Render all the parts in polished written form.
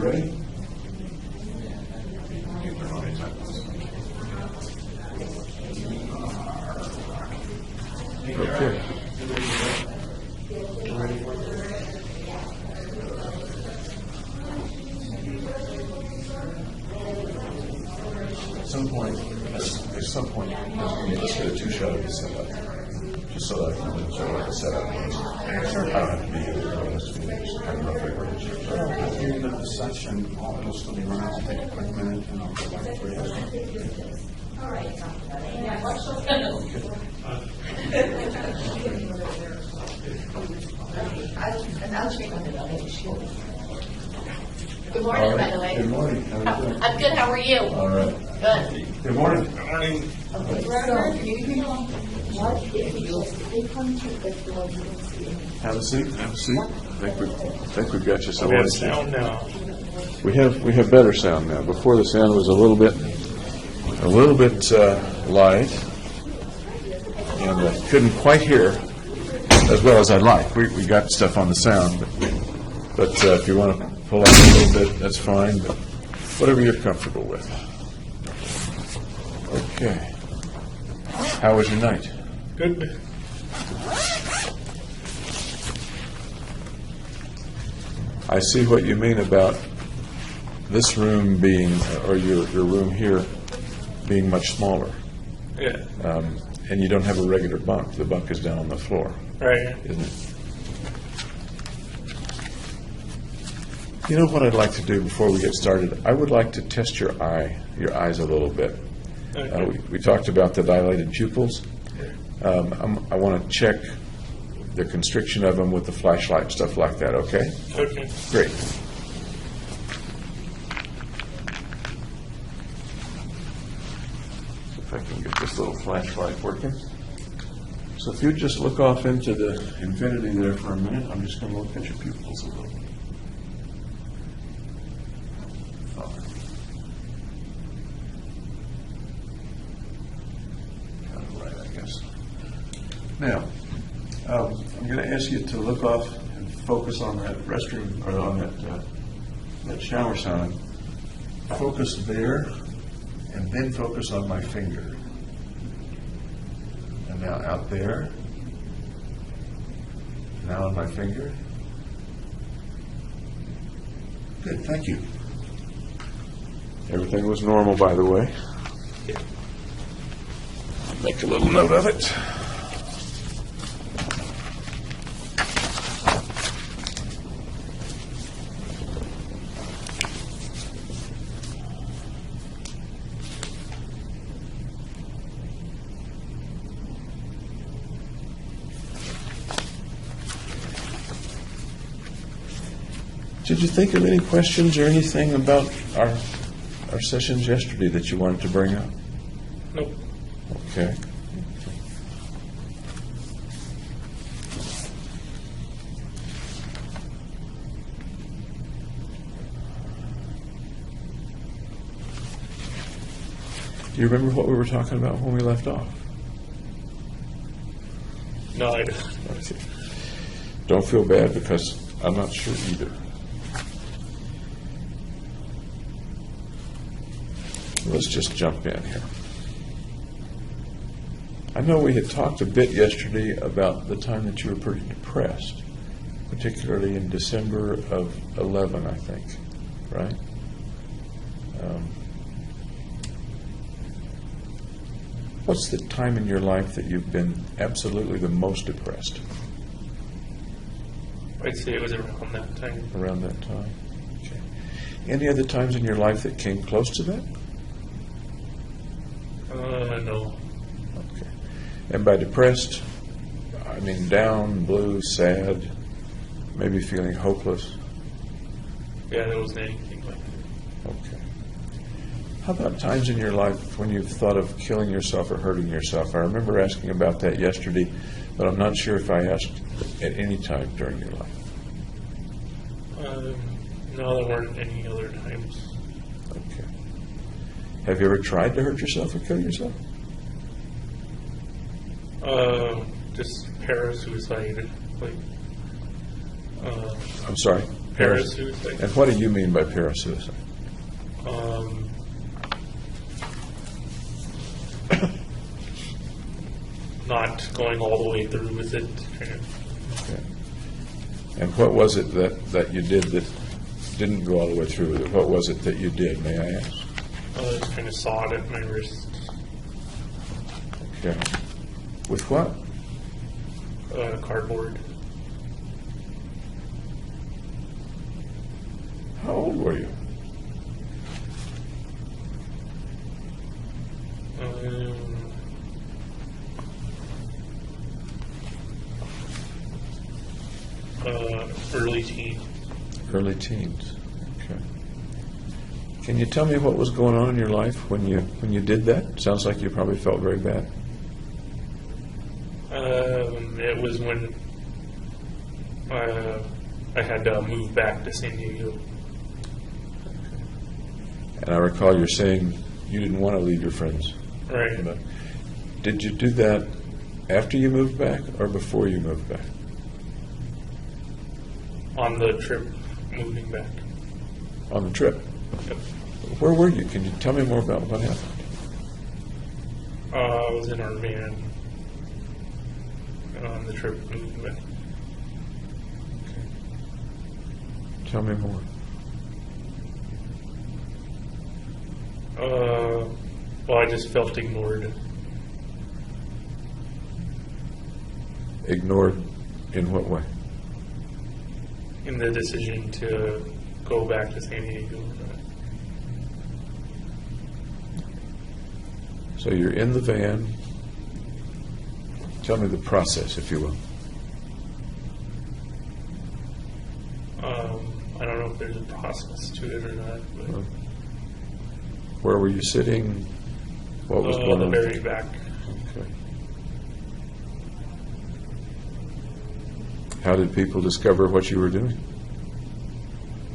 ready? Okay. At some point, let's get a two-shot of the setup, just so that I can sort of like a setup. Sure. I don't have to be here. Just kind of roughly where it is. At the end of the session, it'll still be running. I'll take a quick minute and I'll go back for you. All right. I'll check on it. I'll make sure. Good morning, by the way. Good morning. How are you doing? I'm good. How are you? All right. Good. Good morning. Good morning. Okay, so what if you click on the floor, you can see it? Have a seat. Have a seat. I think we've got you We somewhere. have sound now. We have better sound now. Before the sound was a little bit light, and I couldn't quite hear as well as I'd like. We got stuff on the sound, but if you want to pull out a little bit, that's fine. But whatever you're comfortable with. Okay. How was your night? Good. I see what you mean about this room being, or your room here, being much smaller. Yeah. And you don't have a regular bunk. The bunk is down on the floor, Right. isn't it? You know what I'd like to do before we get started? I would like to test your eyes a little bit. Okay. We talked about the dilated pupils. I want to check the constriction of them with the flashlight, stuff like that, okay? Okay. Great. If I can get this little flashlight working. So if you just look off into the infinity there for a minute, I'm just going to look at your pupils a little. Kind of right, I guess. Now, I'm going to ask you to look off and focus on that restroom, or on that shower sign. Focus there, and then focus on my finger. And now out there. Now on my finger. Good, thank you. Everything was normal, by the way. Yeah. Make a little note of it. Did you think of any questions or anything about our sessions yesterday that you wanted to bring up? Nope. Okay. Do you remember what we were talking about when we left off? No, I don't. Okay. Don't feel bad because I'm not sure either. Let's just jump in here. I know we had talked a bit yesterday about the time that you were pretty depressed, particularly in December of 11, I think, right? What's the time in your life that you've been absolutely the most depressed? I'd say it was around that time. Around that time? Okay. Any other times in your life that came close to that? No. Okay. And by depressed, I mean down, blue, sad, maybe feeling hopeless? Yeah, there wasn't anything like that. Okay. How about times in your life when you've thought of killing yourself or hurting yourself? I remember asking about that yesterday, but I'm not sure if I asked at any time during your life. No, there weren't any other times. Okay. Have you ever tried to hurt yourself or kill yourself? Just parasuicide, like, I'm sorry? Parasuicide. And what do you mean by parasuicide? Not going all the way through with it. Okay. And what was it that you did that didn't go all the way through with it? What was it that you did, may I ask? I was kind of sawed at my wrist. Okay. With what? Cardboard. How old were you? Early teen. Early teens. Okay. Can you tell me what was going on in your life when you did that? Sounds like you probably felt very bad. It was when I had to move back to San Diego. And I recall you're saying you didn't want to leave your friends. Right. But did you do that after you moved back or before you moved back? On the trip moving back. On the trip. Yep. Where were you? Can you tell me more about what happened? I was in our van on the trip moving back. Tell me more. Well, I just felt ignored. Ignored in what way? In the decision to go back to San Diego. So you're in the van. Tell me the process, if you will. I don't know if there's a process to it or not, but Where were you sitting? What was going the on? very back. Okay. How did people discover what you were doing?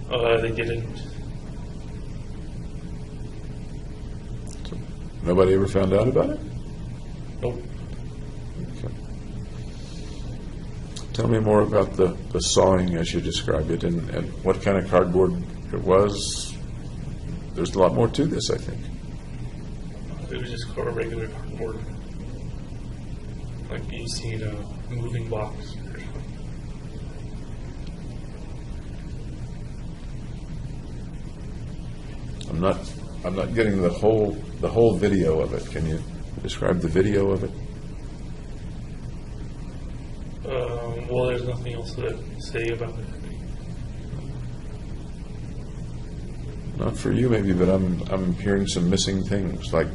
They didn't. So nobody ever found out about it? Nope. Okay. Tell me more about the sawing as you described it and what kind of cardboard it was. There's a lot more to this, I think. It was just a regular cardboard. Like you see in a moving box or something. I'm not getting the whole video of it. Can you describe the video of it? Well, there's nothing else to say about it. Not for you, maybe, but I'm hearing some missing things. Like,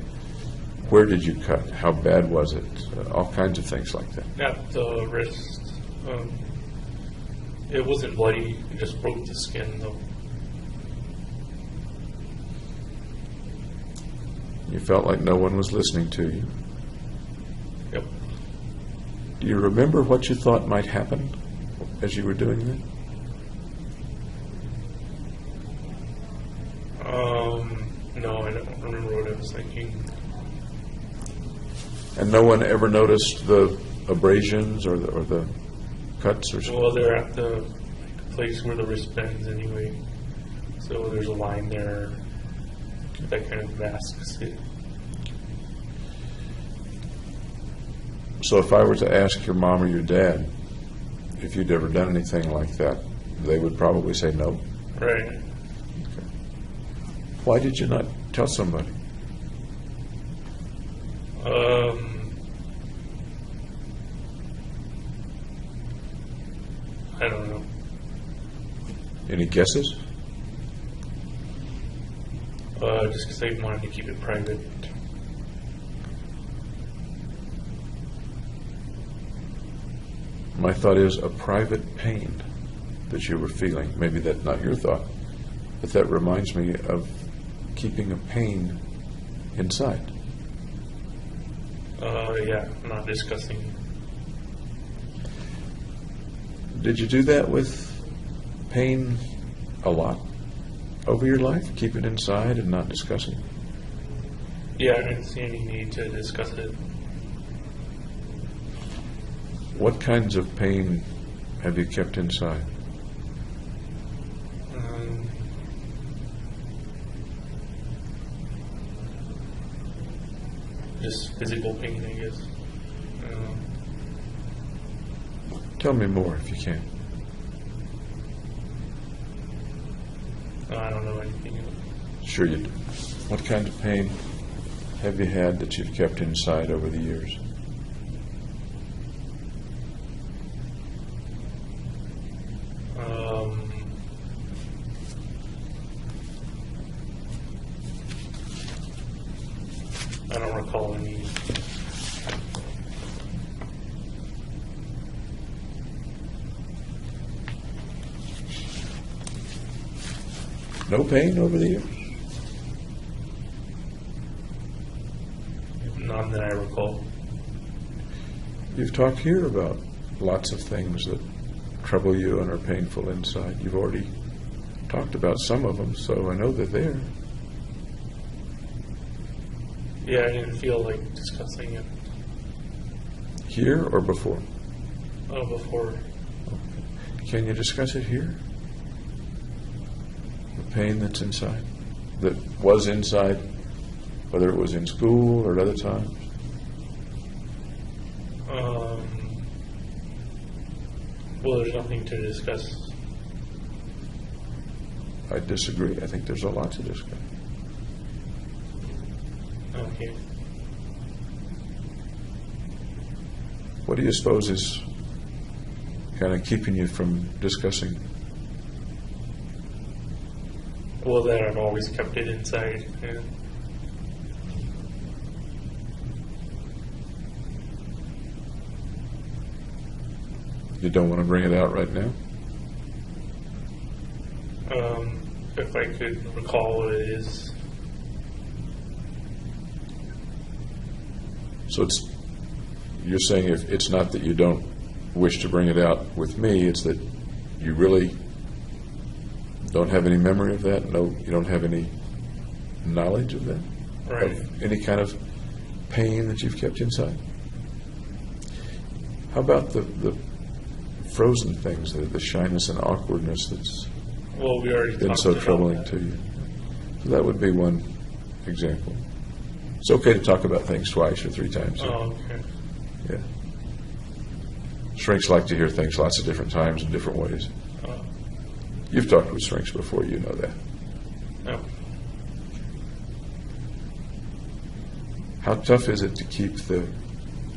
where did you cut? How bad was it? All kinds of things like that. At the wrist. It wasn't bloody. It just broke the skin, though. You felt like no one was listening to you. Yep. Do you remember what you thought might happen as you were doing that? No, I don't remember what I was thinking. And no one ever noticed the abrasions or the cuts or something? Well, they're at the place where the wrist bends anyway. So there's a line there that kind of masks it. So if I were to ask your mom or your dad if you'd ever done anything like that, they would probably say no. Right. Why did you not tell somebody? I don't know. Any guesses? Just because they wanted to keep it private. My thought is a private pain that you were feeling. Maybe that's not your thought, but that reminds me of keeping a pain inside. Yeah, not discussing. Did you do that with pain a lot over your life? Keep it inside and not discuss it? Yeah, I didn't see any need to discuss it. What kinds of pain have you kept inside? just physical pain, I guess. Tell me more if you can. I don't know anything else. Sure you do. What kind of pain have you had that you've kept inside over the years? I don't recall any. No pain over the years? None that I recall. You've talked here about lots of things that trouble you and are painful inside. You've already talked about some of them, so I know they're there. Yeah, I didn't feel like discussing it Here or before? before. Can you discuss it here? The pain that's inside, that was inside, whether it was in school or at other times? Well, there's nothing to discuss. I disagree. I think there's a lot to discuss. Okay. What do you suppose is kind of keeping you from discussing? Well, that I've always kept it inside. Yeah. You don't want to bring it out right now? If I could recall what it is. So you're saying if it's not that you don't wish to bring it out with me, it's that you really don't have any memory of that? No, you don't have any knowledge of that? Right. Of any kind of pain that you've kept inside? How about the frozen things, the shyness and awkwardness that's Well, we already been talked so about troubling that. to you? So that would be one example. It's okay to talk about things twice or three times. Oh, okay. Yeah. Shrinks like to hear things lots of different times in different ways. Oh, You've talked with shrinks before, you know that. no. How tough is it to keep the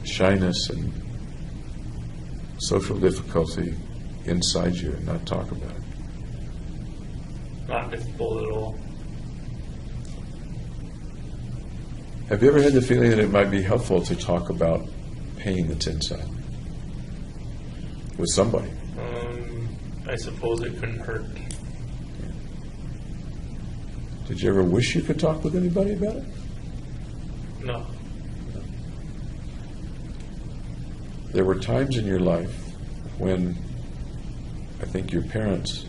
shyness and social difficulty inside you and not talk about it? Not difficult at all. Have you ever had the feeling that it might be helpful to talk about pain that's inside with somebody? I suppose it couldn't hurt. Did you ever wish you could talk with anybody about it? No. There were times in your life when I think your parents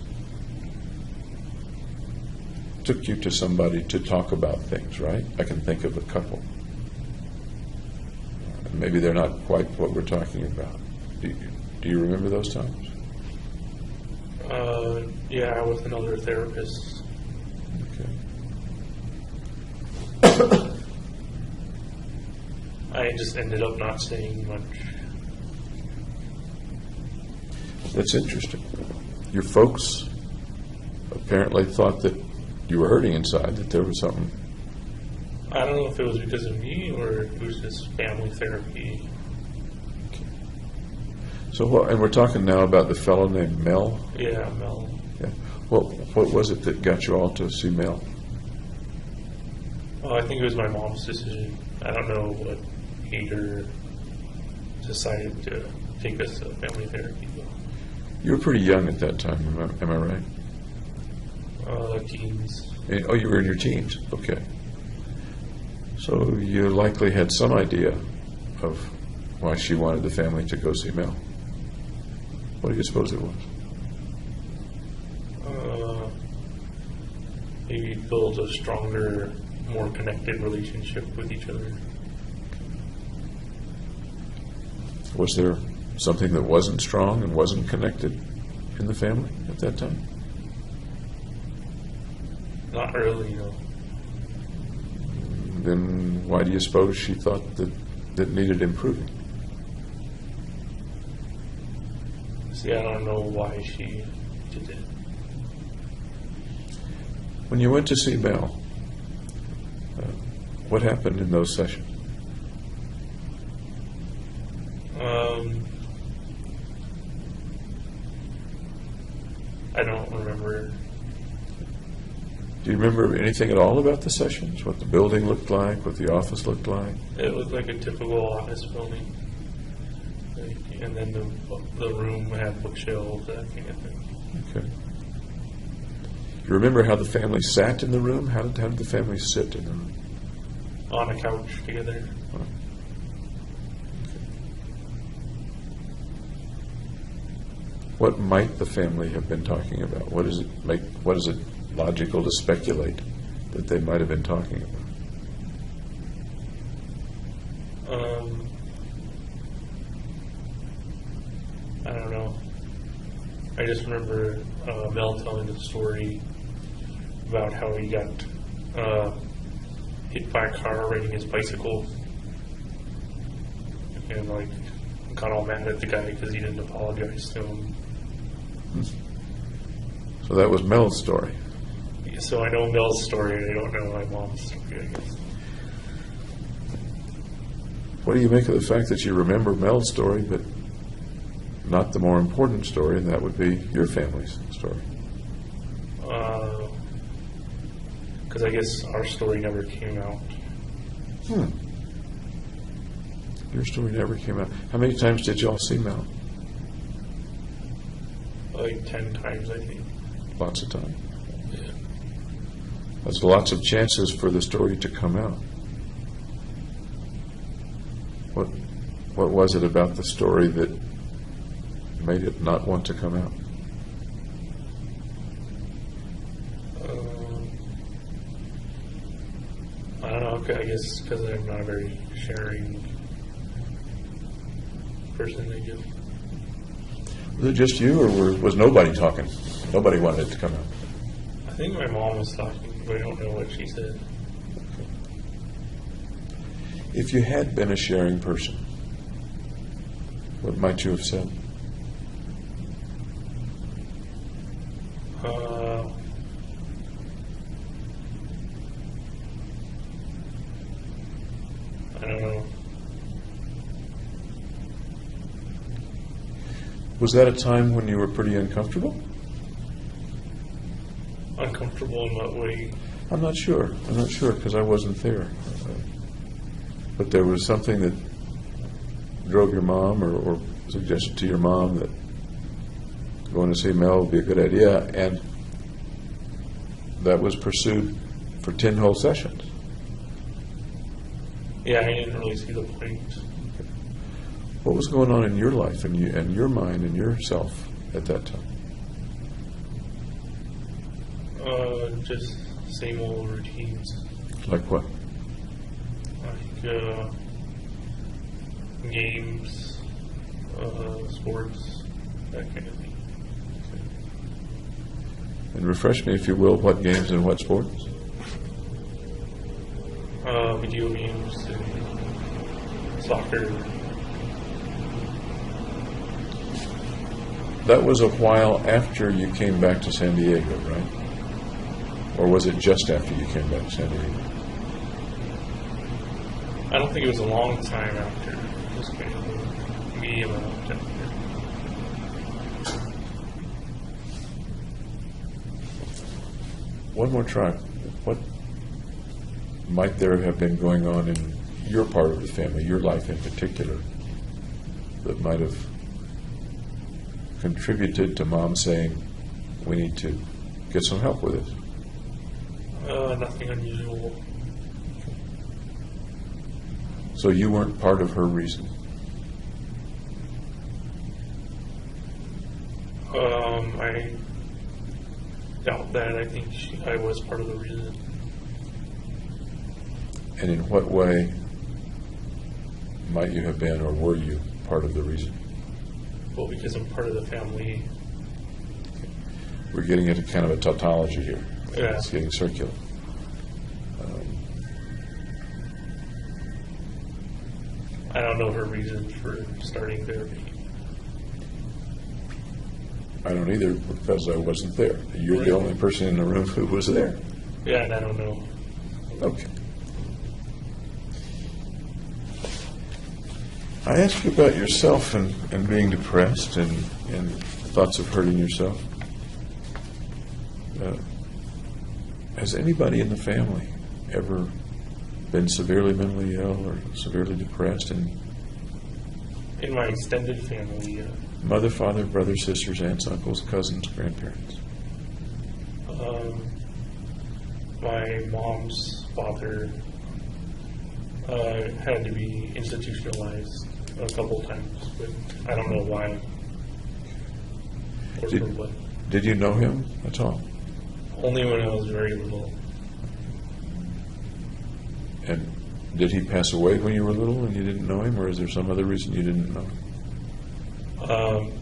took you to somebody to talk about things, right? I can think of a couple. Maybe they're not quite what we're talking about. Do you remember those times? Yeah, with another therapist. Okay. I just ended up not saying much. That's interesting. Your folks apparently thought that you were hurting inside, that there was something. I don't know if it was because of me or it was just family therapy. So, and we're talking now about the fellow named Mel. Yeah, Mel. Yeah. What was it that got you all to see Mel? Well, I think it was my mom's decision. I don't know what made her decided to take us to family therapy. You were pretty young at that time, am I right? Teens. Oh, you were in your teens. Okay. So you likely had some idea of why she wanted the family to go see Mel. What do you suppose it was? Maybe build a stronger, more connected relationship with each other. Was there something that wasn't strong and wasn't connected in the family at that time? Not really, no. then why do you suppose she thought that needed improving? See, I don't know why she did it. When you went to see Mel, what happened in those sessions? I don't remember. Do you remember anything at all about the sessions? What the building looked like, what the office looked like? It looked like a typical office building. And then the room had bookshelves, that kind of thing. Okay. You remember how the family sat in the room? How did the family sit in the room? On a couch together. What might the family have been talking about? What is it logical to speculate that they might have been talking about? I don't know. I just remember Mel telling the story about how he got hit by a car riding his bicycle, and like got all mad at the guy because he didn't apologize to him. So that was Mel's story. So I know Mel's story. I don't know my mom's story, I guess. What do you make of the fact that you remember Mel's story, but not the more important story, and that would be your family's story? Because I guess our story never came out. Your story never came out. How many times did y'all see Mel? Like 10 times, I think. Lots of times. Yeah. There's lots of chances for the story to come out. What was it about the story that made it not want to come out? I don't know. I guess because I'm not a very sharing person, I guess. Was it just you, or was nobody talking? Nobody wanted it to come out. I think my mom was talking, but I don't know what she said. If you had been a sharing person, what might you have said? I don't know. Was that a time when you were pretty uncomfortable? Uncomfortable in what way? I'm not sure because I wasn't there. But there was something that drove your mom or suggested to your mom that going to see Mel would be a good idea, and that was pursued for 10 whole sessions. Yeah, I didn't really see the point. What was going on in your life and your mind and yourself at that time? Just same old routines. Like what? Like games, sports, that kind of thing. And refresh me, if you will, what games and what sports? Video games and soccer. That was a while after you came back to San Diego, right? Or was it just after you came back to San Diego? I don't think it was a long time after. It was kind of a medium amount after. One more try. What might there have been going on in your part of the family, your life in particular, that might have contributed to Mom saying, we need to get some help with this? Nothing unusual. So you weren't part of her reason? I doubt that. I think I was part of the reason. And in what way might you have been, or were you part of the reason? Well, because I'm part of the family. We're getting into kind of a tautology here. Yeah. It's getting circular. I don't know her reason for starting therapy. I don't either, because I wasn't there. You're the only person in the room who was there. Yeah, and I don't know. Okay. I asked you about yourself and being depressed and thoughts of hurting yourself. Has anybody in the family ever been severely mentally ill or severely depressed? And In my extended family, mother, father, brothers, sisters, aunts, uncles, cousins, grandparents? my mom's father had to be institutionalized a couple times, but I don't know why or for what. Did you know him at all? Only when I was very little. And did he pass away when you were little and you didn't know him, or is there some other reason you didn't know him?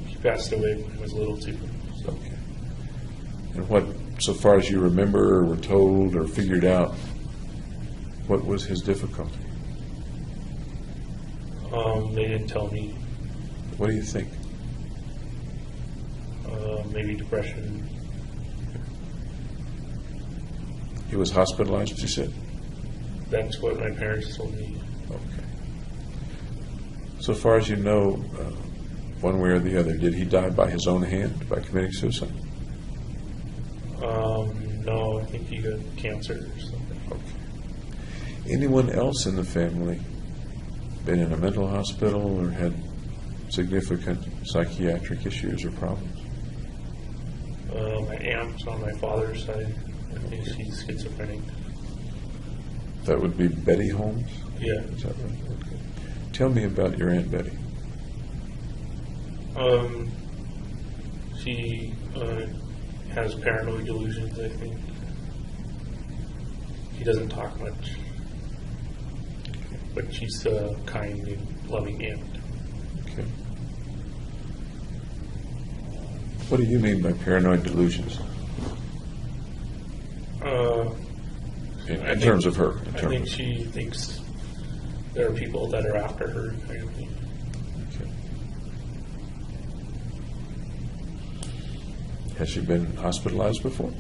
He passed away when I was little too. Okay. And what, so far as you remember or were told or figured out, what was his difficulty? They didn't tell me. What do you think? Maybe depression. He was hospitalized, you said? That's what my parents told me. Okay. So far as you know, one way or the other, did he die by his own hand, by committing suicide? No, I think he got cancer or something. Okay. Anyone else in the family been in a mental hospital or had significant psychiatric issues or problems? My aunt on my father's side, I think she's schizophrenic. That would be Betty Holmes? Yeah. Is that right? Okay. Tell me about your Aunt Betty. She has paranoid delusions, I think. She doesn't talk much, but she's a kind and loving aunt. Okay. What do you mean by paranoid delusions? In terms of her? I think she thinks there are people that are after her, kind of thing. Okay. Has she been hospitalized before?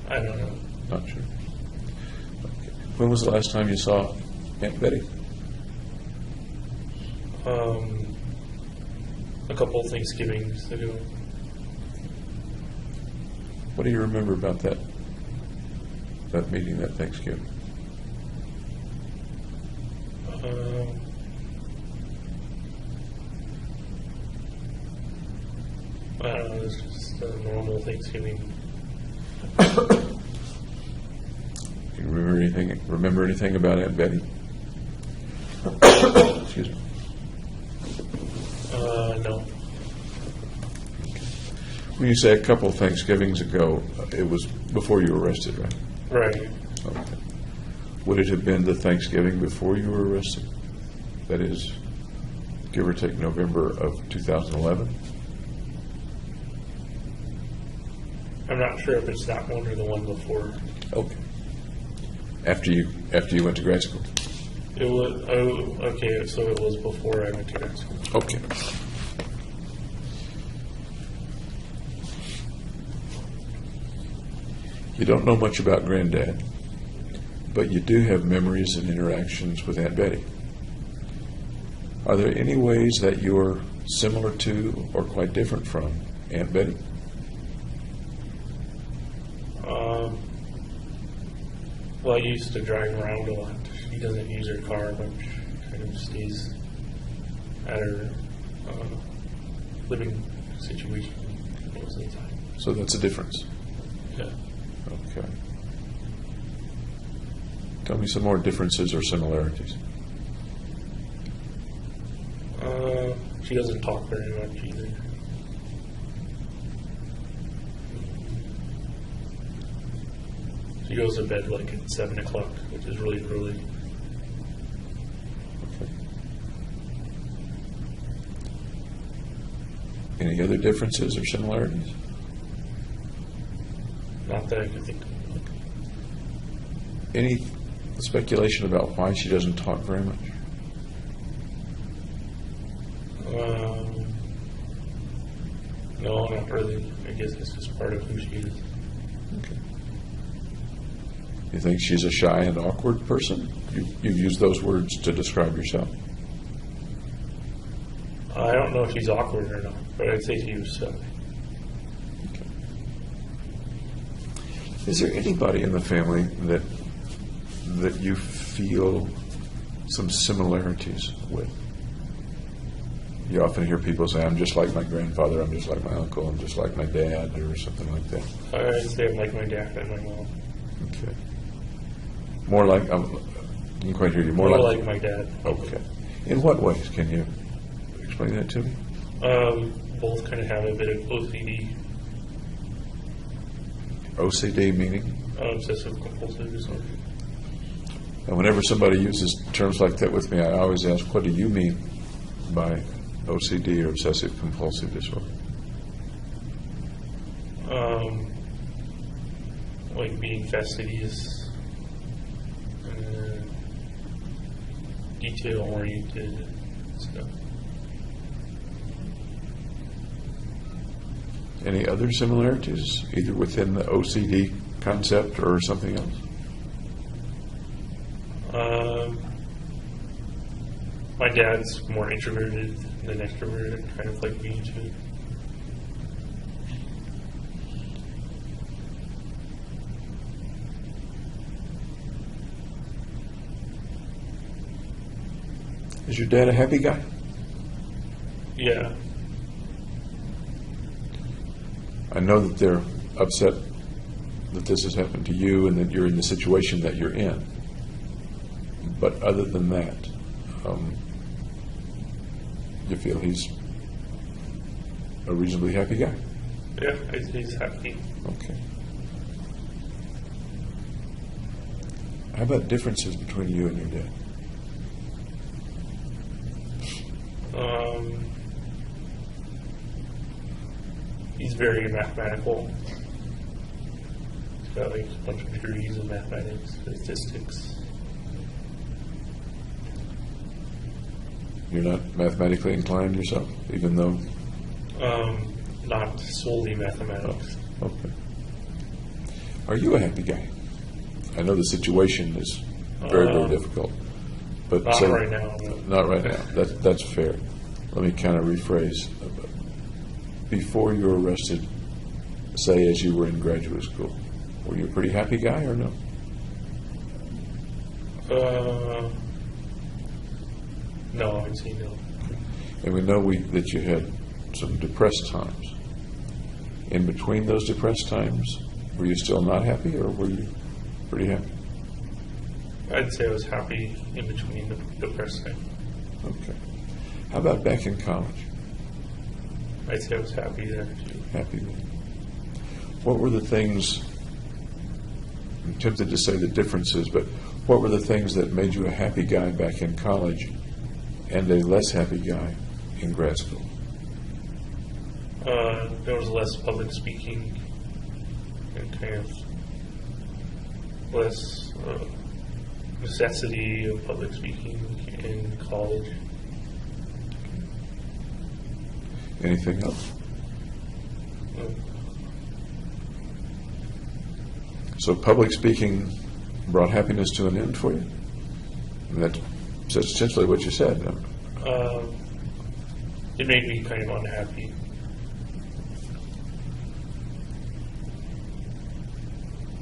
I don't know. Not sure. Okay. When was the last time you saw Aunt Betty? A couple of Thanksgivings ago. What do you remember about that meeting, that Thanksgiving? I don't know, it's just a normal Thanksgiving. Do you remember anything about Aunt Betty? Excuse me. No. When you say a couple Thanksgivings ago, it was before you were arrested, right? Right. Okay. Would it have been the Thanksgiving before you were arrested? That is, give or take November of 2011? I'm not sure if it's that one or the one before. Okay. After you went to grad school? It was, oh, okay, so it was before I went to grad school. Okay. You don't know much about Granddad, but you do have memories and interactions with Aunt Betty. Are there any ways that you're similar to or quite different from Aunt Betty? Well, I used to drive around a lot. She doesn't use her car much. Kind of stays at her living situation most of the time. So that's a difference. Yeah. Okay. Tell me some more differences or similarities. She doesn't talk very much either. She goes to bed like at 7 o'clock, which is really early. Okay. Any other differences or similarities? Not that I can think of. Any speculation about why she doesn't talk very much? really. I guess it's just part of who she is. Okay. You think she's a shy and awkward person? You've used those words to describe yourself. I don't know if she's awkward or not, but I'd say she was shy. Is there anybody in the family that you feel some similarities with? You often hear people say, I'm just like my grandfather, I'm just like my uncle, I'm just like my dad, or something like that. I'd say I'm like my dad and my mom. Okay. More like, I didn't quite hear you. More like my dad. Okay. In what ways? Can you explain that to me? Both kind of have a bit of OCD. OCD meaning? Obsessive compulsive disorder. And whenever somebody uses terms like that with me, I always ask, what do you mean by OCD or obsessive compulsive disorder? Like being fastidious, detail oriented stuff. Any other similarities, either within the OCD concept or something else? My dad's more introverted than extroverted, kind of like me too. Is your dad a happy guy? Yeah. I know that they're upset that this has happened to you and that you're in the situation that you're in. But other than that, you feel he's a reasonably happy guy? Yeah, he's happy. Okay. How about differences between you and your dad? He's very mathematical. He's got like a bunch of degrees in mathematics, statistics. You're not mathematically inclined yourself, even though... Not solely mathematics. Oh, okay. Are you a happy guy? I know the situation is very, very difficult. But Not say, right now. No. Not right now. That's fair. Let me kind of rephrase. Before you were arrested, say as you were in graduate school, were you a pretty happy guy or no? No, I'd say no. And we know that you had some depressed times. In between those depressed times, were you still not happy, or were you pretty happy? I'd say I was happy in between the depressed time. Okay. How about back in college? I'd say I was happy there too. Happy then. What were the things, I'm tempted to say the differences, but what were the things that made you a happy guy back in college and a less happy guy in grad school? There was less public speaking and kind of less necessity of public speaking in college. Anything else? So public speaking brought happiness to an end for you? And that's essentially what you said. It made me kind of unhappy.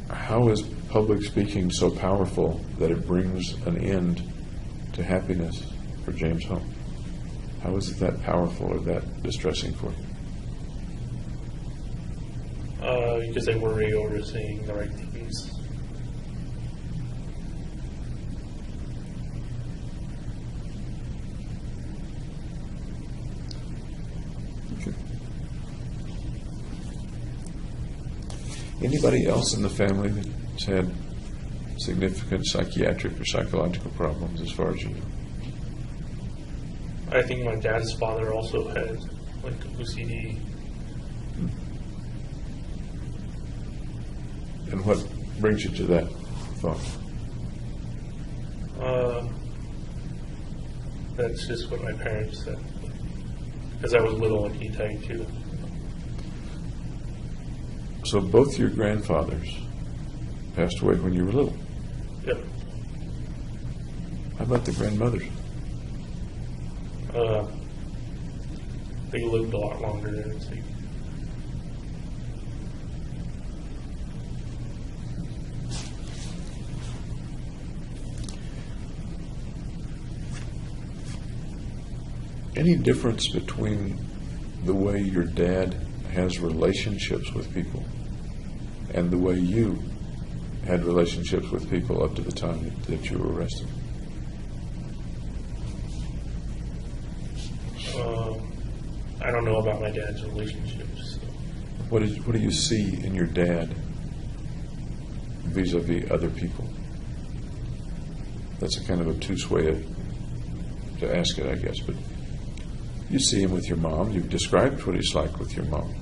How is public speaking so powerful that it brings an end to happiness for James Holmes? How is it that powerful or that distressing for you? Because I worry over saying the right things. Okay. Anybody else in the family that's had significant psychiatric or psychological problems as far as you know? I think my dad's father also had like OCD. And what brings you to that thought? That's just what my parents said. Because I was little and he died too. So both your grandfathers passed away when you were little. Yep. How about the grandmothers? They lived a lot longer than I think. Any difference between the way your dad has relationships with people and the way you had relationships with people up to the time that you were arrested? I don't know about my dad's relationships. So. What do you see in your dad vis-a-vis other people? That's a kind of obtuse way to ask it, I guess. But you see him with your mom. You've described what he's like with your mom.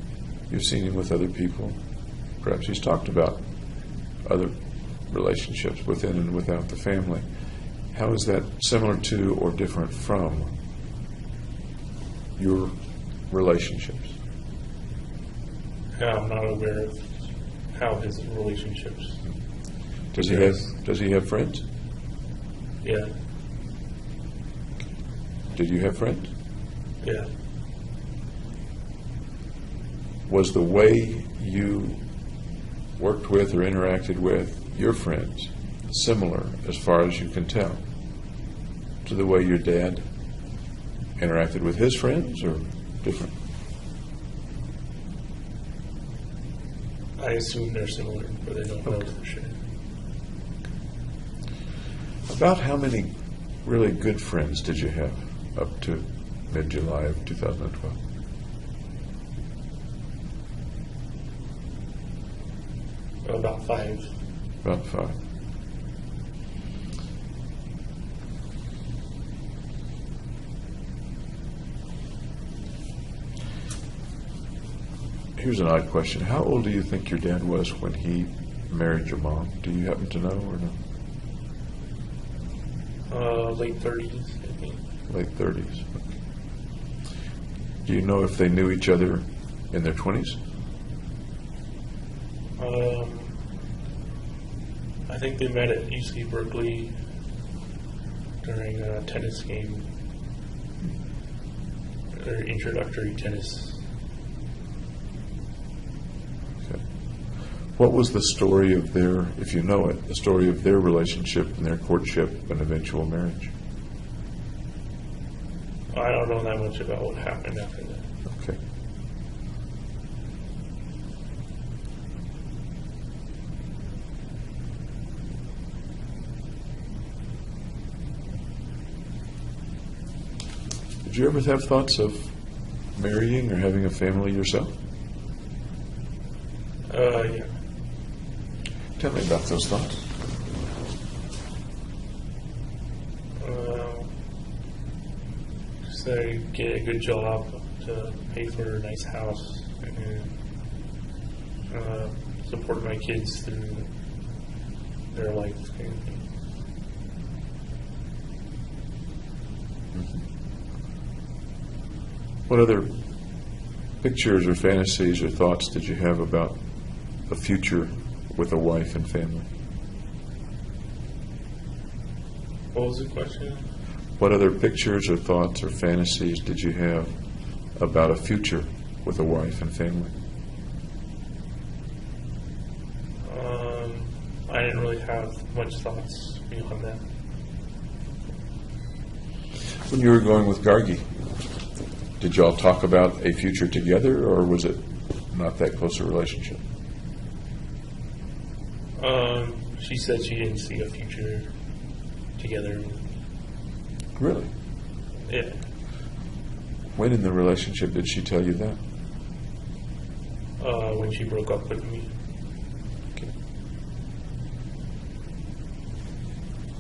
You've seen him with other people. Perhaps he's talked about other relationships within and without the family. How is that similar to or different from your relationships? I'm not aware of how his relationships. Does he have friends? Yeah. Did you have friends? Yeah. Was the way you worked with or interacted with your friends similar, as far as you can tell, to the way your dad interacted with his friends, or different? I assume they're similar, but I don't know for sure. About how many really good friends did you have up to mid-July of 2012? About 5. About 5. Here's an odd question. How old do you think your dad was when he married your mom? Do you happen to know or no? Late 30s, I think. Late 30s. Okay. Do you know if they knew each other in their 20s? I think they met at UC Berkeley during a tennis game, or introductory tennis. Okay. What was the story of their, if you know it, the story of their relationship and their courtship and eventual marriage? I don't know that much about what happened after that. Okay. Did you ever have thoughts of marrying or having a family yourself? Yeah. Tell me about those thoughts. Just to get a good job, to pay for a nice house, and support my kids through their life kind of thing. What other pictures or fantasies or thoughts did you have about a future with a wife and family? What was the question? What other pictures or thoughts or fantasies did you have about a future with a wife and family? I didn't really have much thoughts beyond that. When you were going with Gargi, did y'all talk about a future together, or was it not that close a relationship? She said she didn't see a future together. Really? Yeah. When in the relationship did she tell you that? When she broke up with me. Okay.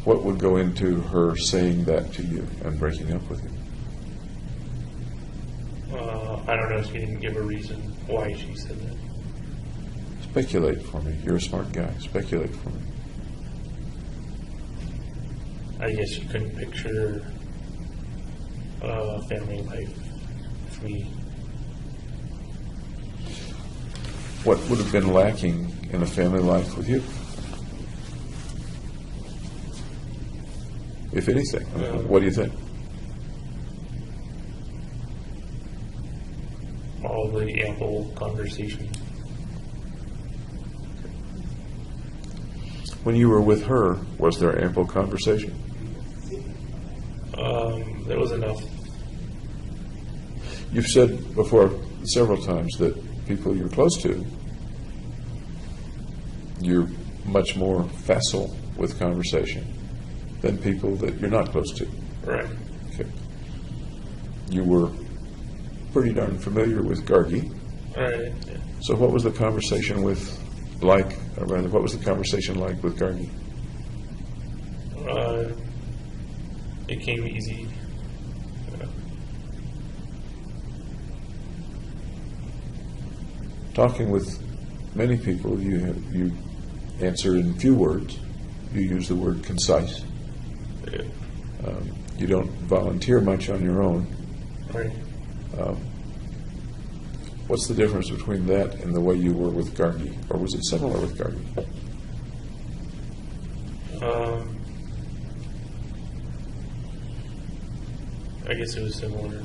What would go into her saying that to you and breaking up with you? I don't know, she didn't give a reason why she said that. Speculate for me. You're a smart guy. Speculate for me. I guess she couldn't picture family life with me. What would have been lacking in a family life with you? If anything, what do you think? Probably ample conversation. When you were with her, was there ample conversation? There was enough. You've said before several times that people you're close to, you're much more facile with conversation than people that you're not close to. Right. Okay. You were pretty darn familiar with Gargi. Right. Yeah. So what was the conversation with like, or rather, what was the conversation like with Gargi? It came easy. Talking with many people, you answer in few words. You use the word concise. Yeah. You don't volunteer much on your own. Right. What's the difference between that and the way you were with Gargi? Or was it similar with Gargi? I guess it was similar.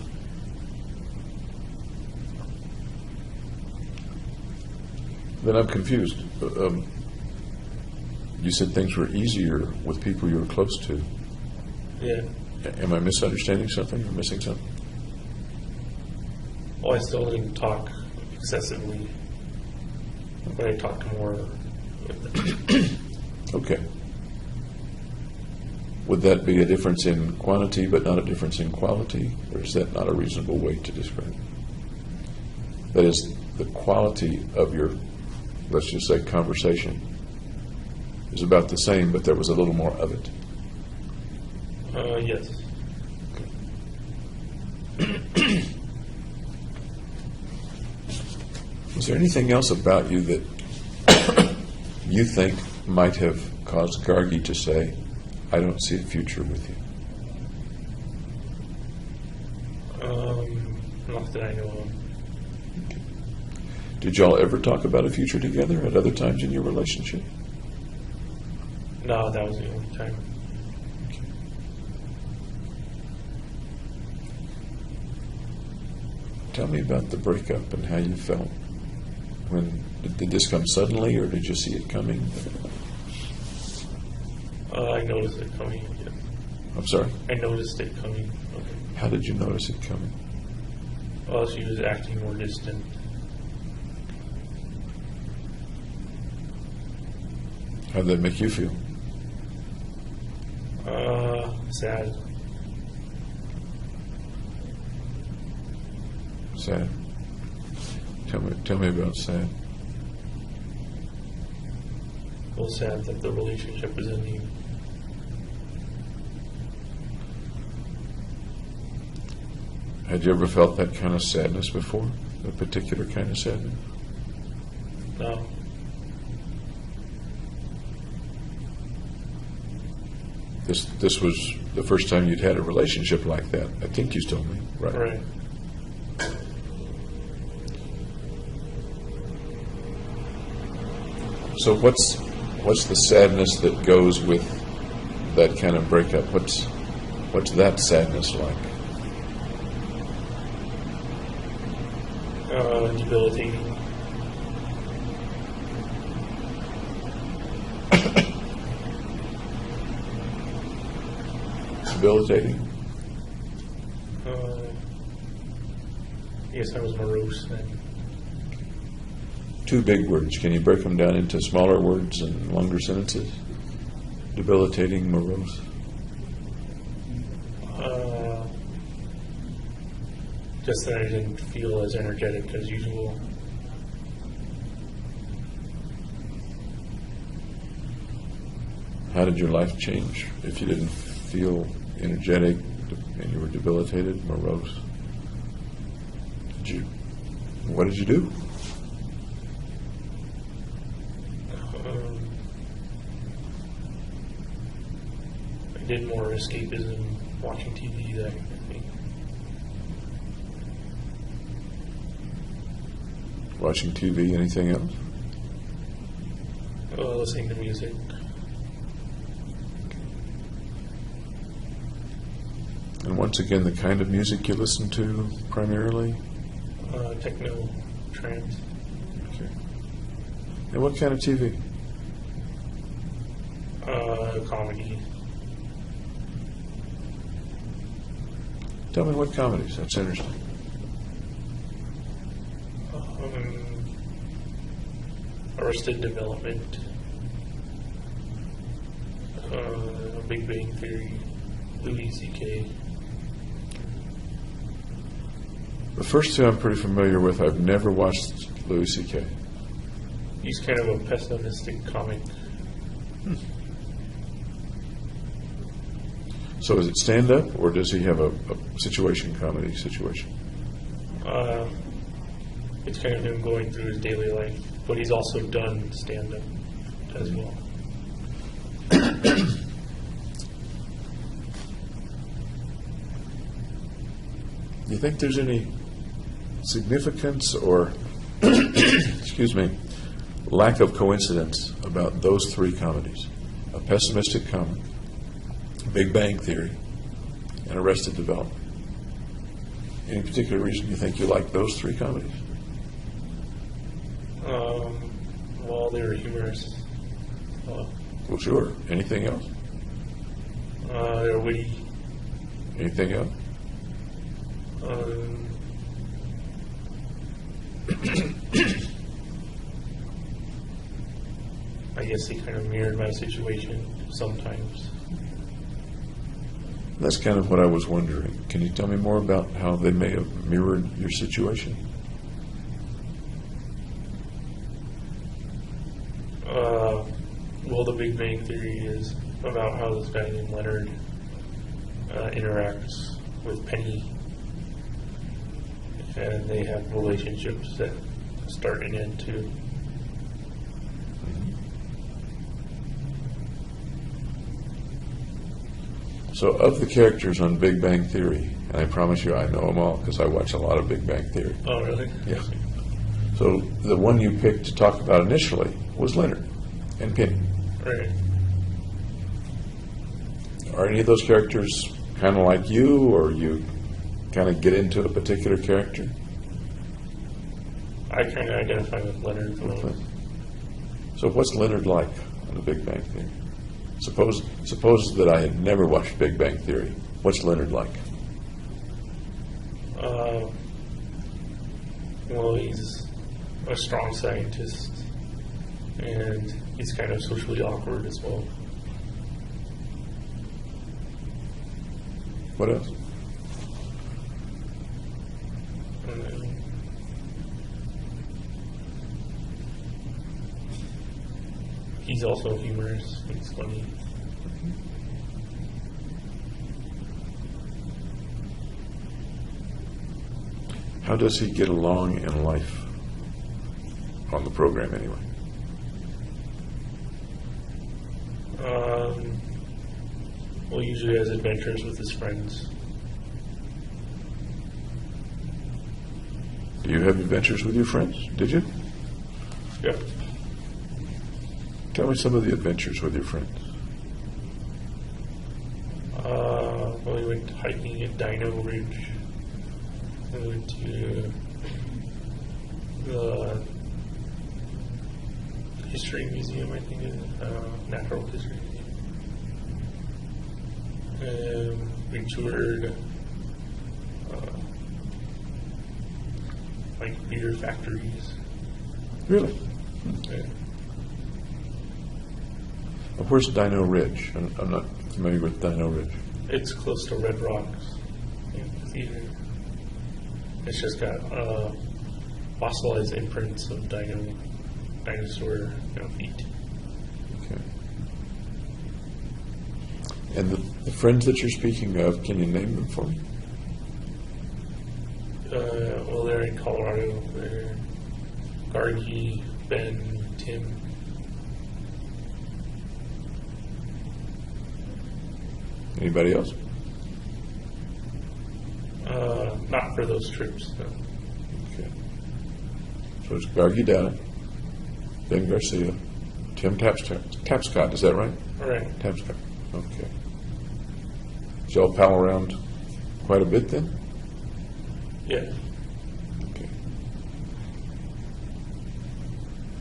Then I'm confused. You said things were easier with people you were close to. Yeah. Am I misunderstanding something or missing something? Well, I still didn't talk excessively, but I talked more with them. Okay. Would that be a difference in quantity but not a difference in quality? Or is that not a reasonable way to describe it? That is, the quality of your, let's just say, conversation is about the same, but there was a little more of it. Yes. Is there anything else about you that you think might have caused Gargi to say, I don't see a future with you? Not that I know of. Did y'all ever talk about a future together at other times in your relationship? No, that was the only time. Tell me about the breakup and how you felt. Did this come suddenly, or did you see it coming? I noticed it coming. Yeah. I'm sorry? I noticed it coming. Okay. How did you notice it coming? Well, she was acting more distant. How did that make you feel? Sad. Sad. Tell me about sad. Well, sad that the relationship is ending. Had you ever felt that kind of sadness before? A particular kind of sadness? No. This was the first time you'd had a relationship like that. I think you told me, right? Right. So what's the sadness that goes with that kind of breakup? What's that sadness like? Debilitating. Debilitating? I guess I was morose then. Two big words. Can you break them down into smaller words and longer sentences? Debilitating, morose. Just that I didn't feel as energetic as usual. How did your life change if you didn't feel energetic and you were debilitated, morose? What did you do? I did more escapism, watching TV, that kind of thing. Watching TV, anything else? Listening to music. And once again, the kind of music you listen to primarily? Techno, trance. Okay. And what kind of TV? Comedy. Tell me what comedies. That's interesting. Arrested Development. Big Bang Theory. Louis C.K. The first two I'm pretty familiar with. I've never watched Louis C.K. He's kind of a pessimistic comic. So is it stand-up, or does he have a situation comedy situation? It's kind of him going through his daily life, but he's also done stand-up as well. Do you think there's any significance or, excuse me, lack of coincidence about those three comedies? A pessimistic comic, Big Bang Theory, and Arrested Development. Any particular reason you think you like those three comedies? Well, they were humorous. Well, sure. Anything else? They're witty. Anything else? I guess they kind of mirrored my situation sometimes. That's kind of what I was wondering. Can you tell me more about how they may have mirrored your situation? Well, the Big Bang Theory is about how this guy named Leonard interacts with Penny, and they have relationships that start and end too. So, of the characters on Big Bang Theory, and I promise you I know them all because I watch a lot of Big Bang Theory. Oh, really? Yeah. So, the one you picked to talk about initially was Leonard and Penny. Right. Are any of those characters kind of like you, or you kind of get into a particular character? I kind of identify with Leonard the most. So, what's Leonard like on the Big Bang Theory? Suppose that I had never watched Big Bang Theory. What's Leonard like? Well, he's a strong scientist, and he's kind of socially awkward as well. What else? He's also humorous. He's funny. How does he get along in life? On the program, anyway. Well, usually has adventures with his friends. Do you have adventures with your friends? Did you? Yeah. Tell me some of the adventures with your friends. Well, we went hiking at Dino Ridge. We went to the History Museum, I think, Natural History Museum. We toured like beer factories. Really? Yeah. Where's Dino Ridge? I'm not familiar with Dino Ridge. It's close to Red Rocks Theater. It's just got fossilized imprints of dinosaur feet. Okay. And the friends that you're speaking of, can you name them for me? Well, they're in Colorado. They're Gargi, Ben, Tim. Anybody else? Not for those trips. No. Okay. So it's Gargi Data, Ben Garcia, Tim Tapscott, is that right? Right. Tapscott, okay. So y'all pal around quite a bit then? Yeah. Okay.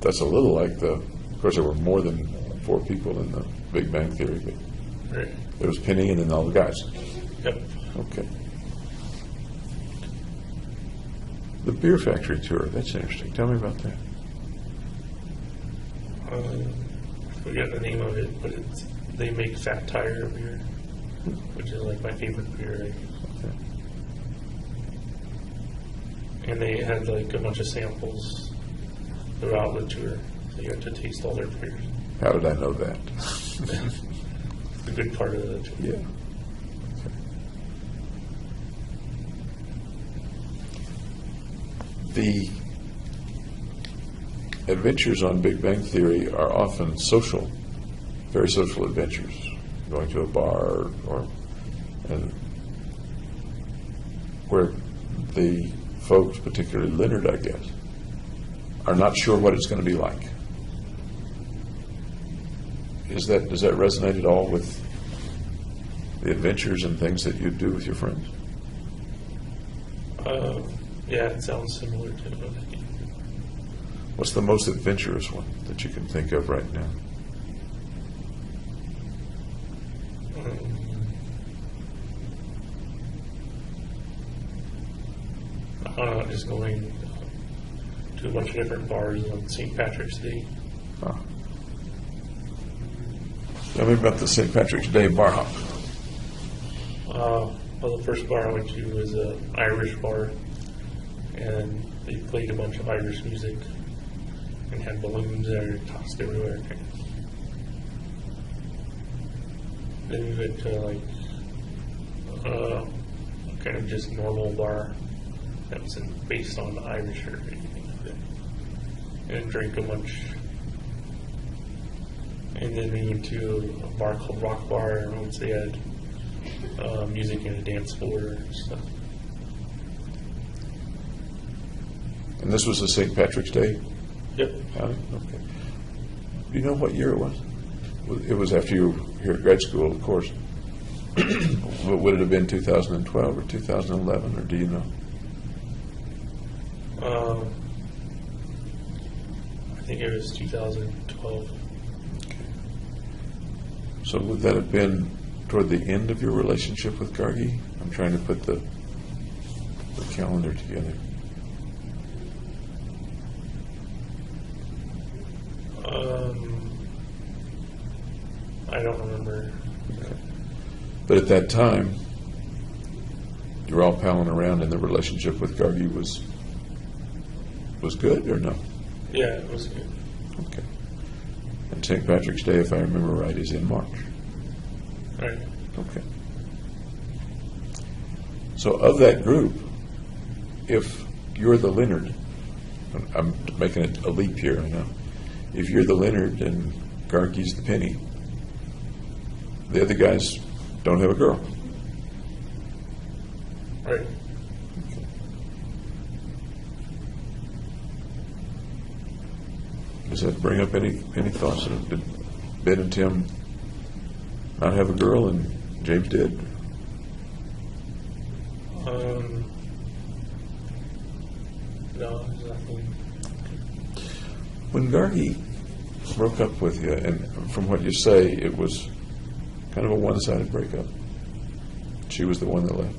That's a little like of course there were more than 4 people in the Big Bang Theory, but Right. there was Penny and then all the guys. Yep. Okay. The beer factory tour, that's interesting. Tell me about that. I forget the name of it, but they make Fat Tire beer, which is like my favorite beer. Okay. And they had like a bunch of samples throughout the tour, so you had to taste all their beers. How did I know that? The good part of the tour. Yeah. Okay. The adventures on Big Bang Theory are often social, very social adventures, going to a bar and where the folks, particularly Leonard, I guess, are not sure what it's going to be like. Does that resonate at all with the adventures and things that you do with your friends? Yeah, it sounds similar to it. What's the most adventurous one that you can think of right now? Just going to a bunch of different bars on St. Patrick's Day. Huh. Tell me about the St. Patrick's Day bar hop. Well, the first bar I went to was an Irish bar, and they played a bunch of Irish music and had balloons that are tossed everywhere. Then we went to like kind of just normal bar that wasn't based on the Irish or anything like that, and drank a bunch. And then we went to a bar called Rock Bar, and once they had music and a dance floor and stuff. And this was the St. Patrick's Day Yep. outing? Okay. Do you know what year it was? It was after you were here at grad school, of course. Would it have been 2012 or 2011, or do you know? I think it was 2012. Okay. So would that have been toward the end of your relationship with Gargi? I'm trying to put the calendar together. I don't remember. Okay. But at that time, you were all palling around, and the relationship with Gargi was good, or no? Yeah, it was good. Okay. And St. Patrick's Day, if I remember right, is in March. Right. Okay. So of that group, if you're the Leonard, I'm making a leap here, I know. If you're the Leonard and Gargi's the Penny, the other guys don't have a girl. Right. Okay. Does that bring up any thoughts? Did Ben and Tim not have a girl and James did? No, there's nothing. When Gargi broke up with you, and from what you say, it was kind of a one-sided breakup. She was the one that left.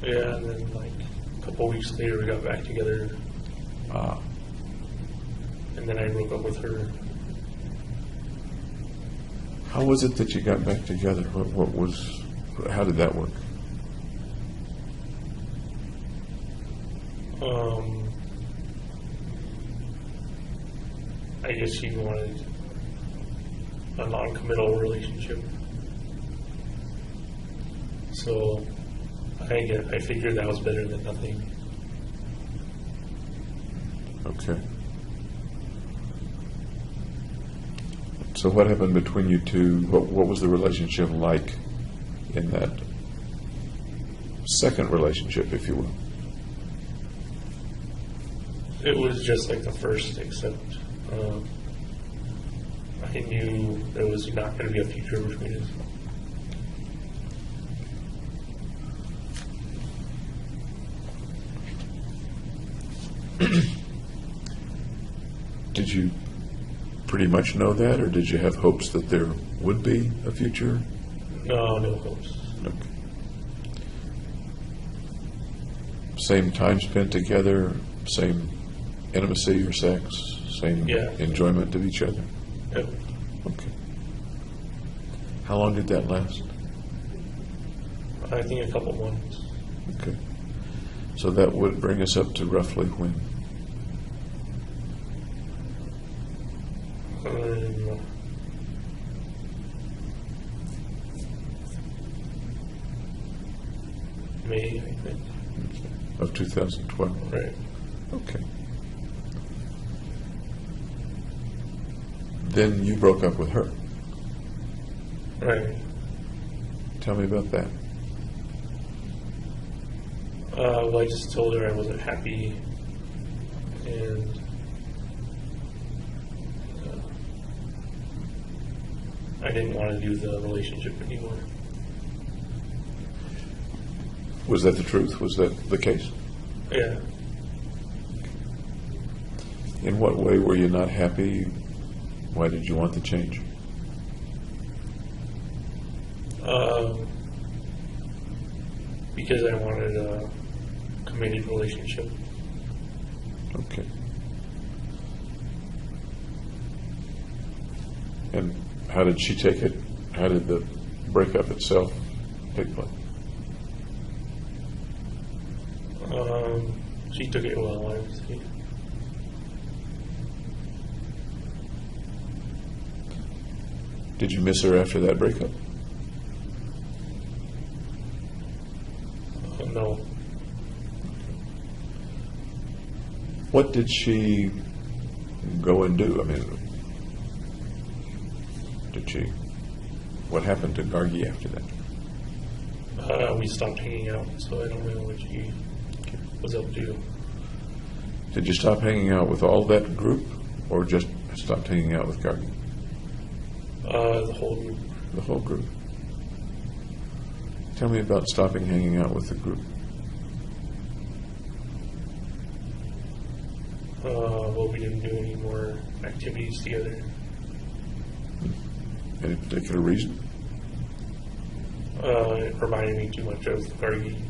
Yeah, and then like a couple weeks later we got back together, Ah, and then I broke up with her. how was it that you got back together? How did that work? I guess she wanted a non-committal relationship. So I figured that was better than nothing. Okay. So what happened between you two? What was the relationship like in that second relationship, if you will? It was just like the first, except I knew there was not going to be a future between us. Did you pretty much know that, or did you have hopes that there would be a future? No, no hopes. Okay. Same time spent together, same intimacy or sex, same Yeah. enjoyment of each other? Yep. Okay. How long did that last? I think a couple months. Okay. So that would bring us up to roughly when? May, I think. Of 2012? Right. Okay. Then you broke up with her. Right. Tell me about that. Well, I just told her I wasn't happy, and I didn't want to do the relationship anymore. Was that the truth? Was that the case? Yeah. In what way were you not happy? Why did you want the change? Because I wanted a committed relationship. Okay. And how did she take it? How did the breakup itself take place? She took it well, I would say. Did you miss her after that breakup? No. What did she go and do? I mean, what happened to Gargi after that? We stopped hanging out, so I don't know what she was up to. Did you stop hanging out with all that group, or just stopped hanging out with Gargi? The whole group. The whole group. Tell me about stopping hanging out with the group. Well, we didn't do any more activities together. Any particular reason? It reminded me too much of Gargi.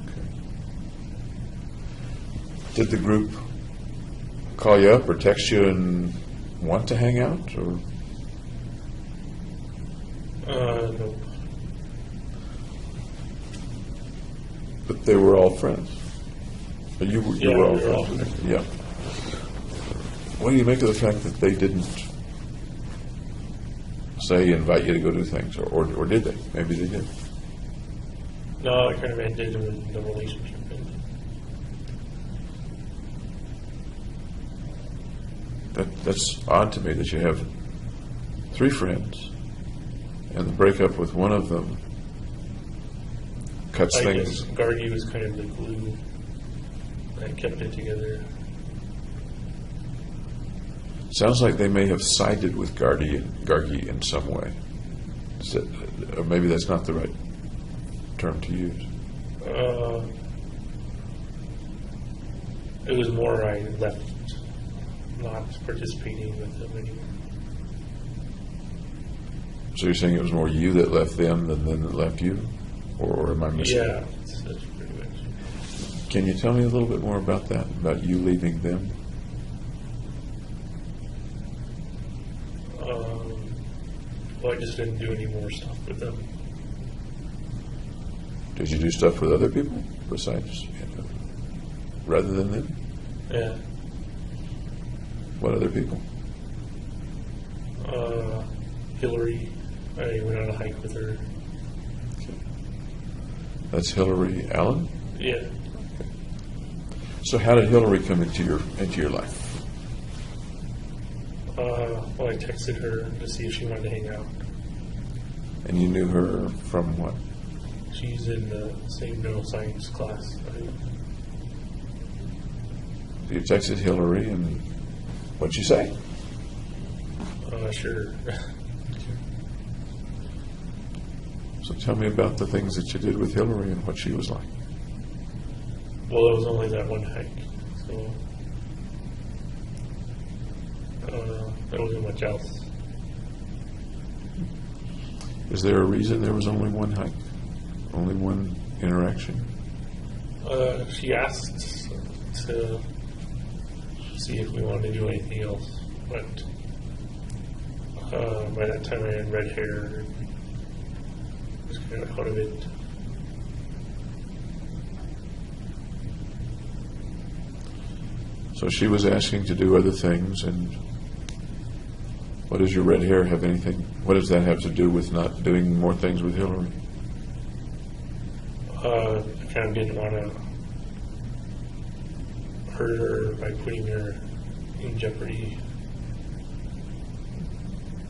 Okay. Did the group call you up or text you and want to hang out, or? No. But they were all friends. But you Yeah, were all we were all friends. Yeah. What do you make of the fact that they didn't say invite you to go do things, or did they? Maybe they did. No, it kind of ended when the relationship ended. That's odd to me that you have 3 friends, and the breakup with one of them cuts I things. guess Gargi was kind of the glue that kept it together. Sounds like they may have sided with Gargi in some way. Or maybe that's not the right term to use. It was more I left not participating with them anymore. So you're saying it was more you that left them than them that left you? Or am I missing? Yeah, that's pretty much. Can you tell me a little bit more about that, about you leaving them? Well, I just didn't do any more stuff with them. Did you do stuff with other people besides, rather than them? Yeah. What other people? Hillary, I went on a hike with her. That's Hillary Allen? Yeah. So how did Hillary come into your life? Well, I texted her to see if she wanted to hang out. And you knew her from what? She's in the same neuroscience class. you texted Hillary, and what'd she say? Sure. So tell me about the things that you did with Hillary and what she was like. Well, it was only that one hike, so there wasn't much else. Is there a reason there was only one hike? Only one interaction? She asked to see if we wanted to do anything else, but by that time I had red hair and was kind of out of it. So she was asking to do other things, and what does your red hair have anything, what does that have to do with not doing more things with Hillary? I kind of didn't want to hurt her by putting her in jeopardy.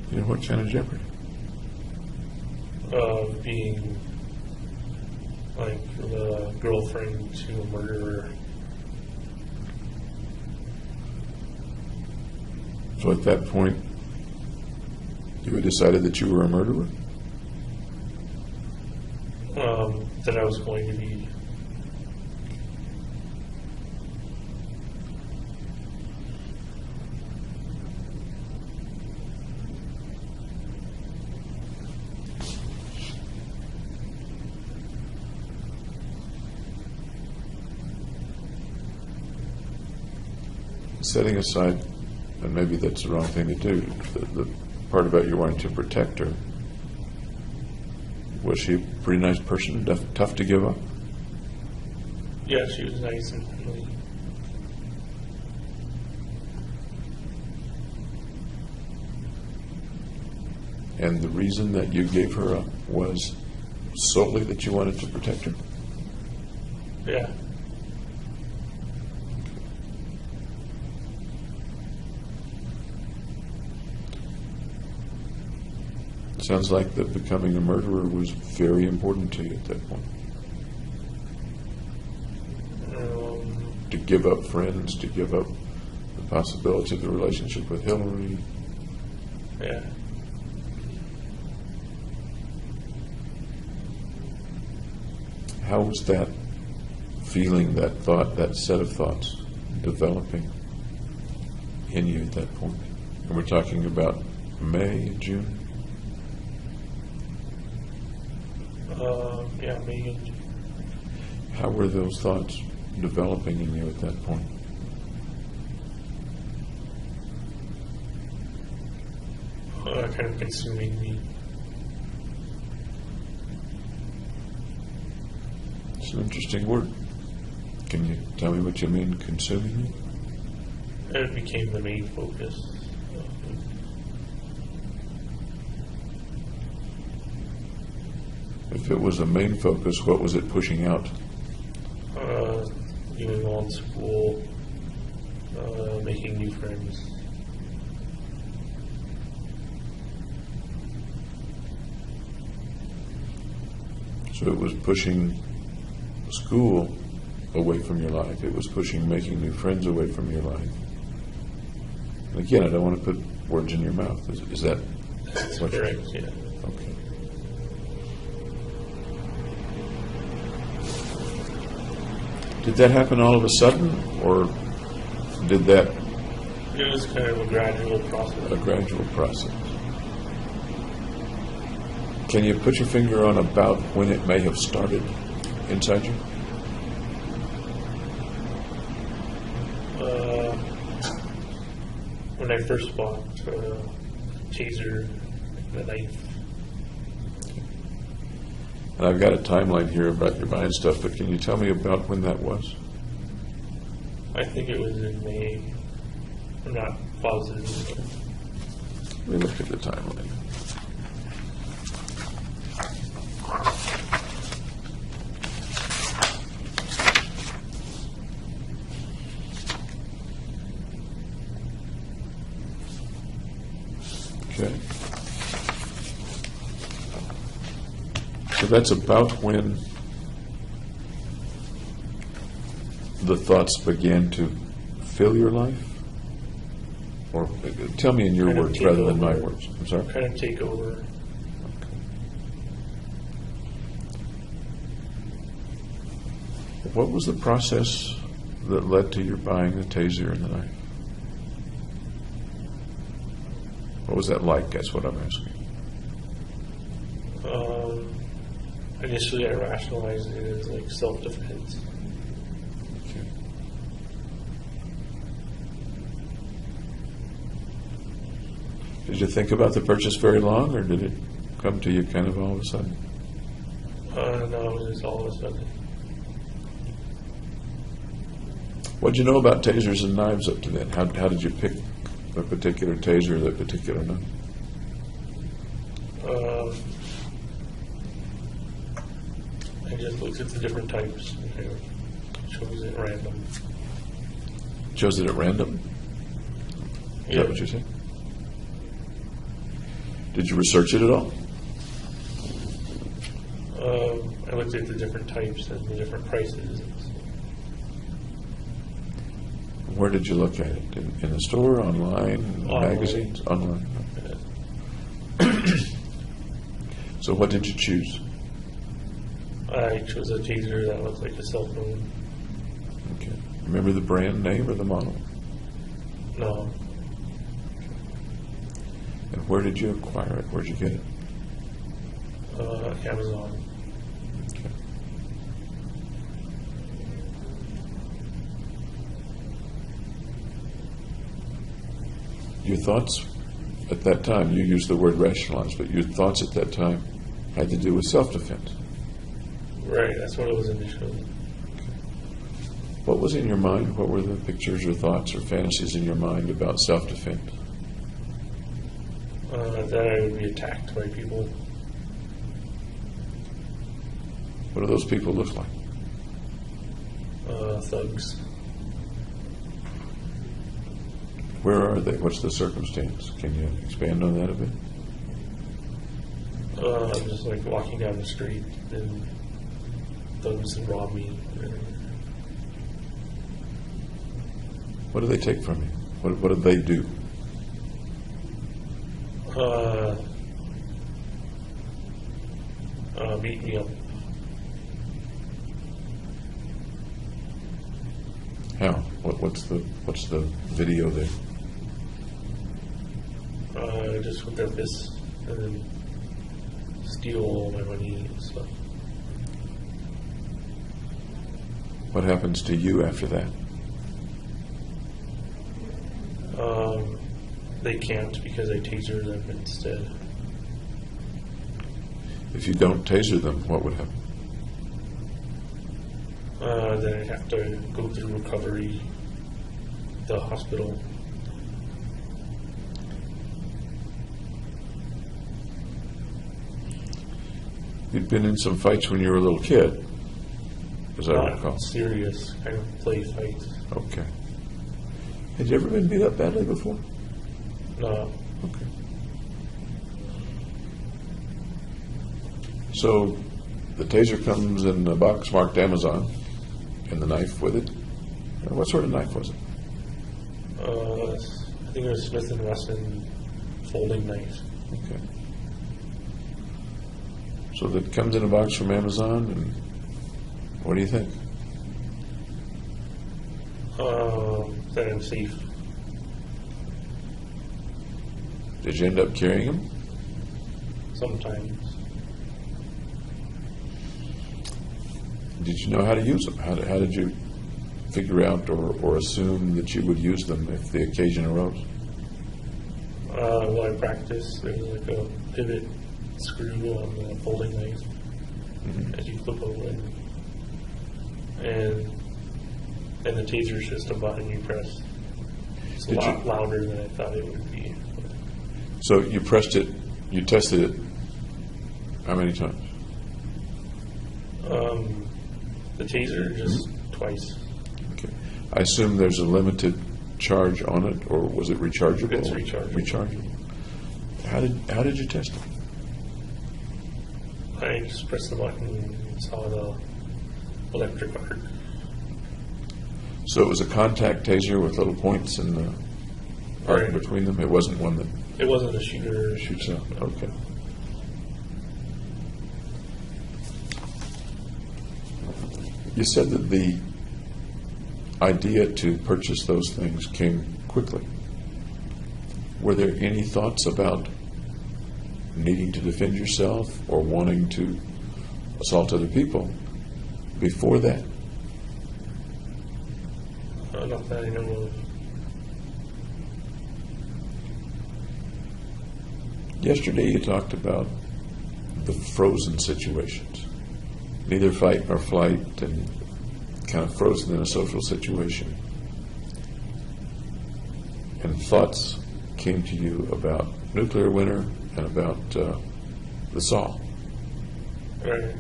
You know, what kind of jeopardy? Of being like the girlfriend to a murderer. So at that point, you had decided that you were a murderer? That I was going to be. Setting aside, and maybe that's the wrong thing to do, the part about you wanting to protect her, was she a pretty nice person, tough to give up? Yeah, she was nice and friendly. And the reason that you gave her up was solely that you wanted to protect her? Yeah. Sounds like that becoming a murderer was very important to you at that point. To give up friends, to give up the possibility of the relationship with Hillary. Yeah. How was that feeling, that thought, that set of thoughts developing in you at that point? And we're talking about May, June? Yeah, May. How were those thoughts developing in you at that point? Kind of consuming me. It's an interesting word. Can you tell me what you mean, consuming you? It became the main focus. If it was a main focus, what was it pushing out? Doing well in school, making new friends. So it was pushing school away from your life. It was pushing making new friends away from your life. And again, I don't want to put words in your mouth. Is that That's what correct, yeah. Okay. Did that happen all of a sudden, or did that It was kind of a gradual process. a gradual process? Can you put your finger on about when it may have started inside you? When I first bought taser, the knife. And I've got a timeline here about your buying stuff, but can you tell me about when that was? I think it was in May. I'm not positive. Let me look at the timeline. Okay. So that's about when the thoughts began to fill your life? Or tell me in your Kind of words take rather than my over. words. I'm sorry? Kind of take over. Okay. What was the process that led to your buying the taser and the knife? What was that like? That's what I'm asking. Initially, I rationalized it as like self-defense. Okay. Did you think about the purchase very long, or did it come to you kind of all of a sudden? No, it was just all of a sudden. What did you know about tasers and knives up to then? How did you pick a particular taser or that particular knife? I just looked at the different types and kind of chose it random. Chose it at random? Is that what you said? Did you research it at all? I looked at the different types and the different prices. Where did you look at it? In the store, online, Online. magazines? Online. So what did you choose? I chose a taser that looked like a cell phone. Okay. Remember the brand name or the model? No, And where did you acquire it? Where did you get it? Amazon. Okay. Your thoughts at that time, you used the word rationalize, but your thoughts at that time had to do with self-defense. Right, that's what it was initially. What was in your mind? What were the pictures or thoughts or fantasies in your mind about self-defense? That I would be attacked by people. What do those people look like? Thugs. Where are they? What's the circumstance? Can you expand on that a bit? Just like walking down the street and thugs would rob me. What do they take from you? What do they do? Beat me up. How? What's the video there? Just with their fists and then steal all my money and stuff. What happens to you after that? They can't because I taser them instead. If you don't taser them, what would happen? Then I'd have to go through recovery, the hospital. You'd been in some fights when you were a little kid, as I recall. Not serious, kind of play fights. Okay. Had you ever been beat up badly before? No, Okay. So the taser comes in a box marked Amazon, and the knife with it. What sort of knife was it? I think it was Smith & Wesson folding knife. Okay. So that comes in a box from Amazon, and what do you think? That I'm safe. Did you end up carrying them? Sometimes. Did you know how to use them? How did you figure out or assume that you would use them if the occasion arose? Well, I practiced. There's like a pivot screw on the folding knife as you flip open. And the taser's just a button you press. It's a lot louder than I thought it would be. So you pressed it, you tested it how many times? The taser, just twice. Okay. I assume there's a limited charge on it, or was it rechargeable? It's rechargeable. Rechargeable. How did you test it? I just pressed the button and saw the electric arc. So it was a contact taser with little points in the part Right. between them? It wasn't one that It wasn't a shooter. shoots out? Okay. You said that the idea to purchase those things came quickly. Were there any thoughts about needing to defend yourself or wanting to assault other people before that? Not that I know of. Yesterday you talked about the frozen situations, neither fight nor flight, and kind of frozen in a social situation. And thoughts came to you about nuclear winter and about the saw. Right.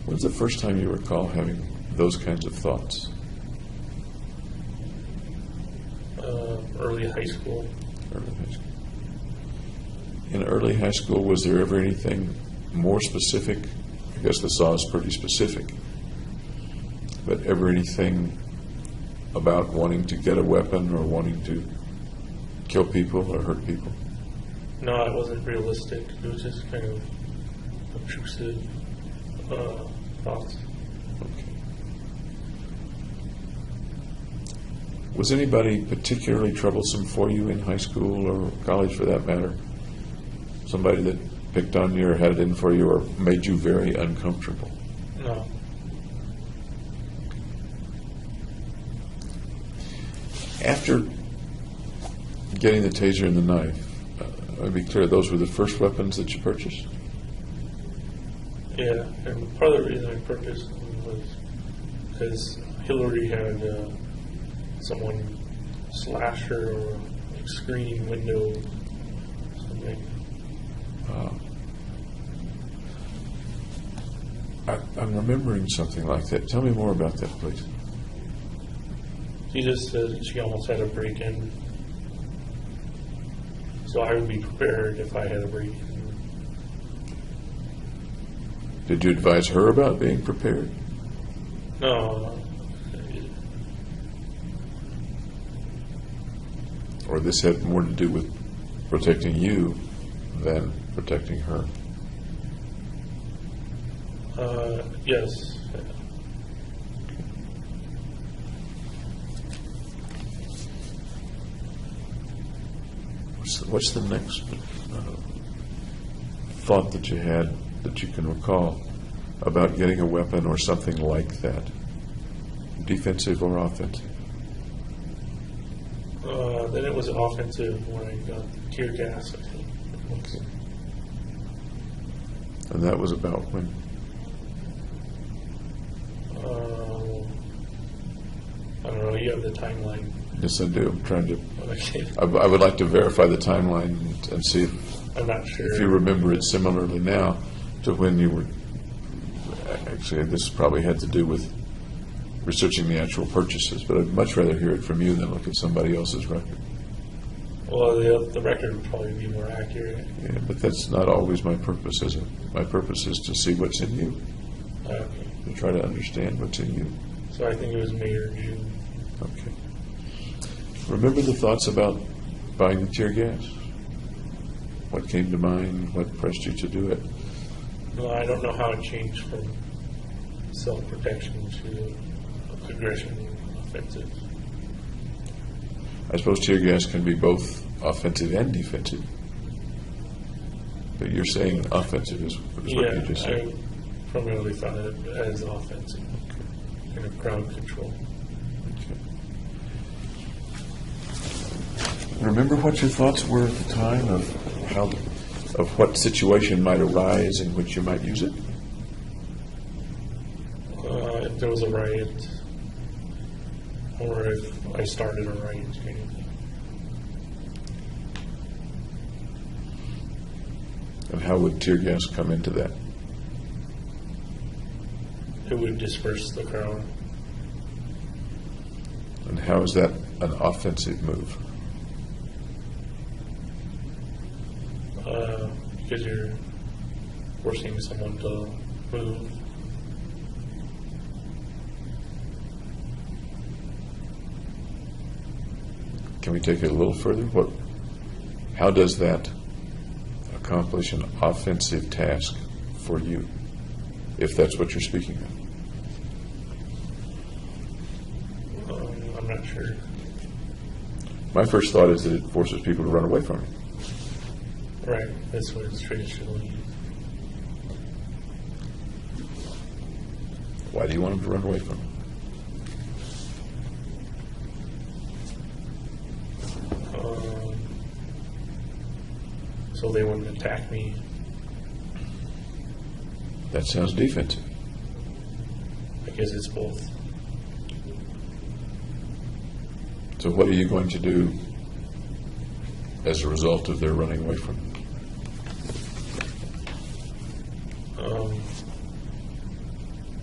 When's the first time you recall having those kinds of thoughts? Early high school. Early high school. In early high school, was there ever anything more specific? I guess the saw is pretty specific. But ever anything about wanting to get a weapon or wanting to kill people or hurt people? No, it wasn't realistic. It was just kind of obtrusive thoughts. Okay. Was anybody particularly troublesome for you in high school or college for that matter? Somebody that picked on you or had it in for you or made you very uncomfortable? No. After getting the taser and the knife, I'll be clear, those were the first weapons that you purchased? Yeah, and part of the reason I purchased them was because Hillary had someone slash her or like screen window something. I'm remembering something like that. Tell me more about that, please. She just said she almost had a break-in. So I would be prepared if I had a break-in. Did you advise her about being prepared? No. Or this had more to do with protecting you than protecting her? Yes. What's the next thought that you had that you can recall about getting a weapon or something like that, defensive or offensive? Then it was offensive when I got tear gas, I think. Okay. And that was about when? I don't know, you have the timeline. Yes, I do. I'm trying to. Okay. I would like to verify the timeline and see I'm not sure. if you remember it similarly now to when you were. Actually, this probably had to do with researching the actual purchases, but I'd much rather hear it from you than look at somebody else's record. Well, the record would probably be more accurate. Yeah, but that's not always my purpose, is it? My purpose is to see what's in you, Okay. to try to understand what's in you. So I think it was May or June. Okay. Remember the thoughts about buying the tear gas? What came to mind? What pressed you to do it? No, I don't know how it changed from self-protection to aggression and offensive. I suppose tear gas can be both offensive and defensive. But you're saying offensive is what you just said. I primarily thought it as offensive, kind of crowd control. Okay. Remember what your thoughts were at the time Of what situation might arise in which you might use it? If there was a riot, or if I started a riot, kind of thing. And how would tear gas come into that? It would disperse the crowd. And how is that an offensive move? Because you're forcing someone to move. Can we take it a little further? How does that accomplish an offensive task for you, if that's what you're speaking of? I'm not sure. My first thought is that it forces people to run away from you. Right, that's what it's traditionally. Why do you want them to run away from you? So they wouldn't attack me. That sounds defensive. I guess it's both. So what are you going to do as a result of their running away from you?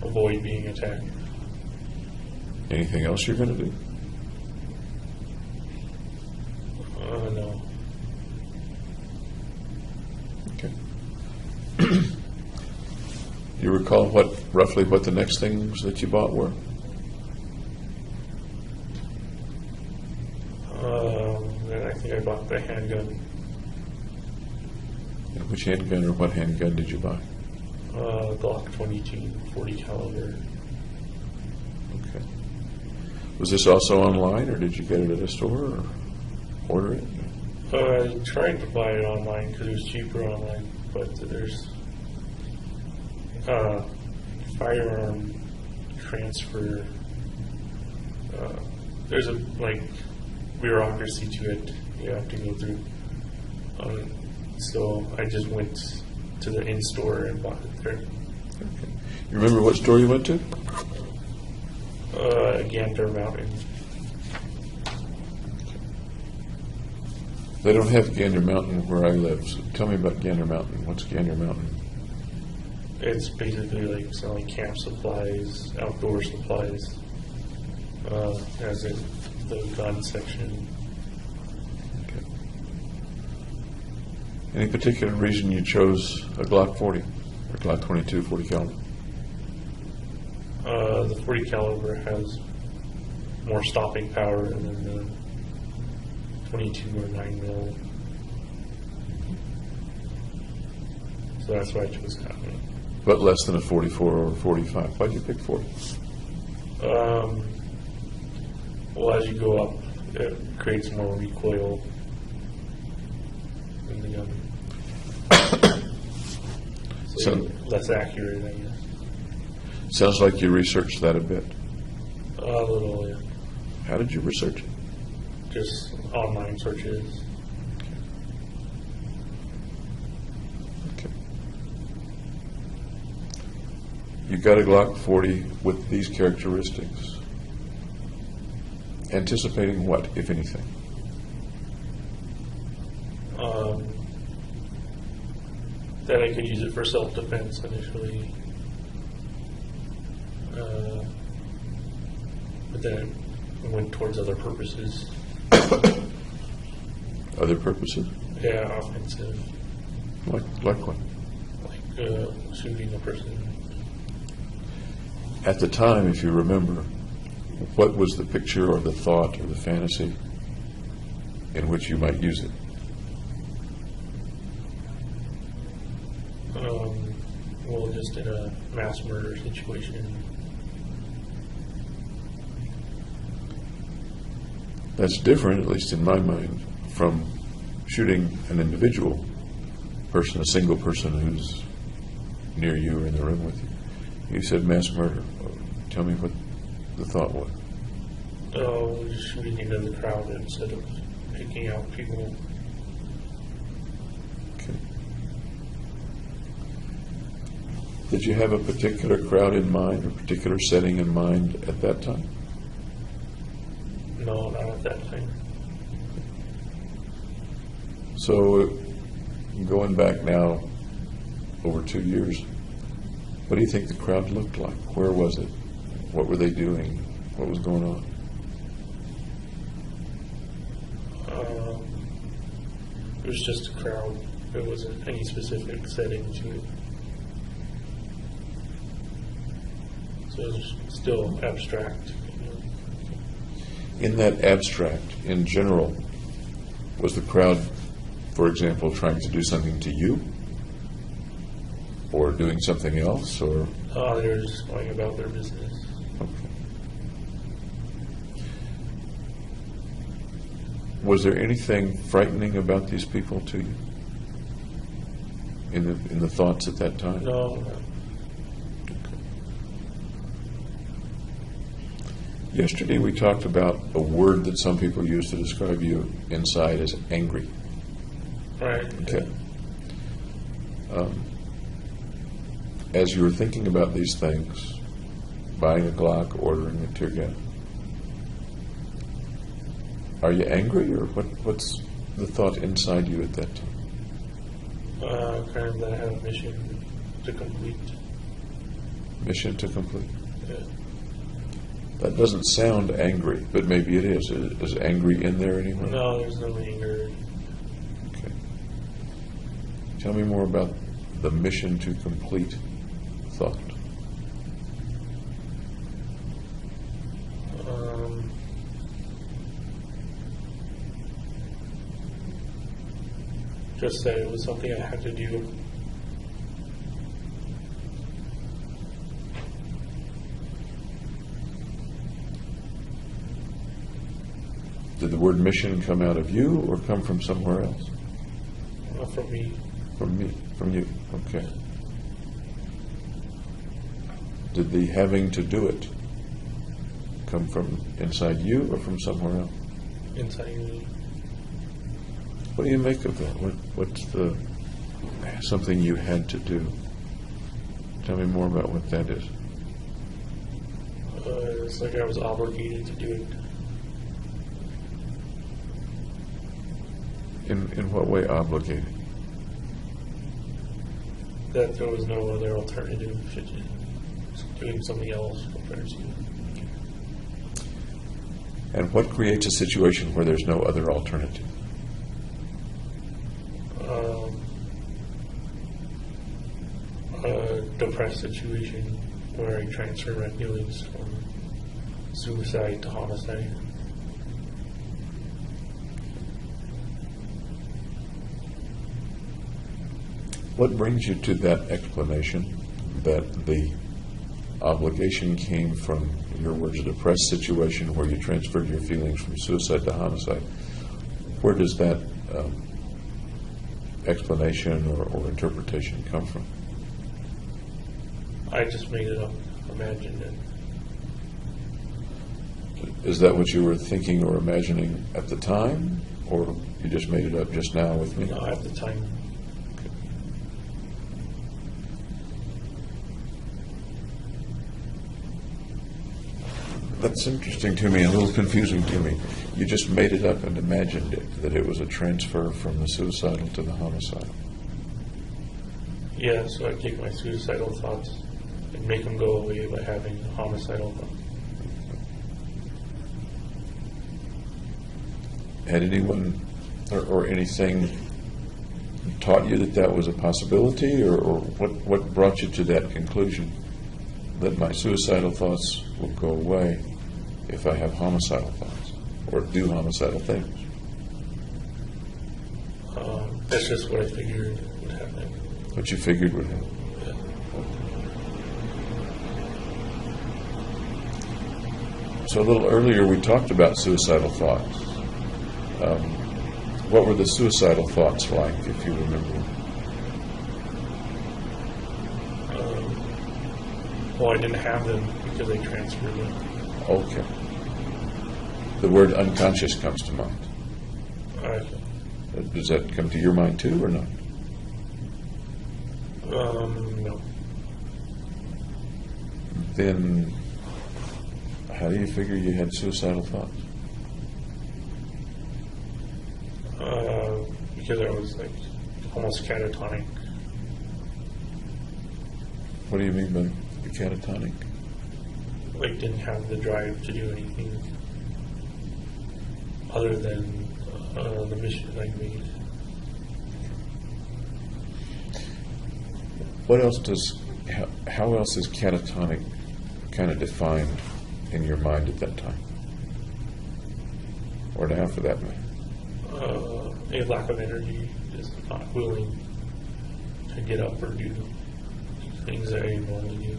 Avoid being attacked. Anything else you're going to do? No. Okay. You recall roughly what the next things that you bought were? Then I think I bought the handgun. And which handgun or what handgun did you buy? Glock 22, 40 caliber. Okay. Was this also online, or did you get it at a store, or order it? I tried to buy it online because it was cheaper online, but there's firearm transfer. There's a bureaucracy to it you have to go through. So I just went to the in-store and bought it there. Okay. You remember what store you went to? Gander Mountain. They don't have Gander Mountain where I live, so tell me about Gander Mountain. What's Gander Mountain? It's basically like selling camp supplies, outdoor supplies, as in the gun section. Okay. Any particular reason you chose a Glock 40 or Glock 22 40 caliber? The 40 caliber has more stopping power than the 22 or 9 mil. So that's why I chose that one. But less than a 44 or 45. Why'd you pick 40? Well, as you go up, it creates more recoil in the gun. So less accurate, I guess. Sounds like you researched that a bit. A little, yeah. How did you research it? Just online searches. Okay. You got a Glock 40 with these characteristics. Anticipating what, if anything? That I could use it for self-defense initially. But then it went towards other purposes. Other purposes? Yeah, offensive. Like what? Like shooting a person. At the time, if you remember, what was the picture or the thought or the fantasy in which you might use it? Well, just in a mass murder situation. That's different, at least in my mind, from shooting an individual person, a single person who's near you or in the room with you. You said mass murder. Tell me what the thought was. Just shooting into the crowd instead of picking out people. Okay. Did you have a particular crowd in mind or particular setting in mind at that time? No, not at that time. So, going back now over 2 years, what do you think the crowd looked like? Where was it? What were they doing? What was going on? It was just a crowd. There wasn't any specific setting to it. So it was still abstract. In that abstract, in general, was the crowd, for example, trying to do something to you? Or doing something else? Or They were just going about their business. okay. Was there anything frightening about these people to you? In the thoughts at that time? No, Yesterday we talked about a word that some people use to describe you inside as angry. right. Okay. As you were thinking about these things, buying a Glock, ordering a tear gas, are you angry, or what's the thought inside you at that time? Kind of that I have a mission to complete. Mission to complete. Yeah. That doesn't sound angry, but maybe it is. Is angry in there anywhere? No, there's no anger. Okay. Tell me more about the mission to complete thought. Just that it was something I had to do. Did the word mission come out of you or come from somewhere else? From me. From me, from you. Okay. Did the having to do it come from inside you or from somewhere else? Inside me. What do you make of that? What's the something you had to do? Tell me more about what that is. It's like I was obligated to do it. In what way obligated? That there was no other alternative to doing something else compared to. And what creates a situation where there's no other alternative? A depressed situation where I transfer my feelings from suicide to homicide. What brings you to that explanation that the obligation came from, in your words, a depressed situation where you transferred your feelings from suicide to homicide? Where does that explanation or interpretation come from? I just made it up, imagined it. Is that what you were thinking or imagining at the time, or you just made it up just now with me? At the time. That's interesting to me, a little confusing to me. You just made it up and imagined it, that it was a transfer from the suicidal to the homicidal. Yeah, so I take my suicidal thoughts and make them go away by having homicidal thoughts. Had anyone or anything taught you that that was a possibility, or what brought you to that conclusion, that my suicidal thoughts will go away if I have homicidal thoughts or do homicidal things? That's just what I figured would happen. What you figured would happen. So a little earlier we talked about suicidal thoughts. What were the suicidal thoughts like, if you remember? Well, I didn't have them because I transferred them. Okay. The word unconscious comes to mind. Does that come to your mind too, or not? No. Then how do you figure you had suicidal thoughts? Because I was like almost catatonic. What do you mean by the catatonic? Like didn't have the drive to do anything other than the mission I made. What else how else is catatonic kind of defined in your mind at that time? or now for that matter? A lack of energy, just not willing to get up or do things that I normally do.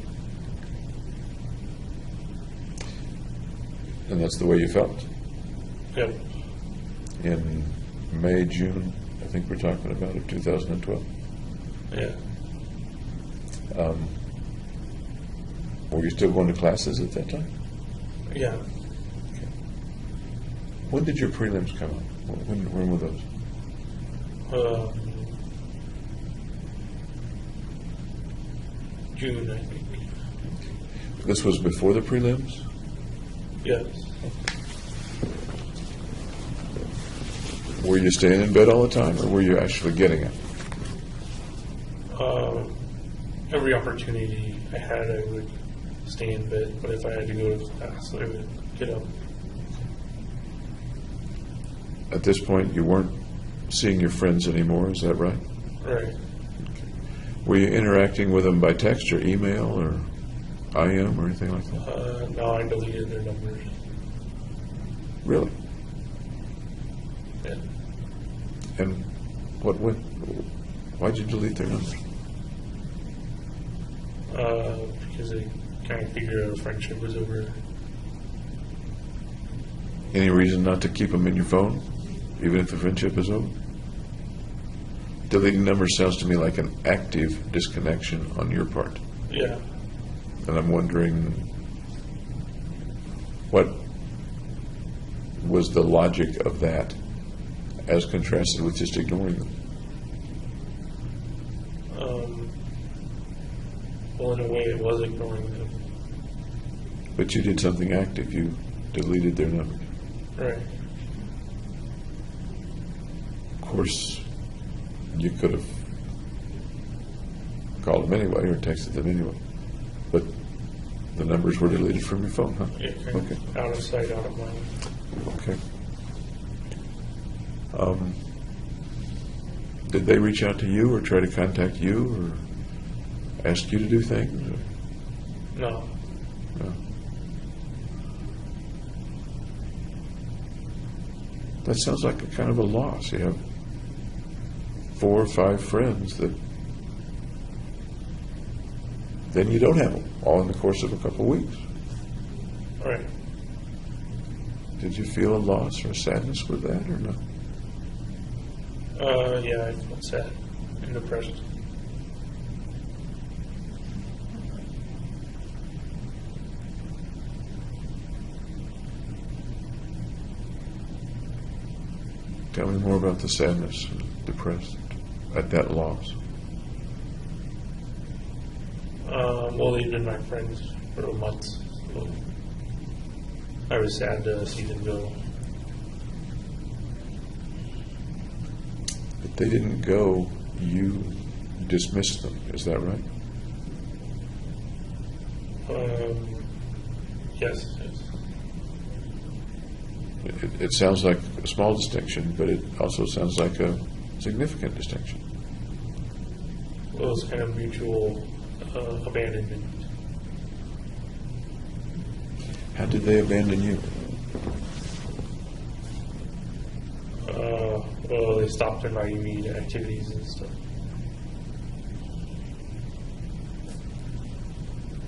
And that's the way you felt? Yep. In May, June, I think we're talking about, of 2012. Yeah. Were you still going to classes at that time? Yeah. When did your prelims come out? When were those? June, I think. This was before the prelims? Yes. Were you staying in bed all the time, or were you actually getting it? Every opportunity I had, I would stay in bed, but if I had to go to class, I would get up. At this point, you weren't seeing your friends anymore, is that right? Right. Were you interacting with them by text or email or IM or anything like that? No, I deleted their numbers. Really? Yeah. And why'd you delete their numbers? Because I kind of figured our friendship was over. Any reason not to keep them in your phone, even if the friendship is over? Deleting numbers sounds to me like an active disconnection on your part. Yeah. And I'm wondering what was the logic of that as contrasted with just ignoring them? Well, in a way, it was ignoring them. But you did something active. You deleted their numbers. Right. Of course, you could have called them anyway or texted them anyway. But the numbers were deleted from your phone, huh? Yeah, Okay. Out of sight, out of mind. Okay. Did they reach out to you or try to contact you or ask you to do things? No. No. That sounds like a kind of a loss. You have 4 or 5 friends that then you don't have them all in the course of a couple of weeks. Right. Did you feel a loss or a sadness with that or no? Yeah, I felt sad and depressed. Tell me more about the sadness, depressed at that loss. Well, they've been my friends for a month, so I was sad to see them go. If they didn't go, you dismissed them, is that right? Yes. It sounds like a small distinction, but it also sounds like a significant distinction. Well, it was kind of mutual abandonment. How did they abandon you? Well, they stopped inviting me to activities and stuff.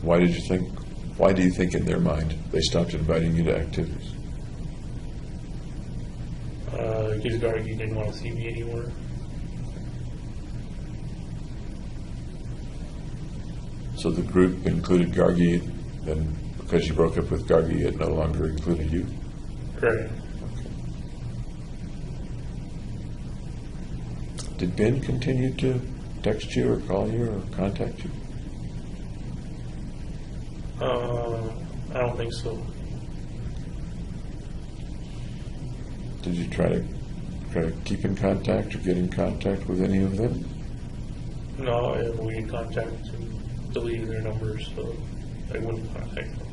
Why do you think in their mind they stopped inviting you to activities? Because Gargi didn't want to see me anymore. So the group included Gargi, and because you broke up with Gargi, it no longer included you? Correct. Did Ben continue to text you or call you or contact you? I don't think so. Did you try to keep in contact or get in contact with any of them? No, I avoided contact and deleted their numbers, so I wouldn't contact them.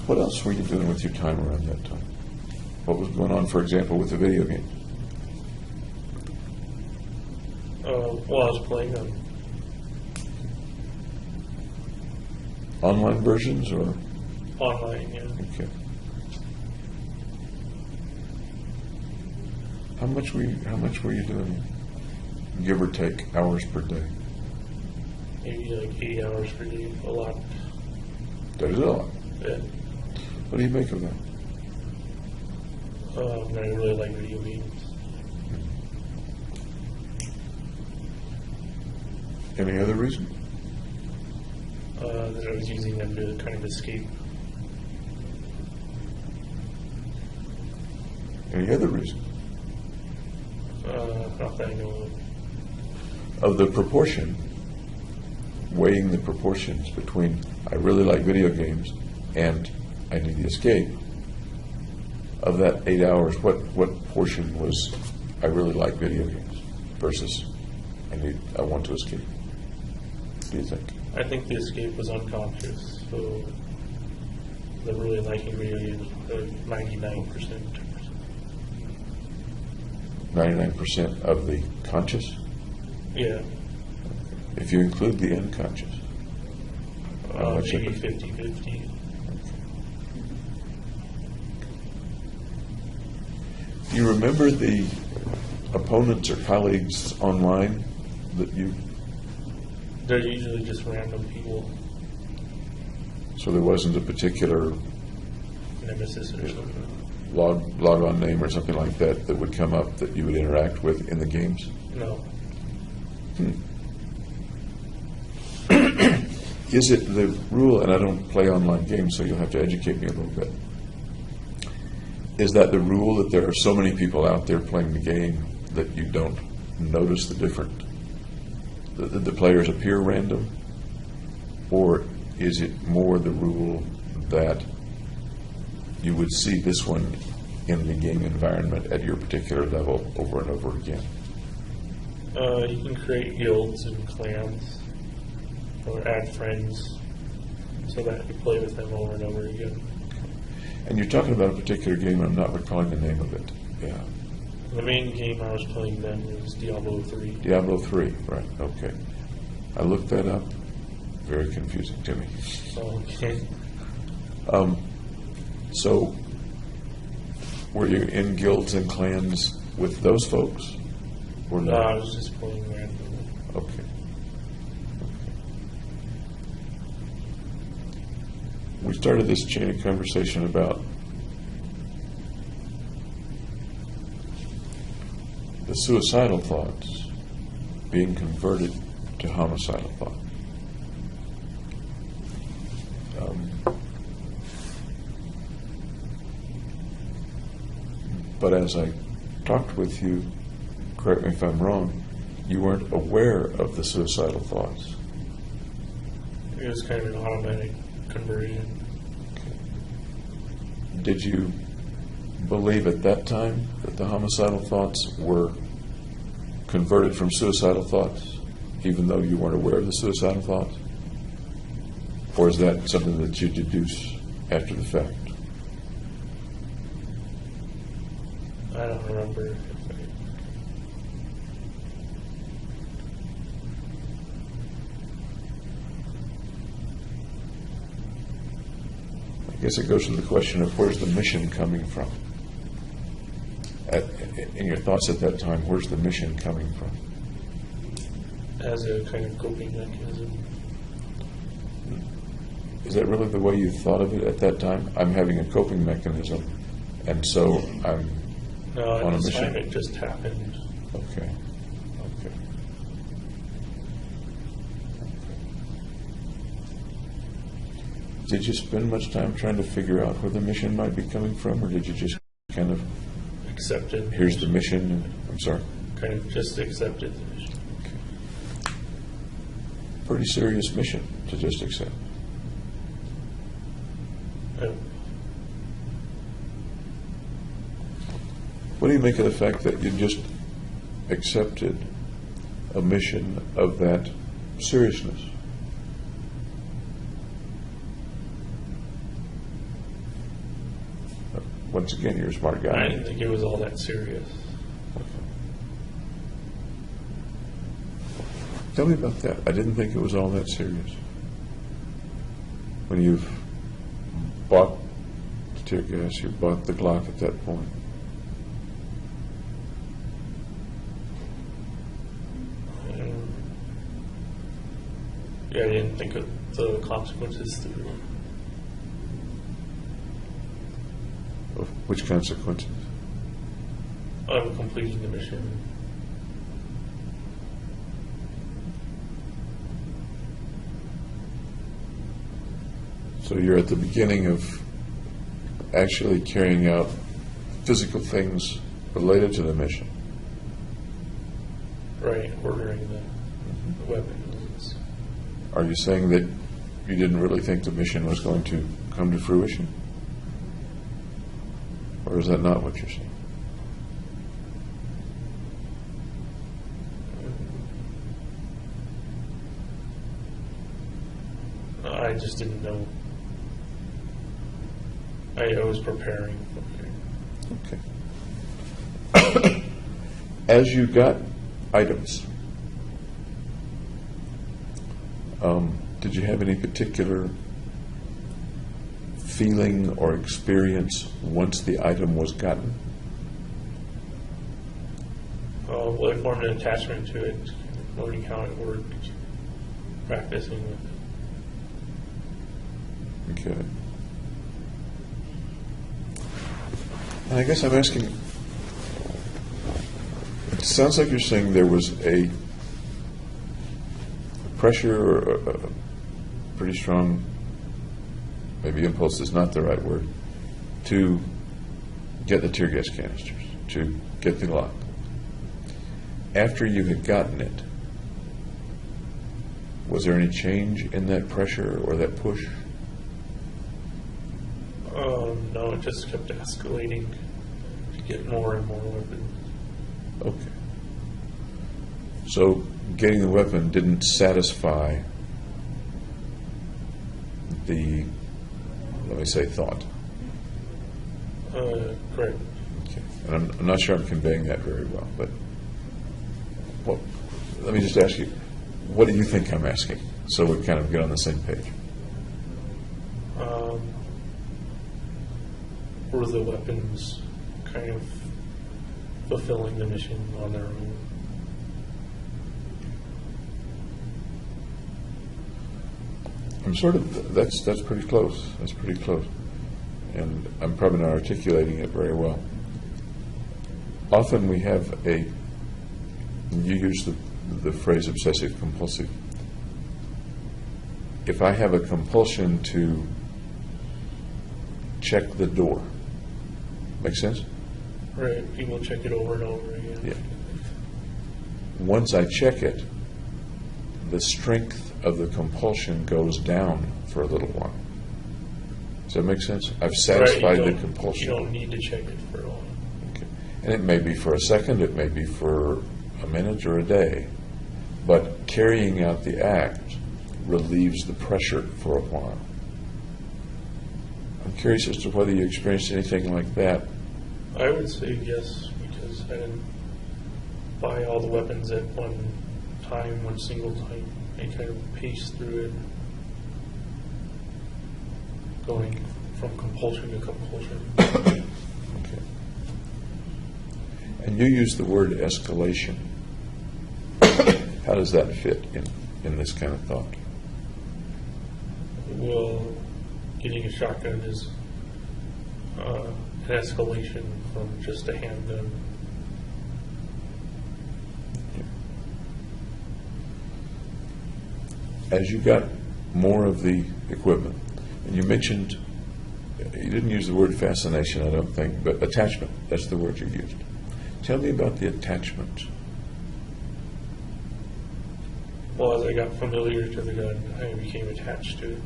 What else were you doing with your time around that time? What was going on, for example, with the video game? Well, I was playing them. Online versions or Online, yeah. Okay. How much were you doing, give or take, hours per day? Maybe like 8 hours per day, a lot. That is a lot. Yeah. What do you make of that? I really like video games. Any other reason? That I was using them to kind of escape. Any other reason? Not that I know of. Of the proportion, weighing the proportions between I really like video games and I need the escape, of that 8 hours, what portion was I really like video games versus I want to escape? What do you think? I think the escape was unconscious, so the really liking video games was 99%. 99% of the conscious? Yeah. If you include the unconscious? How much Maybe of it? 50-50. Do you remember the opponents or colleagues online that you, They're usually just random people, so there wasn't a particular nemesis or something. log on name or something like that that would come up that you would interact with in the games? No. Is it the rule, and I don't play online games, so you'll have to educate me a little bit. Is that the rule that there are so many people out there playing the game that you don't notice the the players appear random? Or is it more the rule that you would see this one in the game environment at your particular level over and over again? You can create guilds and clans or add friends so that you play with them over and over again. And you're talking about a particular game, I'm not recalling the name of it. Yeah. The main game I was playing then was Diablo 3. Diablo 3, right, okay. I looked that up. Very confusing to me. Okay. So, were you in guilds and clans with those folks? Or No, not? I was just playing randomly. Okay. We started this chain of conversation about the suicidal thoughts being converted to homicidal thoughts. But as I talked with you, correct me if I'm wrong, you weren't aware of the suicidal thoughts. It was kind of an automatic conversion. Did you believe at that time that the homicidal thoughts were converted from suicidal thoughts, even though you weren't aware of the suicidal thoughts? Or is that something that you deduce after the fact? I don't remember. I guess it goes to the question of where's the mission coming from? In your thoughts at that time, where's the mission coming from? As a kind of coping mechanism. Is that really the way you thought of it at that time? I'm having a coping mechanism, and so I'm No, on at a this time mission. it just happened. Okay. Okay. Did you spend much time trying to figure out where the mission might be coming from, or did you just kind of, Accepted. here's the mission, and, I'm sorry, Kind of just accepted the mission. pretty serious mission to just accept. What do you make of the fact that you just accepted a mission of that seriousness? Once again, you're a smart I guy. didn't think it was all that serious. Tell me about that. I didn't think it was all that serious. When you've bought the tear gas, you bought the Glock at that point. Yeah, I didn't think of the consequences through. Of which consequences? Of completing the mission. So you're at the beginning of actually carrying out physical things related to the mission. Right, ordering the weapons. Are you saying that you didn't really think the mission was going to come to fruition? Or is that not what you're saying? I just didn't know. I was preparing. Okay. As you got items, did you have any particular feeling or experience once the item was gotten? Well, I formed an attachment to it, learning how it worked, practicing with it. Okay. And I guess I'm asking, it sounds like you're saying there was a pressure or a pretty strong, maybe impulse is not the right word, to get the tear gas canisters, to get the lock. After you had gotten it, was there any change in that pressure or that push? No, it just kept escalating to get more and more weapons. Okay. So getting the weapon didn't satisfy the, let me say, thought. Correct. Okay. And I'm not sure I'm conveying that very well, but well, let me just ask you, what do you think I'm asking? So we kind of get on the same page. Were the weapons kind of fulfilling the mission on their own? I'm sort of, that's pretty close. That's pretty close. And I'm probably not articulating it very well. Often we have you use the phrase obsessive compulsive. If I have a compulsion to check the door, make sense? Right, people check it over and over again. Yeah. Once I check it, the strength of the compulsion goes down for a little while. Does that make sense? I've satisfied Right, the compulsion. You don't need to check it for a while. Okay. And it may be for a second, it may be for a minute or a day, but carrying out the act relieves the pressure for a while. I'm curious as to whether you experienced anything like that. I would say yes, because I didn't buy all the weapons at one time, one single time. I kind of paced through it, going from compulsion to compulsion. Okay. And you use the word escalation. How does that fit in this kind of thought? Well, getting a shotgun is an escalation from just a handgun. As you got more of the equipment, and you mentioned, you didn't use the word fascination, I don't think, but attachment, that's the word you used. Tell me about the attachment. Well, as I got familiar to the gun, I became attached to it.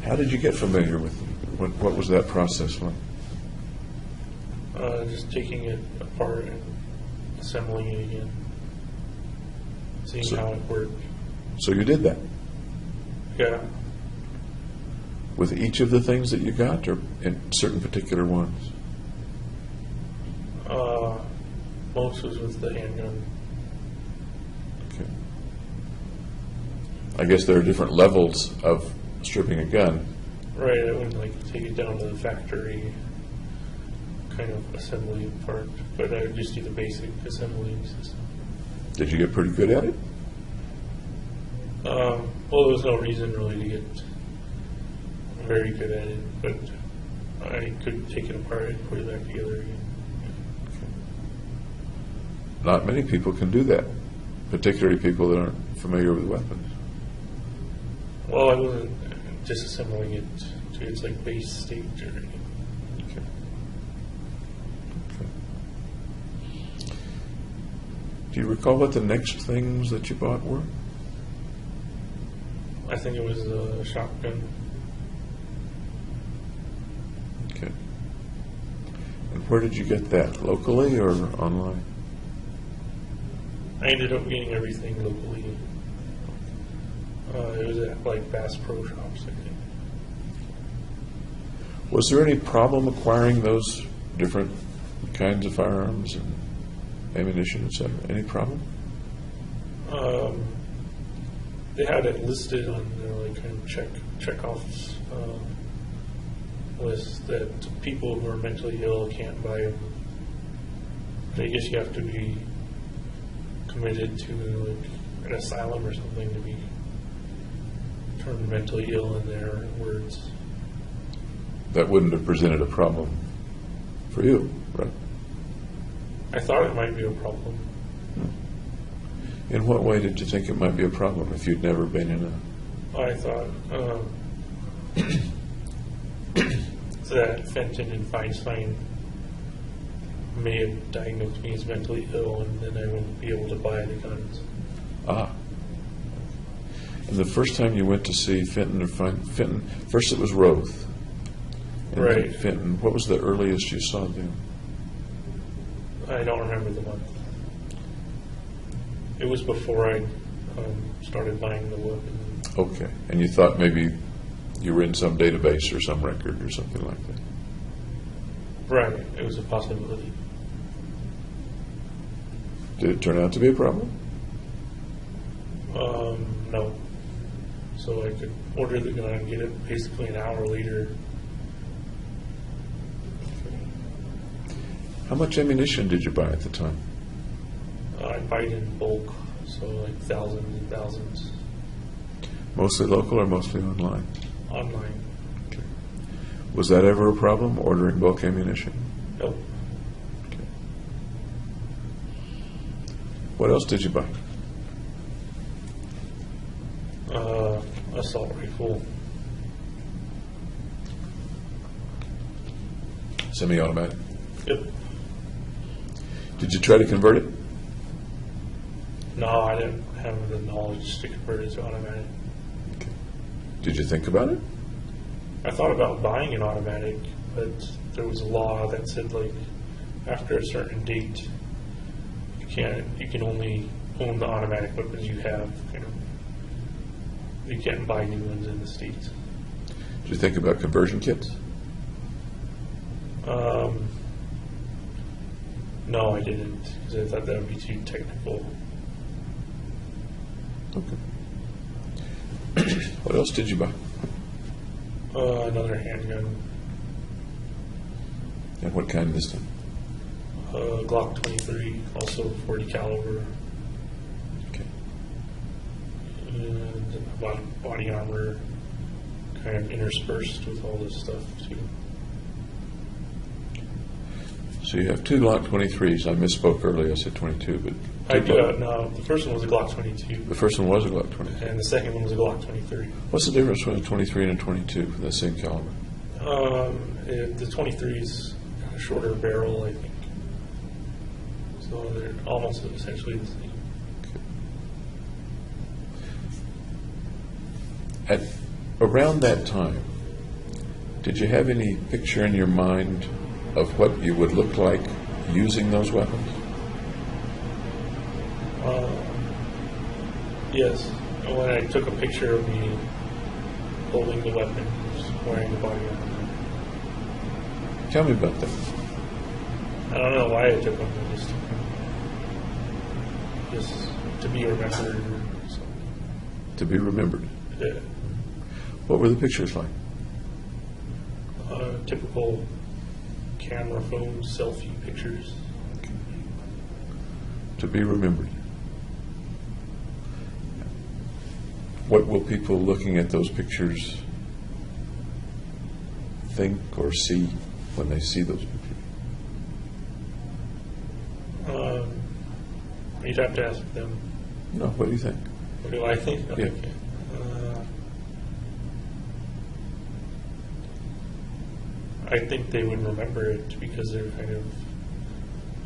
How did you get familiar with it? What was that process like? Just taking it apart and assembling it again, seeing how it worked. So you did that Yeah, with each of the things that you got, or in certain particular ones? most was with the handgun. Okay. I guess there are different levels of stripping a gun. Right, I wouldn't like take it down to the factory kind of assembly part, but I would just do the basic assembly system. Did you get pretty good at it? Well, there was no reason really to get very good at it, but I could take it apart and put it back together again. Not many people can do that, particularly people that aren't familiar with weapons. Well, I wasn't disassembling it to its like base stage or anything. Okay. Okay. Do you recall what the next things that you bought were? I think it was a shotgun. Okay. And where did you get that? Locally or online? I ended up getting everything locally. It was at like Bass Pro Shops, I think. Was there any problem acquiring those different kinds of firearms and ammunition, etc.? Any problem? They had it listed on their like kind of checkoffs list that people who are mentally ill can't buy them. I guess you have to be committed to like an asylum or something to be termed mentally ill in their words. That wouldn't have presented a problem for you, right? I thought it might be a problem. In what way did you think it might be a problem if you'd never been in a... I thought that Fenton and Feinstein may have diagnosed me as mentally ill, and then I wouldn't be able to buy the guns. Ah. And the first time you went to see Fenton or Fenton, first it was Roth. And Right. then Fenton, what was the earliest you saw them? I don't remember the month. It was before I started buying the weapon. Okay. And you thought maybe you were in some database or some record or something like that? Right. It was a possibility. Did it turn out to be a problem? No. So I could order the gun and get it basically an hour later. How much ammunition did you buy at the time? I buy it in bulk, so like thousands and thousands Mostly local or mostly online? online. Okay. Was that ever a problem, ordering bulk ammunition? Nope. Okay. What else did you buy? Assault rifle. Semi-automatic? Yep. Did you try to convert it? No, I didn't have the knowledge to convert it to automatic. Okay. Did you think about it? I thought about buying an automatic, but there was a law that said like after a certain date, you can only own the automatic weapons you have. You can't buy new ones in the States. Did you think about conversion kits? No, I didn't, because I thought that would be too technical. Okay. What else did you buy? Another handgun, And what kind this time? Glock 23, also 40 caliber, Okay. and I bought body armor, kind of interspersed with all this stuff too. So you have two Glock 23s. I misspoke earlier. I said 22, but I two Glock- no, the first one was a Glock 22, the first one was a Glock 23. and the second one was a Glock 23. What's the difference between a 23 and a 22 for the same caliber? The 23's got a shorter barrel, I think. So they're almost essentially the same. At around that time, did you have any picture in your mind of what you would look like using those weapons? Yes, when I took a picture of me holding the weapon, wearing the body armor. Tell me about that. I don't know why I took one, I just took one. Just to be remembered or something. To be remembered. Yeah. What were the pictures like? Typical camera phone selfie pictures. To be remembered. What will people looking at those pictures think or see when they see those pictures? You'd have to ask them. No, what do you think? What do I think? Yeah. Okay. I think they would remember it because they're kind of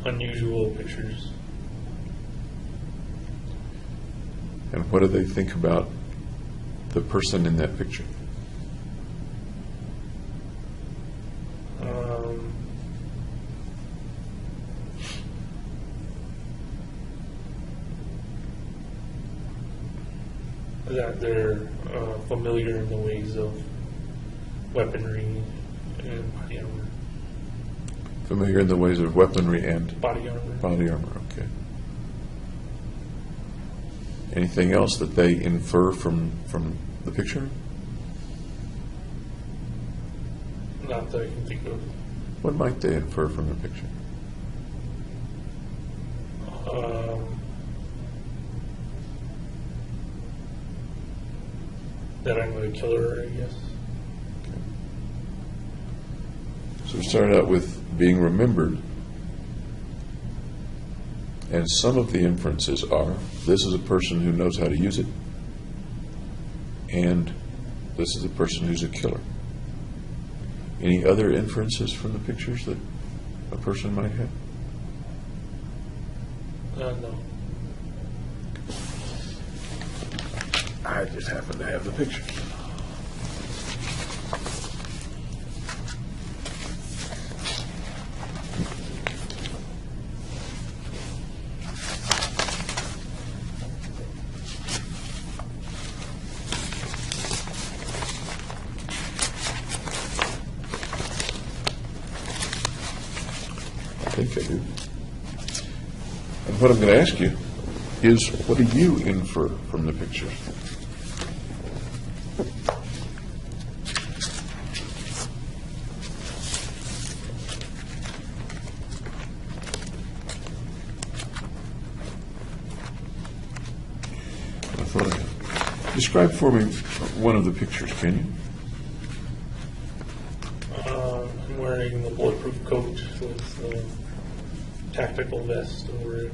unusual pictures. And what do they think about the person in that picture? That they're familiar in the ways of weaponry and body armor. Familiar in the ways of weaponry and Body armor. body armor, okay. Anything else that they infer from the picture? Not that I can think of. What might they infer from the picture? That I'm a killer, I guess. So we started out with being remembered, and some of the inferences are, this is a person who knows how to use it, and this is a person who's a killer. Any other inferences from the pictures that a person might have? No. I just happen to have the picture. I think I do. And what I'm going to ask you is, what do you infer from the pictures? Describe for me one of the pictures, can you? I'm wearing the bulletproof coat with the tactical vest over it.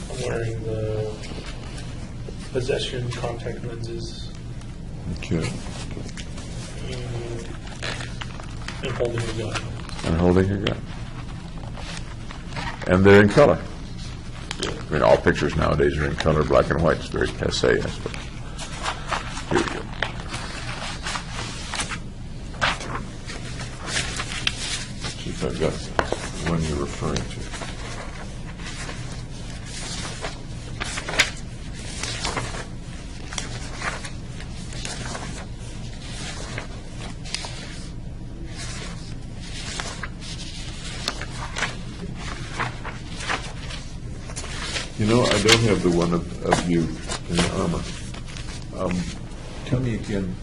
I'm wearing the possession contact lenses Okay. and holding a gun. And holding a gun. And they're in color. I mean, all pictures nowadays are in color. Black and white is very passé, I suppose. Here we go. See if I've got the one you're referring to. You know, I don't have the one of you in the armor. Tell me again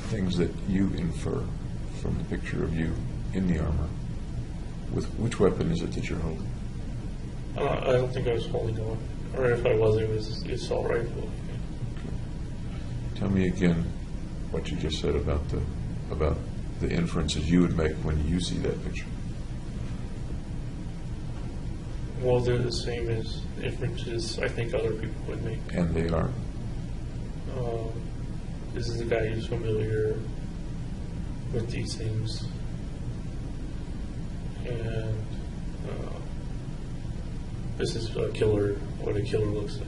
things that you infer from the picture of you in the armor. With which weapon is it that you're holding? I don't think I was holding one, or if I was, it was the assault rifle. Tell me again what you just said about the inferences you would make when you see that picture. Well, they're the same as inferences I think other people would make. And they are. This is a guy who's familiar with these things, and this is a killer. What a killer looks like.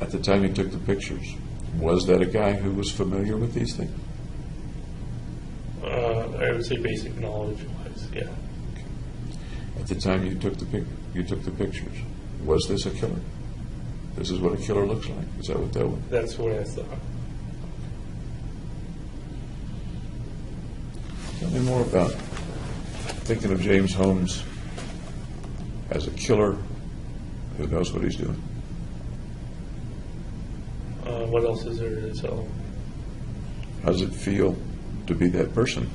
At the time you took the pictures, was that a guy who was familiar with these things? I would say basic knowledge-wise, yeah. At the time you took the pictures, was this a killer? This is what a killer looks like. Is that what that was? That's what I thought. Tell me more about thinking of James Holmes as a killer Who knows what he's doing? What else is there to tell? How does it feel to be that person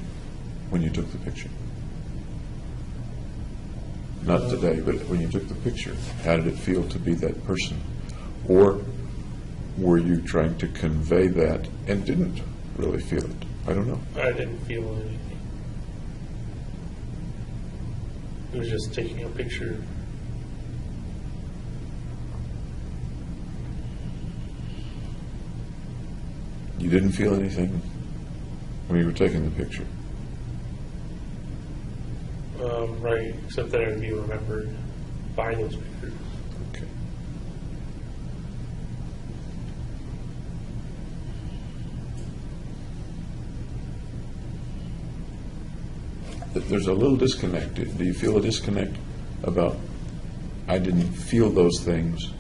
when you took the picture? Not today, but when you took the picture, how did it feel to be that person? Or were you trying to convey that and didn't really feel it? I don't know. I didn't feel anything. It was just taking a picture. You didn't feel anything when you were taking the picture? Right, except that I'd be remembered by those pictures. Okay. There's a little disconnect. Do you feel a disconnect about, I didn't feel those things,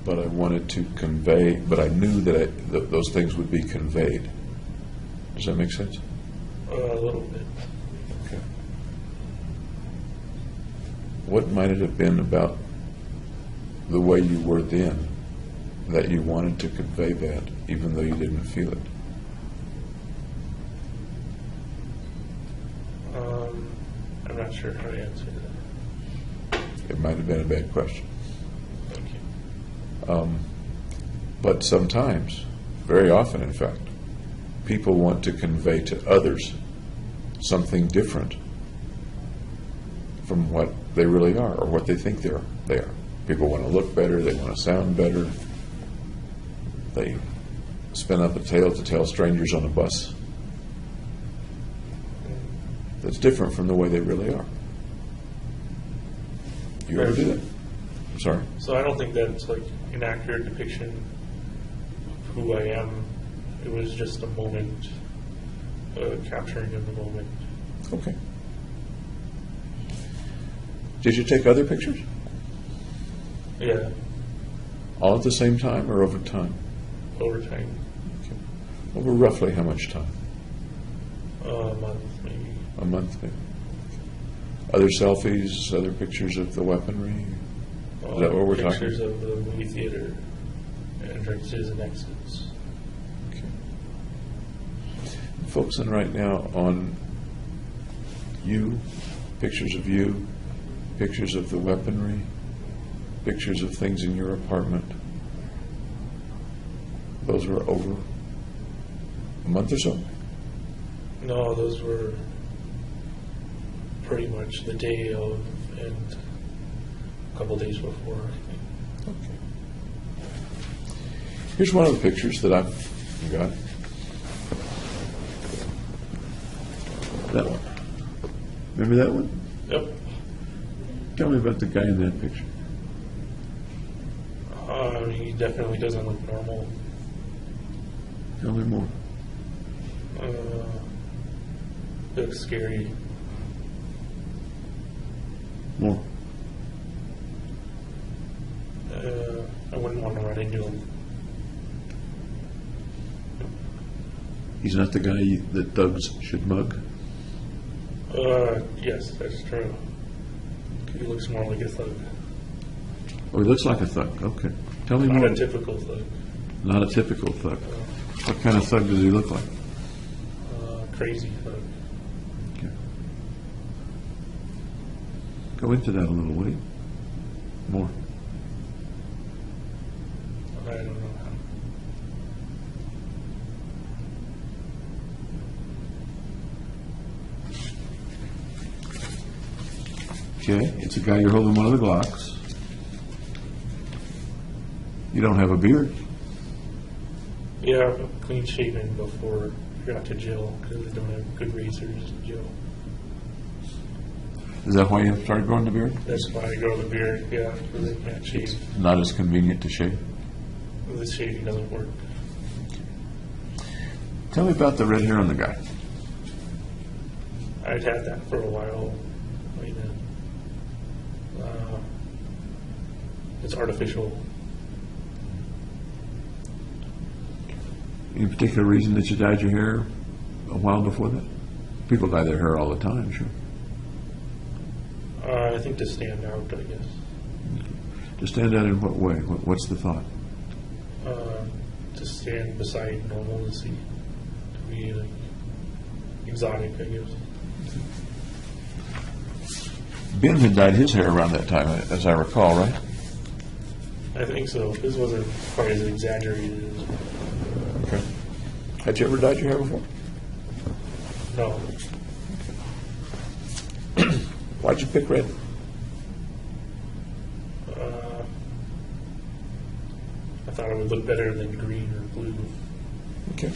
but I wanted to convey, but I knew that those things would be conveyed? Does that make sense? A little bit. Okay. What might it have been about the way you were then that you wanted to convey that, even though you didn't feel it? I'm not sure how to answer that. It might have been a bad question. Thank you. But sometimes, very often in fact, people want to convey to others something different from what they really are or what they think they are. People want to look better, they want to sound better. They spin up a tale to tell strangers on a bus that's different from the way they really are. You ever do that? I'm sorry? So I don't think that's like an accurate depiction of who I am. It was just a moment, capturing in the moment. Okay. Did you take other pictures? Yeah, All at the same time or over time? over time. Okay. Over roughly how much time? A month maybe. A month, maybe. Other selfies, other pictures of the weaponry? Is that what we're talking Pictures of the movie theater, entrances and exits. Okay. Focusing right now on you, pictures of you, pictures of the weaponry, pictures of things in your apartment. Those were over a month or so? No, those were pretty much the day of and a couple days before, I think. Okay. Here's one of the pictures that I've got. That one. Remember that one? Yep. Tell me about the guy in that picture. He definitely doesn't look normal. Tell me more. Looks scary. More. I wouldn't want to run into him. He's not the guy that thugs should mug? Yes, that's true. He looks more like a thug. Oh, he looks like a thug. Okay. Tell me Not more. a typical thug. Not a typical thug. What kind of thug does he look like? Crazy thug. Okay. Go into that a little, will you? More. I don't know how. Okay, it's a guy, you're holding one of the Glocks. You don't have a beard. Yeah, I'm clean shaven before I got to jail because they don't have good razors in jail. Is that why you started growing the beard? That's why I grow the beard, yeah, because they can't shave. Not as convenient to shave. The shaving doesn't work. Tell me about the red hair on the guy. I'd had that for a while. It's artificial. Any particular reason that you dyed your hair a while before that? People dye their hair all the time, sure. I think to stand out, I guess. To stand out in what way? What's the thought? To stand beside normalcy, to be like exotic, I guess. Ben had dyed his hair around that time, as I recall, right? I think so. This wasn't quite as exaggerated as Okay. Had you ever dyed your hair before? no. Why'd you pick red? I thought it would look better than green or blue. Okay.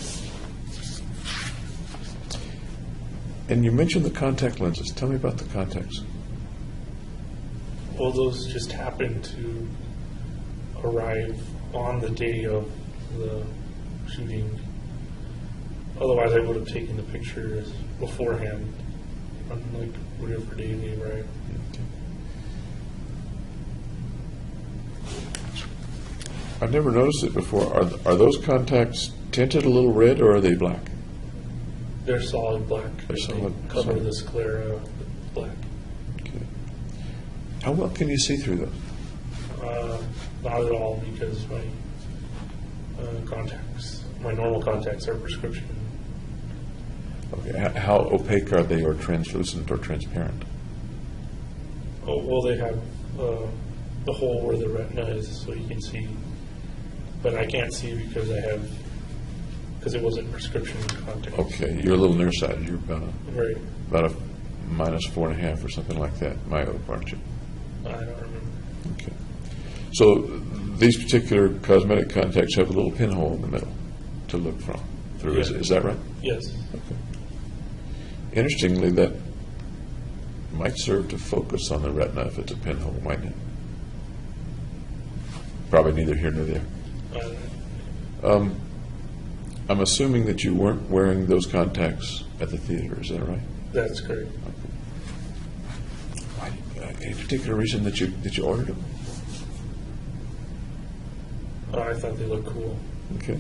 And you mentioned the contact lenses. Tell me about the contacts. Well, those just happened to arrive on the day of the shooting. Otherwise, I would have taken the pictures beforehand, on like whatever day they arrived. I've never noticed it before. Are those contacts tinted a little red, or are they black? They're solid black. They're solid- Cover solid. the sclera with black. Okay. How well can you see through those? Not at all, because my contacts, my normal contacts, are prescription. Okay. How opaque are they, or translucent, or transparent? Oh, well, they have the hole where the retina is, so you can see. But I can't see because because it wasn't prescription contacts. Okay. You're a little nearsighted. You're Right. about a -4.5 or something like that. Myope, aren't you? I don't remember. Okay. So these particular cosmetic contacts have a little pinhole in the middle to look from through. Yeah. Is that right? Yes. Okay. Interestingly, that might serve to focus on the retina if it's a pinhole, mightn't it? Probably neither here nor there. I'm assuming that you weren't wearing those contacts at the theater. Is that right? That's correct. Why, any particular reason that you ordered them? I thought they looked cool. Okay.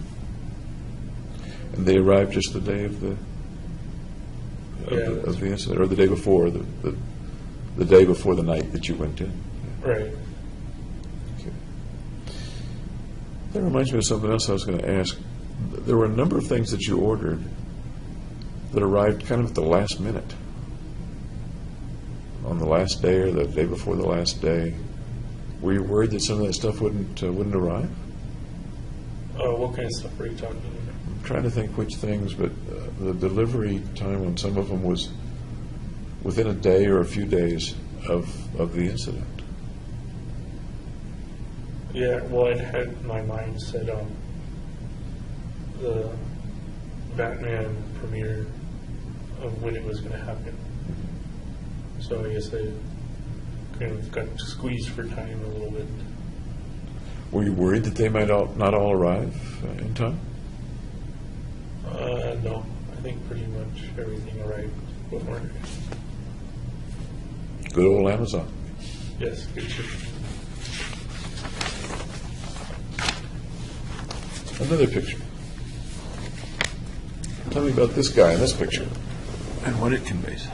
And they arrived just the day of the Yeah. of the incident, or the day before, the day before the night that you went in. Right. Okay. That reminds me of something else I was going to ask. There were a number of things that you ordered that arrived kind of at the last minute, on the last day or the day before the last day. Were you worried that some of that stuff wouldn't arrive? What kind of stuff are you talking about? I'm trying to think which things, but the delivery time on some of them was within a day or a few days of the incident. Yeah, well, it had my mind set on the Batman premiere of when it was going to happen. So I guess I kind of got squeezed for time a little bit. Were you worried that they might not all arrive in time? No, I think pretty much everything arrived before. Good old Amazon. Yes, good shit. Another picture. Tell me about this guy in this picture and what it conveys.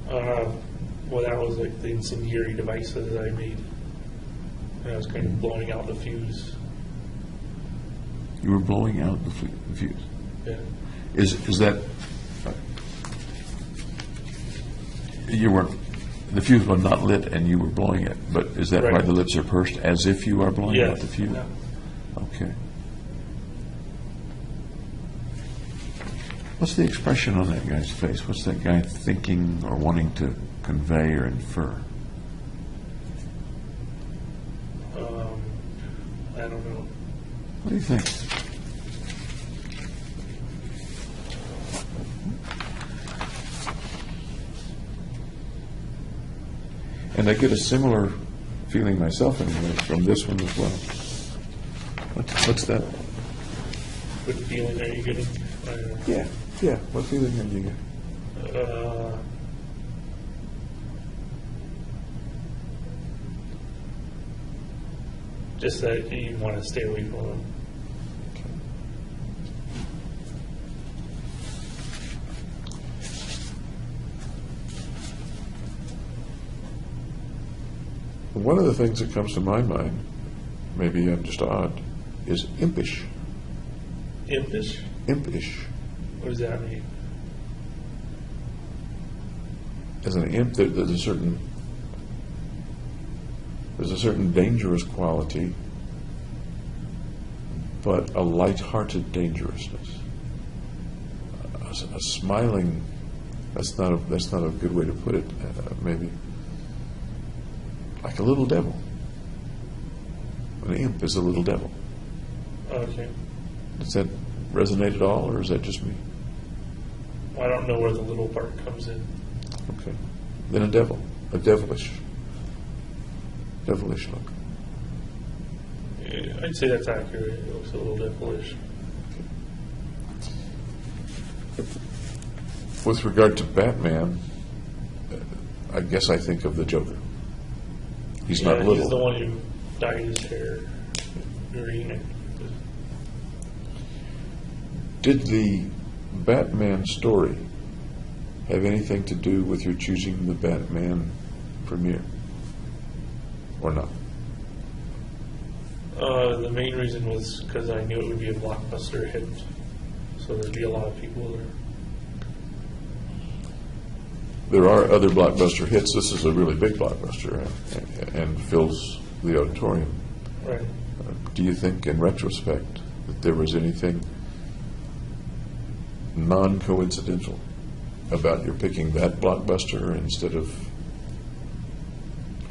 Well, that was like the incendiary devices that I made. And I was kind of blowing out the fuse. You were blowing out the fuse. Yeah. Is that you were the fuse was not lit and you were blowing it, but is that why Right. the lips are pursed as if you are blowing Yes. out the fuse? Yeah. Okay. What's the expression on that guy's face? What's that guy thinking or wanting to convey or infer? I don't know. What do you think? And I get a similar feeling myself anyway from this one as well. What's that? What feeling are you getting? Yeah. What feeling are you getting? Just that you want to stay away from them. One of the things that comes to my mind, maybe I'm just odd, is impish. Impish? Impish. What does that mean? As an imp, there's a certain dangerous quality, but a light-hearted dangerousness. A smiling. That's not a good way to put it. Maybe like a little devil. An imp is a little devil. Okay. Does that resonate at all, or is that just me? I don't know where the little part comes in. Okay. Then a devil, a devilish look. Yeah, I'd say that's accurate. It looks a little devilish. With regard to Batman, I guess I think of the Joker. He's not little. He's the one who dyed his hair green. Did the Batman story have anything to do with your choosing the Batman premiere? Or not? The main reason was because I knew it would be a blockbuster hit. So there'd be a lot of people there. There are other blockbuster hits. This is a really big blockbuster and fills the auditorium. Right. Do you think, in retrospect, that there was anything non-coincidental about your picking that blockbuster instead of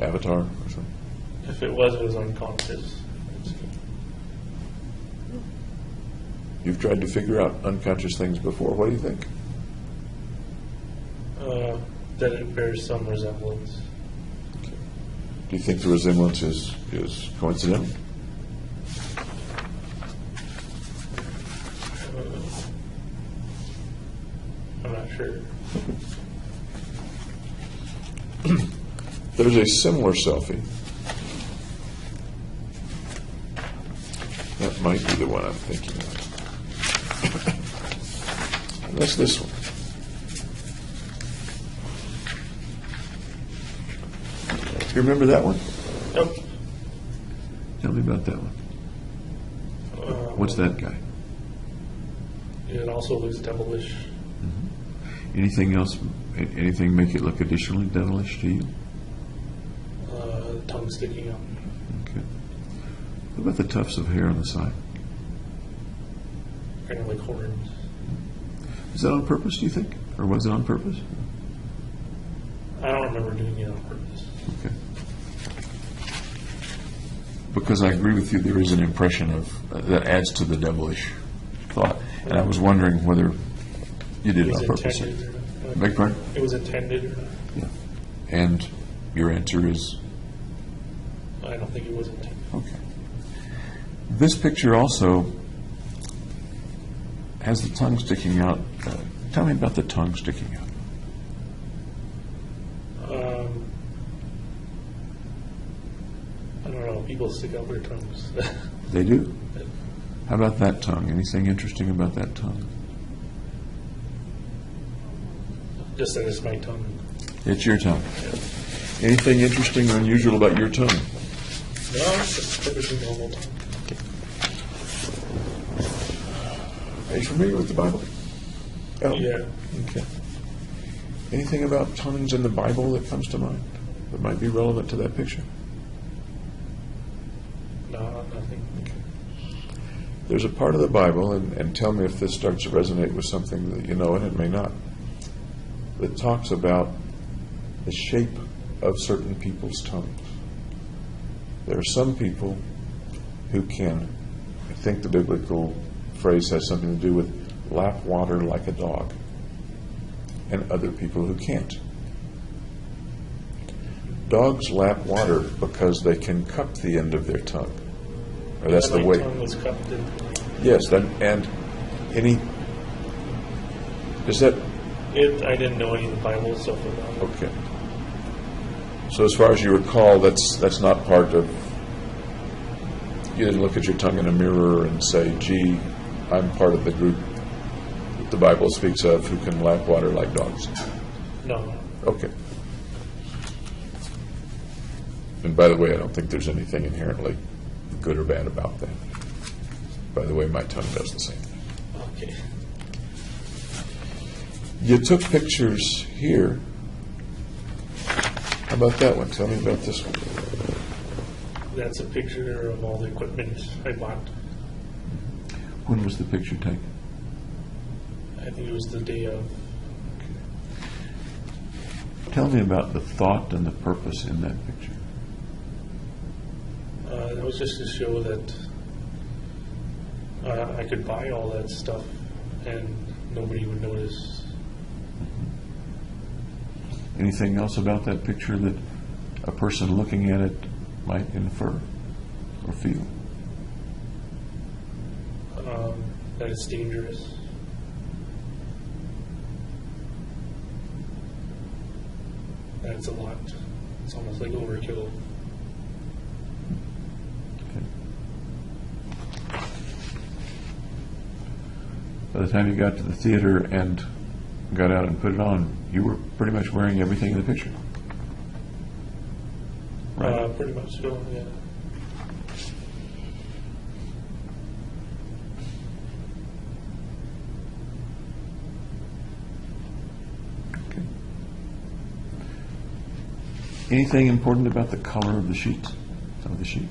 Avatar or something? If it was unconscious. You've tried to figure out unconscious things before. What do you think? That it bears some resemblance. Do you think the resemblance is coincidental? I'm not sure. There's a similar selfie. That might be the one I'm thinking of. And that's this one. Do you remember that one? Nope. Tell me about that one. What's that guy? It also looks devilish. Anything else? Anything make it look additionally devilish to you? Tongue sticking out. Okay. What about the tufts of hair on the side? Kind of like horns. Is that on purpose, do you think? Or was it on purpose? I don't remember doing it on purpose. Okay. Because I agree with you, there is an impression of that adds to the devilish thought. And I was wondering whether you did it on purpose. Intended or not. Beg pardon? It was intended or not. Yeah. And your answer is? I don't think it was intended. Okay. This picture also has the tongue sticking out. Tell me about the tongue sticking out. I don't know. People stick out their tongues. They do? How about that tongue? Anything interesting about that tongue? Just that it's my tongue. It's your tongue. Anything interesting or unusual about your tongue? No, it's just perfectly normal tongue. Are you familiar with the Bible? Oh. Yeah. Okay. Anything about tongues in the Bible that comes to mind that might be relevant to that picture? No, nothing. Okay. There's a part of the Bible, and tell me if this starts to resonate with something that you know, and it may not, that talks about the shape of certain people's tongues. There are some people who can, I think the biblical phrase has something to do with lap water like a dog, and other people who can't. Dogs lap water because they can cup the end of their tongue. Or that's the way. My tongue was cupped in. Yes, and any. Is that I didn't know any of the Bible stuff about it. okay? So as far as you recall, that's not part of. You didn't look at your tongue in a mirror and say, "Gee, I'm part of the group that the Bible speaks of who can lap water like dogs." No. Okay. And by the way, I don't think there's anything inherently good or bad about that. By the way, my tongue does the same thing. Okay. You took pictures here. How about that one? Tell me about this one. That's a picture of all the equipment I bought. When was the picture taken? I think it was the day of. Tell me about the thought and the purpose in that picture. That was just to show that I could buy all that stuff and nobody would notice. Anything else about that picture that a person looking at it might infer or feel? That it's dangerous. That it's a lot. It's almost like overkill. By the time you got to the theater and got out and put it on, you were pretty much wearing everything in the picture. Right. Pretty much so, yeah. Okay. Anything important about the color of the sheets? Of the sheet?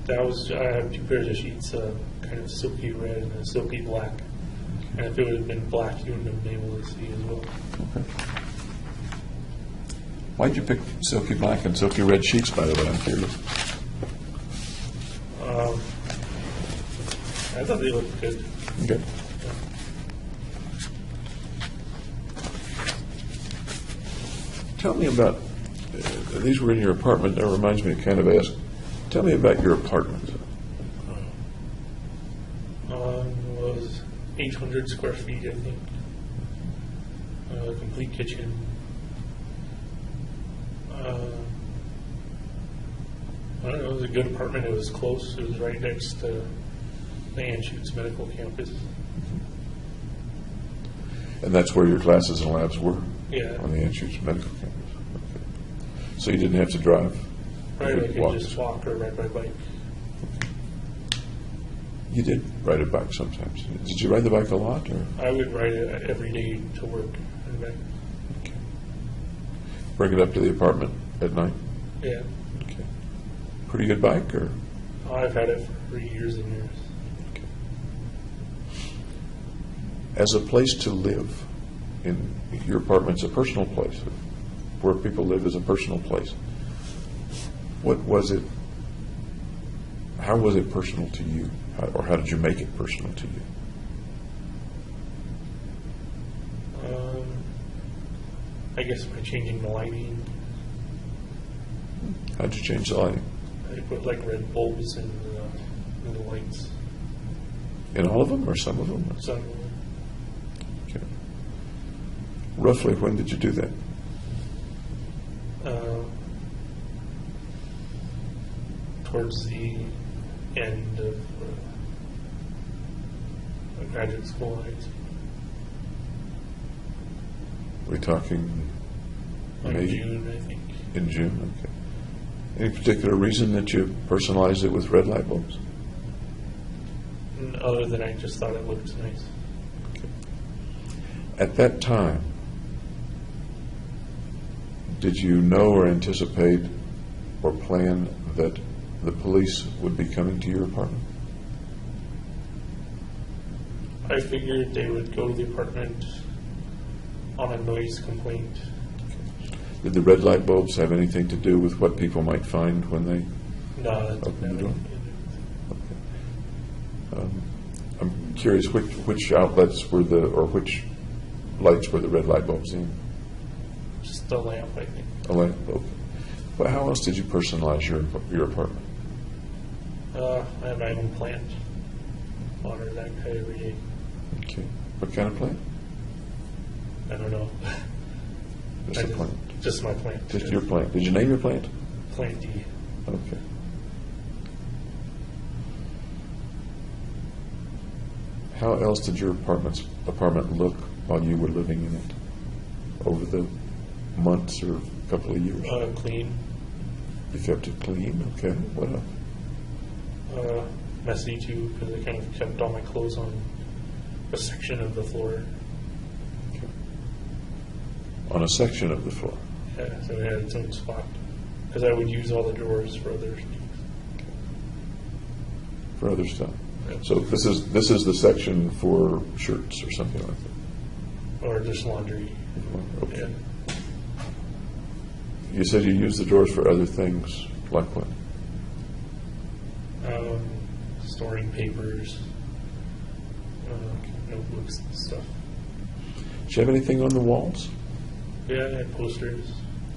That was, I have two pairs of sheets, kind of silky red and a silky black. And if it would have been black, you wouldn't have been able to see as well. Okay. Why'd you pick silky black and silky red sheets, by the way? I'm curious. I thought they looked good. Okay. Tell me about, these were in your apartment. That reminds me, kind of ask, tell me about your apartment. It was 800 square feet, I think. Complete kitchen. I don't know, it was a good apartment. It was close. It was right next to the Anschutz Medical Campus. And that's where your classes and labs were? Yeah. On the Anschutz Medical Campus. Okay. So you didn't have to drive? Right, You I could could just walk or ride my bike. You did ride a bike sometimes. Did you ride the bike a lot? Or? I would ride it every day to work and back. Okay. Bring it up to the apartment at night? Yeah. Okay. Pretty good bike, or? I've had it for years and years. Okay. As a place to live, in your apartment's a personal place. Where people live is a personal place. What was it? How was it personal to you? Or how did you make it personal to you? I guess by changing the lighting, How'd you change the lighting? I put like red bulbs in the lights. In all of them, or some of them? Some Okay. Roughly, when did you do that? towards the end of graduate school, I guess. Are we talking Like May? June, I think. In June, okay. Any particular reason that you personalized it with red light bulbs? Other than I just thought it looked nice. Okay. At that time, did you know or anticipate or plan that the police would be coming to your apartment? I figured they would go to the apartment on a noise complaint. Did the red light bulbs have anything to do with what people might find when they No, that open the didn't door? have anything. I'm curious which outlets were which lights were the red light bulbs in? Just the lamp, I think. A lamp, okay. Well, how else did you personalize your apartment? I have my own plant. Water that guy every day. Okay. What kind of plant? I don't know. Just a plant. Just my plant. Just your plant. Did you name your plant? Plant D. Okay. How else did your apartment look while you were living in it over the months or couple of years? Clean. You kept it clean, okay. What else? Messy too, because I kind of kept all my clothes on a section of the floor. On a section of the floor. Yeah, so it had its own spot. Because I would use all the drawers for other things. For other stuff. Yeah. So this is the section for shirts or something like that. Or just laundry. Okay. Yeah. You said you use the drawers for other things, like what? Storing papers, notebooks and stuff. Do you have anything on the walls? Yeah, I had posters.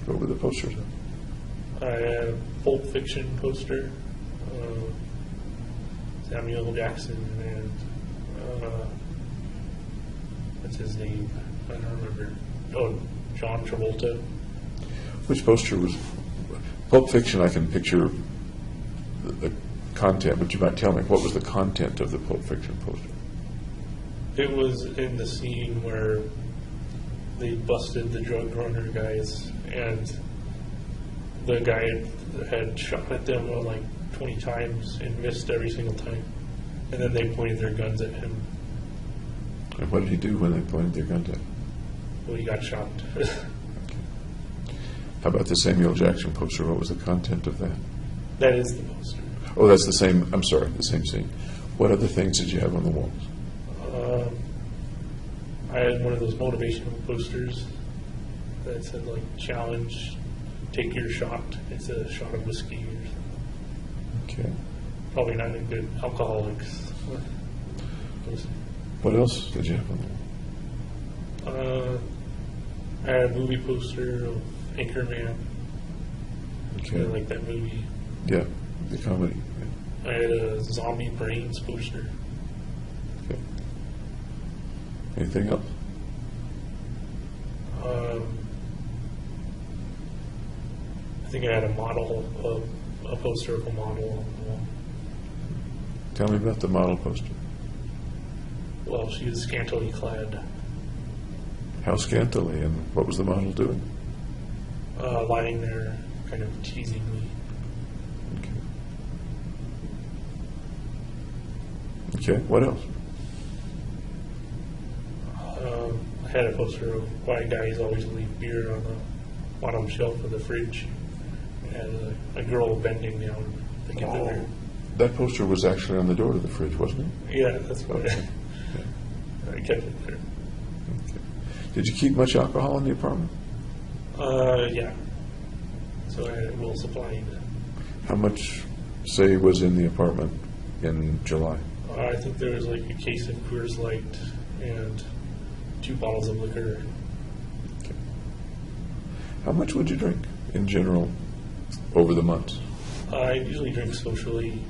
What were the posters? I had a Pulp Fiction poster, Samuel Jackson, and what's his name? I don't remember. Oh, John Travolta. Which poster was? Pulp Fiction, I can picture the content, but you might tell me, what was the content of the Pulp Fiction poster? It was in the scene where they busted the drug runner guys, and the guy had shot at them like 20 times and missed every single time. And then they pointed their guns at him. And what did he do when they pointed their guns at him? Well, he got shot. How about the Samuel Jackson poster? What was the content of that? That is the poster. Oh, that's the same, I'm sorry, the same scene. What other things did you have on the walls? I had one of those motivational posters that said, like, challenge, take your shot. It's a shot of whiskey or something. Okay. Probably not a good alcoholics. What else did you have on the wall? I had a movie poster of Anchorman. Okay. I like that movie. Yeah, the comedy. Yeah. I had a Zombie Brains poster. Okay. Anything else? I think I had a poster of a model on the wall. Tell me about the model poster. Well, she was scantily clad, How scantily, and what was the model doing? lying there, kind of teasing me. Okay, what else? I had a poster of why guys always leave beer on the bottom shelf of the fridge. It had a girl bending down to get the beer. That poster was actually on the door to the fridge, wasn't it? Yeah, that's why Okay. I kept it there. Okay. Did you keep much alcohol in the apartment? Yeah. So I had a little supply. How much, say, was in the apartment in July? I think there was like a case of Coors Light and 2 bottles of liquor. Okay. How much would you drink in general over the months? I usually drink socially,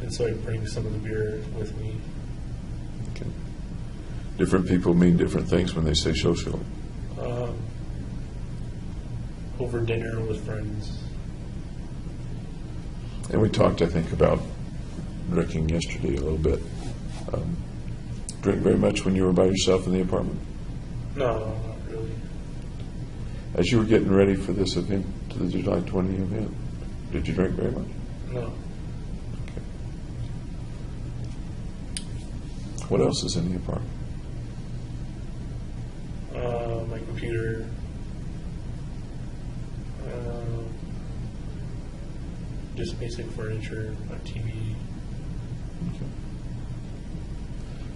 and so I bring some of the beer with me. Okay. Different people mean different things when they say socially. Over dinner with friends. And we talked, I think, about drinking yesterday a little bit. Drink very much when you were by yourself in the apartment? No, not really. As you were getting ready for this event, to the July 20 event, did you drink very much? No. Okay. What else is in the apartment? My computer. Just basic furniture, a TV. Okay.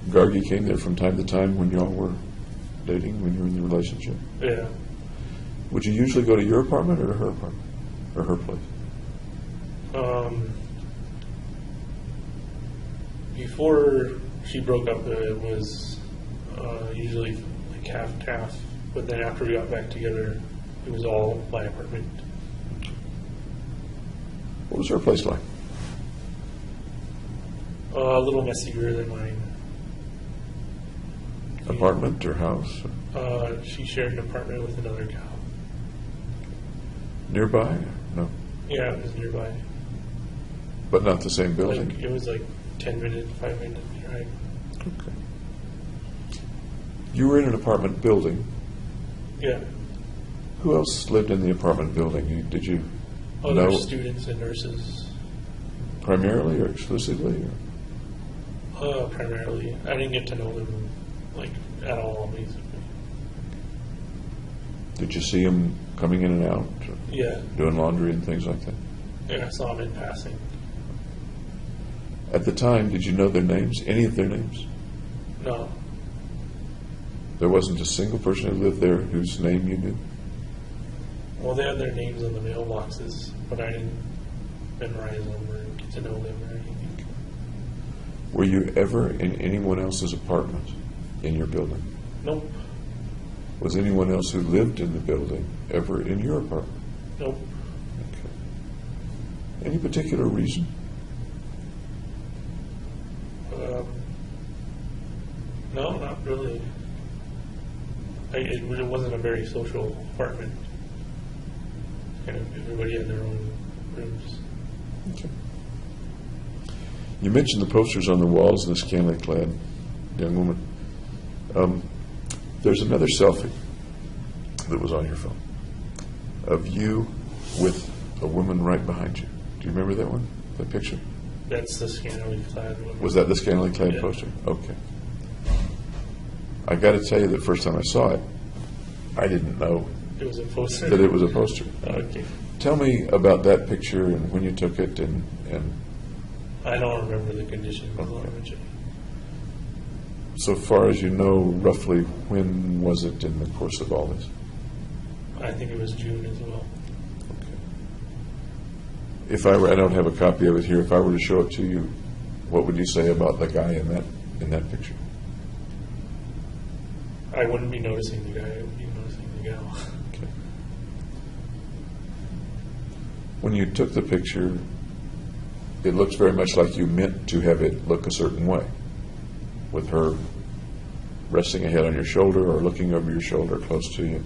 Gargi came there from time to time when y'all were dating, when you were in the relationship. Yeah. Would you usually go to your apartment or to her apartment? Or her place? Before she broke up, it was usually like half. But then after we got back together, it was all my apartment. What was her place like? A little messier than mine. Apartment or house? She shared an apartment with another gal. Nearby? No. Yeah, it was nearby. But not the same building? Like, it was like 5-minute drive. Okay. You were in an apartment building. Yeah. Who else lived in the apartment building? Did you Other No. students and nurses, Primarily or exclusively? Or? primarily. I didn't get to know them like at all, basically. Did you see them coming in and out, Yeah, doing laundry and things like that? and I saw them in passing. At the time, did you know their names? Any of their names? No, There wasn't a single person who lived there whose name you knew? well, they had their names on the mailboxes, but I didn't memorize them or get to know them or anything. Were you ever in anyone else's apartment in your building? Nope, Was anyone else who lived in the building ever in your apartment? nope. Okay. Any particular reason? No, not really. It really wasn't a very social apartment. Kind of everybody had their own rooms. Okay. You mentioned the posters on the walls and the scantily clad young woman. There's another selfie that was on your phone of you with a woman right behind you. Do you remember that one, that picture? That's the scantily clad one. Was that the scantily clad Yeah. poster? Okay. I got to tell you, the first time I saw it, I didn't know It was a poster. that it was a poster. Okay. Tell me about that picture and when you took it and I don't remember the conditions. Okay. so far as you know, roughly when was it in the course of all this? I think it was June as well. Okay. If I were, I don't have a copy of it here. If I were to show it to you, what would you say about the guy in that picture? I wouldn't be noticing the guy. I would be noticing the gal. Okay. When you took the picture, it looks very much like you meant to have it look a certain way, with her resting a head on your shoulder or looking over your shoulder close to you.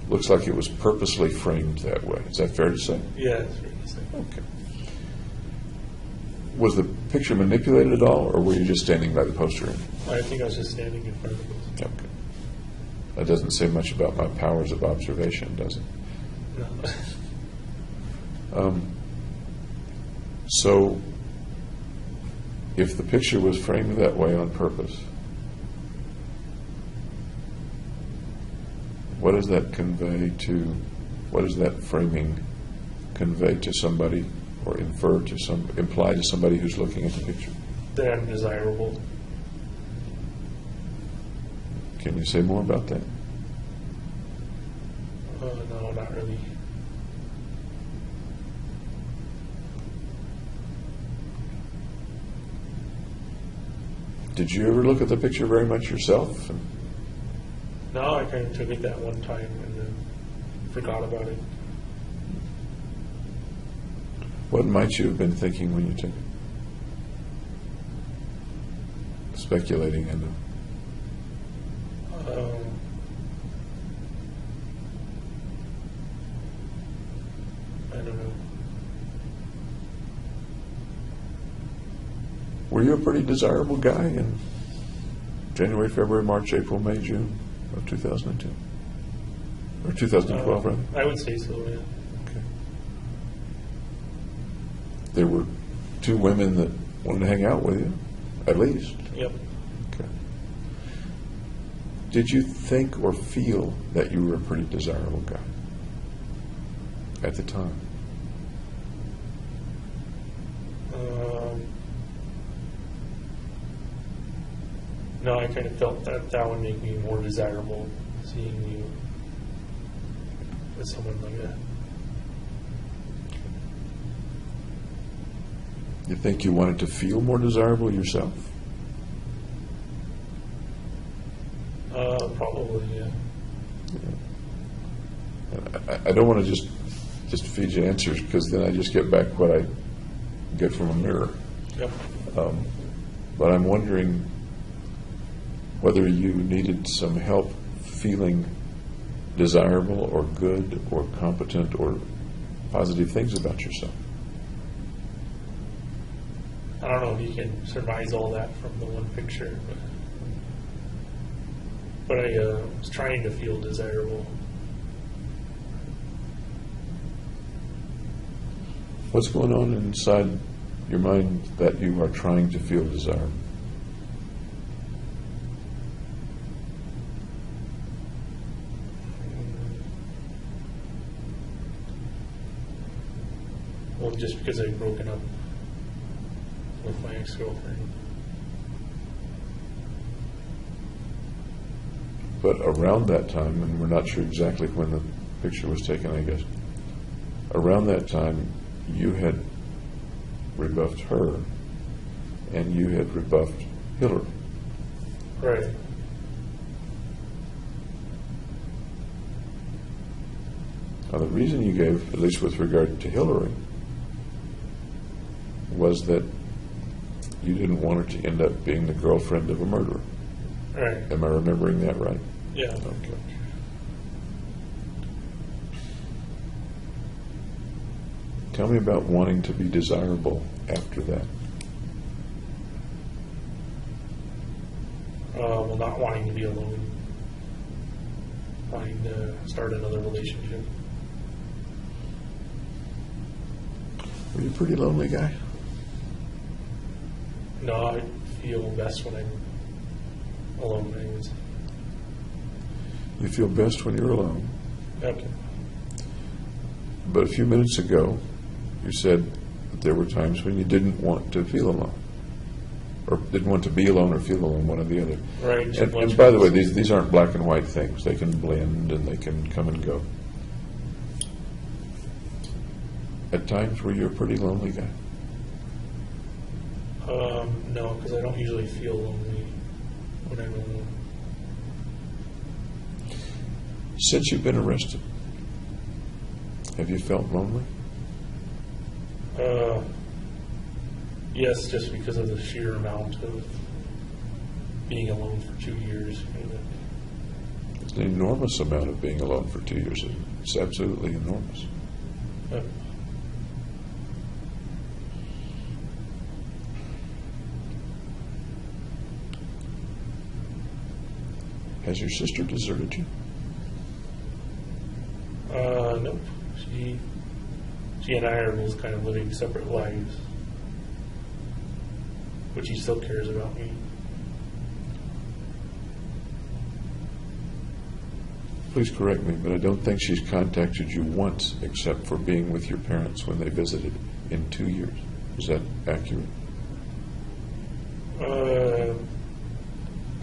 Looks like it was purposely framed that way. Is that fair to say? Yeah, that's what he said. Okay. Was the picture manipulated at all, or were you just standing by the poster? I think I was just standing in front of him. Okay. That doesn't say much about my powers of observation, does it? No. So, if the picture was framed that way on purpose, what does that convey to, what does that framing convey to somebody or imply to somebody who's looking at the picture? They're undesirable. Can you say more about that? No, not really. Did you ever look at the picture very much yourself? No, I kind of took it that one time and then forgot about it. What might you have been thinking when you took it? Speculating, I know. I don't know. Were you a pretty desirable guy in January, February, March, April, May, June of 2002? Or 2012, rather? I would say so, yeah. Okay. There were two women that wanted to hang out with you, at least. Yep. Okay. Did you think or feel that you were a pretty desirable guy at the time? No, I kind of felt that would make me more desirable, seeing you with someone like that. You think you wanted to feel more desirable yourself? Probably, yeah. I don't want to just feed you answers, because then I just get back what I get from a mirror. Yep. But I'm wondering whether you needed some help feeling desirable or good or competent or positive things about yourself. I don't know if you can surmise all that from the one picture, but I was trying to feel desirable. What's going on inside your mind that you are trying to feel desire? Well, just because I've broken up with my ex-girlfriend. But around that time, and we're not sure exactly when the picture was taken, I guess, around that time, you had rebuffed her, and you had rebuffed Hillary. Right. Now, the reason you gave, at least with regard to Hillary, was that you didn't want her to end up being the girlfriend of a murderer. Right. Am I remembering that right? Yeah. Okay. Tell me about wanting to be desirable after that. Well, not wanting to be alone. Wanting to start another relationship. Were you a pretty lonely guy? No, I feel best when I'm alone. I guess. You feel best when you're alone. Okay. But a few minutes ago, you said that there were times when you didn't want to feel alone. Or didn't want to be alone or feel alone, one or the other. Right. And by the way, these aren't black and white things. They can blend and they can come and go. At times, were you a pretty lonely guy? No, because I don't usually feel lonely when I'm alone. Since you've been arrested, have you felt lonely? Yes, just because of the sheer amount of being alone for 2 years. It's an enormous amount of being alone for 2 years. It's absolutely enormous. Has your sister deserted you? Nope. She and I are both kind of living separate lives, but she still cares about me. Please correct me, but I don't think she's contacted you once except for being with your parents when they visited in 2 years. Is that accurate?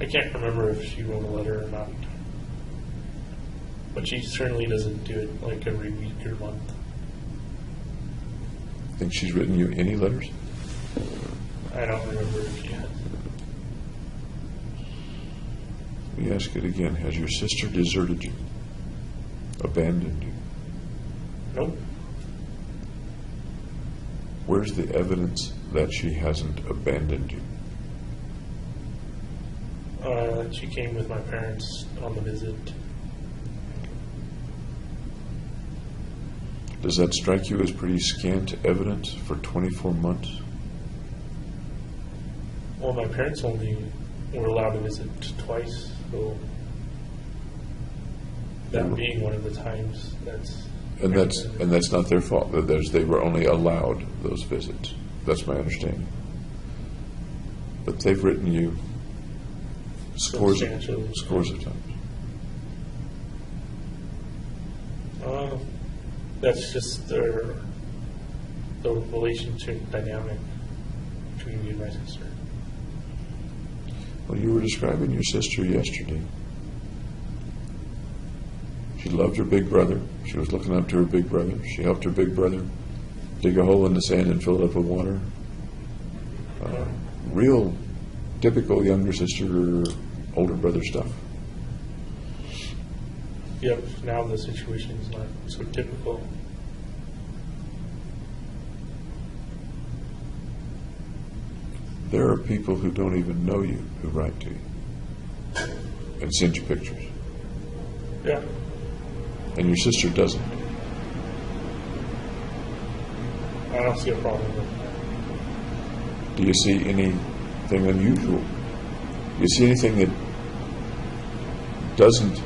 I can't remember if she wrote a letter or not, but she certainly doesn't do it like every week or month. Think she's written you any letters? I don't remember if she has. Let me ask it again. Has your sister deserted you? Abandoned you? Nope. Where's the evidence that she hasn't abandoned you? She came with my parents on the visit. Does that strike you as pretty scant evidence for 24 months? Well, my parents only were allowed to visit twice, so that being one of the times, And that's not their fault. They were only allowed those visits. That's my understanding. But they've written you scores of times. That's just the relationship dynamic between me and my sister. Well, you were describing your sister yesterday. She loved her big brother. She was looking up to her big brother. She helped her big brother dig a hole in the sand and fill it up with water. Real typical younger sister, older brother stuff. Yep, now the situation is not so typical. There are people who don't even know you who write to you and send you pictures. Yeah. And your sister doesn't. I don't see a problem with that. Do you see anything unusual? Do you see anything that doesn't,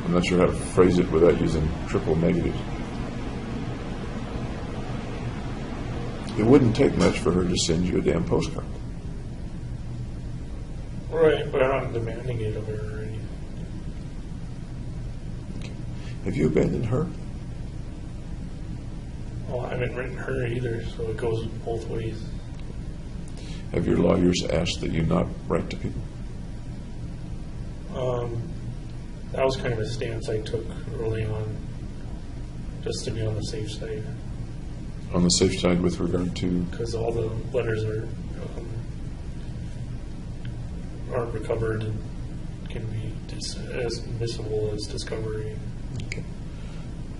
I'm not sure how to phrase it without using triple negatives. It wouldn't take much for her to send you a damn postcard. Right, but I'm not demanding it of her or anything. Have you abandoned her? Well, I haven't written her either, so it goes both ways. Have your lawyers asked that you not write to people? That was kind of a stance I took early on, just to be on the safe side, On the safe side with regard to, because all the letters aren't recovered and can be as admissible as discovery. okay.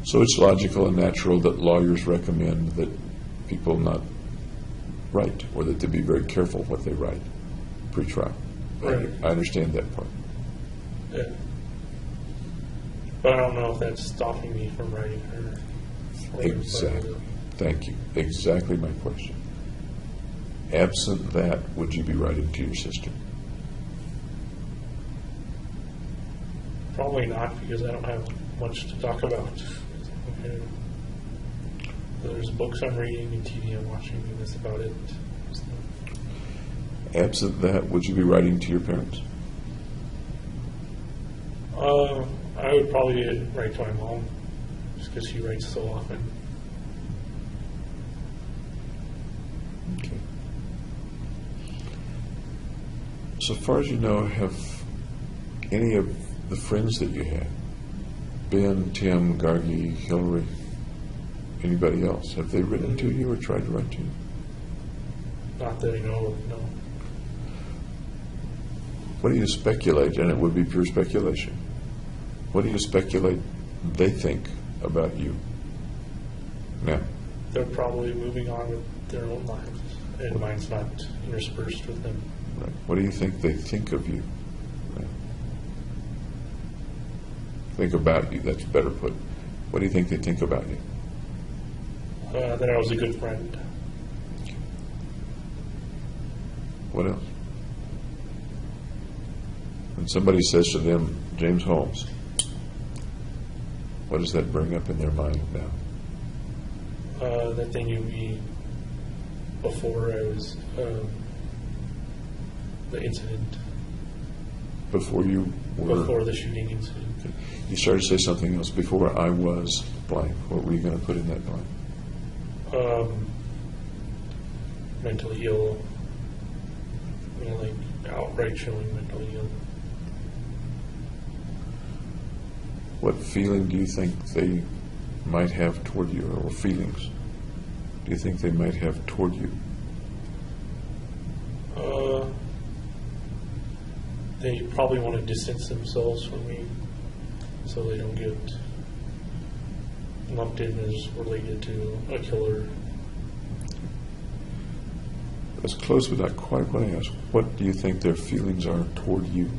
So it's logical and natural that lawyers recommend that people not write, or that they be very careful what they write pre-trial. Right. I understand that part. Yeah. But I don't know if that's stopping me from writing her. Exactly. Thank you. Exactly my question. Absent that, would you be writing to your sister? Probably not, because I don't have much to talk about. Okay. There's books I'm reading and TV I'm watching, and that's about it. So, Absent that, would you be writing to your parents? I would probably write to my mom, just because she writes so often. Okay. So far as you know, have any of the friends that you had, Ben, Tim, Gargi, Hillary, anybody else, have they written to you or tried to write to you? Not that I know of, no. What do you speculate, and it would be pure speculation, what do you speculate they think about you now? They're probably moving on with their own lives, and mine's not interspersed with them. Right. What do you think they think of you now? Think about you, that's better put. What do you think they think about you? That I was a good friend. What else? When somebody says to them, James Holmes, what does that bring up in their mind now? That they knew me before I was the incident, Before you were... before the shooting incident. You started to say something else. Before I was blank. What were you going to put in that blank? Mentally ill, like outright showing mentally ill. What feeling do you think they might have toward you, or feelings do you think they might have toward you? They probably want to distance themselves from me so they don't get lumped in as related to a killer. Let's close with that. Quite what I asked. What do you think their feelings are toward you?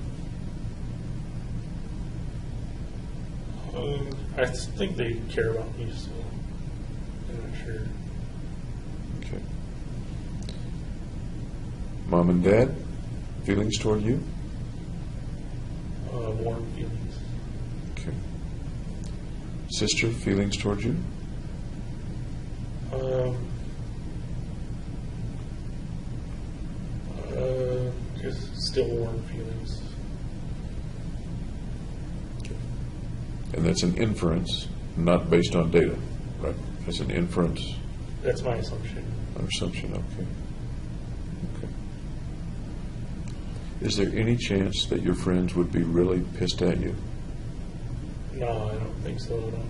I think they care about me, so I'm not sure. Okay. Mom and Dad, feelings toward you? Warm feelings. Okay. Sister, feelings toward you? Just still warm feelings. And that's an inference, not based on data, right? That's an inference, That's my assumption. an assumption, okay. Okay. Is there any chance that your friends would be really pissed at you? No, I don't think so at all.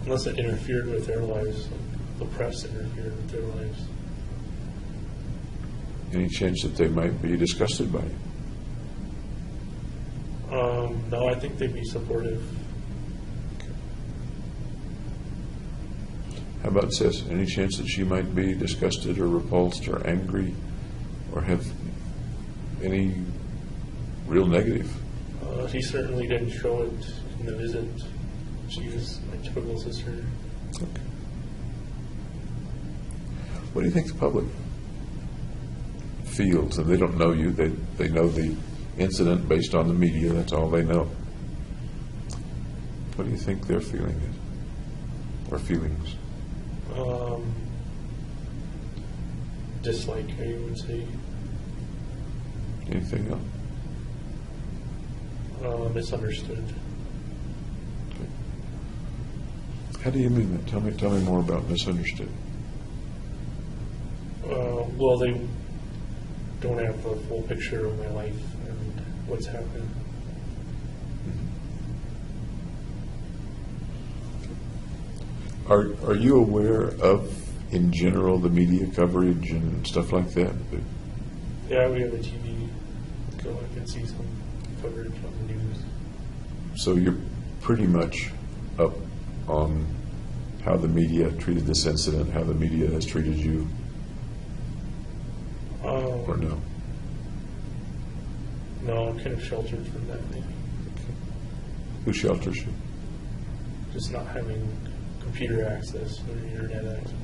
Unless it interfered with their lives, like the press interfered with their lives. Any chance that they might be disgusted by you? No, I think they'd be supportive. How about Sis? Any chance that she might be disgusted or repulsed or angry or have any real negative? She certainly didn't show it in the visit. She was my typical sister. Okay. What do you think the public feels? And they don't know you. They know the incident based on the media. That's all they know. What do you think their feeling is? Or feelings? dislike, I would say. Anything else? Misunderstood. How do you mean that? Tell me more about misunderstood. Well, they don't have a full picture of my life and what's happened. Are you aware of, in general, the media coverage and stuff like that? Yeah, we have a TV, so I can see some coverage on the news. So you're pretty much up on how the media treated this incident, how the media has treated you, or no? No, I'm kind of sheltered from that, maybe. Who shelters you? Just not having computer access or internet access.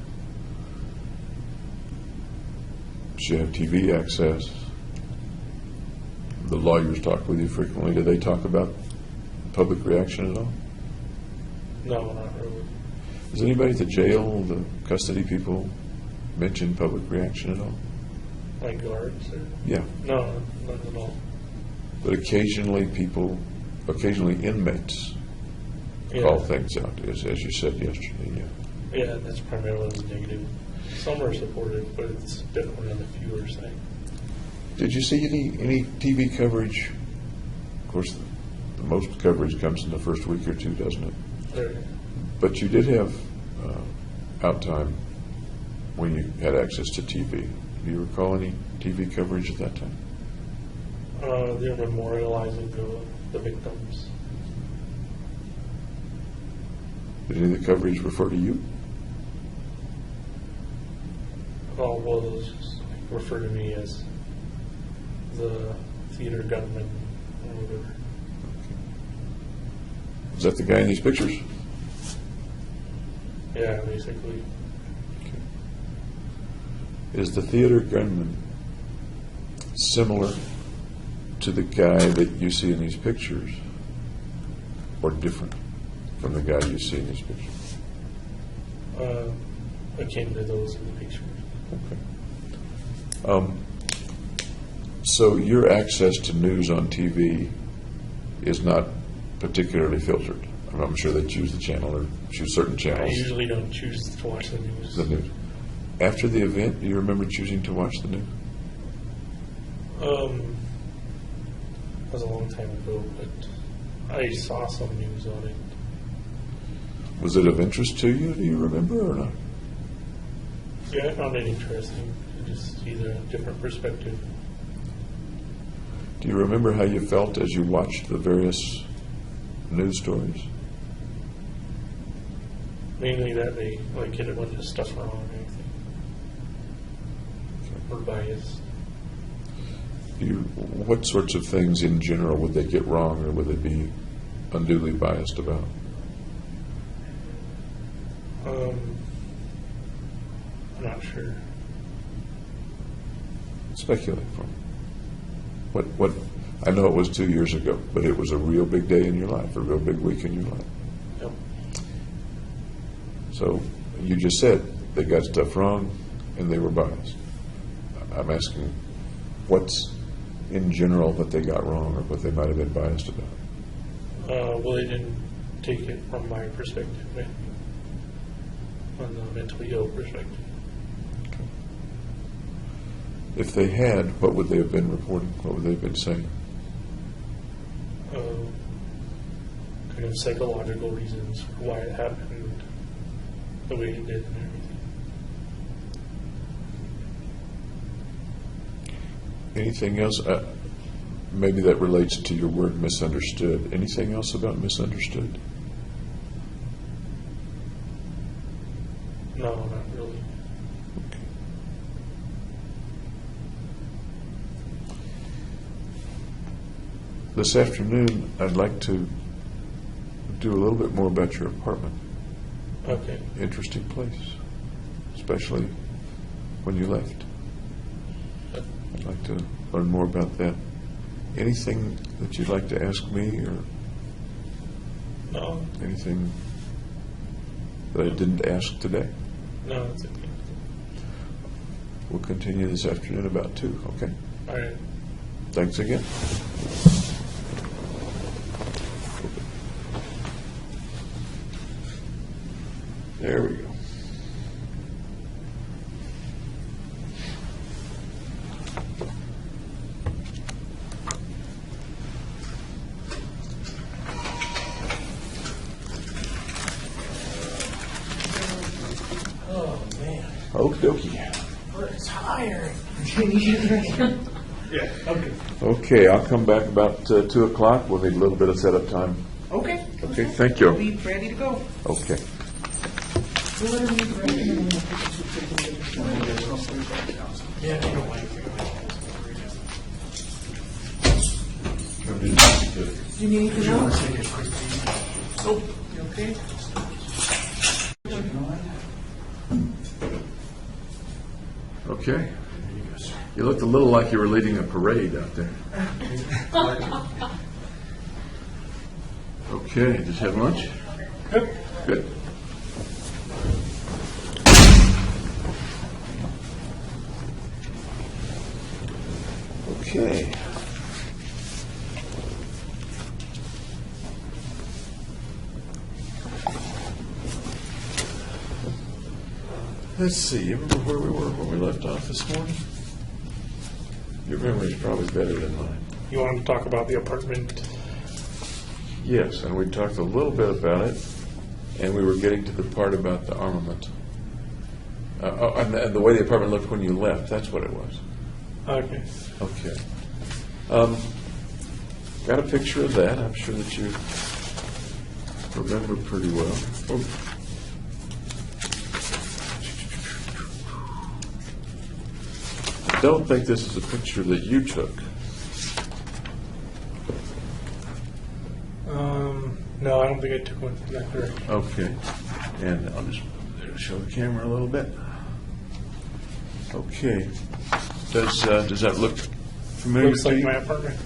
Do you have TV access? The lawyers talk with you frequently. Do they talk about public reaction at all? No, not really. Does anybody at the jail, the custody people, mention public reaction at all? Like guards? Or? Yeah. No, not at all. But occasionally inmates call things out, as you said yesterday. Yeah. Yeah, that's primarily negative. Some are supportive, but it's definitely on the fewer side. Did you see any TV coverage? Of course, the most coverage comes in the first week or two, doesn't it? Right. But you did have out time when you had access to TV. Do you recall any TV coverage at that time? They're memorializing the victims. Did any of the coverage refer to you? Well, it was just refer to me as the theater gunman or whatever. Is that the guy in these pictures? Yeah, basically. Okay. Is the theater gunman similar to the guy that you see in these pictures, or different from the guy you see in these pictures? Akin to those in the pictures. Okay. So your access to news on TV is not particularly filtered. I'm sure they choose the channel or choose certain I channels. usually don't choose to watch the news. The news. After the event, do you remember choosing to watch the news? That was a long time ago, but I saw some news on it. Was it of interest to you? Do you remember or not? Yeah, I found it interesting. Just either a different perspective. Do you remember how you felt as you watched the various news stories? Mainly that they get a bunch of stuff wrong and everything. Or biased. What sorts of things in general would they get wrong, or would they be unduly biased about? I'm not sure. Speculate for me. What? I know it was 2 years ago, but it was a real big day in your life, a real big week in your life. Yep. So you just said they got stuff wrong and they were biased. I'm asking what's in general that they got wrong or what they might have been biased about. Well, they didn't take it from my perspective, right? On the mentally ill perspective. If they had, what would they have been reporting? What would they have been saying? Kind of psychological reasons for why it happened the way it did and everything. Anything else? Maybe that relates to your word misunderstood. Anything else about misunderstood? No, not really. Okay. This afternoon, I'd like to do a little bit more about your apartment. Okay. Interesting place, especially when you left. I'd like to learn more about that. Anything that you'd like to ask me, or No, anything that I didn't ask today? no, it's okay. we'll continue this afternoon about 2, okay? All right. Thanks again. There we go. Oh man, Okie dokie. we're tired. Yeah. Okay. Okay, I'll come back about 2 o'clock. We'll need a little bit of setup time. Okay. Okay, thank you. Be ready to go. Okay. Yeah. I don't mind. Do you need anything else? Nope. You okay? Okay. You looked a little like you were leading a parade out there. Okay, just have lunch? Good. Good. Okay. Let's see, you remember where we were when we left off this morning? Your memory's probably better than mine. You wanted to talk about the apartment? Yes, and we talked a little bit about it, and we were getting to the part about the armament. And the way the apartment looked when you left, that's what it was. Okay. Okay. Got a picture of that. I'm sure that you remember pretty well. Oh. I don't think this is a picture that you took. No, I don't think I took one from that direction. Okay. And I'll just show the camera a little bit. Okay. Does that look familiar Looks to like you? my apartment.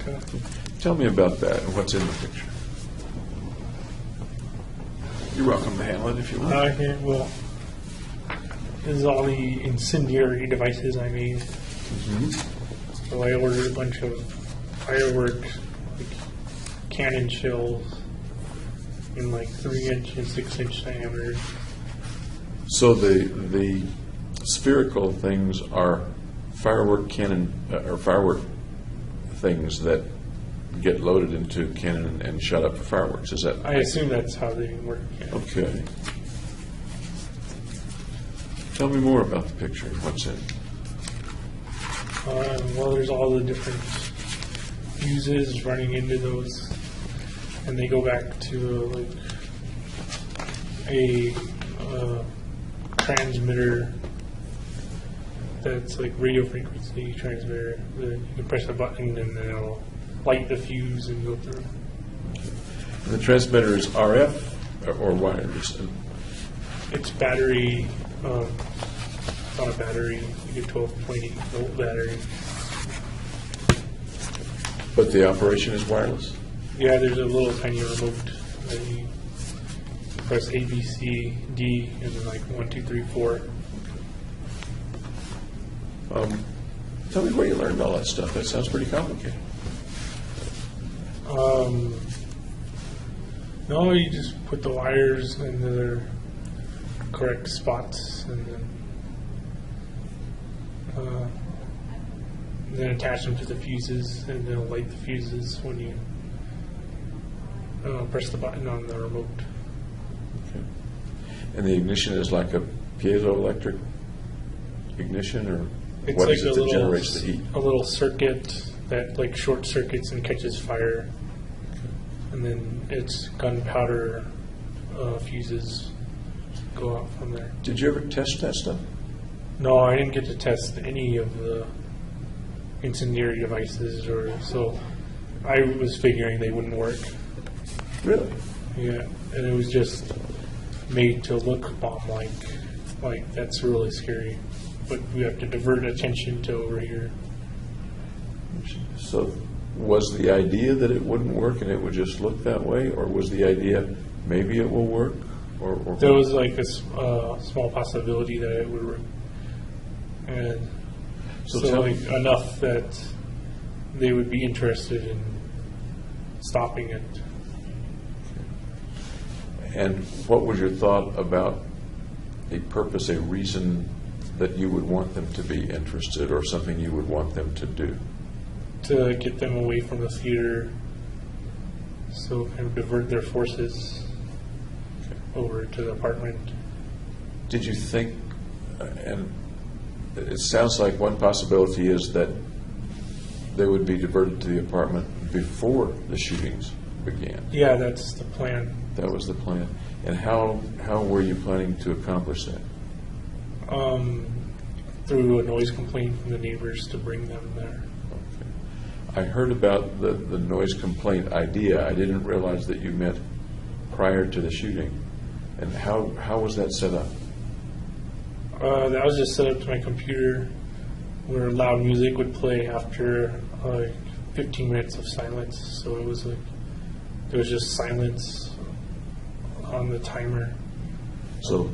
Tell me about that and what's in the picture. You're welcome to handle it if you want. Okay, well, this is all the incendiary devices I made. So I ordered a bunch of fireworks, like cannon shells, in like 3-inch and 6-inch diameter. So the spherical things are firework cannon or firework things that get loaded into cannon and shot up for fireworks. Is that? I assume that's how they work. Yeah. Okay. Tell me more about the picture. What's in? Well, there's all the different fuses running into those, and they go back to like a transmitter that's like radio frequency transmitter. You can press a button and then it'll light the fuse and go through. And the transmitter is RF or wireless? It's battery. It's not a battery. You get 12.8 volt battery. But the operation is wireless? Yeah, there's a little tiny remote that you press A, B, C, D, and then like 1, 2, 3, 4. Tell me where you learned all that stuff. That sounds pretty complicated. No, you just put the wires in their correct spots and then attach them to the fuses, and they'll light the fuses when you press the button on the remote. Okay. And the ignition is like a piezoelectric ignition, or It's what like is it that generates the heat? a little circuit that like short circuits and catches fire, and then it's gunpowder fuses go out from there. Did you ever test that stuff? No, I didn't get to test any of the incendiary devices, or so I was figuring they wouldn't work. Really? Yeah, and it was just made to look bomb-like. Like, that's really scary. But we have to divert attention to over here. So was the idea that it wouldn't work and it would just look that way, or was the idea maybe it will work? Or There was like a small possibility that it would work. And So, tell like, me, enough that they would be interested in stopping it. and what was your thought about a purpose, a reason that you would want them to be interested, or something you would want them to do? To get them away from the theater, so kind of divert their forces over to the apartment. Did you think, and it sounds like one possibility is that they would be diverted to the apartment before the shootings began. Yeah, that's the plan. That was the plan. And how were you planning to accomplish that? Through a noise complaint from the neighbors to bring them there. I heard about the noise complaint idea. I didn't realize that you meant prior to the shooting. And how was that set up? That was just set up to my computer where loud music would play after 15 minutes of silence. So it was like, there was just silence on the timer. So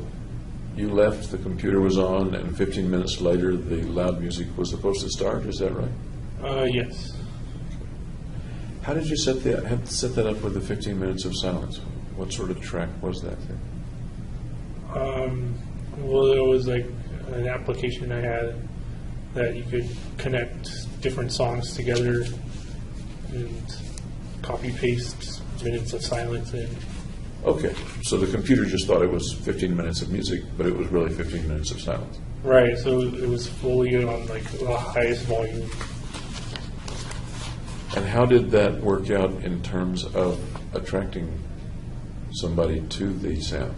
you left, the computer was on, and 15 minutes later the loud music was supposed to start, is that right? Yes. How did you set that up with the 15 minutes of silence? What sort of track was that then? Well, there was like an application I had that you could connect different songs together and copy paste minutes of silence in. Okay, so the computer just thought it was 15 minutes of music, but it was really 15 minutes of silence. Right, so it was fully on like the highest volume. And how did that work out in terms of attracting somebody to the sound?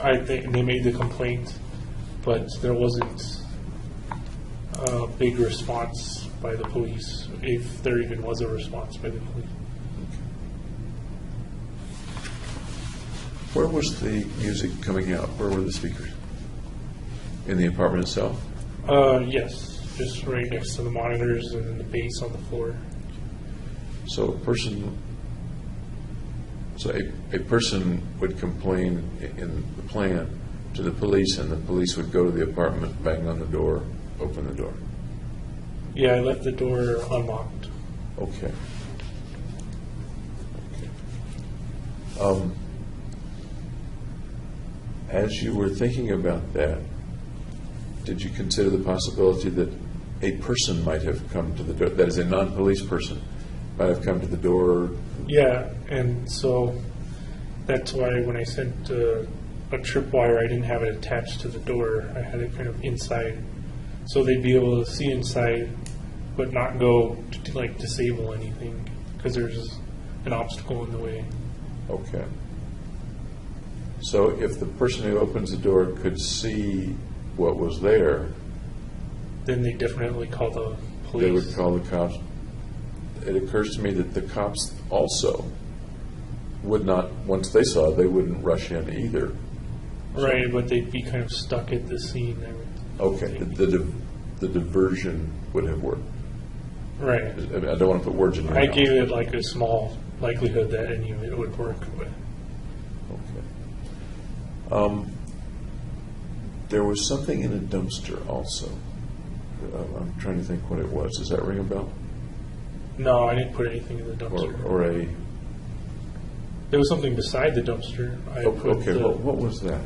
I think they made the complaint, but there wasn't a big response by the police, if there even was a response by the police. Where was the music coming out? Where were the speakers? In the apartment itself? Yes, just right next to the monitors and then the bass on the floor. So a person would complain in the plan to the police, and the police would go to the apartment, bang on the door, open the door. Yeah, I left the door unlocked. Okay. As you were thinking about that, did you consider the possibility that a person might have come to the door, that is, a non-police person, might have come to the door? Yeah, and so that's why when I sent a tripwire, I didn't have it attached to the door. I had it kind of inside, so they'd be able to see inside, but not go to like disable anything because there's an obstacle in the way. Okay. So if the person who opens the door could see what was there, Then they definitely call the police. they would call the cops. It occurs to me that the cops also would not, once they saw it, they wouldn't rush in either. Right, but they'd be kind of stuck at the scene. Okay, the diversion would have worked. Right. I don't want to put words in your I mouth. gave it like a small likelihood that any of it would work. But Okay. There was something in a dumpster also. I'm trying to think what it was. Does that ring a bell? no, I didn't put anything in the dumpster. Or a... There was something beside the dumpster. I put Okay, the, what was that?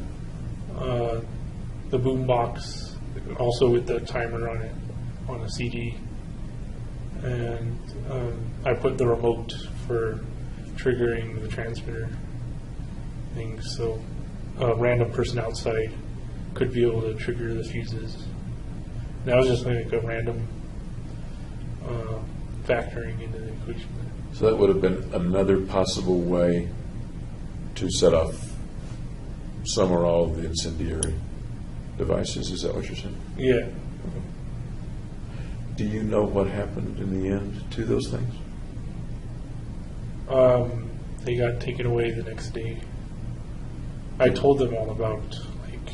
the boom box, also with the timer on it, on a CD. And I put the remote for triggering the transmitter thing, so a random person outside could be able to trigger the fuses. That was just like a random factoring into the equation. So that would have been another possible way to set off some or all of the incendiary devices. Is that what you're saying? Yeah. Do you know what happened in the end to those things? They got taken away the next day. I told them all about like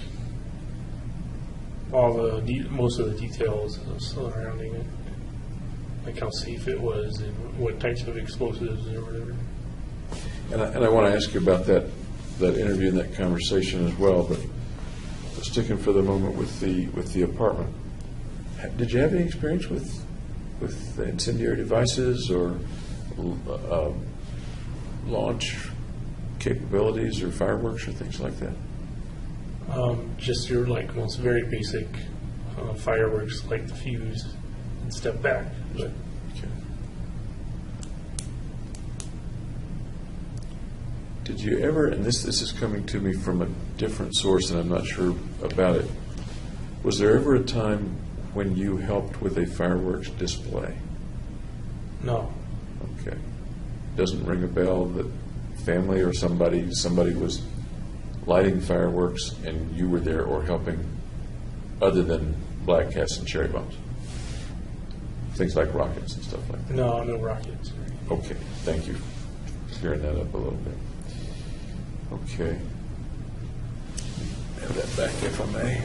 all the most of the details surrounding it, like how safe it was and what types of explosives or whatever. And I want to ask you about that interview and that conversation as well, but sticking for the moment with the apartment, did you have any experience with incendiary devices or launch capabilities or fireworks or things like that? Just your most very basic fireworks, like the fuse and step back. But Okay. Did you ever, and this is coming to me from a different source and I'm not sure about it, was there ever a time when you helped with a fireworks display? no, Okay. Doesn't ring a bell that family or somebody was lighting fireworks and you were there or helping, other than black cats and cherry bombs? Things like rockets and stuff like that. no rockets. Okay, thank you for clearing that up a little bit. Okay. Have that back if I may.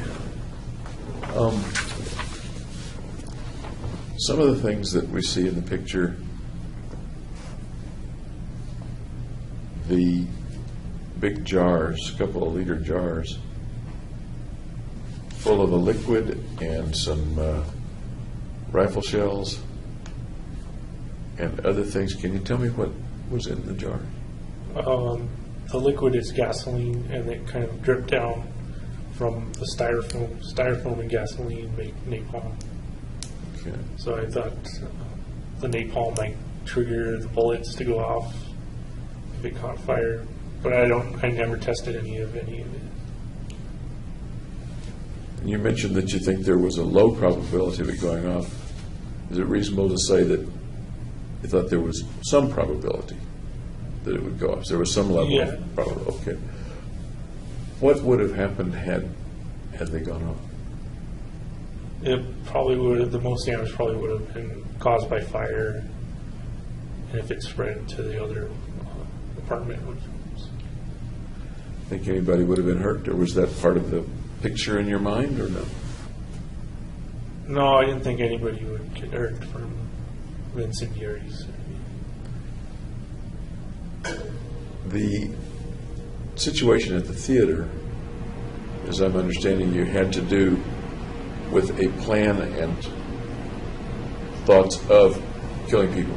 Some of the things that we see in the picture, the big jars, a couple of liter jars, full of a liquid and some rifle shells and other things. Can you tell me what was in the jar? The liquid is gasoline, and it kind of dripped down from the styrofoam and gasoline make napalm. Okay. So I thought the napalm might trigger the bullets to go off if it caught fire, but I never tested any of it. And you mentioned that you think there was a low probability of it going off. Is it reasonable to say that you thought there was some probability that it would go off? There was some level Yeah. of probability. Okay. What would have happened had they gone off? It probably would. The most damage probably would have been caused by fire, and if it spread to the other apartment. Think anybody would have been hurt, or was that part of the picture in your mind, or no? No, I didn't think anybody would get hurt from incendiaries. The situation at the theater, as I'm understanding, you had to do with a plan and thoughts of killing people.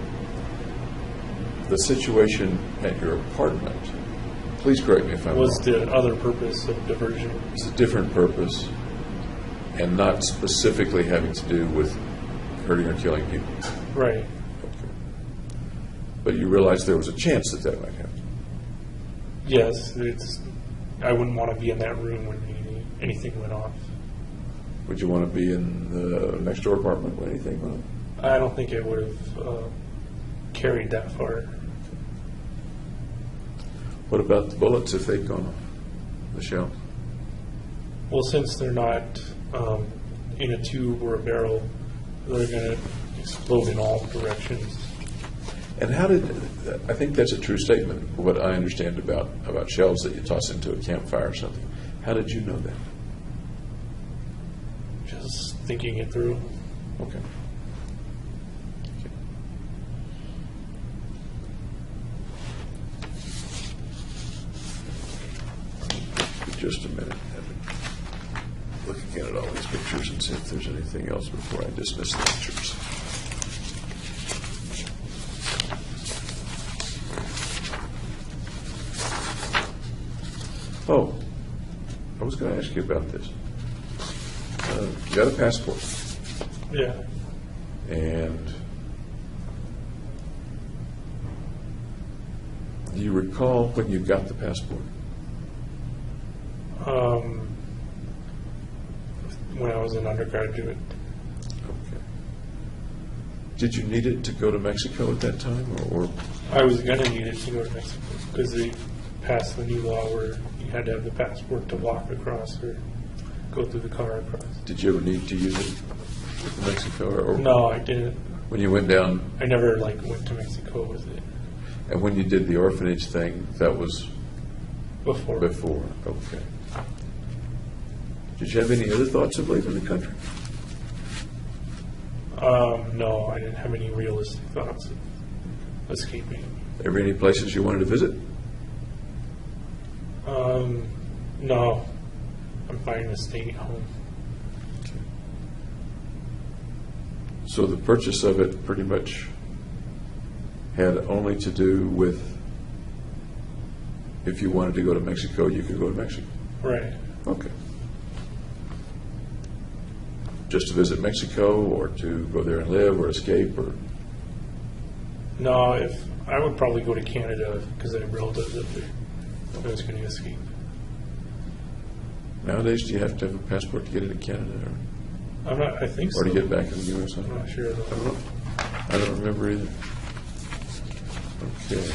The situation at your apartment, please correct me if I'm Was wrong, the other purpose of diversion. it's a different purpose and not specifically having to do with hurting or killing people. Right. Okay. But you realized there was a chance that might happen. Yes, I wouldn't want to be in that room when anything went off. Would you want to be in the next door apartment when anything went on? I don't think it would have carried that far. What about the bullets if they'd gone off? The shell? Well, since they're not in a tube or a barrel, they're going to explode in all directions. And how did, I think that's a true statement, what I understand about shells that you toss into a campfire or something. How did you know that? Just thinking it through. Okay. Just a minute. Look again at all these pictures and see if there's anything else before I dismiss the pictures. Oh, I was going to ask you about this. You got a passport, Yeah. and do you recall when you got the passport? When I was an undergraduate. Okay. Did you need it to go to Mexico at that time, or I was going to need it to go to Mexico because they passed the new law where you had to have the passport to walk across or go through the car across. did you ever need to use it in Mexico? Or No, I didn't. when you went down, I never went to Mexico with it and when you did the orphanage thing, that was before. before. Okay. Did you have any other thoughts of leaving the country? No, I didn't have any realistic thoughts of escaping. Ever any places you wanted to visit? No. I I'm fine with staying at home. So the purchase of it pretty much had only to do with if you wanted to go to Mexico, you could go to Mexico. Right. Okay. Just to visit Mexico, or to go there and live, or escape, or No, if I would probably go to Canada because I have relatives up there. I was going to escape. nowadays, do you have to have a passport to get into Canada, I'm not. I think so. or to get back in the U.S.? I'm not sure. Though. I don't remember either. Okay.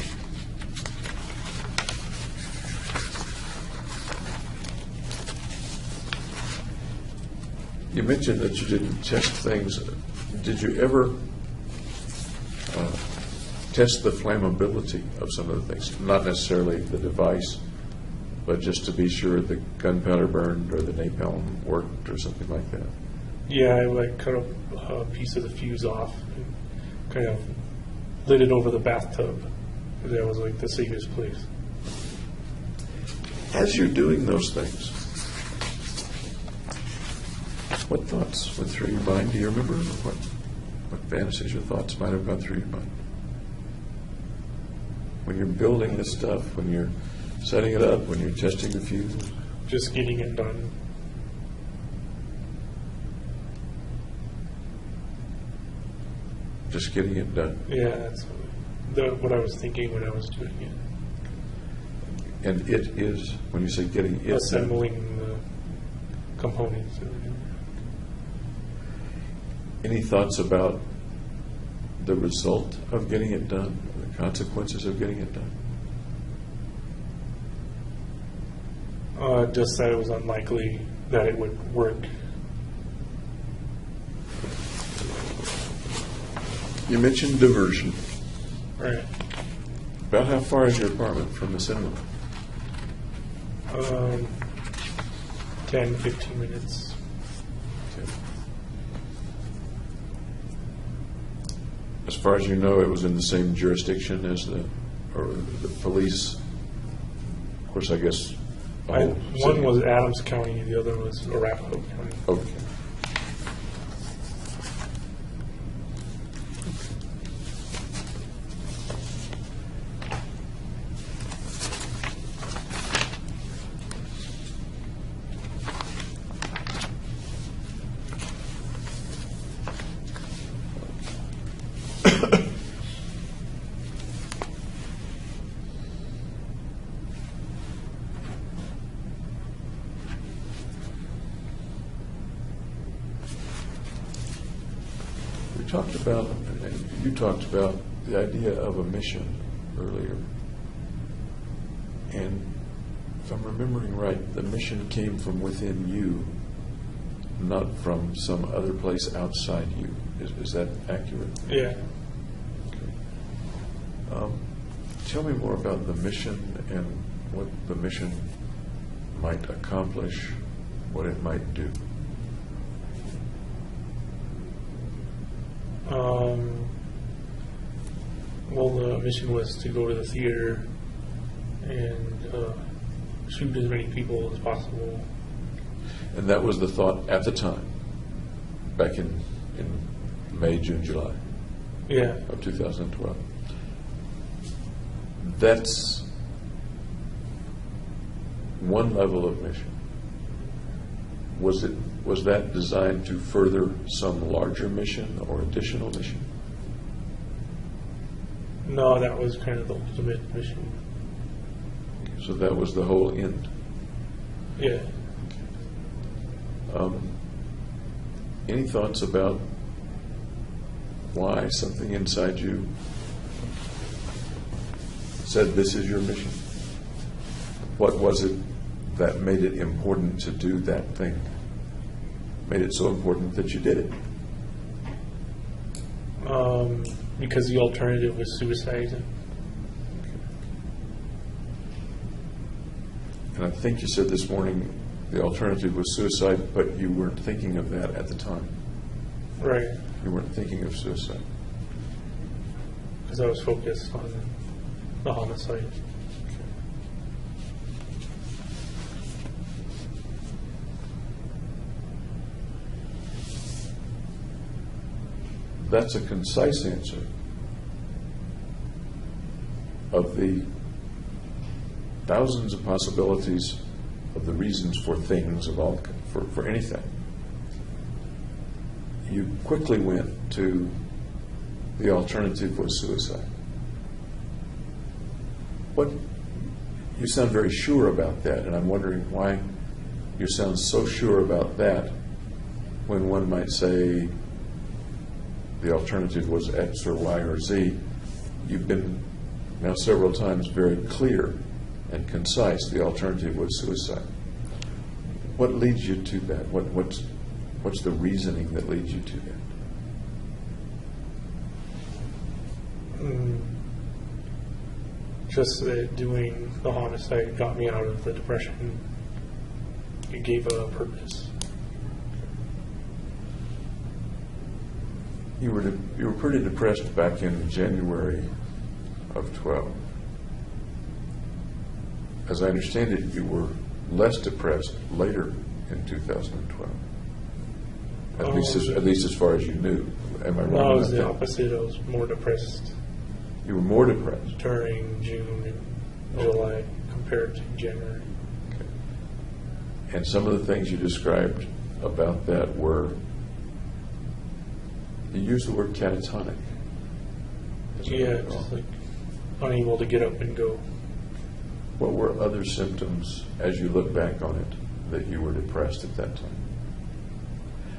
You mentioned that you didn't test things. Did you ever test the flammability of some of the things? Not necessarily the device, but just to be sure the gunpowder burned or the napalm worked or something like that. Yeah, I like cut a piece of the fuse off and kind of lit it over the bathtub. That was like the safest place. As you're doing those things, what thoughts went through your mind? Do you remember what fantasies or thoughts might have gone through your mind? When you're building this stuff, when you're setting it up, when you're testing the fuse? Just getting it done. Just getting it done. Yeah, that's what I was thinking when I was doing it. And it is, when you say getting it done, Assembling the components. any thoughts about the result of getting it done, the consequences of getting it done? Just that it was unlikely that it would work. You mentioned diversion. Right. About how far is your apartment from the cinema? 10, 15 minutes. Okay. As far as you know, it was in the same jurisdiction as the police. Of course, I guess. the whole One city. was Adams County, the other was Arapahoe County. Okay. You talked about the idea of a mission earlier. And if I'm remembering right, the mission came from within you, not from some other place outside you. Is that accurate? Yeah. Okay. Tell me more about the mission and what the mission might accomplish, what it might do. Well, the mission was to go to the theater and shoot as many people as possible. And that was the thought at the time, back in May, June, July Yeah. of 2012. That's one level of mission. Was that designed to further some larger mission or additional mission? No, that was kind of the ultimate mission. So that was the whole end. Yeah. Any thoughts about why something inside you said this is your mission? What was it that made it important to do that thing? Made it so important that you did it? Because the alternative was suicide. And I think you said this morning the alternative was suicide, but you weren't thinking of that at the time. Right. You weren't thinking of suicide. Because I was focused on the homicide. that's a concise answer. Of the thousands of possibilities of the reasons for things of all for anything, you quickly went to the alternative was suicide. What you sound very sure about that, and I'm wondering why you sound so sure about that when one might say the alternative was X or Y or Z. You've been now several times very clear and concise. The alternative was suicide. What leads you to that? What's the reasoning that leads you to that? Just that doing the homicide got me out of the depression. It gave a purpose. You were pretty depressed back in January of 12. As I understand it, you were less depressed later in 2012. At least as far as you knew. Am I wrong? No, it was about the that? opposite. I was more depressed You were more depressed. during June and July compared to January. Okay. And some of the things you described about that were, you used the word catatonic. Is that Yeah, wrong? just like unable to get up and go. What were other symptoms, as you look back on it, that you were depressed at that time?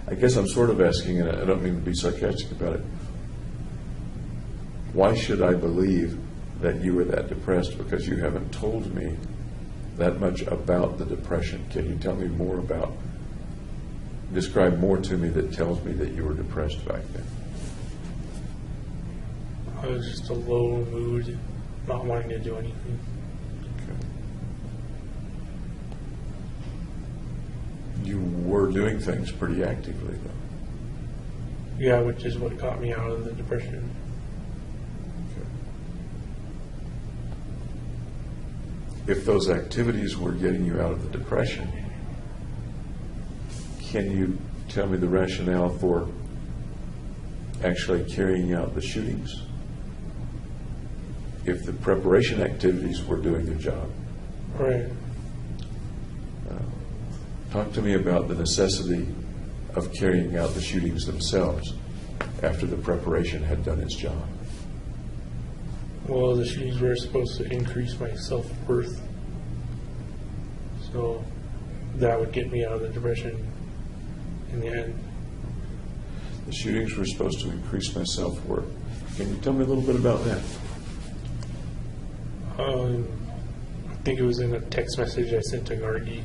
I guess I'm sort of asking, and I don't mean to be sarcastic about it, why should I believe that you were that depressed? Because you haven't told me that much about the depression. Can you tell me more about, describe more to me that tells me that you were depressed back then? I was just a low mood, not wanting to do anything. Okay. You were doing things pretty actively, though. Yeah, which is what got me out of the depression. If those activities were getting you out of the depression, can you tell me the rationale for actually carrying out the shootings? If the preparation activities were doing their job, Right. talk to me about the necessity of carrying out the shootings themselves after the preparation had done its job. Well, the shootings were supposed to increase my self-worth. So that would get me out of the depression in the end. The shootings were supposed to increase my self-worth. Can you tell me a little bit about that? I think it was in a text message I sent to Gargi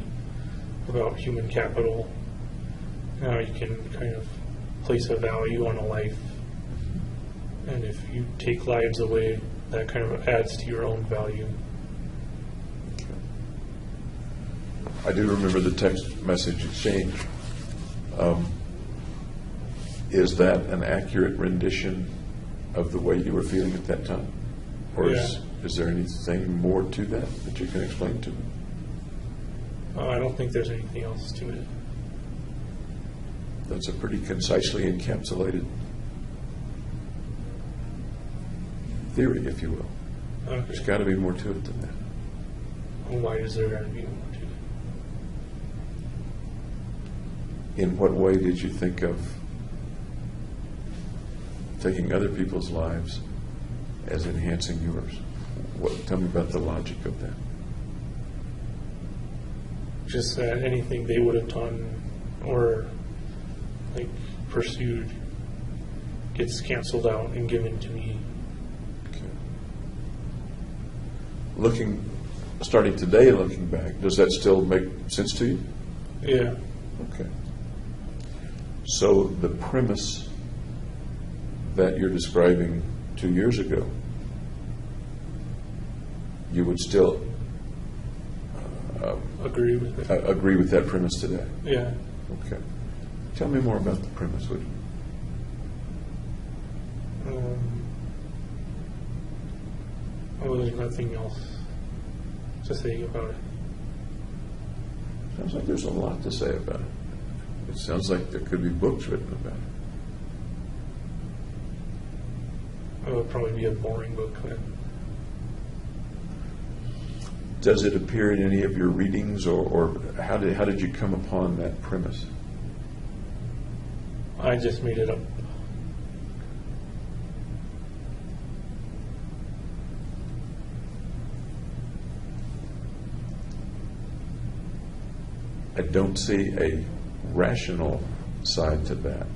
about human capital. How you can kind of place a value on a life. And if you take lives away, that kind of adds to your own value. I do remember the text message exchange. Is that an accurate rendition of the way you were feeling at that time? Or is there anything more to that you can explain to me? I don't think there's anything else to it. That's a pretty concisely encapsulated theory, if you will. There's got to be more to it than that. Why is there going to be more to it? In what way did you think of taking other people's lives as enhancing yours? Tell me about the logic of that. Just that anything they would have done or like pursued gets canceled out and given to me. Okay. Starting today, looking back, does that still make sense to you? Yeah. Okay. So the premise that you're describing 2 years ago, you would still Agree with it. agree with that premise today? Yeah. Okay. Tell me more about the premise, would you? Well, there's nothing else to say about it. Sounds like there's a lot to say about it. It sounds like there could be books written about it. would probably be a boring book then. Does it appear in any of your readings, or how did you come upon that premise? I just made it up. I don't see a rational side to that.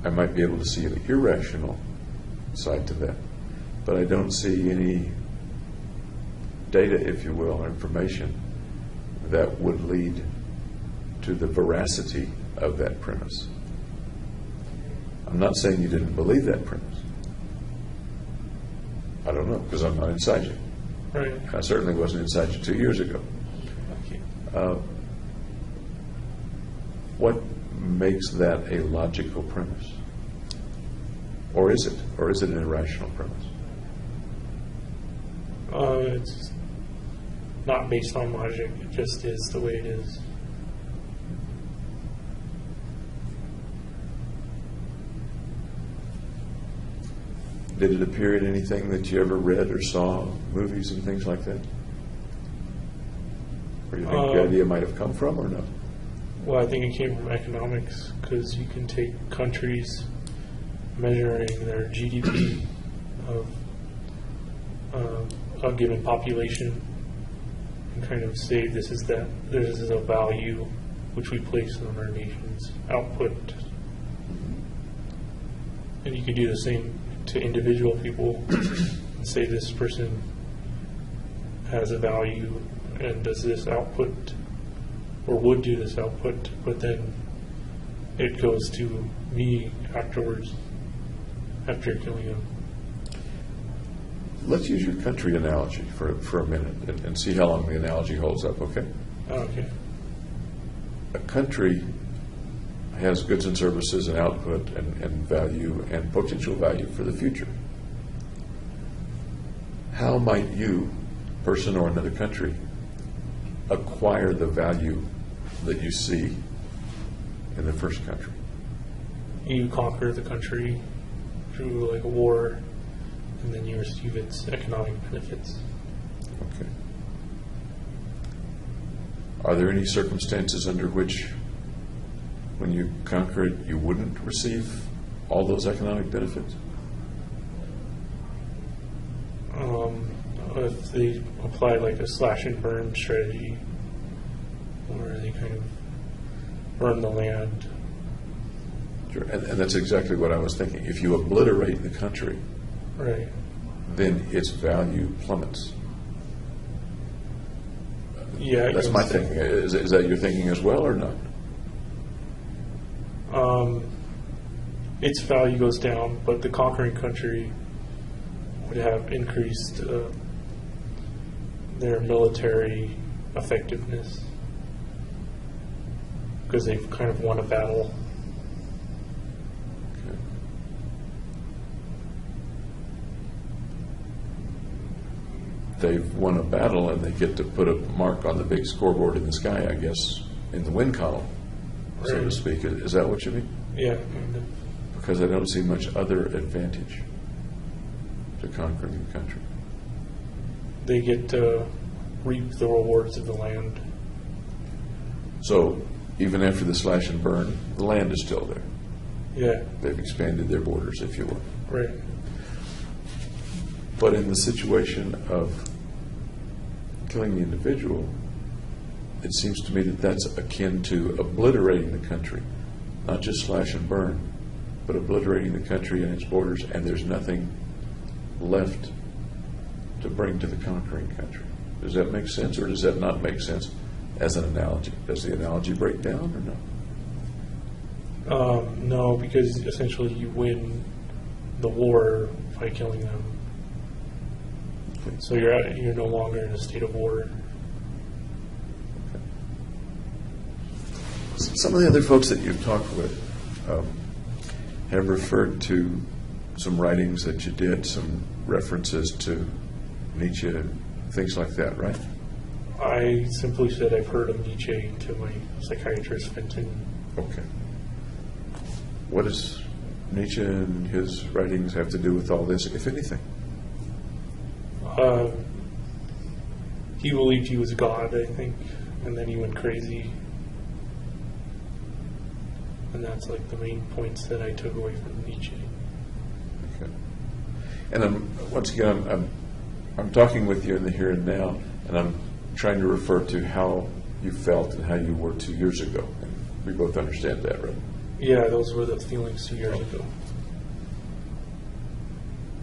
I might be able to see an irrational side to that, but I don't see any data, if you will, or information that would lead to the veracity of that premise. I'm not saying you didn't believe that premise. I don't know, because I'm not inside you. Right. I certainly wasn't inside you 2 years ago. What makes that a logical premise? Or is it? Or is it an irrational premise? It's not based on logic. It just is the way it is. Did it appear in anything that you ever read or saw, movies and things like that? Where you think the idea might have come from, or no? Well, I think it came from economics, because you can take countries measuring their GDP of a given population and kind of say this is a value which we place on our nation's output. And you could do the same to individual people and say this person has a value and does this output or would do this output, but then it goes to me afterwards, after killing him. Let's use your country analogy for a minute and see how long the analogy holds up, okay? Okay. A country has goods and services and output and value and potential value for the future. How might you, person or another country, acquire the value that you see in the first country? You conquer the country through like a war, and then you receive its economic benefits. Okay. Are there any circumstances under which, when you conquer it, you wouldn't receive all those economic benefits? If they apply like a slash and burn strategy, where they kind of burn the land. Sure. And that's exactly what I was thinking. If you obliterate the country, Right. then its value plummets. Yeah. it That's goes my down. thinking. Is that your thinking as well, or not? Its value goes down, but the conquering country would have increased their military effectiveness because they've kind of won a battle. Okay. They've won a battle and they get to put a mark on the big scoreboard in the sky, I guess, in the win column, so to Right. speak. Is that what you mean? Yeah. Kind of. Because I don't see much other advantage to conquering the country. They get to reap the rewards of the land. So even after the slash and burn, the land is still there. Yeah. They've expanded their borders, if you will. Right. But in the situation of killing the individual, it seems to me that that's akin to obliterating the country, not just slash and burn, but obliterating the country and its borders, and there's nothing left to bring to the conquering country. Does that make sense, or does that not make sense as an analogy? Does the analogy break down, or no? No, because essentially you win the war by killing them. So you're no longer in a state of war. Some of the other folks that you've talked with have referred to some writings that you did, some references to Nietzsche, things like that, right? I simply said I've heard of Nietzsche to my psychiatrist, Fenton. Okay. What is Nietzsche and his writings have to do with all this, if anything? He believed he was God, I think, and then he went crazy. And that's like the main points that I took away from Nietzsche. Okay. And once again, I'm talking with you in the here and now, and I'm trying to refer to how you felt and how you were 2 years ago. And we both understand that, right? Yeah, those were the feelings 2 years ago.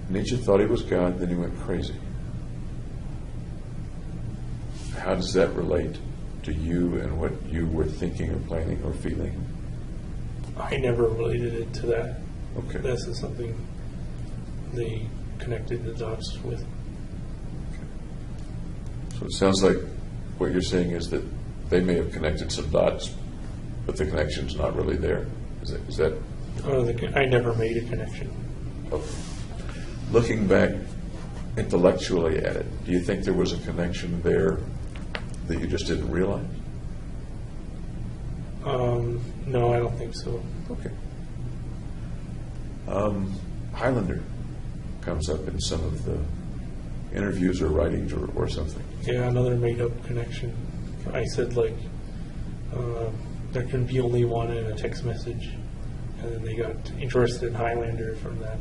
Nietzsche thought he was God, then he went crazy. How does that relate to you and what you were thinking or planning or feeling? I never related it to that. Okay. This is something they connected the dots with. So it sounds like what you're saying is that they may have connected some dots, but the connection's not really there. Is that I never made a connection. okay. Looking back intellectually at it, do you think there was a connection there that you just didn't realize? No, I don't think so. Okay. Highlander comes up in some of the interviews or writings or something. Yeah, another made-up connection. I said, like, there can be only one in a text message, and then they got interested in Highlander from that.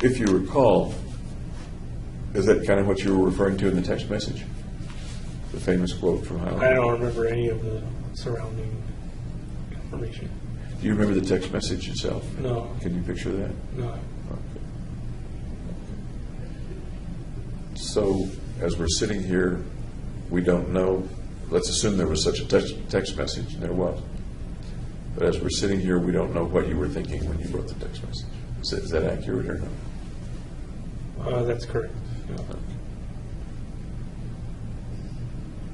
If you recall, is that kind of what you were referring to in the text message? The famous quote from Highlander? I don't remember any of the surrounding information. Do you remember the text message itself? No. Can you picture that? No. Okay. So, as we're sitting here, we don't know. Let's assume there was such a text message, and there was. But as we're sitting here, we don't know what you were thinking when you wrote the text message. Is that accurate or not? That's correct. Yeah. Okay.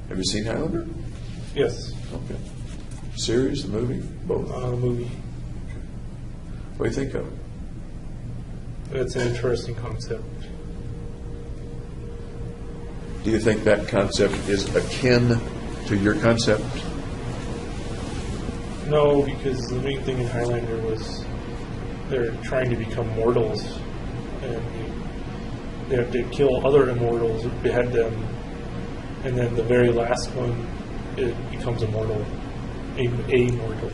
Have you seen Highlander? Yes. Okay. Series, the movie, both? The movie. What do you think of it? It's an interesting concept. Do you think that concept is akin to your concept? No, because the main thing in Highlander was they're trying to become mortals, and they have to kill other immortals, behead them, and then the very last one, it becomes immortal, a mortal.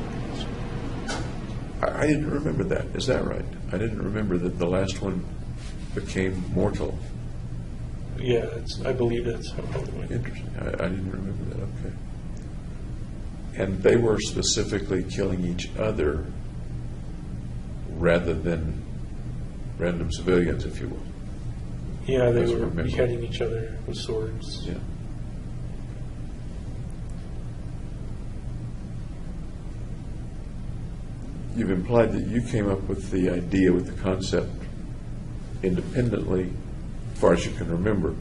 I didn't remember that. Is that right? I didn't remember that the last one became mortal. Yeah, I believe that's how it went. Interesting. I didn't remember that. Okay. And they were specifically killing each other rather than random civilians, if you will. Yeah, they As I were remember. beheading each other with swords. Yeah. You've implied that you came up with the idea, with the concept, independently, as far as you can remember,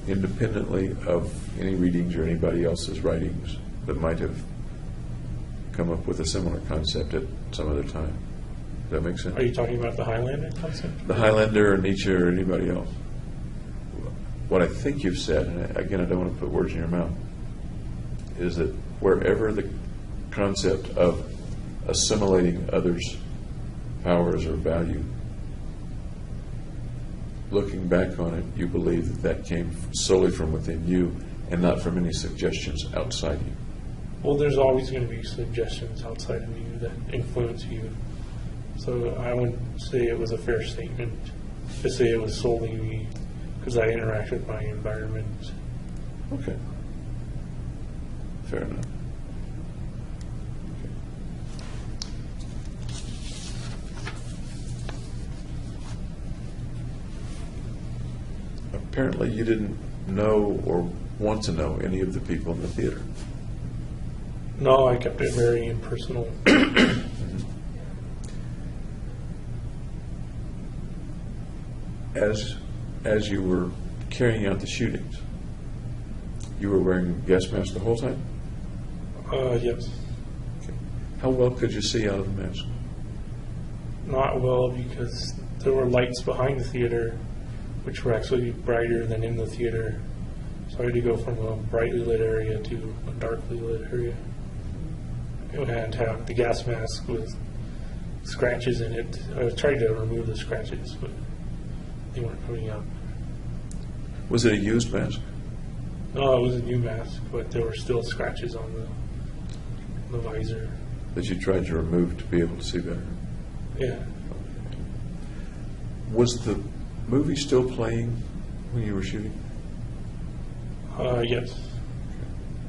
independently of any readings or anybody else's writings that might have come up with a similar concept at some other time. Does that make sense? Are you talking about the Highlander concept? The Highlander or Nietzsche or anybody else. What I think you've said, and again, I don't want to put words in your mouth, is that wherever the concept of assimilating others' powers or value, looking back on it, you believe that that came solely from within you and not from any suggestions outside you. Well, there's always going to be suggestions outside of you that influence you. So I wouldn't say it was a fair statement to say it was solely me, because I interact with my environment. Okay. Fair enough. Apparently you didn't know or want to know any of the people in the theater. No, I kept it very impersonal. As you were carrying out the shootings, you were wearing a gas mask the whole time? Yes. Okay. How well could you see out of the mask? Not well, because there were lights behind the theater, which were actually brighter than in the theater. So I had to go from a brightly lit area to a darkly lit area. and have the gas mask with scratches in it. I tried to remove the scratches, but they weren't coming up. Was it a used mask? No, it was a new mask, but there were still scratches on the visor. That you tried to remove to be able to see better? Yeah. Was the movie still playing when you were shooting? Yes.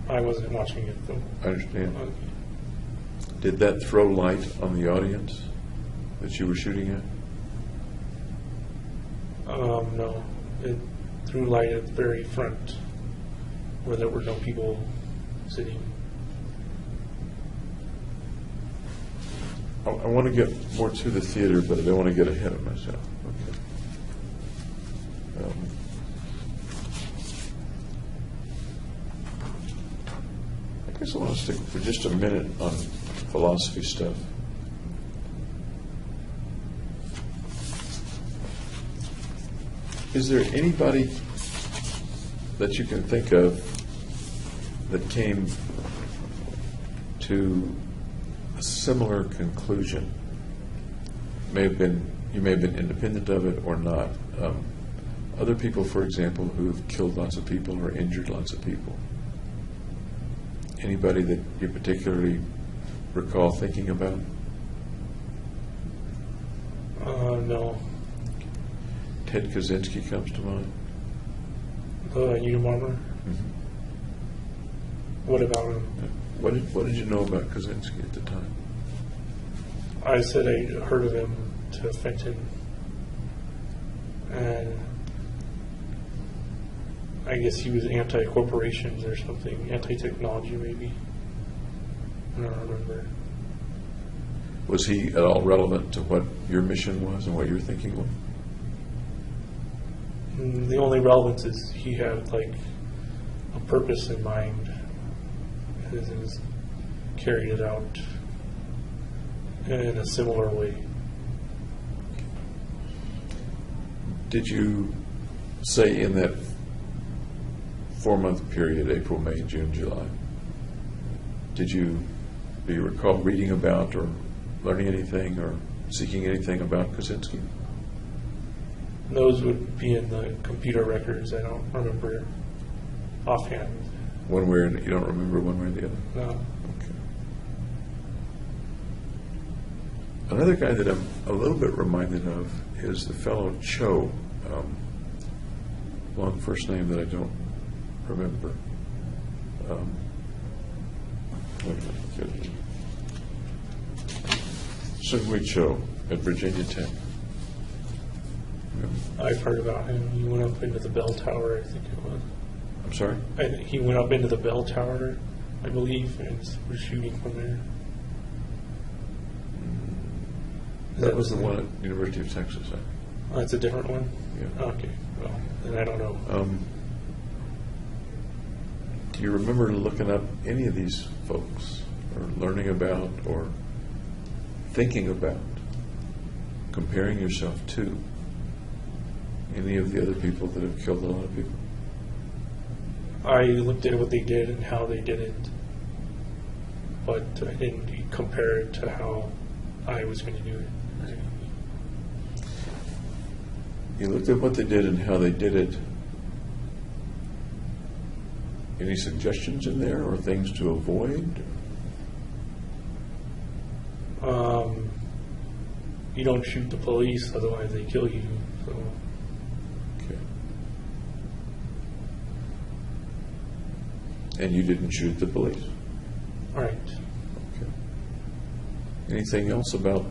I wasn't watching it though. I understand. Did that throw light on the audience that you were shooting at? No. It threw light at the very front where there were no people sitting. I want to get more to the theater, but I don't want to get ahead of myself. Okay. I guess I want to stick for just a minute on philosophy stuff. Is there anybody that you can think of that came to a similar conclusion? You may have been independent of it or not. Other people, for example, who have killed lots of people or injured lots of people. Anybody that you particularly recall thinking about? No. Ted Kaczynski comes to mind. The Unabomber? What about him? What did you know about Kaczynski at the time? I said I heard of him to Fenton, and I guess he was anti-corporations or something, anti-technology maybe. I don't remember. Was he at all relevant to what your mission was and what you were thinking was? The only relevance is he had like a purpose in mind and carried it out in a similar way. Did you say in that 4-month period, April, May, June, July, do you recall reading about or learning anything or seeking anything about Kaczynski? Those would be in the computer records. I don't remember offhand. One way or you don't remember one way or the other? No. Okay. Another guy that I'm a little bit reminded of is the fellow Cho, long first name that I don't remember. Wait a minute. Seung-Hui Cho at Virginia Tech. I've heard about him. He went up into the bell tower, I think it was. I'm sorry? He went up into the bell tower, I believe, and was shooting from there. That was the one at University of Texas. Oh, that's a different one? Yeah. Okay. Well, then I don't know. Do you remember looking up any of these folks or learning about or thinking about comparing yourself to any of the other people that have killed a lot of people? I looked at what they did and how they did it, but I didn't compare it to how I was going to do it. You looked at what they did and how they did it. Any suggestions in there or things to avoid? You don't shoot the police, otherwise they kill you. So Okay. And you didn't shoot the police? right. Okay. Anything else about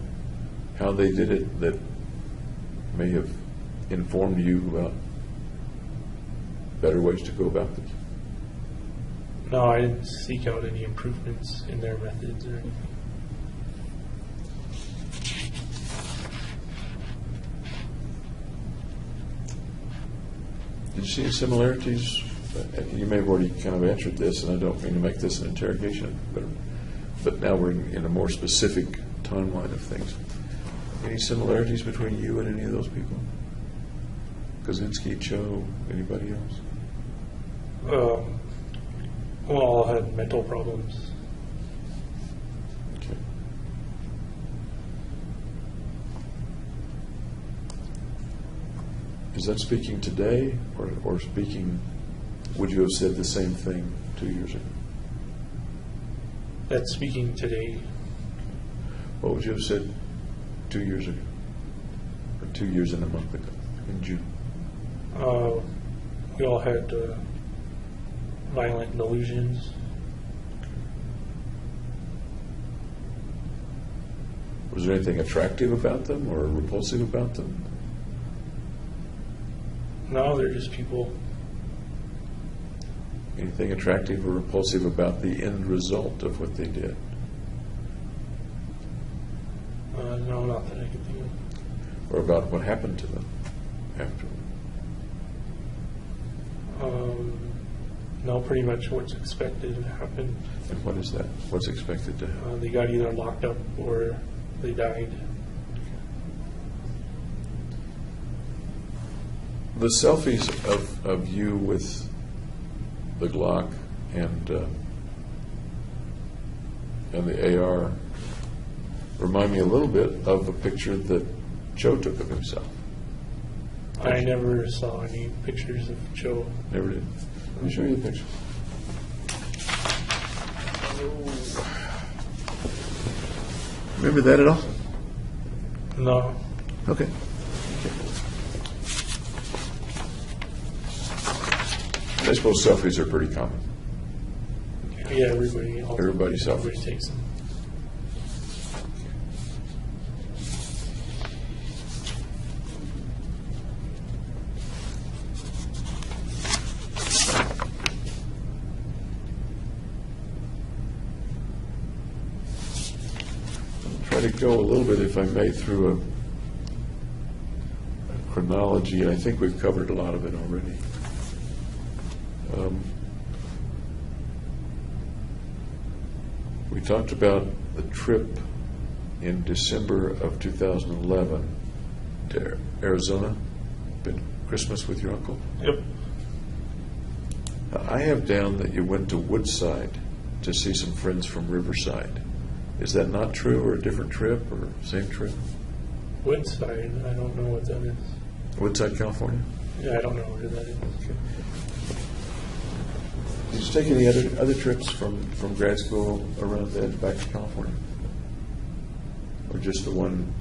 how they did it that may have informed you about better ways to go about this? No, I didn't seek out any improvements in their methods or anything. Did you see any similarities? You may have already kind of answered this, and I don't mean to make this an interrogation, but now we're in a more specific timeline of things. Any similarities between you and any of those people? Kaczynski, Cho, anybody else? All had mental problems. Is that speaking today, or speaking, would you have said the same thing 2 years ago? That's speaking today. What would you have said 2 years ago? Or 2 years and a month ago, in June? We all had violent delusions. Was there anything attractive about them or repulsive about them? No, they're just people. Anything attractive or repulsive about the end result of what they did? No, not that I can think of. Or about what happened to them afterward? No, pretty much what's expected to happen. And what is that? What's expected to happen? They got either locked up or they died. The selfies of you with the Glock and the AR remind me a little bit of a picture that Joe took of himself. I never saw any pictures of Joe. Never did. Let me show you the picture. Remember that at all? No. Okay. I suppose selfies are pretty common. Yeah, everybody Everybody takes them. Try to go a little bit, if I may, through a chronology. I think we've covered a lot of it already. We talked about the trip in December of 2011 to Arizona, spent Christmas with your uncle. Yep. I have down that you went to Woodside to see some friends from Riverside. Is that not true, or a different trip, or same trip? Woodside, I don't know what that is. Woodside, California? Yeah, I don't know where that is. Did you take any other trips from grad school around then back to California? Or just the one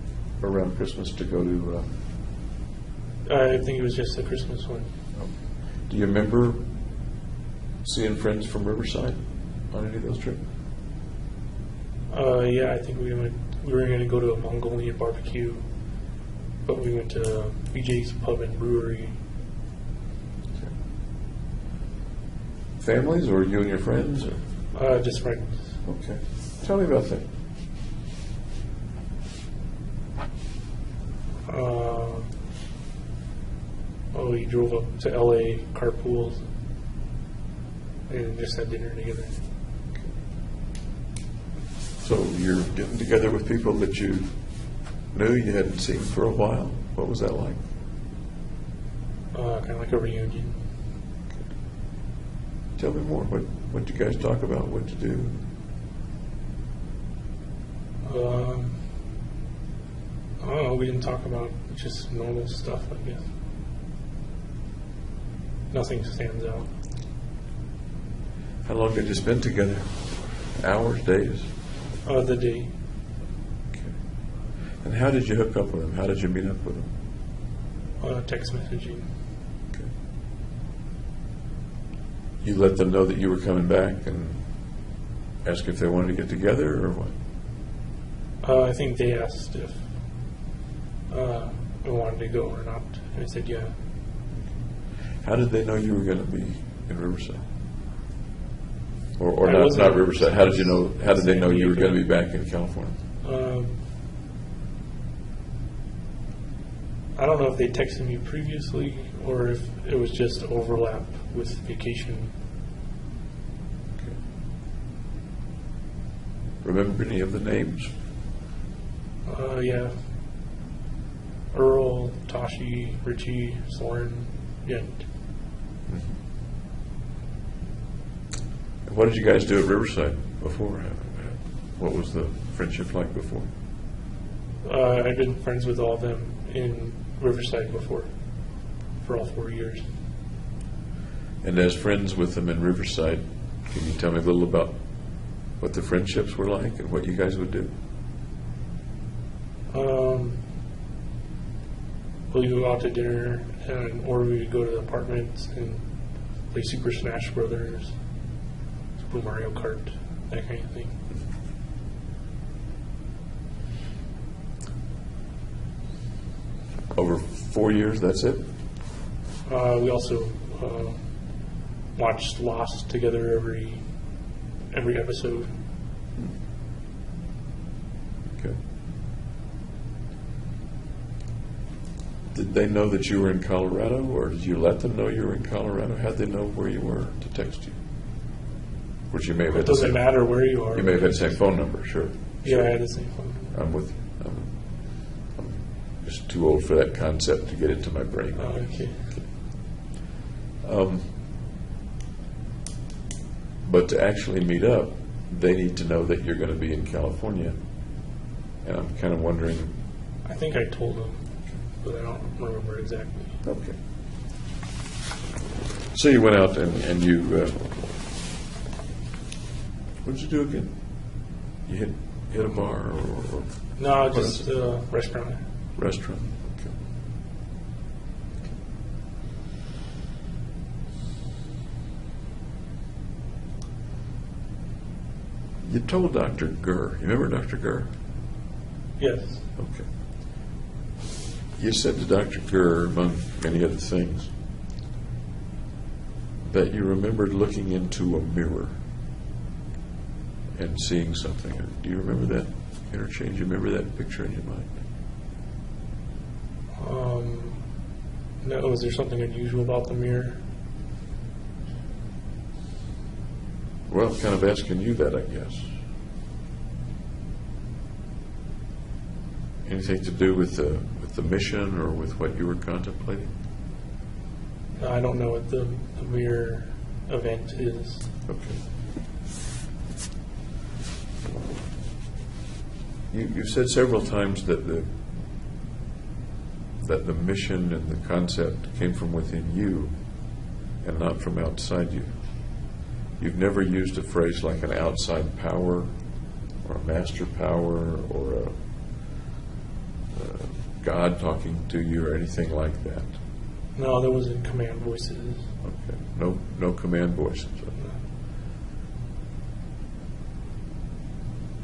around Christmas to go to? I think it was just the Christmas one. Do you remember seeing friends from Riverside on any of those trips? Yeah, I think we were going to go to a Mongolian barbecue, but we went to BJ's Pub and Brewery. Okay. Families, or you and your friends? Or? Just friends. Okay. Tell me about that. We drove up to LA, carpooled, and just had dinner together. So you're getting together with people that you knew you hadn't seen for a while. What was that like? Kind of like a reunion. Tell me more. What did you guys talk about? What to do? I don't know. We didn't talk about just normal stuff, I guess. Nothing stands out. How long did you spend together? Hours, days? The day. Okay. And how did you hook up with them? How did you meet up with them? Text messaging. Okay. You let them know that you were coming back and ask if they wanted to get together, or what? I think they asked if I wanted to go or not. And I said yeah. How did they know you were going to be in Riverside? Or I not wasn't- Riverside. How did you know? How did they know you were Diego. going to be back in California? I don't know if they texted me previously or if it was just overlap with vacation. Okay. Remember any of the names? Yeah. Earl, Tashi, Richie, Soren, Yent. What did you guys do at Riverside before? What was the friendship like before? I've been friends with all of them in Riverside before. for all 4 years. And as friends with them in Riverside, can you tell me a little about what the friendships were like and what you guys would do? We'll go out to dinner, or we would go to the apartments and play Super Smash Brothers, Super Mario Kart, that kind of thing. Over 4 years, that's it? We also watched Lost together every episode. Okay. Did they know that you were in Colorado, or did you let them know you were in Colorado? How'd they know where you were to text you? Which you may have had It the doesn't same, matter where you are. you may have had the same phone number, sure. Yeah, I had the same phone. I'm with you. I'm just too old for that concept to get into my brain. Oh, okay. But to actually meet up, they need to know that you're going to be in California. And I'm kind of wondering. I think I told them, but I don't remember exactly. Okay. So you went out and you. What did you do again? You hit a bar or No, just a restaurant. restaurant? Okay. You told Dr. Gurr. You remember Dr. Gurr? Yes. Okay. You said to Dr. Gurr, among many other things, that you remembered looking into a mirror and seeing something. Do you remember that interchange? You remember that picture in your mind? No, was there something unusual about the mirror? Well, I'm kind of asking you that, I guess. Anything to do with the mission or with what you were contemplating? No, I don't know what the mirror event is. Okay. You've said several times that the mission and the concept came from within you and not from outside you. You've never used a phrase like an outside power or a master power or a God talking to you or anything like that. No, there wasn't command voices. Okay. No command voices.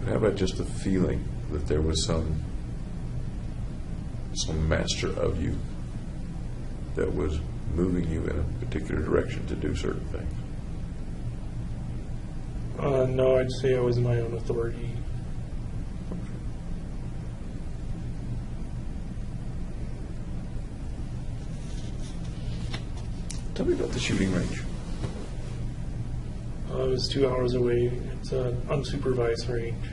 But how about just the feeling that there was some master of you that was moving you in a particular direction to do certain things? No, I'd say I was my own authority. Tell me about the shooting range. It was 2 hours away. It's an unsupervised range,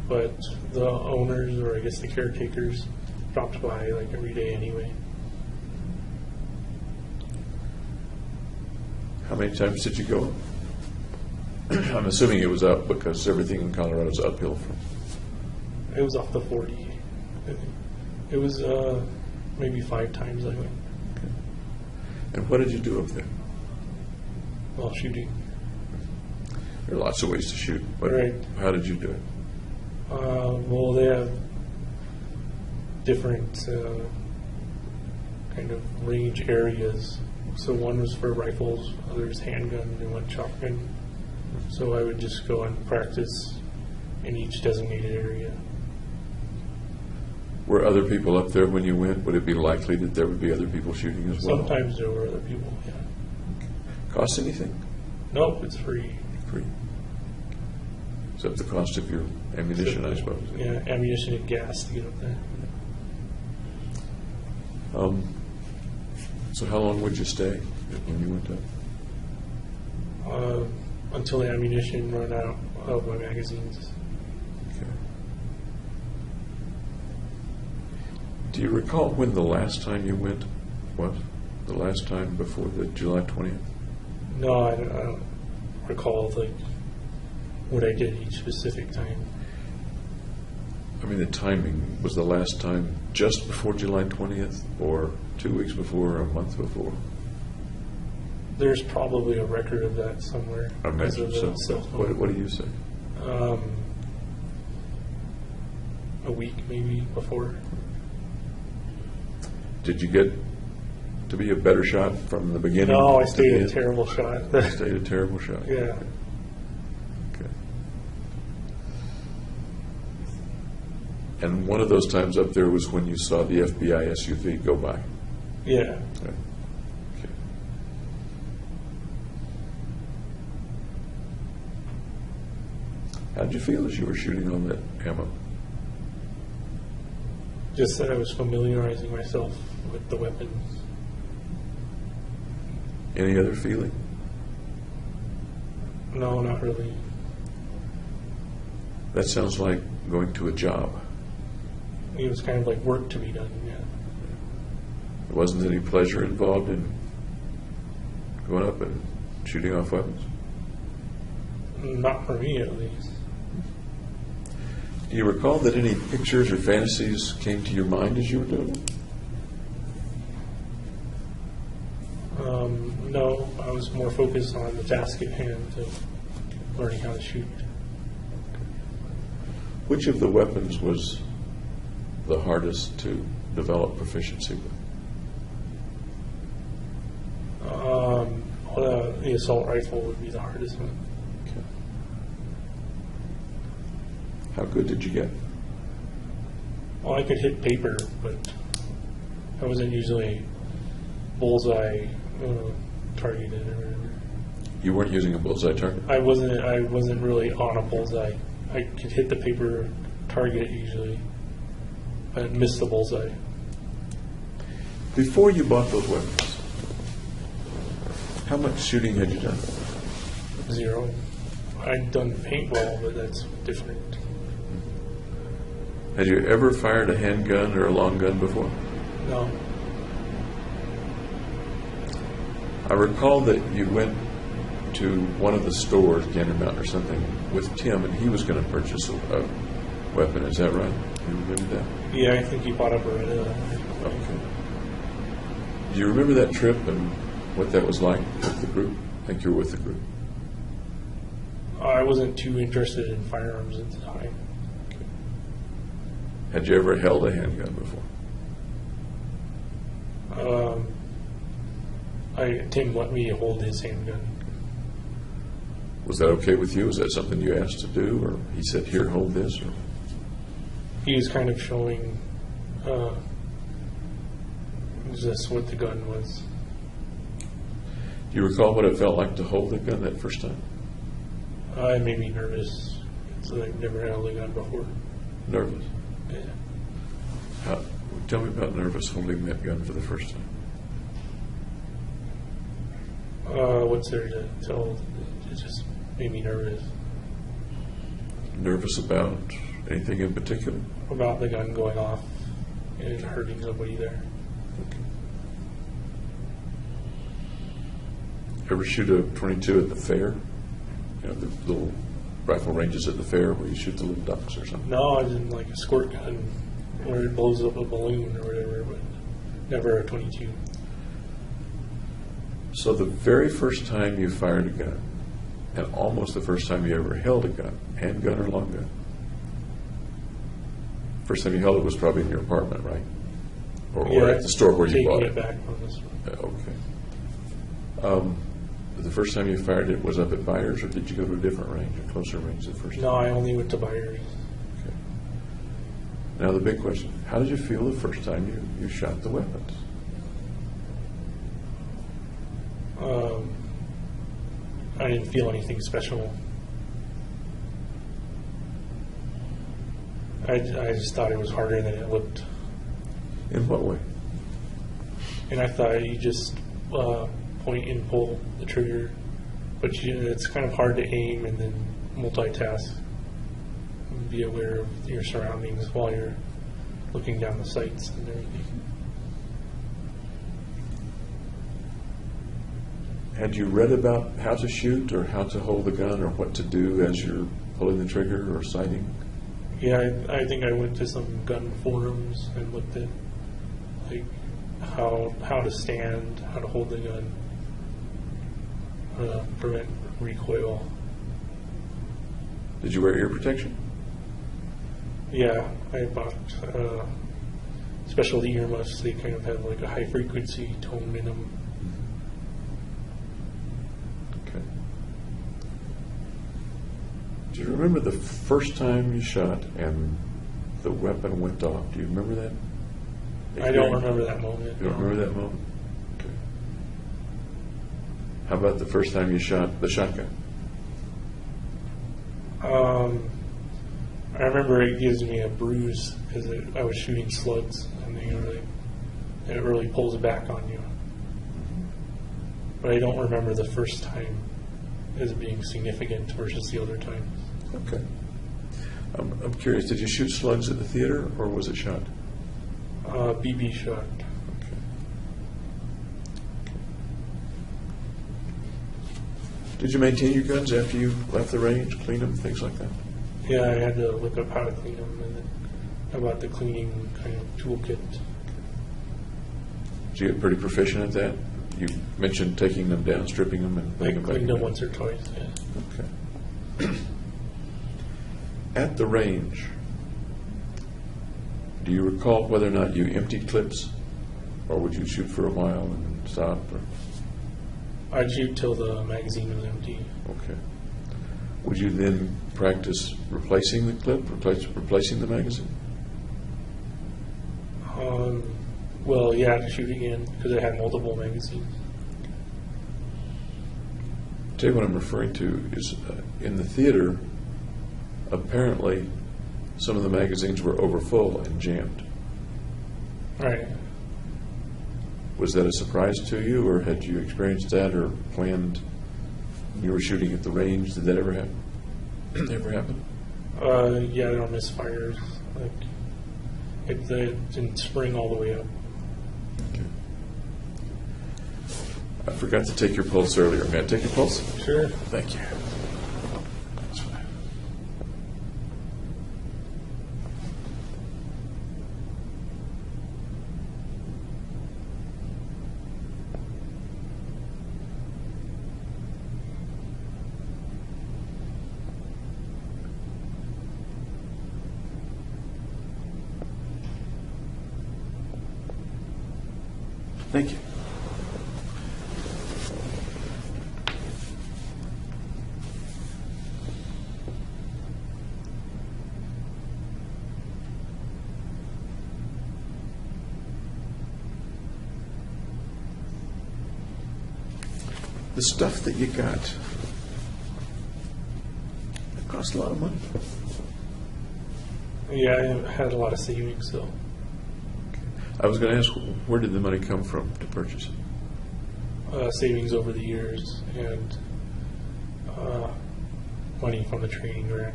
but the owners, or I guess the caretakers, dropped by like every day anyway. How many times did you go? I'm assuming it was up because everything in Colorado is uphill from. It was off the 40. I think. It was maybe 5 times I went. And what did you do up there? While shooting. There are lots of ways to shoot, but Right. how did you do it? Well, they have different kind of range areas. So one was for rifles, others handgun, and one shotgun. So I would just go and practice in each designated area. Were other people up there when you went? Would it be likely that there would be other people shooting as well? Sometimes there were other people, yeah. Cost anything? Nope, it's free. Free. Except the cost of your ammunition, I suppose. Yeah, ammunition and gas to get up there. So how long would you stay when you went up? Until the ammunition run out of my magazines. Okay. Do you recall when the last time you went was? The last time before the July 20th? No, I don't recall like what I did each specific time. I mean, the timing, was the last time just before July 20th, or 2 weeks before, or a month before? There's probably a record of that somewhere. I imagine because so. of the cell phone. What do you say? A week maybe before. Did you get to be a better shot from the beginning? No, I to stayed the a end? terrible shot. Stayed a terrible shot. Yeah. Okay. And one of those times up there was when you saw the FBI SUV go by. Yeah. Okay. Okay. How did you feel as you were shooting on that ammo? Just that I was familiarizing myself with the weapons. Any other feeling? No, not really. That sounds like going to a job. It was kind of like work to be done, yeah. There wasn't any pleasure involved in going up and shooting off weapons? Not for me, at least. Do you recall that any pictures or fantasies came to your mind as you were doing it? No, I was more focused on the task at hand of learning how to shoot. Which of the weapons was the hardest to develop proficiency with? The assault rifle would be the hardest one. Okay. How good did you get? Well, I could hit paper, but I wasn't usually bullseye targeted or whatever. You weren't using a bullseye target? I wasn't really on a bullseye. I could hit the paper target usually, but miss the bullseye. Before you bought those weapons, how much shooting had you done? 0. I'd done paintball, but that's different. Had you ever fired a handgun or a long gun before? No. I recall that you went to one of the stores, Gander Mountain or something, with Tim, and he was going to purchase a weapon. Is that right? You remember that? Yeah, I think he bought up a Okay. Do you remember that trip and what that was like with the group? I think you were with the group. I wasn't too interested in firearms at the time. Had you ever held a handgun before? Tim let me hold his handgun. Was that okay with you? Was that something you asked to do, or he said, "Here, hold this"? Or He was kind of showing just what the gun was. do you recall what it felt like to hold the gun that first time? It made me nervous. So I've never held a gun before. Nervous. Yeah. Tell me about nervous holding that gun for the first time. What's there to tell? It just made me nervous Nervous about anything in particular? about the gun going off and hurting somebody there. Ever shoot a .22 at the fair? You know, the little rifle ranges at the fair where you shoot the little ducks or something? No, I didn't like a squirt gun where it blows up a balloon or whatever, but never a .22. So the very first time you fired a gun, and almost the first time you ever held a gun, handgun or long gun, first time you held it was probably in your apartment, right? Or at the store where you bought Taking it? it back from this one. Okay. The first time you fired it was up at Byers, or did you go to a different range, a closer range the first time? No, I only went to Byers. Okay. Now the big question, how did you feel the first time you shot the weapons? I didn't feel anything special. I just thought it was harder than it looked. In what way? And I thought you just point and pull the trigger, but it's kind of hard to aim and then multitask and be aware of your surroundings while you're looking down the sights and everything. Had you read about how to shoot or how to hold the gun or what to do as you're pulling the trigger or sighting? Yeah, I think I went to some gun forums and looked at like how to stand, how to hold the gun, prevent recoil. Did you wear ear protection? Yeah, I bought specialty earmuffs. They kind of have like a high frequency tone in them. Okay. Do you remember the first time you shot and the weapon went off? Do you remember that? I don't remember that moment. You don't remember that moment? Okay. How about the first time you shot the shotgun? I remember it gives me a bruise because I was shooting slugs, and it really pulls back on you. But I don't remember the first time as being significant versus the other times. Okay. I'm curious, did you shoot slugs at the theater or was it shot? BB shot. Okay. Did you maintain your guns after you left the range, clean them, things like that? Yeah, I had to look up how to clean them, and then I bought the cleaning kind of toolkit. Did you get pretty proficient at that? You mentioned taking them down, stripping them, and I putting them back cleaned them in. once or twice. Yeah. Okay. At the range, do you recall whether or not you emptied clips, or would you shoot for a while and stop? Or? I'd shoot till the magazine was empty. Okay. Would you then practice replacing the clip, replacing the magazine? Well, yeah, to shoot again because I had multiple magazines. Tell you what I'm referring to is in the theater, apparently some of the magazines were overfull and jammed. Right. Was that a surprise to you, or had you experienced that or planned when you were shooting at the range? Did that ever happen? Ever happen? Yeah, there were misfires. Like it didn't spring all the way up. Okay. I forgot to take your pulse earlier. May I take your pulse? Sure. Thank you. That's fine. Thank you. The stuff that you got, it cost a lot of money. Yeah, I had a lot of savings, so I was going to ask, where did the money come from to purchase it? savings over the years and money from the training grant.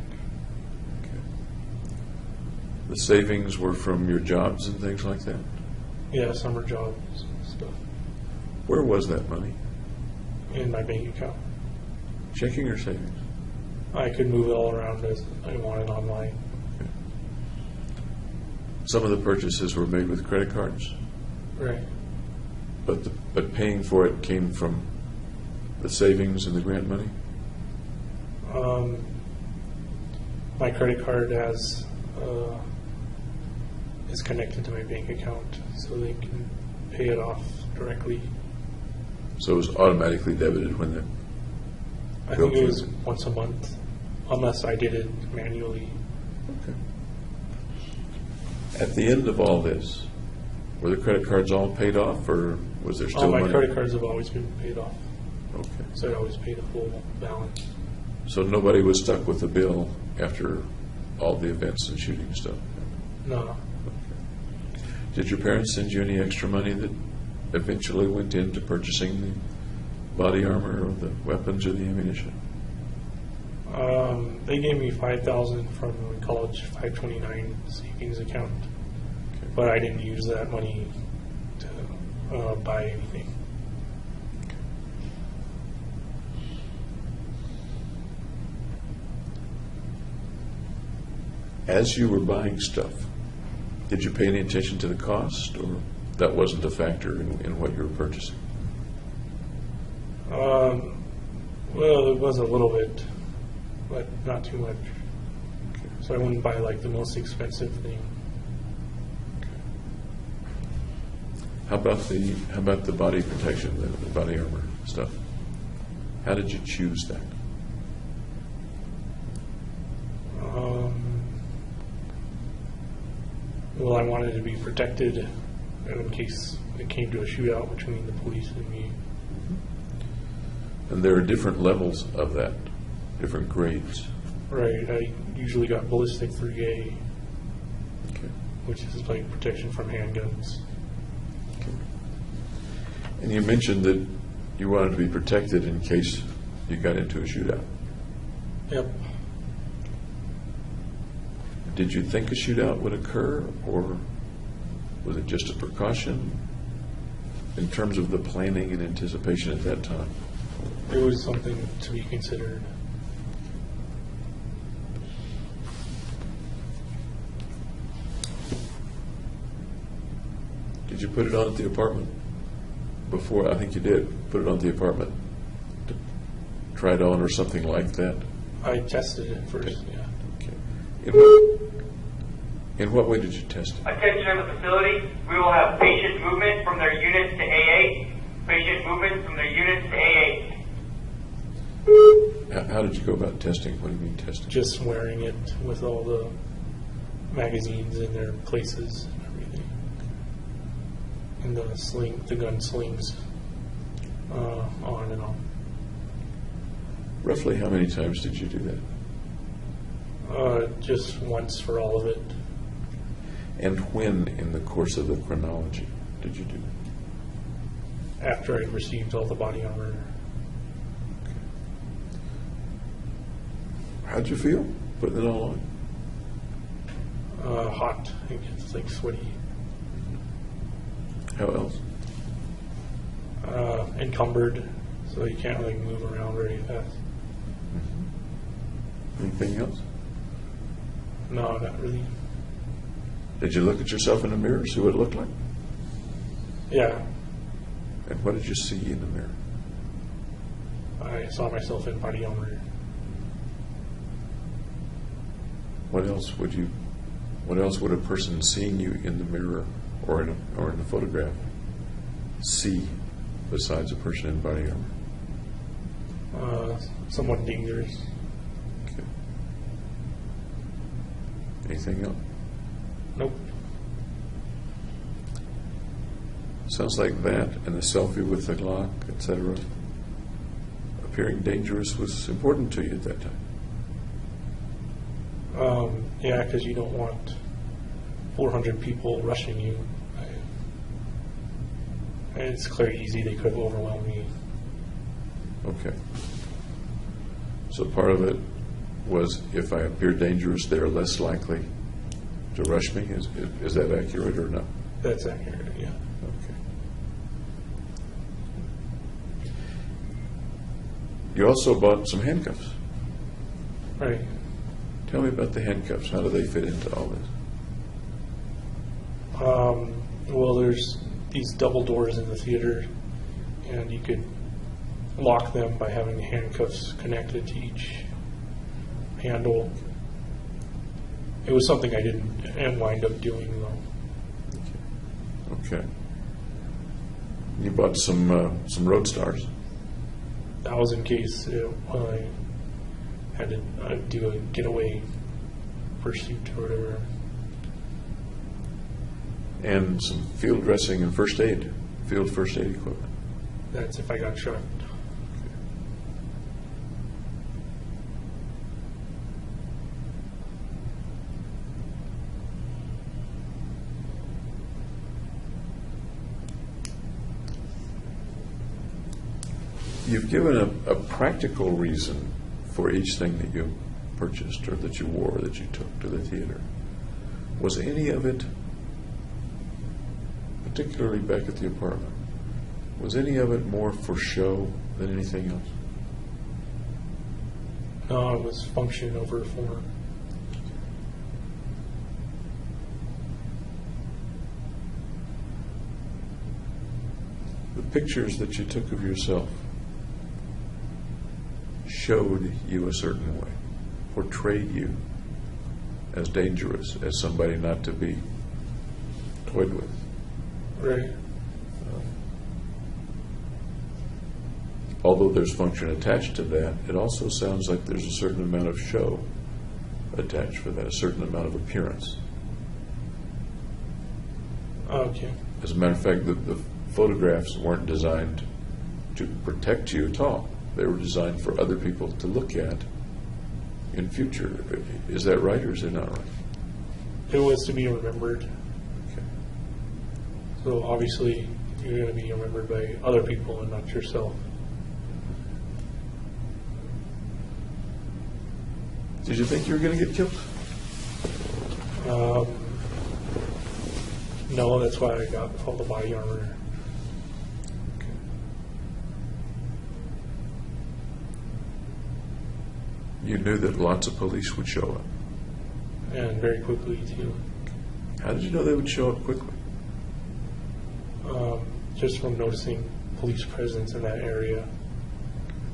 Okay. The savings were from your jobs and things like that? Yeah, summer jobs and stuff Where was that money? in my bank account. Checking or savings? I could move it all around as I wanted online. Okay. Some of the purchases were made with credit cards, Right. but paying for it came from the savings and the grant money? My credit card is connected to my bank account, so they can pay it off directly. So it was automatically debited when the I bill think it came was in? once a month, unless I did it manually. Okay. At the end of all this, were the credit cards all paid off, or was there still All my money? credit cards have always been paid off, Okay. so I always pay the full balance. So nobody was stuck with the bill after all the events and shooting stuff? No, Did your parents send you any extra money that eventually went into purchasing the body armor or the weapons or the ammunition? they gave me $5,000 from the college 529 savings account, Okay. but I didn't use that money to buy anything. As you were buying stuff, did you pay any attention to the cost, or that wasn't a factor in what you were purchasing? Well, it was a little bit, but not too much. So I wouldn't buy like the most expensive thing. How about the body protection, the body armor stuff? How did you choose that? Well, I wanted to be protected in case it came to a shootout between the police and me. And there are different levels of that, different grades. Right. I usually got ballistic 3A, Okay. which is like protection from handguns. And you mentioned that you wanted to be protected in case you got into a shootout. Yep. Did you think a shootout would occur, or was it just a precaution in terms of the planning and anticipation at that time? It was something to be considered. Did you put it on at the apartment before? I think you did. Put it on at the apartment to try it on or something like that? I tested it first, yeah. Okay. In what way did you test it? Attention to the facility. We will have patient movement from their units to AA. Patient movement from their units to AA. How did you go about testing? What do you mean testing? Just wearing it with all the magazines in their places and everything. And the gun slings on and on. Roughly how many times did you do that? Just once for all of it. And when in the course of the chronology did you do that? After I received all the body armor. How'd you feel putting it all on? Hot. It gets like sweaty. How else? Encumbered, so you can't like move around very fast. Anything else? No, not really. Did you look at yourself in the mirror, see what it looked like? Yeah, And what did you see in the mirror? I saw myself in body armor. What else would a person seeing you in the mirror or in a photograph see besides a person in body armor? Somewhat dangerous. Okay. Anything else? Nope. Sounds like that and the selfie with the Glock, etc. Appearing dangerous was important to you at that time. Yeah, because you don't want 400 people rushing you. And it's clear easy they could have overwhelmed me. Okay. So part of it was if I appear dangerous, they're less likely to rush me. Is that accurate or not? That's accurate, yeah. Okay. You also bought some handcuffs. Right. Tell me about the handcuffs. How do they fit into all this? Well, there's these double doors in the theater, and you could lock them by having the handcuffs connected to each handle. It was something I didn't wind up doing, though. Okay. You bought some road stars. That was in case I had to do a getaway pursuit or whatever. And some field dressing and field first aid equipment. That's if I got shot. You've given a practical reason for each thing that you purchased or that you wore, that you took to the theater. Was any of it, particularly back at the apartment, was any of it more for show than anything else? No, it was function over form. pictures that you took of yourself showed you a certain way, portrayed you as dangerous, as somebody not to be toyed with. Right. Although there's function attached to that, it also sounds like there's a certain amount of show attached for that, a certain amount of appearance. Okay. As a matter of fact, the photographs weren't designed to protect you at all. They were designed for other people to look at in future. Is that right, or is it not right? It was to be remembered. Okay. So obviously, you're going to be remembered by other people and not yourself. Did you think you were going to get killed? No, that's why I got all the body armor. Okay. You knew that lots of police would show up. And very quickly, too. How did you know they would show up quickly? Just from noticing police presence in that area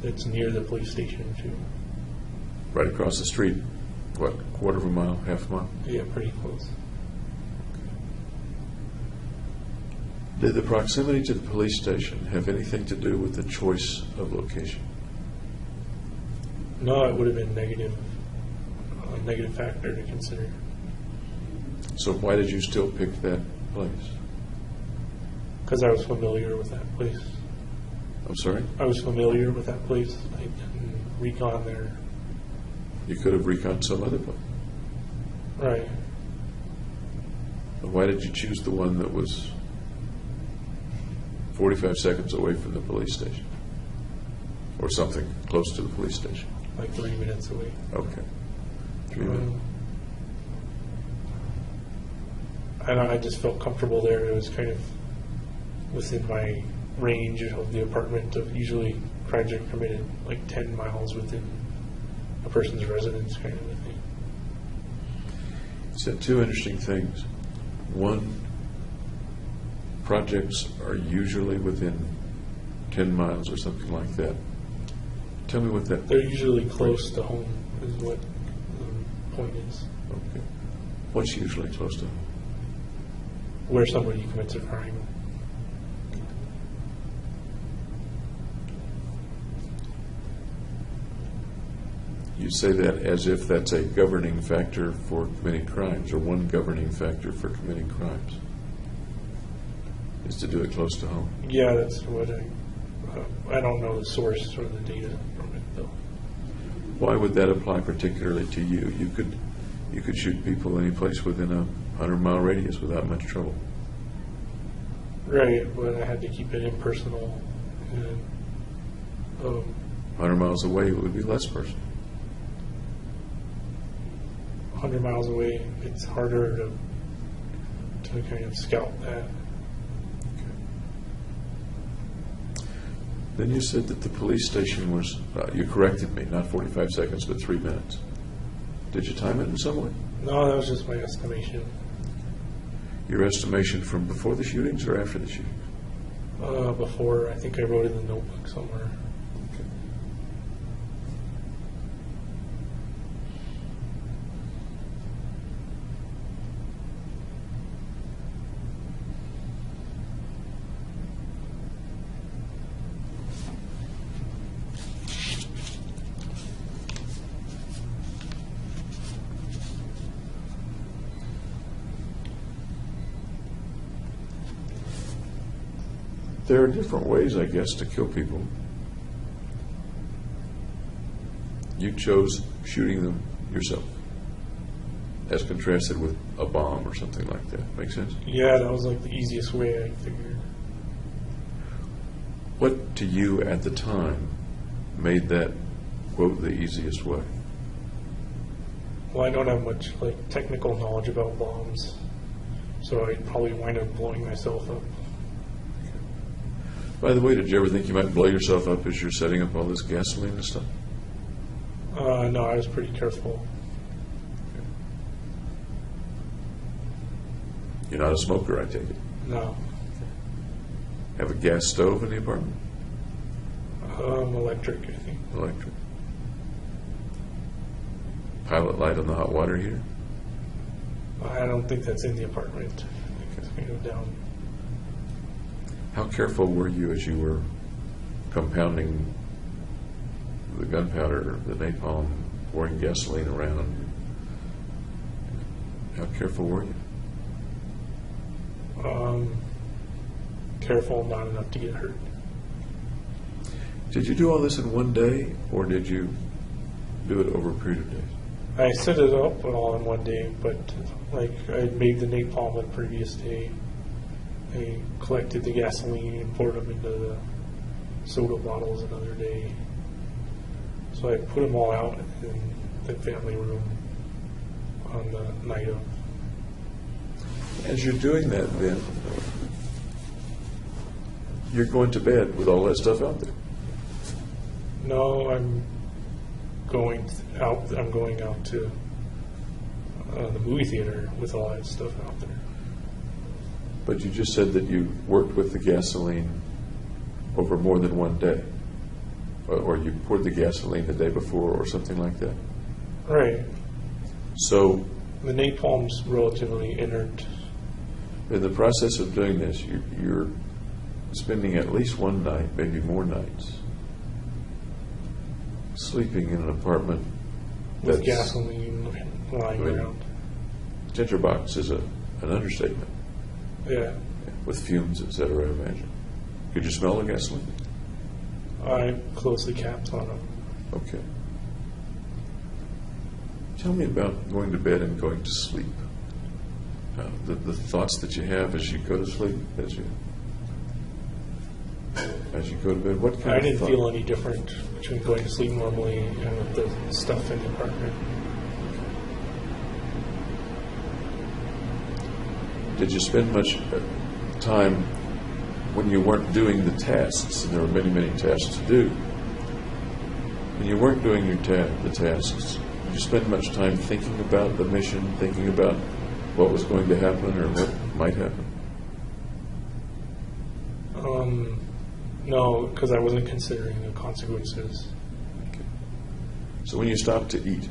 that's near the police station, too. Right across the street, what, quarter of a mile, half a mile? Yeah, pretty close. Did the proximity to the police station have anything to do with the choice of location? No, it would have been a negative factor to consider. So why did you still pick that place? Because I was familiar with that place. I'm sorry? I was familiar with that place. I can recon there. You could have reconned some other place. Right. But why did you choose the one that was 45 seconds away from the police station? Or something close to the police station? Like 3 minutes away. Okay. 3 minutes. And I just felt comfortable there. It was kind of within my range of the apartment. Of usually crimes are committed like 10 miles within a person's residence, kind of a thing. You said two interesting things. One, projects are usually within 10 miles or something like that. Tell me what that... They're usually close to home, is what the point is. Okay. What's usually close to home? Where somebody commits a crime. You say that as if that's a governing factor for committing crimes, or one governing factor for committing crimes, is to do it close to home. Yeah, that's what I don't know the source or the data from it, though. Why would that apply particularly to you? You could shoot people any place within a 100-mile radius without much trouble. Right, but I had to keep it impersonal. And, 100 miles away, it would be less personal. 100 miles away, it's harder to kind of scout that. Then you said that the police station was, you corrected me, not 45 seconds, but 3 minutes. Did you time it in some way? No, that was just my estimation. Your estimation from before the shootings or after the shootings? Before, I think I wrote it in the notebook somewhere. Okay. There are different ways, I guess, to kill people. You chose shooting them yourself, as contrasted with a bomb or something like that. Make sense? Yeah, that was like the easiest way I figured. What to you at the time made that, quote, the easiest way? Well, I don't have much like technical knowledge about bombs, so I'd probably wind up blowing myself up. By the way, did you ever think you might blow yourself up as you're setting up all this gasoline and stuff? No, I was pretty careful. You're not a smoker, I take it. No. have a gas stove in the apartment? Electric, I think. Electric. Pilot light on the hot water heater? I don't think that's in the apartment. I think it's going to go down. How careful were you as you were compounding the gunpowder, the napalm, pouring gasoline around? How careful were you? Careful, not enough to get hurt. Did you do all this in one day, or did you do it over a period of days? I set it up all in one day, but like I made the napalm the previous day. I collected the gasoline and poured them into the soda bottles another day. So I put them all out in the family room on the night of. As you're doing that, then, you're going to bed with all that stuff out there. No, I'm going out. I'm going out to the movie theater with all that stuff out there. But you just said that you worked with the gasoline over more than one day. Or you poured the gasoline the day before or something like that. Right. So The napalm's relatively inert. in the process of doing this, you're spending at least one night, maybe more nights, sleeping in an apartment With that's gasoline lying I mean, around. tinderbox is an understatement, Yeah. with fumes, et cetera, I imagine. Could you smell the gasoline? I closed the caps on them. Okay. Tell me about going to bed and going to sleep. The thoughts that you have as you go to sleep, as you go to bed. What kind I of didn't thought? feel any different between going to sleep normally and with the stuff in the apartment. Did you spend much time when you weren't doing the tasks? And there were many, many tasks to do. When you weren't doing the tasks, did you spend much time thinking about the mission, thinking about what was going to happen or what might happen? No, because I wasn't considering the consequences. So when you stopped to eat,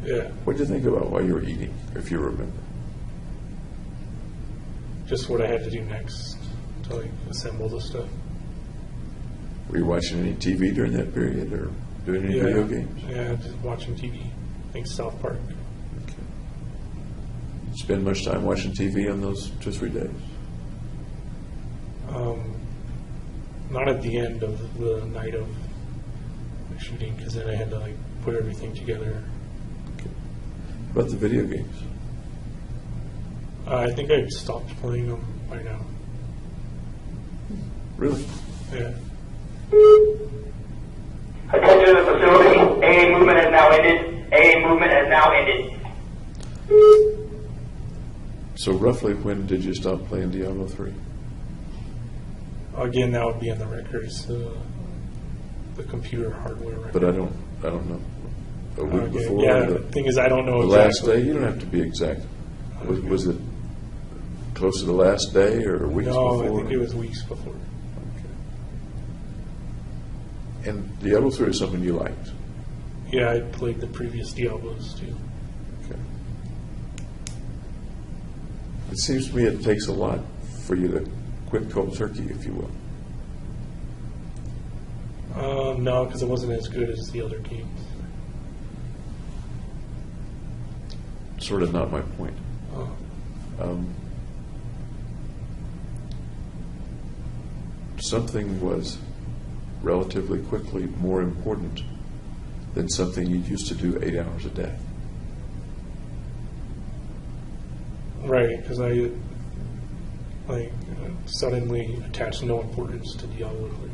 Yeah, what did you think about while you were eating, if you remember? just what I had to do next to like assemble the stuff. Were you watching any TV during that period or doing any Yeah, video games? yeah, just watching TV. I think South Park. Okay. Did you spend much time watching TV on those 2 or 3 days? Not at the end of the night of the shooting, because then I had to like put everything together. Okay. How about the video games? I think I stopped playing them by now. Really? Yeah. Attention to the facility. AA movement has now ended. AA movement has now ended. So roughly when did you stop playing Diablo 3? Again, that would be in the records, the computer hardware record. But I don't know. A week Okay, before? yeah, or the thing is, I don't know the last exactly. day? You don't have to be exact. Was it close to the last day or weeks before? No, I think it was weeks before. Okay. And Diablo 3 is something you liked? Yeah, I played the previous Diablos too. Okay. It seems to me it takes a lot for you to quit cold turkey, if you will. No, because it wasn't as good as the other games. Sort of not my point. Something was relatively quickly more important than something you used to do 8 hours a day. Right, because I suddenly attached no importance to Diablo 3.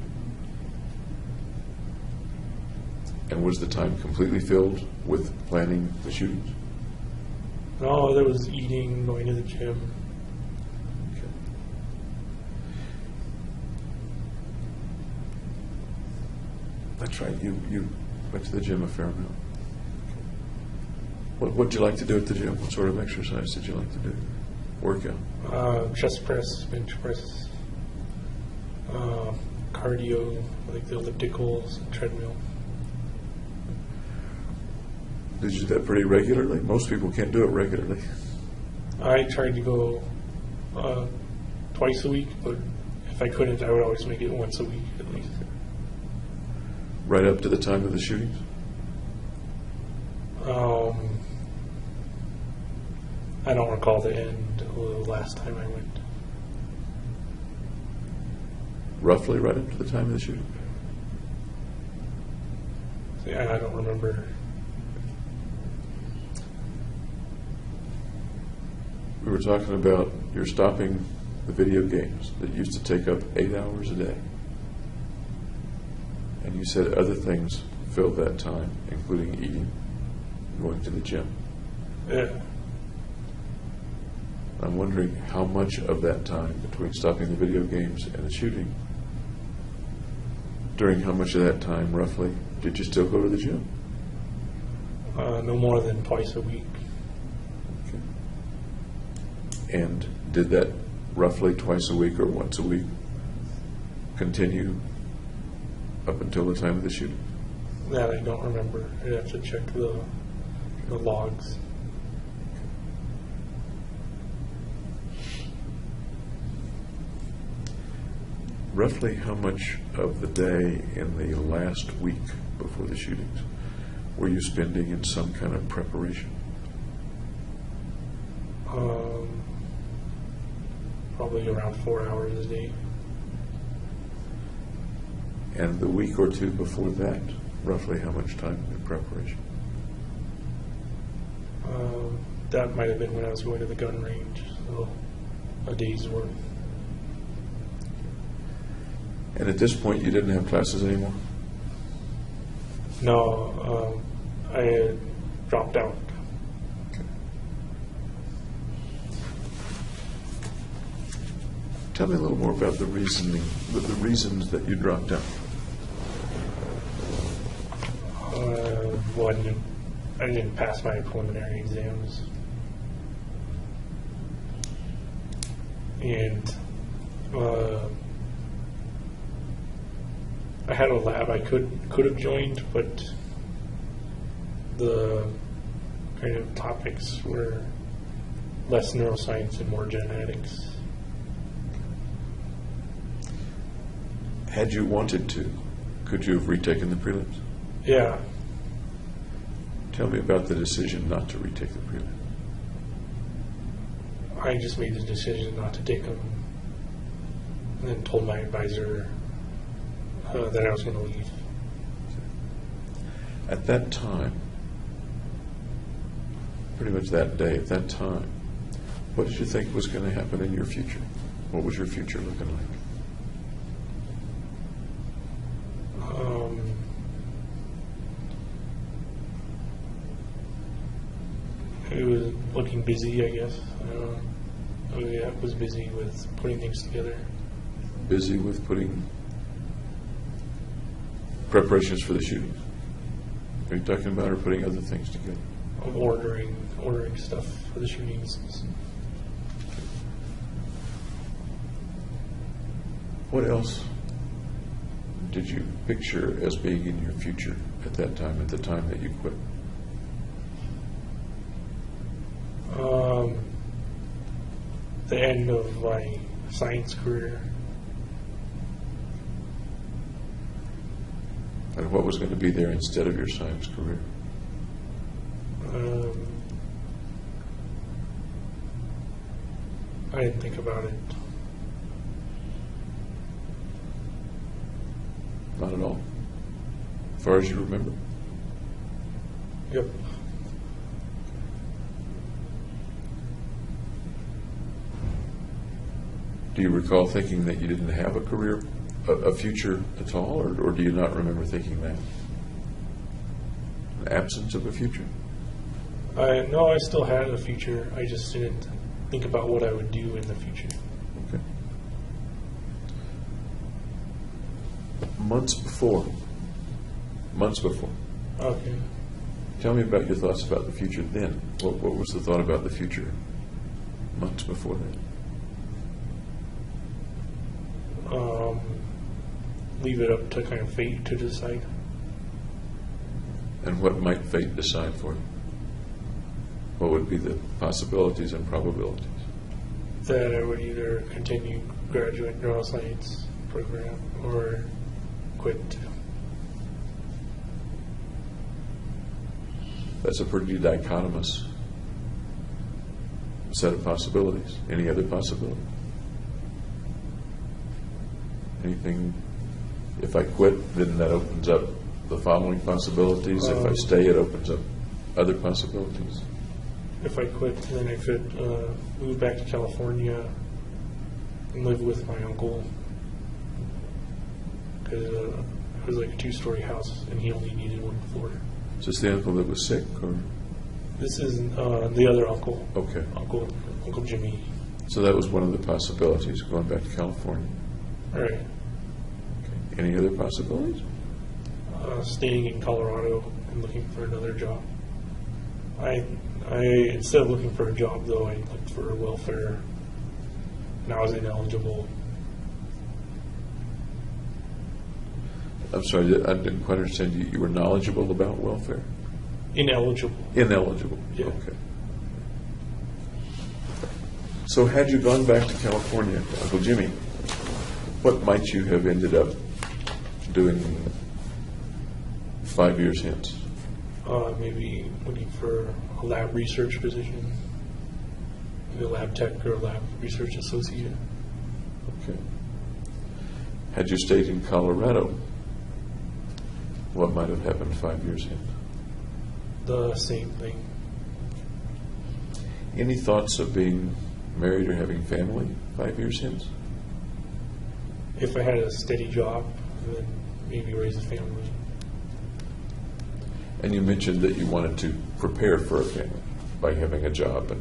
And was the time completely filled with planning the shootings? No, there was eating, going to the gym. Okay. That's right. You went to the gym a fair amount. Okay. What did you like to do at the gym? What sort of exercise did you like to do? Workout. Chest press, bench press. Cardio, like the ellipticals, treadmill. Did you do that pretty regularly? Most people can't do it regularly. I tried to go twice a week, but if I couldn't, I would always make it once a week at least. Right up to the time of the shootings? I don't recall the end of the last time I went. Roughly right up to the time of the shooting? Yeah, I don't remember. We were talking about you're stopping the video games that used to take up 8 hours a day. And you said other things filled that time, including eating, going to the gym. Yeah. I'm wondering how much of that time between stopping the video games and the shooting, during how much of that time, roughly, did you still go to the gym? No more than twice a week. Okay. And did that roughly twice a week or once a week continue up until the time of the shooting? That I don't remember. I'd have to check the logs. Roughly how much of the day in the last week before the shootings were you spending in some kind of preparation? Probably around 4 hours a day. And the week or two before that, roughly how much time in preparation? That might have been when I was going to the gun range, so a day's worth. And at this point, you didn't have classes anymore? No, I had dropped out. Okay. Tell me a little more about the reasons that you dropped out. One, I didn't pass my preliminary exams. And I had a lab I could have joined, but the kind of topics were less neuroscience and more genetics. Had you wanted to, could you have retaken the prelims? Yeah. Tell me about the decision not to retake the prelims. I just made the decision not to take them, and then told my advisor that I was going to leave. At that time, pretty much that day, at that time, what did you think was going to happen in your future? What was your future looking like? It was looking busy, I guess. I was busy with putting things together. Busy with putting preparations for the shootings? Are you talking about or putting other things together? I'm ordering stuff for the shootings. What else did you picture as being in your future at that time, at the time that you quit? The end of my science career. And what was going to be there instead of your science career? I didn't think about it. Not at all. As far as you remember? Yep. Do you recall thinking that you didn't have a career, a future at all, or do you not remember thinking that? An absence of a future? No, I still had a future. I just didn't think about what I would do in the future. Okay. Months before. Okay. Tell me about your thoughts about the future then. What was the thought about the future months before that? leave it up to kind of fate to decide. And what might fate decide for you? What would be the possibilities and probabilities? That I would either continue graduate neuroscience program or quit. That's a pretty dichotomous set of possibilities. Any other possibility? Anything? If I quit, then that opens up the following possibilities. If I stay, it opens up other possibilities. If I quit, then I could move back to California and live with my uncle. Because it was like a 2-story house, and he only needed 1 floor. Is this the uncle that was sick, or? This is the other uncle. Okay. Uncle Jimmy. So that was one of the possibilities, going back to California. All right. Okay. Any other possibilities? Staying in Colorado and looking for another job. I instead of looking for a job, though, I looked for welfare, and I was ineligible. I'm sorry, I didn't quite understand you. You were knowledgeable about welfare? Ineligible. Ineligible. Yeah. Okay. So had you gone back to California, Uncle Jimmy, what might you have ended up doing 5 years hence? Maybe looking for a lab research position, maybe a lab tech or a lab research associate. Okay. Had you stayed in Colorado, what might have happened 5 years hence? The same thing. Any thoughts of being married or having family 5 years hence? If I had a steady job, then maybe raise a family. And you mentioned that you wanted to prepare for a family by having a job, and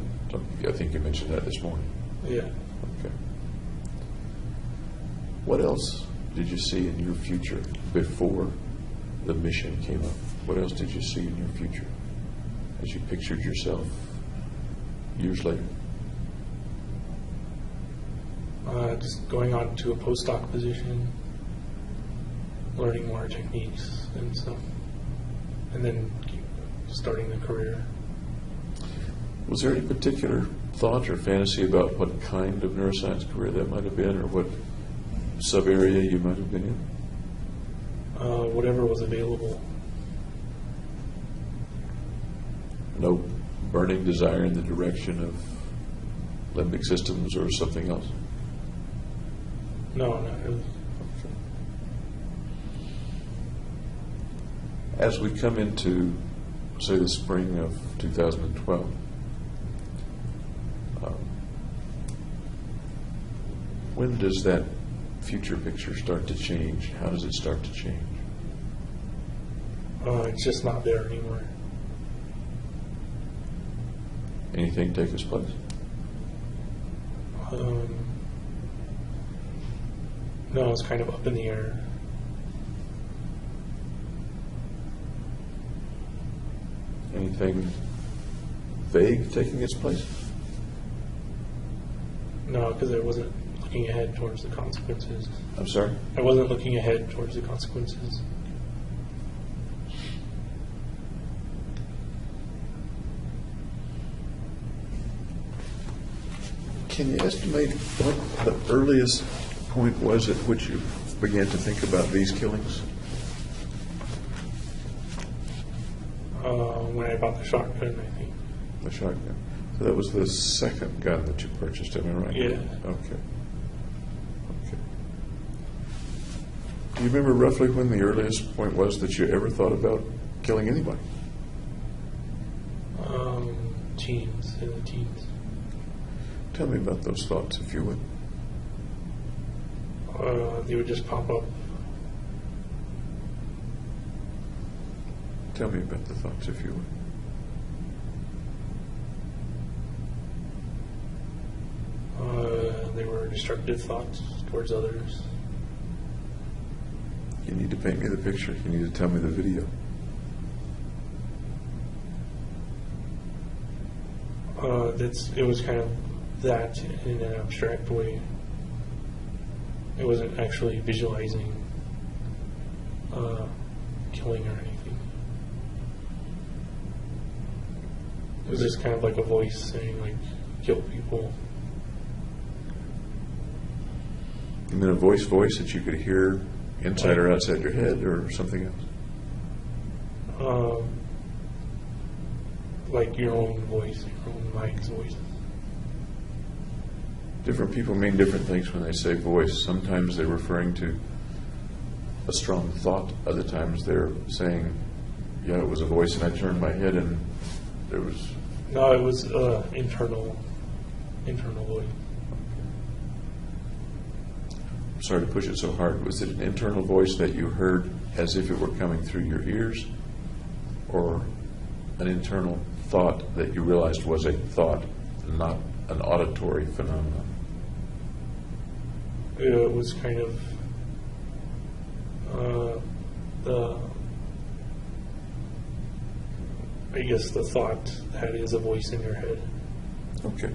I think you mentioned that this morning. Yeah. Okay. What else did you see in your future before the mission came up? What else did you see in your future as you pictured yourself years later? Just going on to a postdoc position, learning more techniques and stuff, and then starting the career. Was there any particular thought or fantasy about what kind of neuroscience career that might have been, or what sub-area you might have been in? Whatever was available. No burning desire in the direction of limbic systems or something else? No, not really. As we come into, say, the spring of 2012, when does that future picture start to change? How does it start to change? It's just not there anymore. Anything take its place? No, it's kind of up in the air. Anything vague taking its place? No, because I wasn't looking ahead towards the consequences. I'm sorry? I wasn't looking ahead towards the consequences. Can you estimate what the earliest point was at which you began to think about these killings? When I bought the shotgun, I think. The shotgun. So that was the second gun that you purchased, am I right? Yeah. Okay. Okay. Do you remember roughly when the earliest point was that you ever thought about killing anybody? Teens, in the teens. Tell me about those thoughts, if you would. They would just pop up. Tell me about the thoughts, if you would. They were destructive thoughts towards others. You need to paint me the picture. You need to tell me the video. It was kind of that in an abstract way. It wasn't actually visualizing killing or anything. It was just kind of like a voice saying, like, kill people. You mean a voice that you could hear inside or outside your head, or something else? Like your own voice, your own mind's voice. Different people mean different things when they say voice. Sometimes they're referring to a strong thought. Other times they're saying, yeah, it was a voice, and I turned my head and there was... No, it was internal voice. I'm sorry to push it so hard. Was it an internal voice that you heard as if it were coming through your ears, or an internal thought that you realized was a thought, not an auditory phenomenon? It was kind of I guess the thought that is a voice in your head. Okay.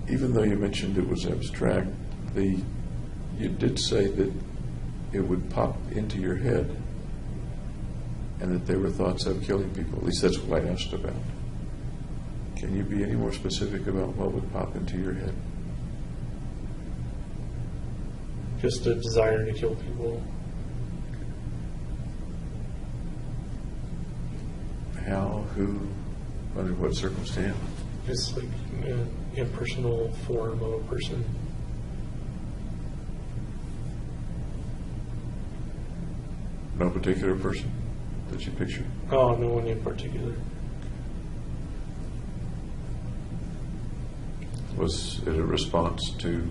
Even though you mentioned it was abstract, you did say that it would pop into your head and that there were thoughts of killing people. At least that's what I asked about. Can you be any more specific about what would pop into your head? Just a desire to kill people. How, who, under what circumstance? It's like an impersonal form of a person. No particular person that you picture? Oh, no one in particular. Was it a response to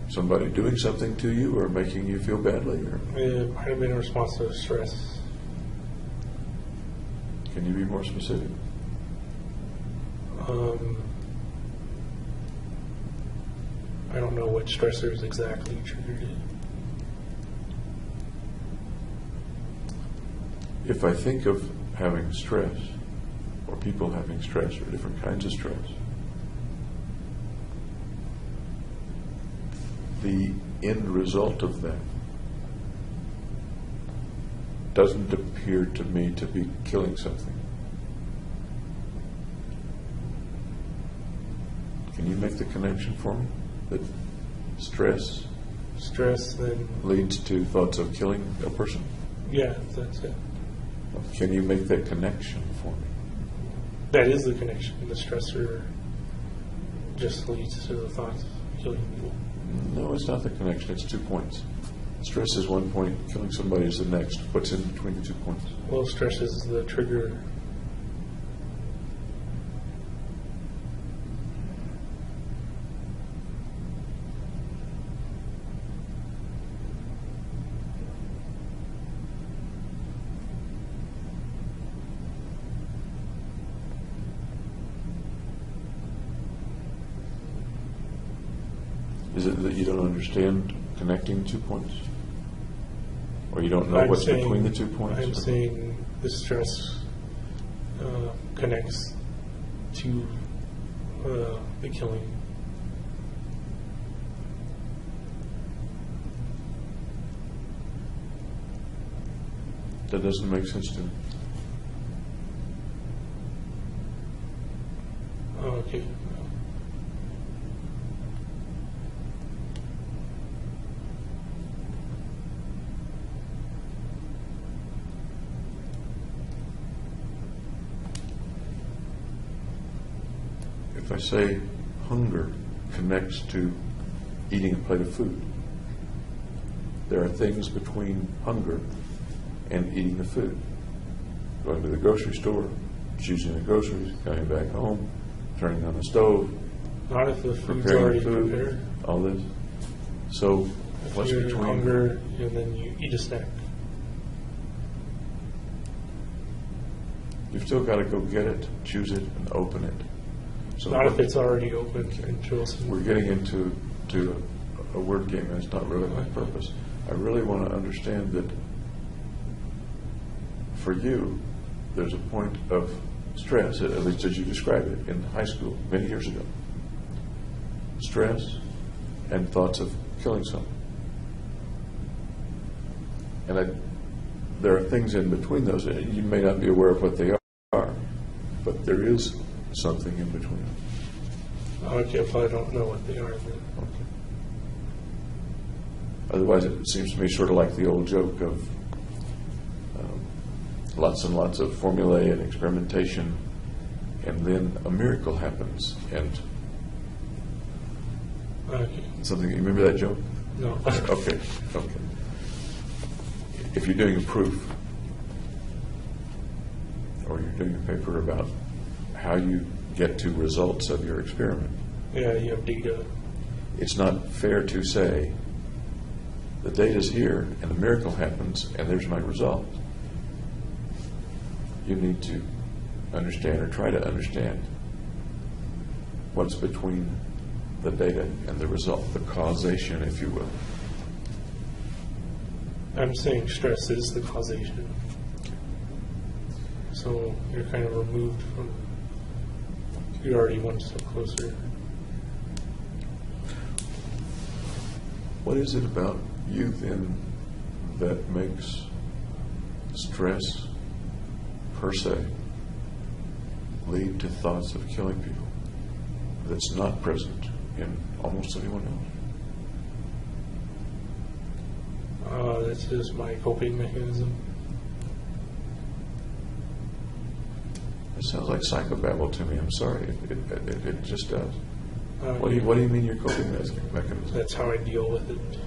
somebody doing something to you or making you feel badly? Or It might have been a response to stress. can you be more specific? I don't know what stressors exactly triggered it. If I think of having stress, or people having stress, or different kinds of stress, the end result of that doesn't appear to me to be killing something. Can you make the connection for me? That stress Then, leads to thoughts of killing a person? yeah, that's it. Can you make that connection for me? That is the connection. The stressor just leads to the thoughts of killing people. No, it's not the connection. It's 2 points. Stress is 1 point, killing somebody is the next. What's in between the 2 points? Well, stress is the trigger. Is it that you don't understand connecting 2 points? Or you don't know I'm what's saying- between the 2 points? I'm saying the stress connects to the killing. That doesn't make sense to me. Okay. If I say hunger connects to eating a plate of food, there are things between hunger and eating the food. Going to the grocery store, choosing the groceries, coming back home, turning on the stove, Not if the food's preparing already food, prepared. all this. So If what's you're between... hunger and then you eat a snack. You've still got to go get it, choose it, and open it. So Not if it's already open and chosen. we're getting into a word game, and it's not really my purpose. I really want to understand that for you, there's a point of stress, at least as you described it in high school many years ago. Stress and thoughts of killing someone. And there are things in between those. You may not be aware of what they are, but there is something in between. Okay, if I don't know what they are, then. Okay. Otherwise, it seems to me sort of like the old joke of lots and lots of formulae and experimentation, and then a miracle happens. And Okay. something, you remember that joke? No. Okay. If you're doing a proof, or you're doing a paper about how you get to results of your experiment, Yeah, you have data. it's not fair to say the data's here and a miracle happens and there's my result. You need to understand, or try to understand, what's between the data and the result, the causation, if you will. I'm saying stress is the causation. So you're kind of removed from, you're already one step closer. What is it about you then that makes stress per se lead to thoughts of killing people that's not present in almost anyone else? That's just my coping mechanism. It sounds like psychobabble to me. I'm sorry. It just does. Uh, What do you mean your coping mechanism? That's how I deal with it.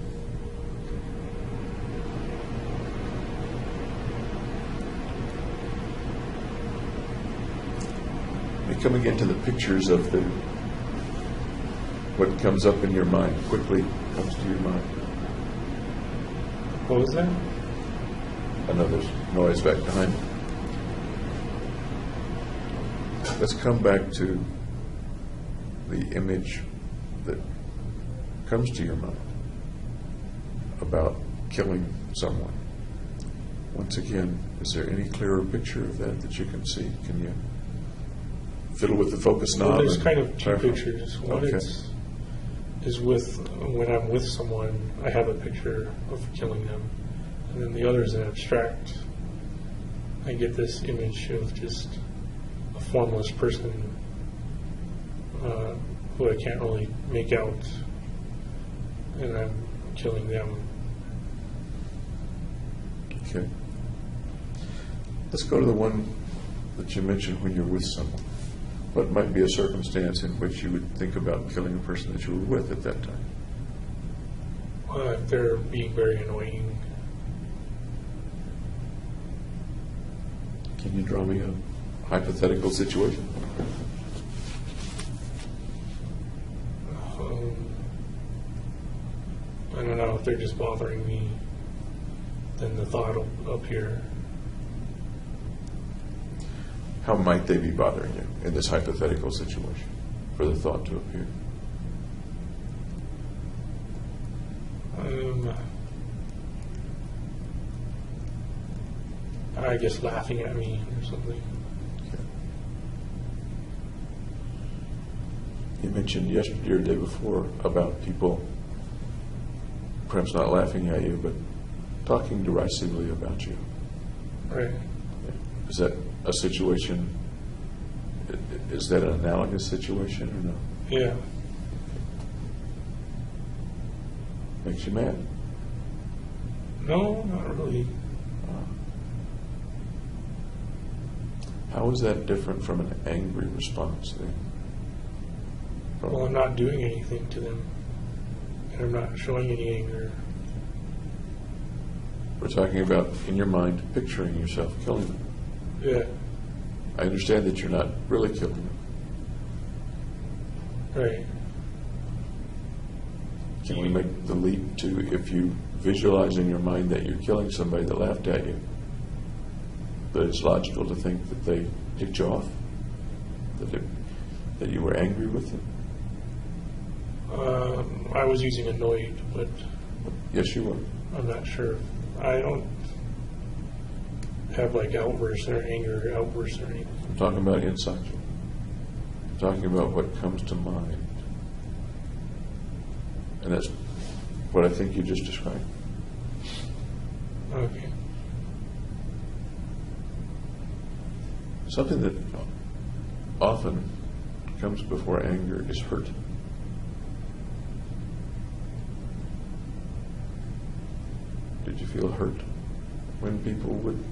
And coming into the pictures of what comes up in your mind, quickly comes to your mind. What was that? I know there's noise back behind me. Let's come back to the image that comes to your mind about killing someone. Once again, is there any clearer picture of that you can see? Can you fiddle with the focus knob? Well, there's and kind of two clarify? pictures. One Okay. is with when I'm with someone, I have a picture of killing them, and then the other is an abstract. I get this image of just a formless person who I can't really make out, and I'm killing them. Okay. Let's go to the one that you mentioned when you're with someone. What might be a circumstance in which you would think about killing a person that you were with at that time? If they're being very annoying, Can you draw me a hypothetical situation? I don't know, if they're just bothering me, then the thought will appear. How might they be bothering you in this hypothetical situation for the thought to appear? I guess laughing at me or something. Okay. You mentioned yesterday or the day before about people perhaps not laughing at you, but talking derisively about you. Right. Is that a situation, is that an analogous situation or no? Yeah. Makes you mad? No, not really. How is that different from an angry response then? Well, I'm not doing anything to them, and I'm not showing any anger. We're talking about, in your mind, picturing yourself killing them. Yeah. I understand that you're not really killing them. Right. Can we make the leap to, if you visualize in your mind that you're killing somebody that laughed at you, that it's logical to think that they ticked you off? That you were angry with them? I was using annoyed, but Yes, you were. I'm not sure. I don't have like outbursts or anger outbursts or anything. I'm talking about insight. I'm talking about what comes to mind. And that's what I think you just described. Okay. Something that often comes before anger is hurt. Did you feel hurt when people would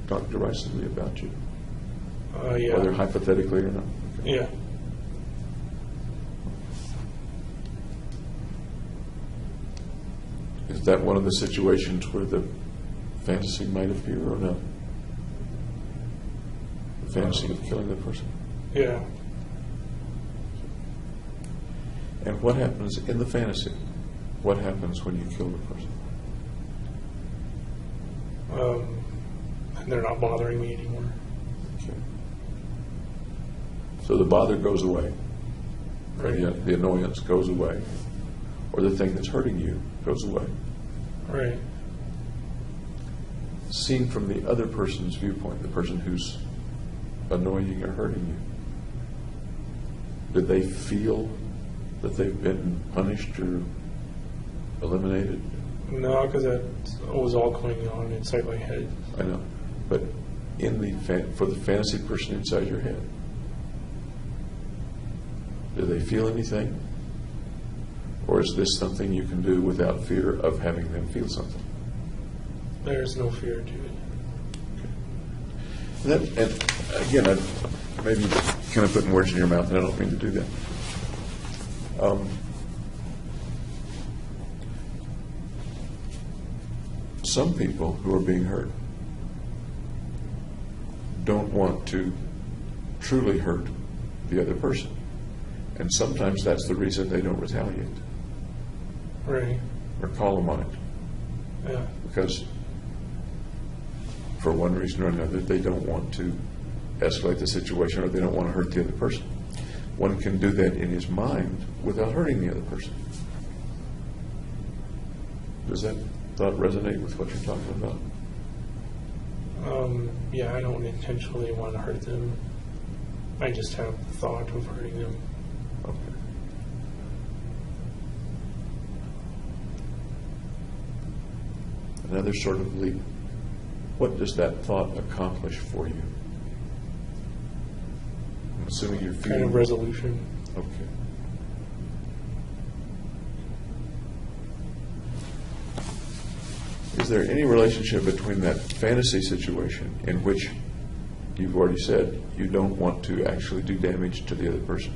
talk derisively about you? Yeah. Whether hypothetically or not? Okay. Yeah. Is that one of the situations where the fantasy might appear or no? The fantasy of killing the person? Yeah. And what happens in the fantasy? What happens when you kill the person? And they're not bothering me anymore. Okay. So the bother goes away. Or the annoyance goes away. Or the thing that's hurting you goes away. Right. Seen from the other person's viewpoint, the person who's annoying or hurting you, do they feel that they've been punished or eliminated? No, because that was all going on inside my head. I know, but in the for the fantasy person inside your head, do they feel anything, or is this something you can do without fear of having them feel something? There's no fear to it. And again, I maybe kind of putting words in your mouth, and I don't mean to do that. Some people who are being hurt don't want to truly hurt the other person. And sometimes that's the reason they don't retaliate Right. or call them on it. Yeah. Because for one reason or another, they don't want to escalate the situation or they don't want to hurt the other person. One can do that in his mind without hurting the other person. Does that thought resonate with what you're talking about? Yeah, I don't intentionally want to hurt them. I just have the thought of hurting them. Okay. Another sort of leap. What does that thought accomplish for you? I'm assuming you're feeling... Kind of resolution. Okay. Is there any relationship between that fantasy situation in which you've already said you don't want to actually do damage to the other person?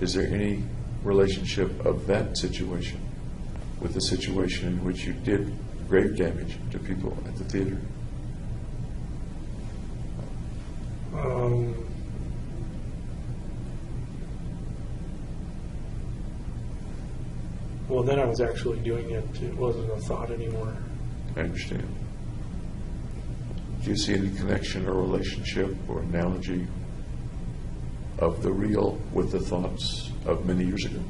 Is there any relationship of that situation with the situation in which you did grave damage to people at the theater? Well, then I was actually doing it. It wasn't a thought anymore. I understand. Do you see any connection or relationship or analogy of the real with the thoughts of many years ago?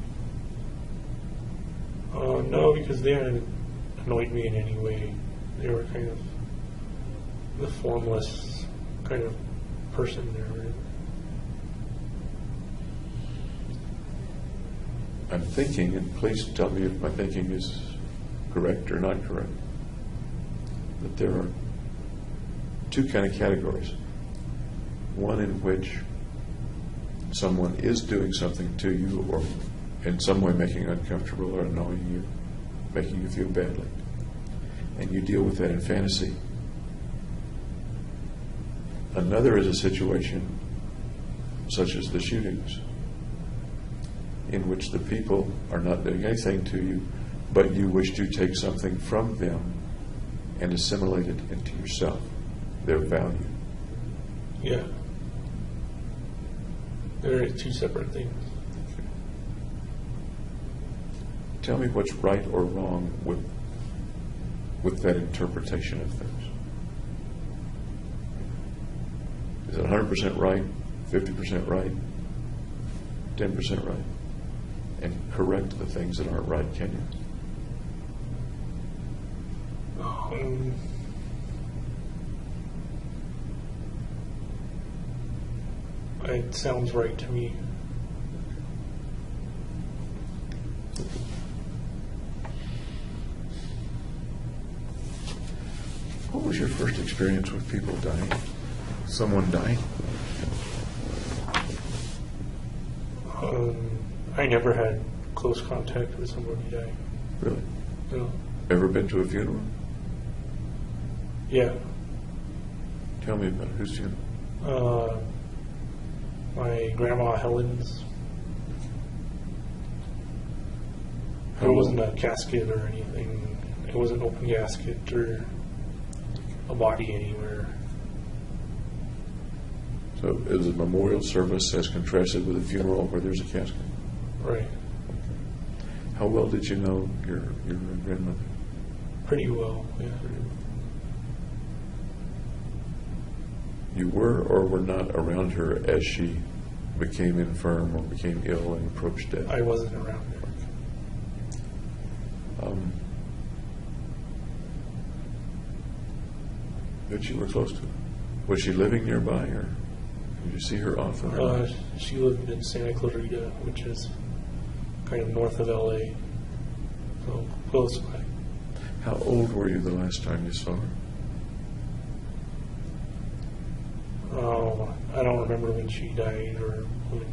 No, because they hadn't annoyed me in any way. They were kind of the formless kind of person there. I'm thinking, and please tell me if my thinking is correct or not correct, that there are two kind of categories. One in which someone is doing something to you or in some way making you uncomfortable or annoying you, making you feel badly, and you deal with that in fantasy. Another is a situation such as the shootings, in which the people are not doing anything to you, but you wish to take something from them and assimilate it into yourself, their value. Yeah. They're two separate things. Okay. Tell me what's right or wrong with that interpretation of things. Is it 100% right, 50% right, 10% right? And correct the things that aren't right, can you? It sounds right to me. What was your first experience with people dying? Someone dying? I never had close contact with somebody dying. Really? No. Ever been to a funeral? Yeah. Tell me about it. Whose funeral? My grandma Helen's. How It wasn't old? a casket or anything. It wasn't an open casket or a body anywhere. So it was a memorial service as contrasted with a funeral where there's a casket. Right. How well did you know your grandmother? Pretty well, yeah. You were or were not around her as she became infirm or became ill and approached death? I wasn't around her. But you were close to her. Was she living nearby, or did you see her often? She lived in Santa Clarita, which is kind of north of LA, so close by. How old were you the last time you saw her? Oh, I don't remember when she died or when.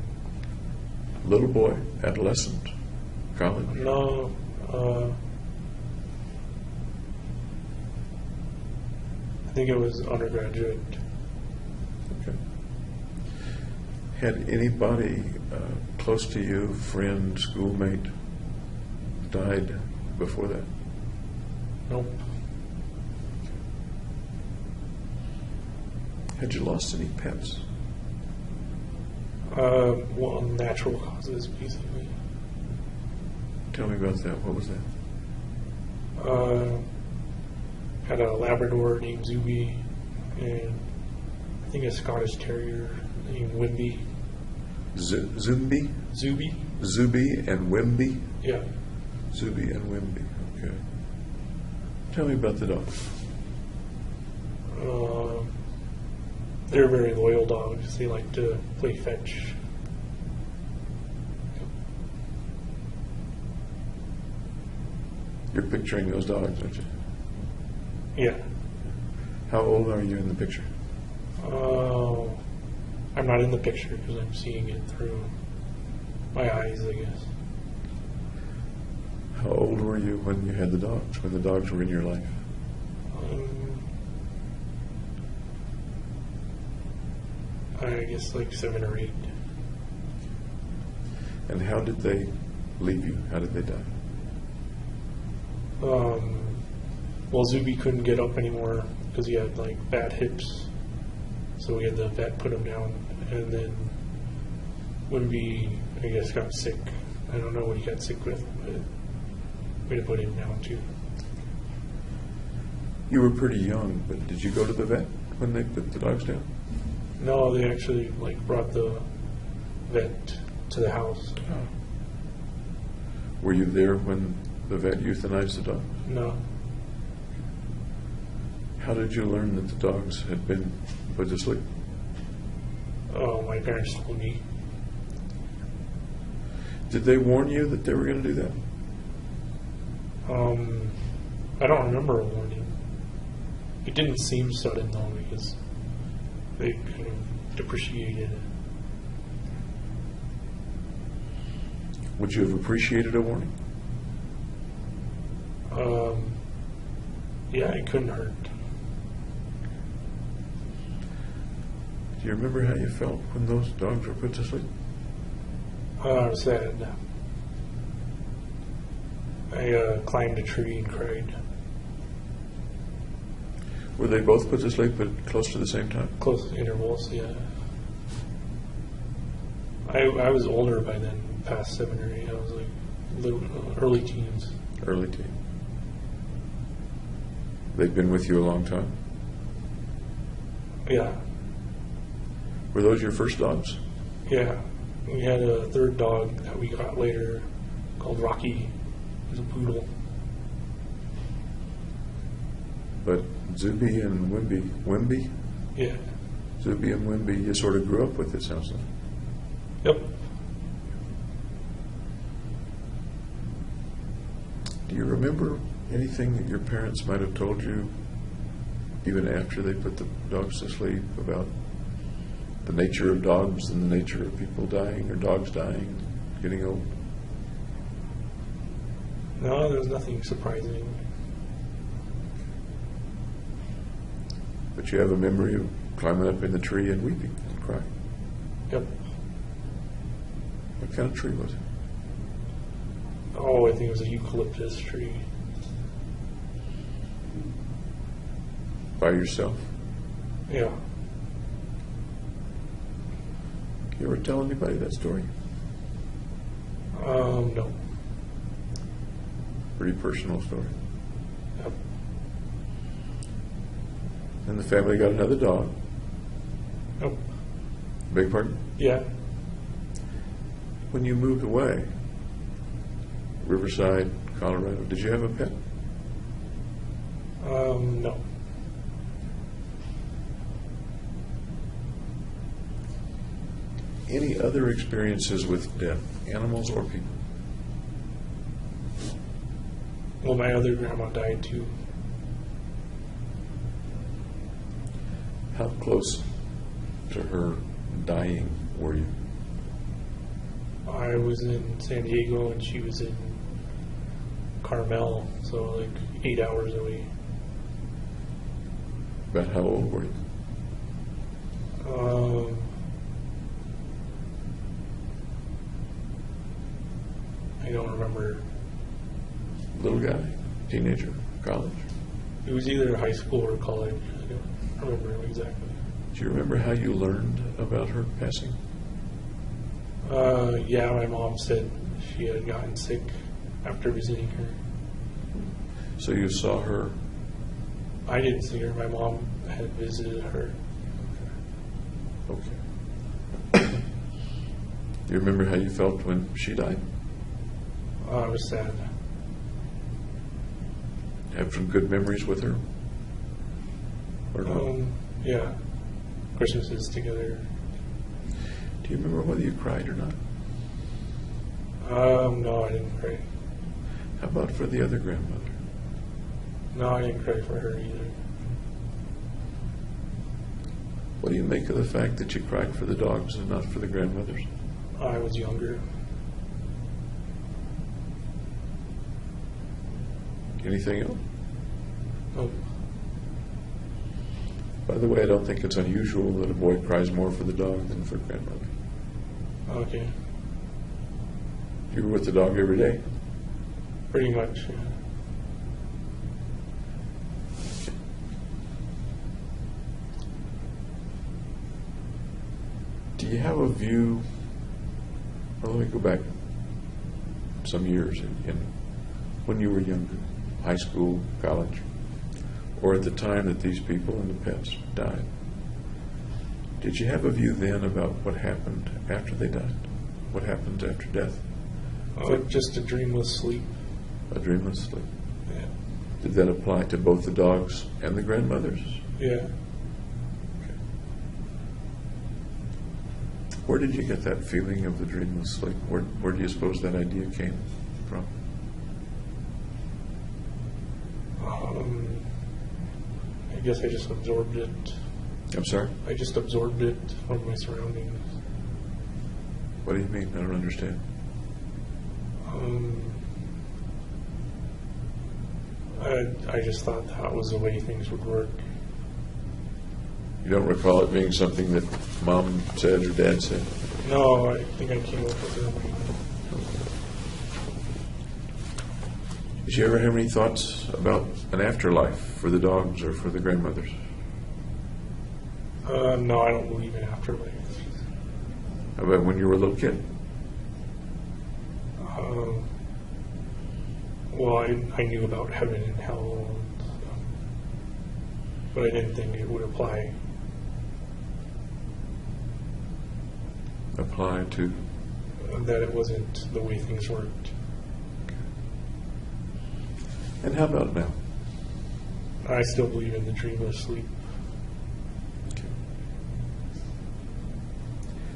Little boy, adolescent, college? No, I think it was undergraduate. Okay. Had anybody close to you, friend, schoolmate, died before that? Nope. Had you lost any pets? Well, natural causes, basically. Tell me about that. What was that? Had a Labrador named Zuby, and I think a Scottish Terrier named Wimby. Zumbi? Zuby? Zuby and Wimby? Yeah. Zuby and Wimby. Okay. Tell me about the dog. They're very loyal dogs. They like to play fetch. You're picturing those dogs, aren't you? Yeah. How old are you in the picture? I'm not in the picture because I'm seeing it through my eyes, I guess. How old were you when you had the dogs, when the dogs were in your life? I guess like 7 or 8. And how did they leave you? How did they die? Well, Zuby couldn't get up anymore because he had like bad hips, so we had the vet put him down. And then Wimby, I guess, got sick. I don't know what he got sick with, but we had to put him down too. You were pretty young, but did you go to the vet when they put the dogs down? No, they actually like brought the vet to the house. Were you there when the vet euthanized the dog? No. How did you learn that the dogs had been put to sleep? Oh, my parents told me. Did they warn you that they were going to do that? I don't remember a warning. It didn't seem sudden though because they kind of depreciated it. Would you have appreciated a warning? Yeah, it couldn't hurt. Do you remember how you felt when those dogs were put to sleep? I was sad. I climbed a tree and cried. Were they both put to sleep but close to the same time? Close intervals, yeah. I was older by then, past 7 or 8. I was like early teens. Early teen. They've been with you a long time? Yeah, Were those your first dogs? yeah. We had a third dog that we got later called Rocky. He was a poodle. But Zuby and Wimby, Yeah, Zuby and Wimby, you sort of grew up with, it sounds like. Yep. Do you remember anything that your parents might have told you, even after they put the dogs to sleep, about the nature of dogs and the nature of people dying, or dogs dying, getting old? No, there was nothing surprising. But you have a memory of climbing up in the tree and weeping and crying. Yep. What kind of tree was it? Oh, I think it was a eucalyptus tree. By yourself? Yeah. You ever tell anybody that story? No. Pretty personal story. Yep. And the family got another dog. Nope. Beg pardon? Yeah. When you moved away, Riverside, Colorado, did you have a pet? No. Any other experiences with death, animals or people? Well, my other grandma died too. How close to her dying were you? I was in San Diego and she was in Carmel, so like 8 hours away. About how old were you? I don't remember. Little guy, teenager, college? It was either high school or college. I don't remember exactly. Do you remember how you learned about her passing? Yeah, my mom said she had gotten sick after visiting her. So you saw her? I didn't see her. My mom had visited her. Okay. Do you remember how you felt when she died? I was sad. Have some good memories with her? Or not? Yeah. Christmases together. Do you remember whether you cried or not? No, I didn't cry. How about for the other grandmother? No, I didn't cry for her either. What do you make of the fact that you cried for the dogs and not for the grandmothers? I was younger. Anything else? Oh, By the way, I don't think it's unusual that a boy cries more for the dog than for grandmother. okay. You were with the dog every day? Pretty much, yeah. Do you have a view? Well, let me go back some years in when you were younger, high school, college, or at the time that these people and the pets died. Did you have a view then about what happened after they died? What happens after death? Just a dreamless sleep. A dreamless sleep. Yeah. Did that apply to both the dogs and the grandmothers? Yeah. Where did you get that feeling of the dreamless sleep? Where do you suppose that idea came from? I guess I just absorbed it. I'm sorry? I just absorbed it from my surroundings. What do you mean? I don't understand. I just thought that was the way things would work. You don't recall it being something that Mom said or Dad said? No, I think I came up with it. Did you ever have any thoughts about an afterlife for the dogs or for the grandmothers? No, I don't believe in afterlife. How about when you were a little kid? Well, I knew about heaven and hell, and stuff, but I didn't think it would apply. Apply to? That it wasn't the way things worked. And how about now? I still believe in the dreamless sleep.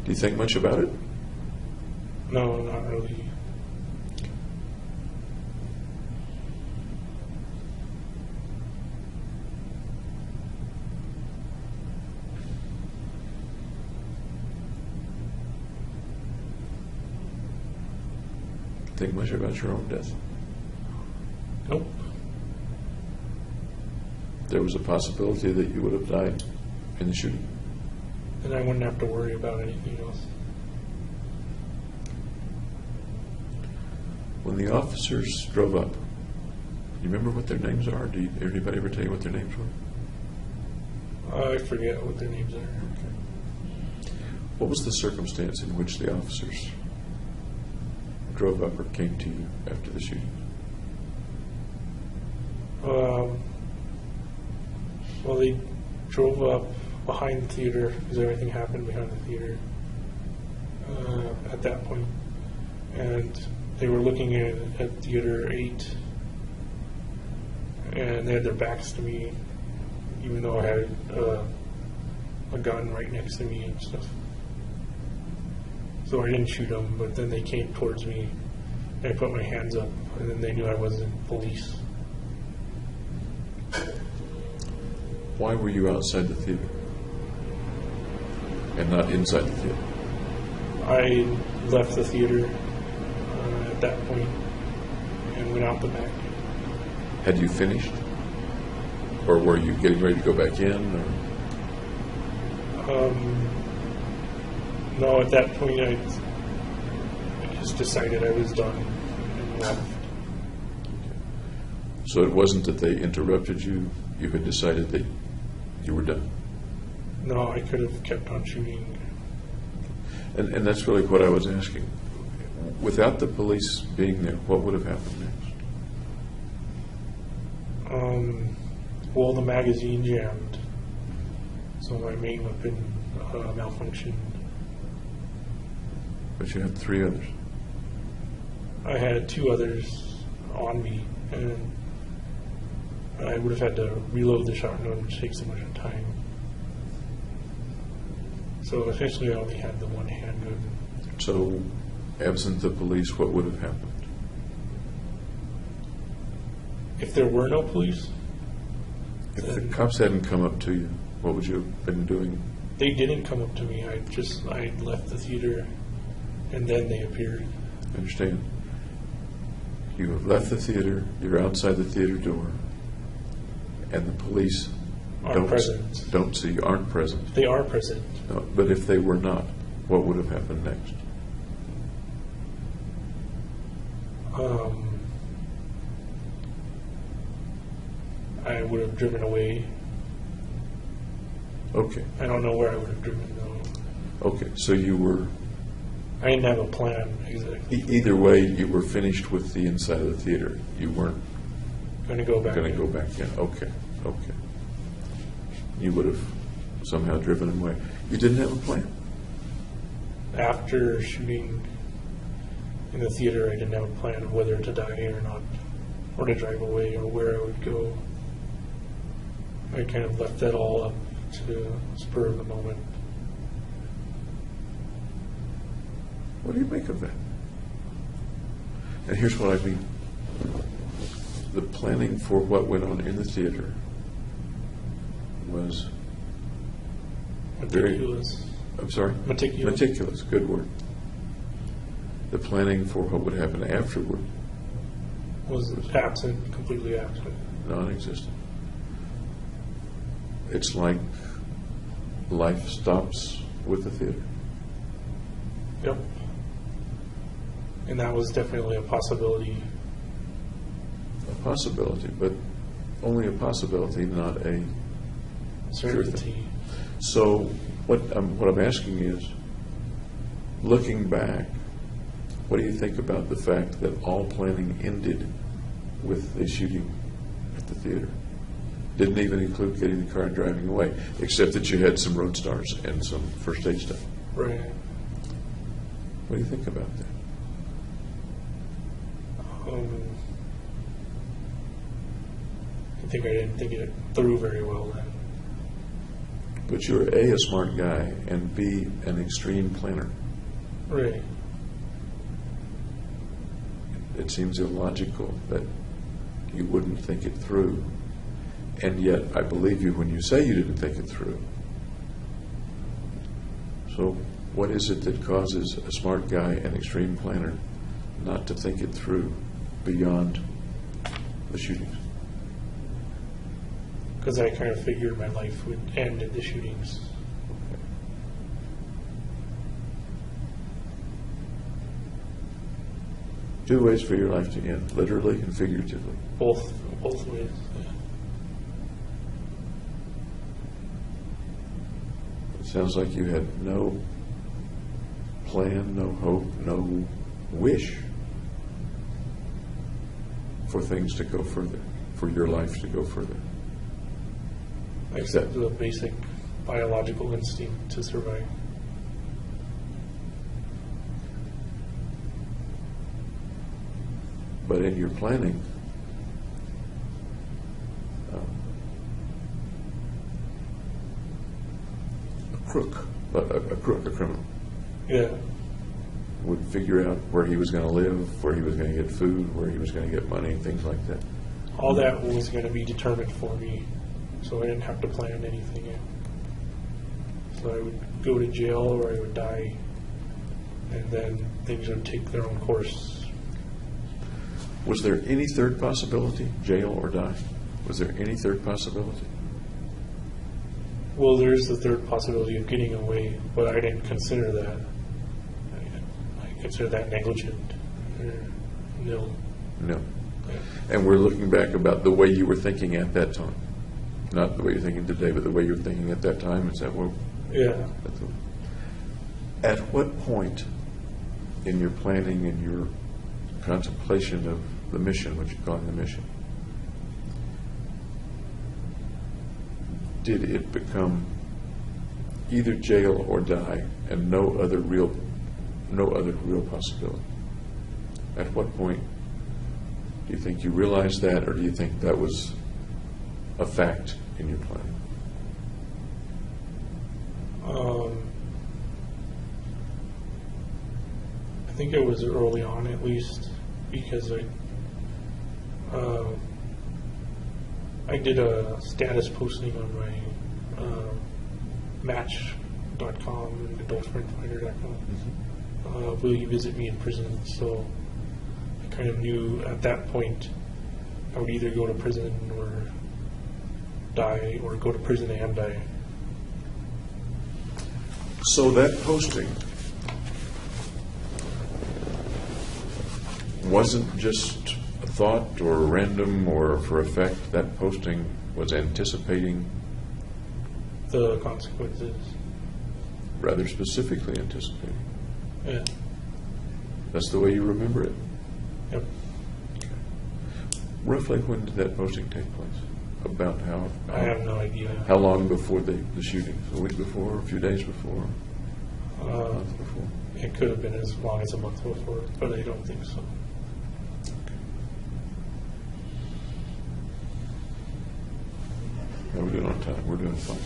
Do you think much about it? No, not really. Think much about your own death? Nope. There was a possibility that you would have died in the shooting. Then I wouldn't have to worry about anything else. When the officers drove up, do you remember what their names are? Did anybody ever tell you what their names were? I forget what their names are. What was the circumstance in which the officers drove up or came to you after the shooting? Well, they drove up behind the theater because everything happened behind the theater at that point. And they were looking at Theater 8, and they had their backs to me, even though I had a gun right next to me and stuff. So I didn't shoot them, but then they came towards me, and I put my hands up, and then they knew I wasn't police. Why were you outside the theater and not inside the theater? I left the theater at that point and went out the back. Had you finished? Or were you getting ready to go back in? Or? No, at that point I just decided I was done and left. So it wasn't that they interrupted you, you had decided that you were done. No, I could have kept on shooting. And that's really what I was asking. Without the police being there, what would have happened next? Well, the magazine jammed, so my main weapon malfunctioned. But you had 3 others. I had 2 others on me, and I would have had to reload the shotgun, which takes a bunch of time. So essentially I only had the one handgun. So, absent the police, what would have happened? If there were no police, If the cops hadn't come up to you, what would you have been doing? they didn't come up to me. I left the theater, and then they appeared. Understand? You have left the theater, you're outside the theater door, and the police Aren't present. don't see you, aren't present. They are present. No, but if they were not, what would have happened next? I would have driven away. Okay, I don't know where I would have driven, though. okay, so you were, I didn't have a plan exactly. either way, you were finished with the inside of the theater. You weren't Going to go back. going to in. go back in. Okay, okay. You would have somehow driven away. You didn't have a plan. After shooting in the theater, I didn't have a plan of whether to die or not, or to drive away, or where I would go. I kind of left that all up to spur of the moment. What do you make of that? And here's what I mean. The planning for what went on in the theater was very, Meticulous. I'm sorry? Meticulous. Meticulous, good word. The planning for what would happen afterward, Was absent, completely absent. non-existent. It's like life stops with the theater. Yep. And that was definitely a possibility. A possibility, but only a possibility, not a sure thing. Certainty. So what I'm asking is, looking back, what do you think about the fact that all planning ended with the shooting at the theater? Didn't even include getting the car and driving away, except that you had some road stars and some first aid stuff. Right. What do you think about that? I think I didn't think it through very well then. But you're A, a smart guy, and B, an extreme planner. Right. It seems illogical that you wouldn't think it through. And yet, I believe you when you say you didn't think it through. So, what is it that causes a smart guy, an extreme planner, not to think it through beyond the shootings? Because I kind of figured my life would end at the shootings. Two ways for your life to end, literally and figuratively. Both ways. Yeah. It sounds like you had no plan, no hope, no wish for things to go further, for your life to go further. Except the basic biological instinct to survive. But in your planning, a criminal, Yeah. would figure out where he was going to live, where he was going to get food, where he was going to get money, things like that. All that was going to be determined for me, so I didn't have to plan anything out. So I would go to jail or I would die, and then things would take their own course. Was there any third possibility, jail or die? Was there any third possibility? Well, there's the third possibility of getting away, but I didn't consider that. I consider that negligent. No. No. Yeah. And we're looking back about the way you were thinking at that time. Not the way you're thinking today, but the way you were thinking at that time. Is that what? Yeah. At what point in your planning and your contemplation of the mission, what you're calling the mission, did it become either jail or die and no other real possibility? At what point do you think you realized that, or do you think that was a fact in your planning? I think it was early on, at least, because I did a status posting on my Match.com and AdultFriendFinder.com. Will you visit me in prison? So I kind of knew at that point I would either go to prison or die, or go to prison and die. So that posting wasn't just a thought or random or for effect. That posting was anticipating, The consequences. rather specifically anticipating. Yeah. That's the way you remember it. Yep. Roughly when did that posting take place? About how? I have no idea. How long before the shooting? A week before? A few days before? A month before? It could have been as long as a month before, but I don't think so. How are we doing on time? We're doing fine.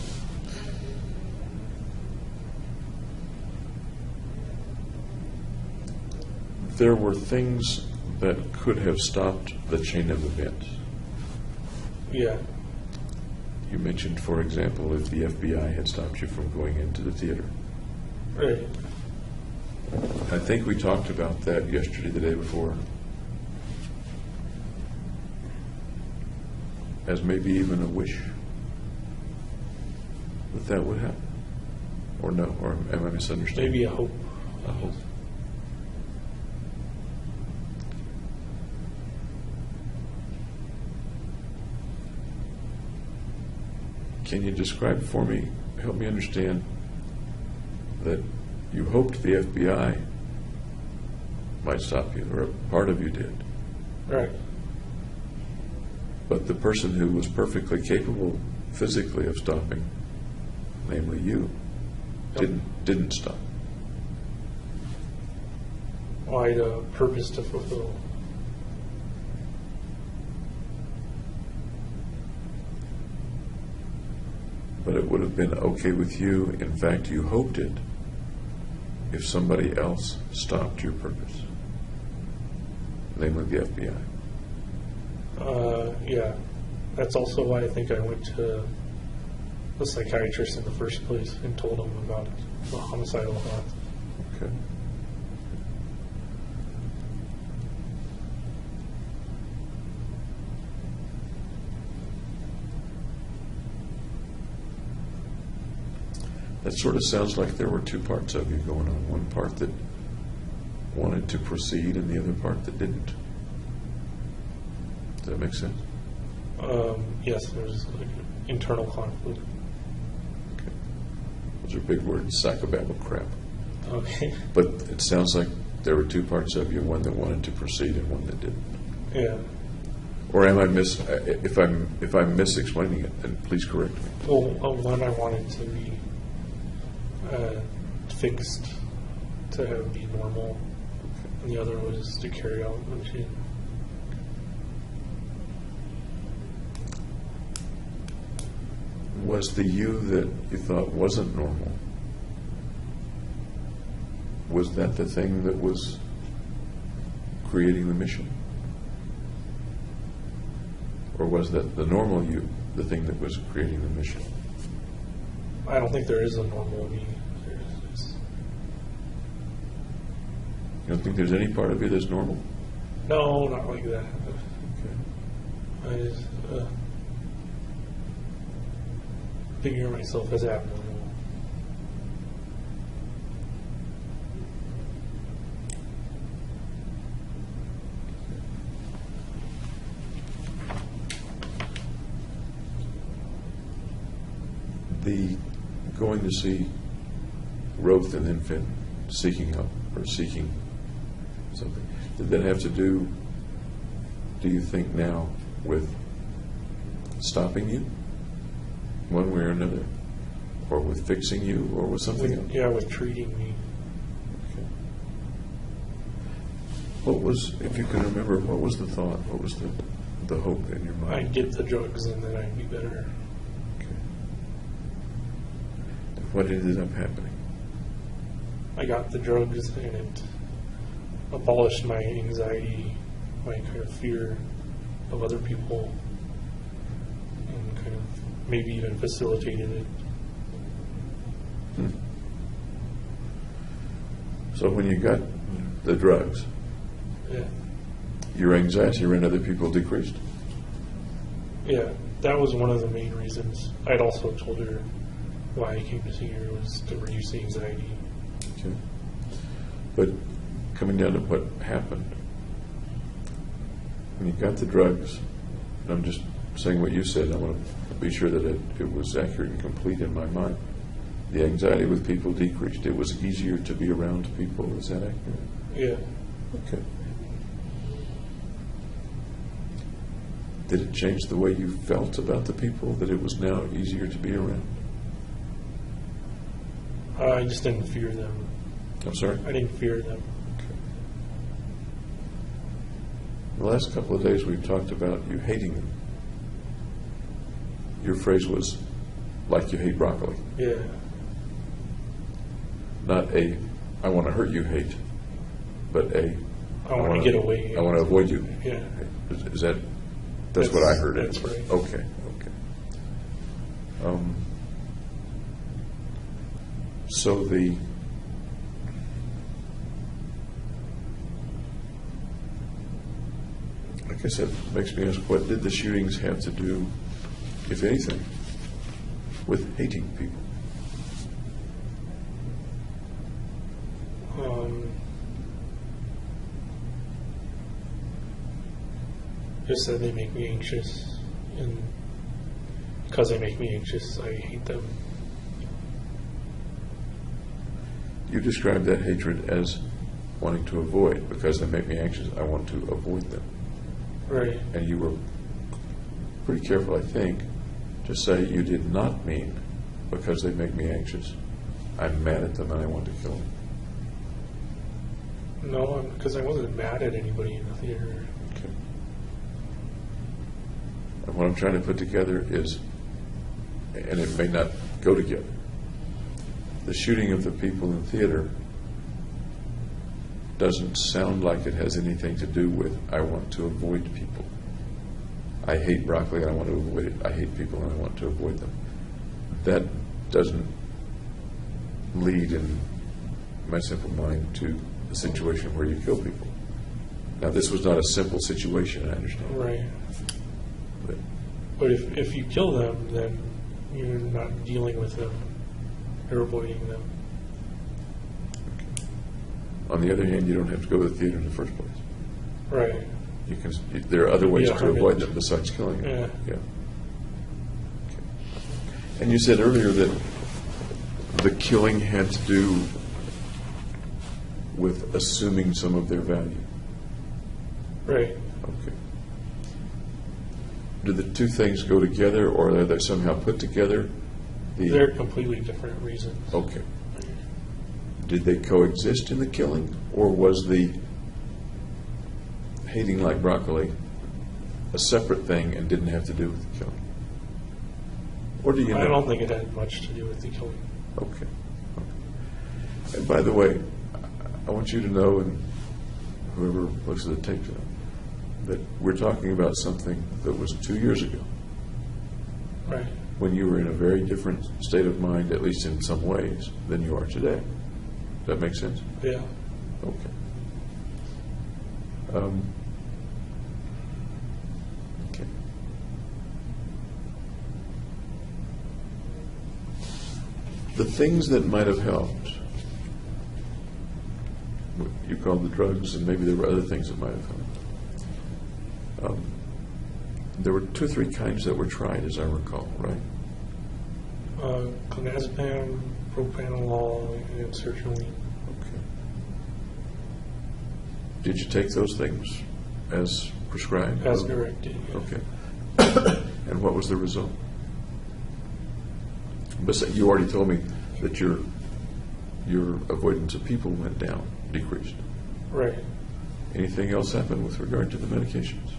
There were things that could have stopped the chain of events. Yeah. You mentioned, for example, if the FBI had stopped you from going into the theater. Right. I think we talked about that yesterday, the day before, as maybe even a wish that would happen. Or no, or am I misunderstanding? Maybe a hope. A hope. Can you describe for me, help me understand, that you hoped the FBI might stop you, or a part of you did, Right. but the person who was perfectly capable physically of stopping, namely you, Yep. didn't stop. Well, I had a purpose to fulfill. but it would have been okay with you. In fact, you hoped it if somebody else stopped your purpose, namely the FBI. Yeah. That's also why I think I went to the psychiatrist in the first place and told him about the homicidal thoughts. Okay. That sort of sounds like there were two parts of you going on. One part that wanted to proceed and the other part that didn't. Does that make sense? Yes, there's like internal conflict. Okay. Those are big words, psychobabble crap. Okay. But it sounds like there were two parts of you, one that wanted to proceed and one that didn't. Yeah. Or am I if I'm mis-explaining it, then please correct me. Well, one I wanted to be fixed to have be normal, and the other was to carry out the machine. Was the you that you thought wasn't normal, was that the thing that was creating the mission? Or was that the normal you, the thing that was creating the mission? I don't think there is a normal me. You don't think there's any part of you that's normal? No, not like that. Okay. I just figure myself as abnormal. The going to see Roth and then Finn seeking help or seeking something, did that have to do you think now, with stopping you one way or another? Or with fixing you, or with something else? Yeah, with treating me. Okay. What was, if you can remember, what was the thought? What was the hope in your mind? I'd get the drugs and then I'd be better. Okay. And what ended up happening? I got the drugs and it abolished my anxiety, my kind of fear of other people, and kind of maybe even facilitated it. So when you got the drugs, Yeah. your anxiety around other people decreased? Yeah, that was one of the main reasons. I'd also told her why I came to see her was to reduce the anxiety. Okay. But coming down to what happened, when you got the drugs, and I'm just saying what you said, I want to be sure that it was accurate and complete in my mind. The anxiety with people decreased. It was easier to be around people. Is that accurate? Yeah. Okay. Did it change the way you felt about the people, that it was now easier to be around? I just didn't fear them. I'm sorry? I didn't fear them. Okay. The last couple of days we've talked about you hating them. Your phrase was, like you hate broccoli. Yeah. Not a, I want to hurt you hate, but a, I want to get away. I want to avoid you. Yeah. Is that, that's what I heard. That's anyway. right. Okay. So the, I guess that makes me ask, what did the shootings have to do, if anything, with hating people? Just that they make me anxious, and because they make me anxious, I hate them. You described that hatred as wanting to avoid. Because they make me anxious, I want to avoid them. Right. And you were pretty careful, I think, to say you did not mean because they make me anxious, I'm mad at them and I want to kill them. No, because I wasn't mad at anybody in the theater. Okay. And what I'm trying to put together is and it may not go together. The shooting of the people in the theater doesn't sound like it has anything to do with, I want to avoid people. I hate broccoli and I want to avoid it. I hate people and I want to avoid them. That doesn't lead in my simple mind to a situation where you kill people. Now, this was not a simple situation, I understand. Right. But But if you kill them, then you're not dealing with them. You're avoiding them. on the other hand, you don't have to go to the theater in the first place. Right. You can. There are other ways Yeah, to avoid harm them besides killing them. Yeah. Okay. And you said earlier that the killing had to do with assuming some of their value. Right. Okay. Do the two things go together, or are they somehow put together? They're completely different reasons. Okay. Did they coexist in the killing, or was the hating like broccoli a separate thing and didn't have to do with the killing? Or do you know? I don't think it had much to do with the killing. Okay. And by the way, I want you to know, and whoever looks at the tape, to know, that we're talking about something that was 2 years ago, Right. when you were in a very different state of mind, at least in some ways, than you are today. Does that make sense? Yeah. Okay. Okay. The things that might have helped, what you called the drugs, and maybe there were other things that might have helped. There were 2 or 3 kinds that were tried, as I recall, right? Clonazepam, propranolol, and sertraline. Okay. Did you take those things as prescribed? As directed. Okay. And what was the result? But you already told me that your avoidance of people went down, decreased. Right. Anything else happen with regard to the medications?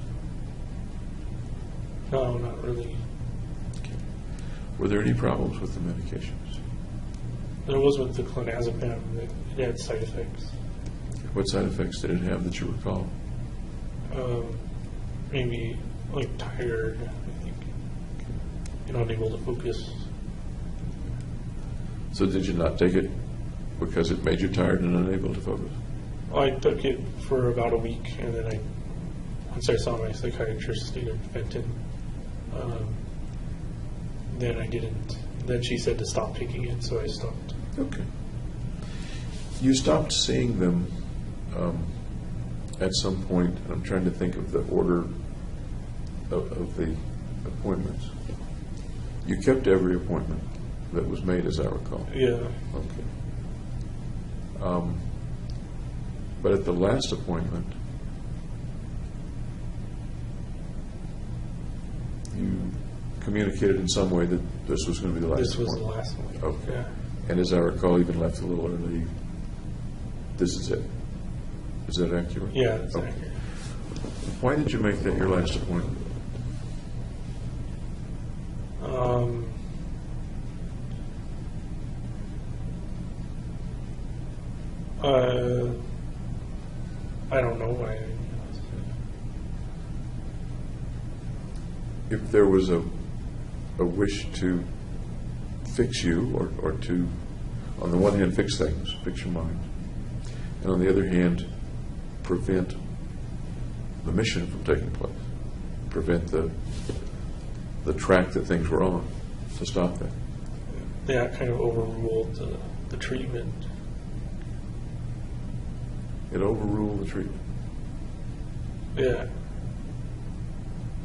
No, not really. Okay. Were there any problems with the medications? There was with the clonazepam that it had side effects. What side effects did it have that you recall? Maybe like tired, I think, and unable to focus. So did you not take it because it made you tired and unable to focus? I took it for about a week, and then once I saw my psychiatrist stated Fenton, then I didn't. Then she said to stop taking it, so I stopped. Okay. You stopped seeing them at some point, and I'm trying to think of the order of the appointments. You kept every appointment that was made, as I recall. Yeah. Okay. But at the last appointment, you communicated in some way that this was going to be the last This was the appointment. last one. Okay. Yeah. And as I recall, even left a little early. This is it. Is that accurate? Yeah, that's Okay. accurate. Why did you make that your last appointment? I don't know why. If there was a wish to fix you, or to, on the one hand, fix things, fix your mind, and on the other hand, prevent the mission from taking place, prevent the track that things were on, to stop that. That kind of overruled the treatment. It overruled the treatment. Yeah.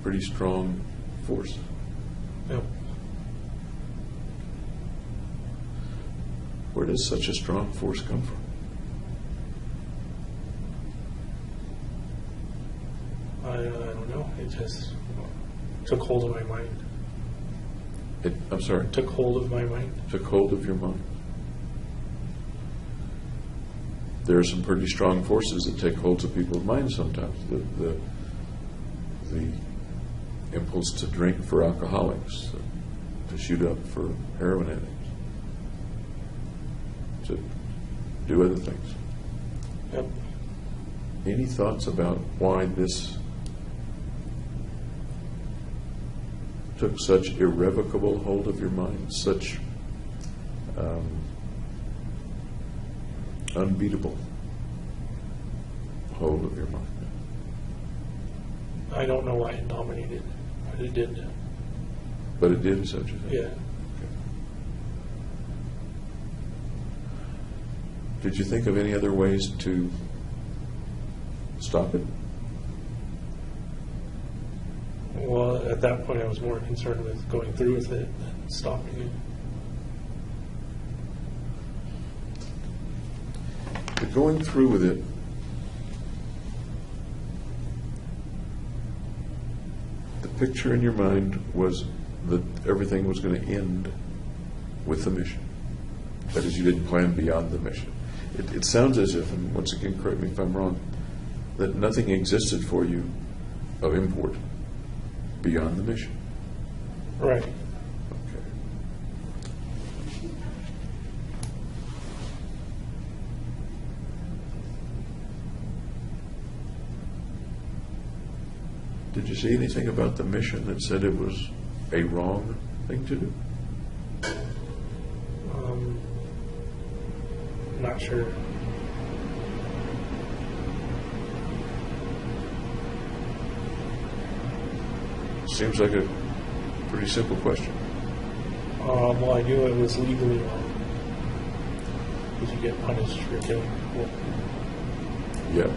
Pretty strong force. Yep. Where does such a strong force come from? I don't know. It just took hold of my mind. I'm sorry. Took hold of my mind. Took hold of your mind. There are some pretty strong forces that take hold of people's minds sometimes. The impulse to drink for alcoholics, to shoot up for heroin addicts, to do other things. Yep. Any thoughts about why this took such irrevocable hold of your mind, such unbeatable hold of your mind? I don't know why it dominated, but it did. But it did, is that what you think? Yeah. Okay. Did you think of any other ways to stop it? Well, at that point, I was more concerned with going through with it than stopping it. But going through with it, the picture in your mind was that everything was going to end with the mission. That is, you didn't plan beyond the mission. It sounds as if, and once again, correct me if I'm wrong, that nothing existed for you of import beyond the mission. Right. Okay. Did you see anything about the mission that said it was a wrong thing to do? Not sure. Seems like a pretty simple question. Well, I knew it was legally wrong because you get punished for killing people. Yeah.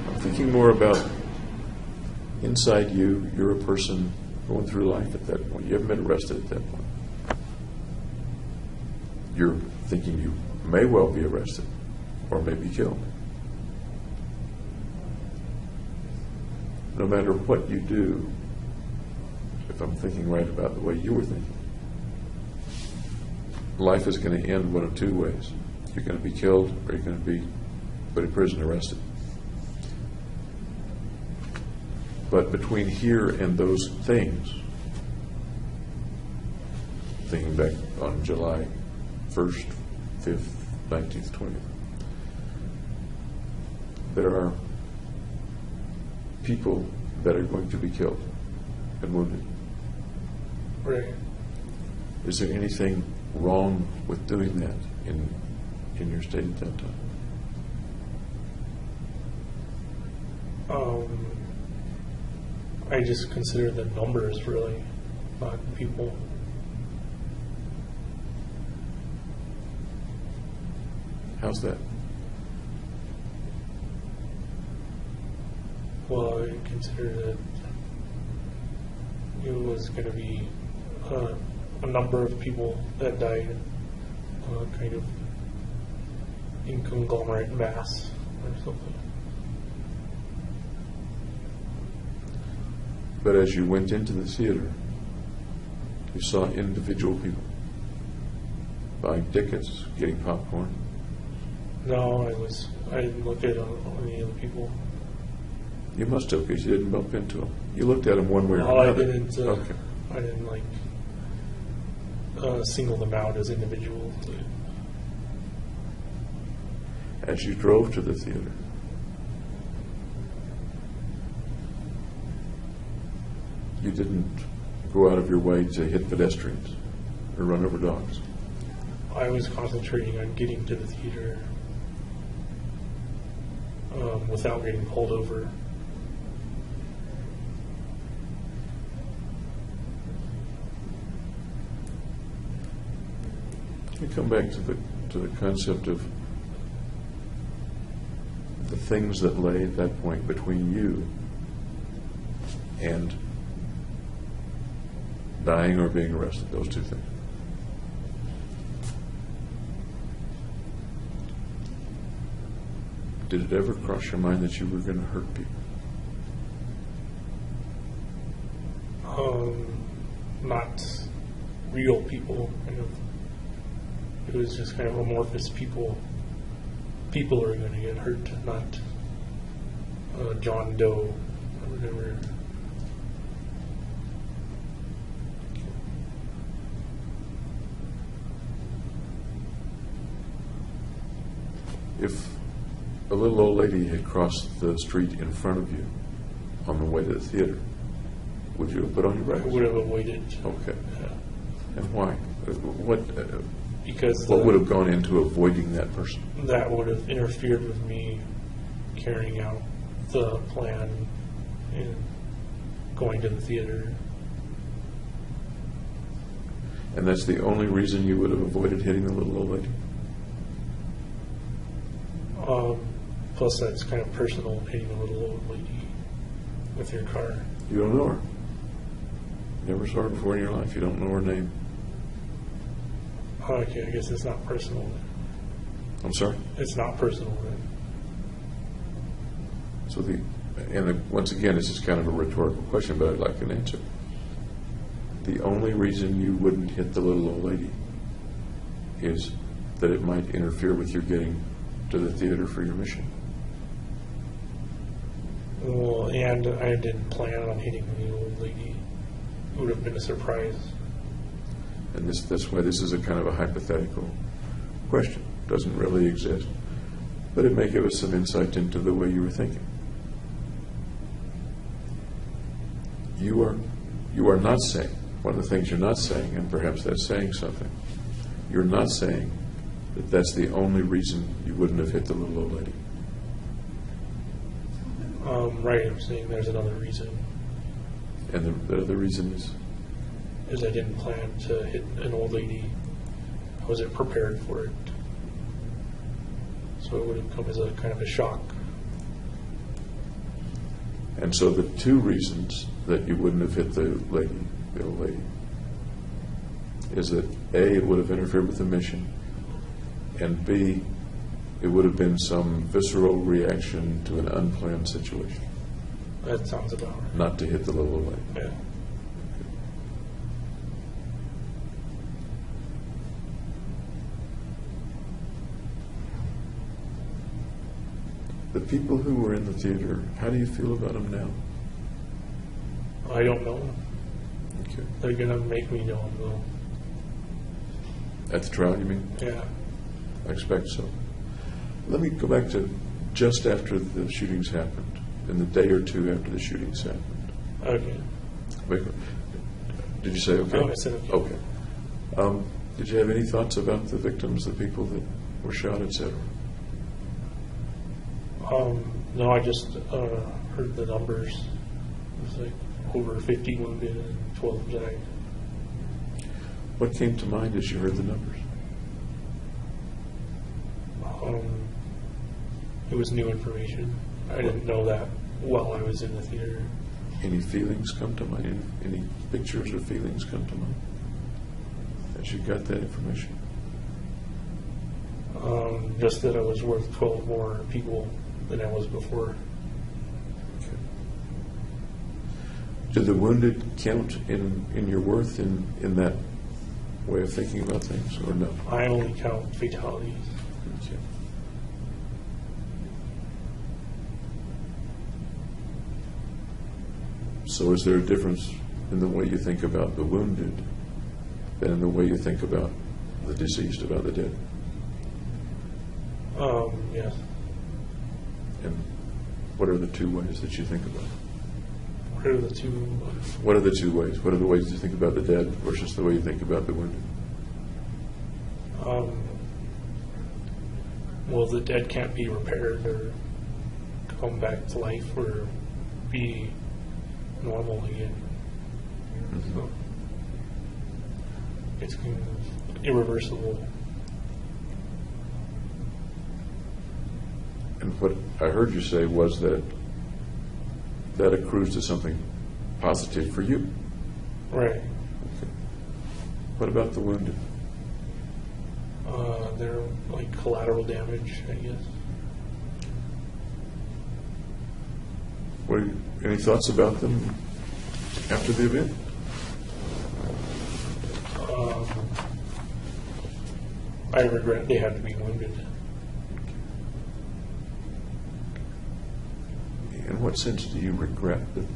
I'm thinking more about inside you. You're a person going through life at that point. You haven't been arrested at that point. You're thinking you may well be arrested or may be killed. No matter what you do, if I'm thinking right about the way you were thinking, life is going to end one of two ways. You're going to be killed or you're going to be put in prison, arrested. But between here and those things, thinking back on July 1st, 5th, 19th, 20th, there are people that are going to be killed and wounded. Right. Is there anything wrong with doing that in your state at that time? I just consider the numbers really, not people. How's that? Well, I consider that it was going to be a number of people that died, kind of in conglomerate mass or something. But as you went into the theater, you saw individual people buying tickets, getting popcorn. No, I didn't look at any of the people. You must have, because you didn't bump into them. You looked at them one way or No, another. I Okay. didn't single them out as individuals. As you drove to the theater, you didn't go out of your way to hit pedestrians or run over dogs. I was concentrating on getting to the theater without getting pulled over. Let me come back to the concept of the things that lay at that point between you and dying or being arrested, those two things. Did it ever cross your mind that you were going to hurt people? Not real people, kind of. It was just kind of amorphous people. People are going to get hurt, not John Doe or whatever. If a little old lady had crossed the street in front of you on the way to the theater, would you have put on your I brakes? would have avoided. Okay. Yeah. And why? What Because what would have gone into avoiding that person? that would have interfered with me carrying out the plan and going to the theater. And that's the only reason you would have avoided hitting the little old lady? Plus, that's kind of personal, hitting a little old lady with your car. You don't know her. Never saw her before in your life. You don't know her name. Okay, I guess it's not personal then. I'm sorry? It's not personal then. So once again, this is kind of a rhetorical question, but I'd like an answer. The only reason you wouldn't hit the little old lady is that it might interfere with your getting to the theater for your mission. Well, and I didn't plan on hitting the old lady. It would have been a surprise. And that's why this is a kind of a hypothetical question. Doesn't really exist. But it may give us some insight into the way you were thinking. You are not saying, one of the things you're not saying, and perhaps that's saying something, you're not saying that that's the only reason you wouldn't have hit the little old lady. Right, I'm saying there's another reason. And the other reason Is I didn't plan to hit an old lady. I wasn't prepared for it. So it would have come as a kind of a shock. and so the two reasons that you wouldn't have hit the old lady, is that A, it would have interfered with the mission, and B, it would have been some visceral reaction to an unplanned situation, That sounds about right. not to hit the little old lady. Yeah. The people who were in the theater, how do you feel about them now? I don't know. Okay. They're going to make me know though. At the trial, you mean? Yeah. I expect so. Let me go back to just after the shootings happened, in the day or two after the shootings happened. Okay. Wait, did you say okay? Oh, I said okay. Okay. Did you have any thoughts about the victims, the people that were shot, etc.? No, I just heard the numbers. It was like over 50 wounded and 12 died. What came to mind as you heard the numbers? It was new information. I didn't know that while I was in the theater. Any feelings come to mind? Any pictures or feelings come to mind as you got that information? Just that I was worth 12 more people than I was before. Okay. Do the wounded count in your worth in that way of thinking about things, or no? I only count fatalities. Okay. So is there a difference in the way you think about the wounded than in the way you think about the deceased, about the dead? Yes. And what are the two ways that you think about it? What are the two? What are the two ways? What are the ways you think about the dead versus the way you think about the wounded? Well, the dead can't be repaired or come back to life or be normal again. So it's kind of irreversible. And what I heard you say was that that accrues to something positive for you. Right. Okay. What about the wounded? They're like collateral damage, I guess. Any thoughts about them after the event? I regret they had to be wounded. In what sense do you regret that?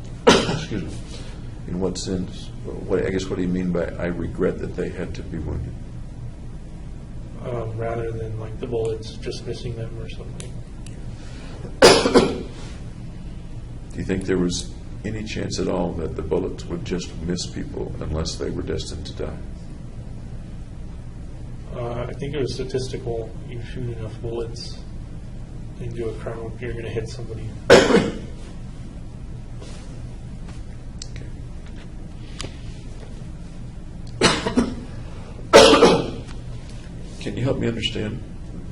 Excuse me. In what sense? I guess what do you mean by I regret that they had to be wounded? rather than like the bullets just missing them or something. Do you think there was any chance at all that the bullets would just miss people unless they were destined to die? I think it was statistical. You shoot enough bullets into a crowd, you're going to hit somebody. Can you help me understand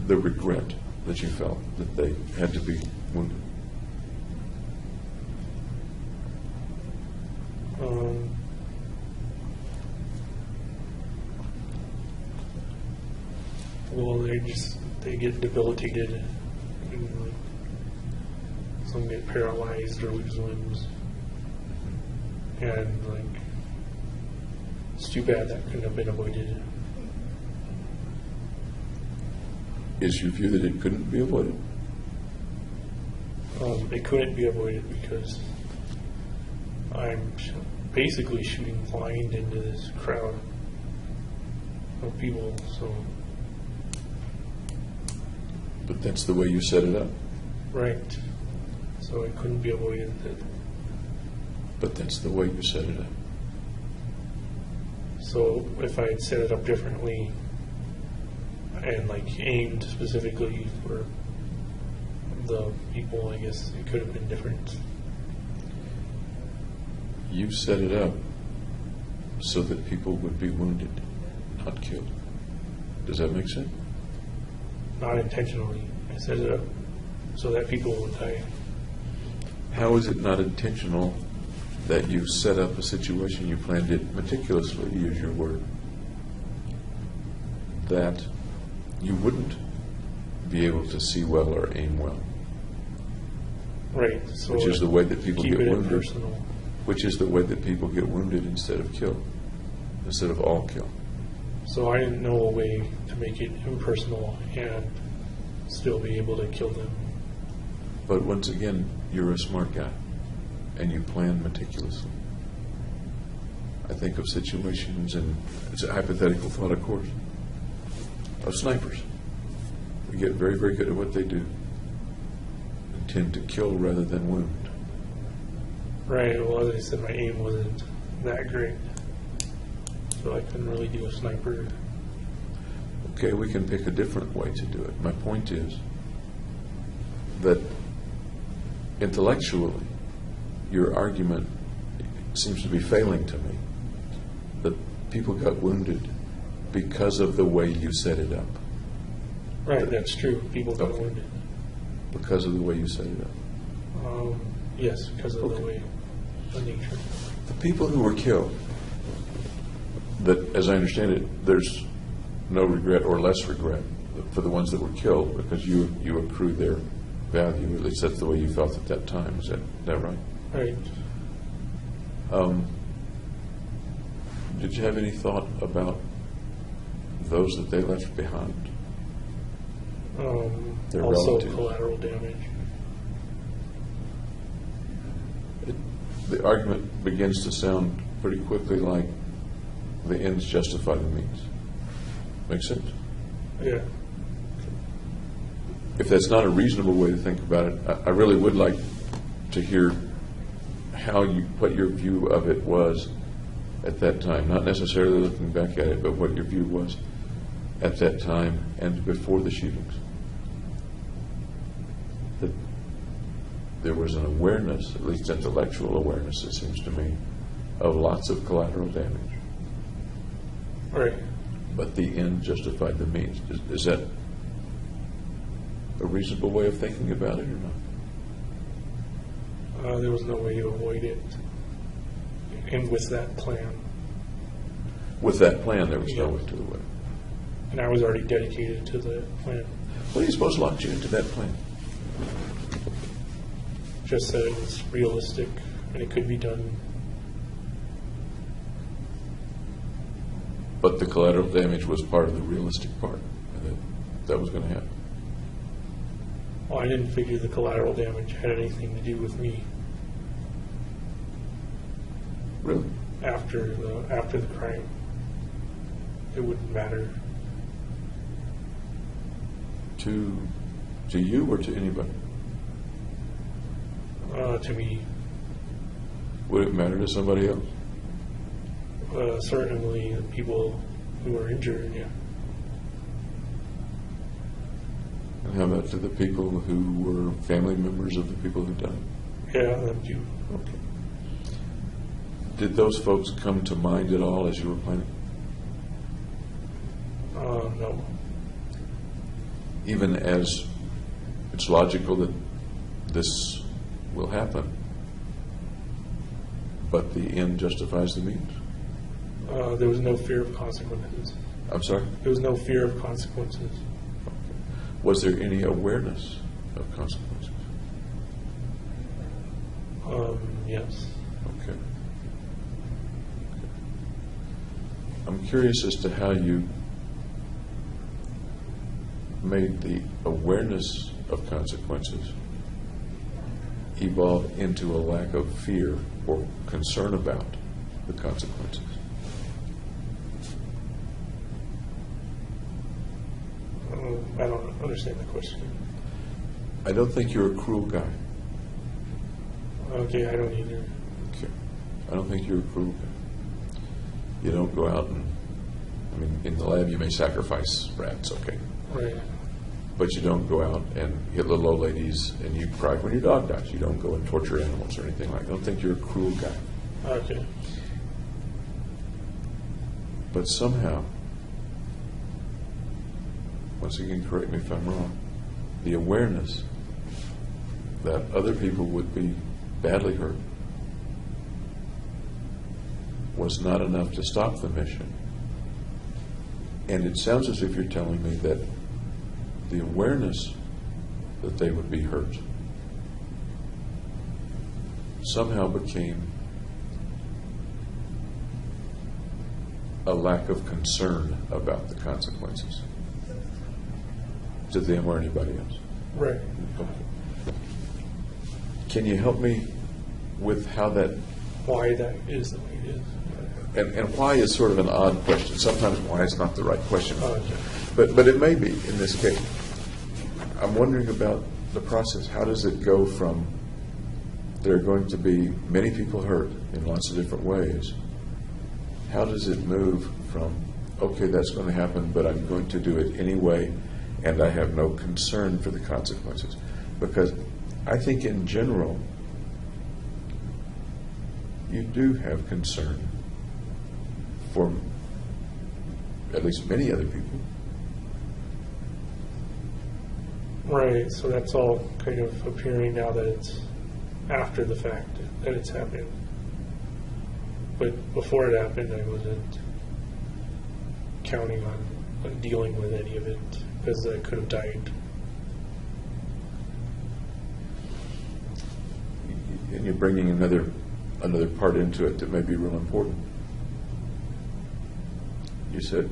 the regret that you felt that they had to be wounded? Well, they get debilitated, and like, some get paralyzed or lose limbs, and like it's too bad that couldn't have been avoided. Is your view that it couldn't be avoided? It couldn't be avoided because I'm basically shooting blind into this crowd of people. So, But that's the way you set it up. right. So it couldn't be avoided. But that's the way you set it up. So if I had set it up differently and like aimed specifically for the people, I guess it could have been different. You set it up so that people would be wounded, not killed. Does that make sense? Not intentionally. I set it up so that people would die. How is it not intentional that you set up a situation, you planned it meticulously, use your word, that you wouldn't be able to see well or aim well? Right. So Which is the way that people keep get it wounded. impersonal. Which is the way that people get wounded instead of killed, instead of all killed. So I didn't know a way to make it impersonal and still be able to kill them. But once again, you're a smart guy, and you plan meticulously. I think of situations, and it's a hypothetical thought, of course, of snipers. We get very, very good at what they do, and tend to kill rather than wound. Right. Well, as I said, my aim wasn't that great, so I couldn't really do a sniper. Okay, we can pick a different way to do it. My point is that intellectually, your argument seems to be failing to me, that people got wounded because of the way you set it up, Right. That's true. People got Okay. wounded. because of the way you set it up. Yes, because of Okay. the way, the nature. The people who were killed, that, as I understand it, there's no regret or less regret for the ones that were killed because you accrue their value, at least that's the way you felt at that time. Is that right? Right. Did you have any thought about those that they left behind? Their Also relatives. collateral damage. The argument begins to sound pretty quickly like the ends justify the means. Make sense? Yeah. If that's not a reasonable way to think about it, I really would like to hear what your view of it was at that time. Not necessarily looking back at it, but what your view was at that time and before the shootings. That there was an awareness, at least intellectual awareness, it seems to me, of lots of collateral damage. Right. But the end justified the means. Is that a reasonable way of thinking about it or not? There was no way to avoid it. And with that plan. With that plan, there was no Yeah. way to avoid it. And I was already dedicated to the plan. What do you suppose locked you into that plan? Just that it was realistic and it could be done. But the collateral damage was part of the realistic part, and that was going to happen. Well, I didn't figure the collateral damage had anything to do with me Really? after the crime. It wouldn't matter. To you or to anybody? To me, Would it matter to somebody else? certainly the people who are injured, yeah. And how about to the people who were family members of the people who died? Yeah, them too. Okay. Did those folks come to mind at all as you were planning? No. Even as it's logical that this will happen, but the end justifies the means? There was no fear of consequences. I'm sorry? There was no fear of consequences. Was there any awareness of consequences? Yes. Okay. I'm curious as to how you made the awareness of consequences evolve into a lack of fear or concern about the consequences. I don't understand the question. I don't think you're a cruel guy. Okay, I don't either. Okay. I don't think you're a cruel guy. You don't go out and, I mean, in the lab you may sacrifice rats, okay. Right. But you don't go out and hit little old ladies and you cry when your dog dies. You don't go and torture animals or anything like that. I don't think you're a cruel guy. Okay. But somehow, once again, correct me if I'm wrong, the awareness that other people would be badly hurt was not enough to stop the mission. And it sounds as if you're telling me that the awareness that they would be hurt somehow became a lack of concern about the consequences to them or anybody else. Right. Okay. Can you help me with how that, Why that is the way it is. and why is sort of an odd question. Sometimes why is not the right question. Okay. But it may be in this case. I'm wondering about the process. How does it go from there are going to be many people hurt in lots of different ways? How does it move from, okay, that's going to happen, but I'm going to do it anyway, and I have no concern for the consequences? Because I think in general, you do have concern for at least many other people. Right, so that's all kind of appearing now that it's after the fact that it's happened. But before it happened, I wasn't counting on dealing with any of it because I could have died. And you're bringing another part into it that may be real important. You said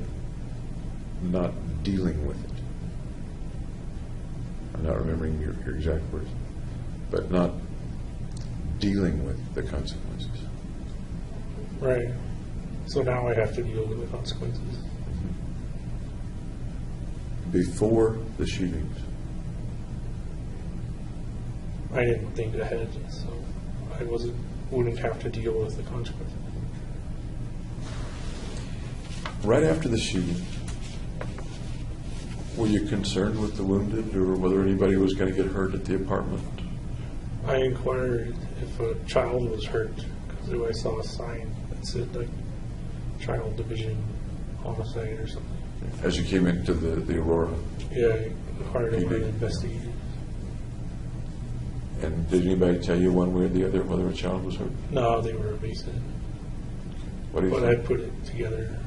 not dealing with it. I'm not remembering your exact words, but not dealing with the consequences. Right. So now I have to deal with the consequences. Before the shootings, I didn't think ahead, so I wouldn't have to deal with the consequences. right after the shooting, were you concerned with the wounded or whether anybody was going to get hurt at the apartment? I inquired if a child was hurt because I saw a sign that said like child division homicide or something. As you came into the Aurora? Yeah, I inquired You of my did? investigators. And did anybody tell you one way or the other whether a child was hurt? No, they were evasive. What do you But I think? put it together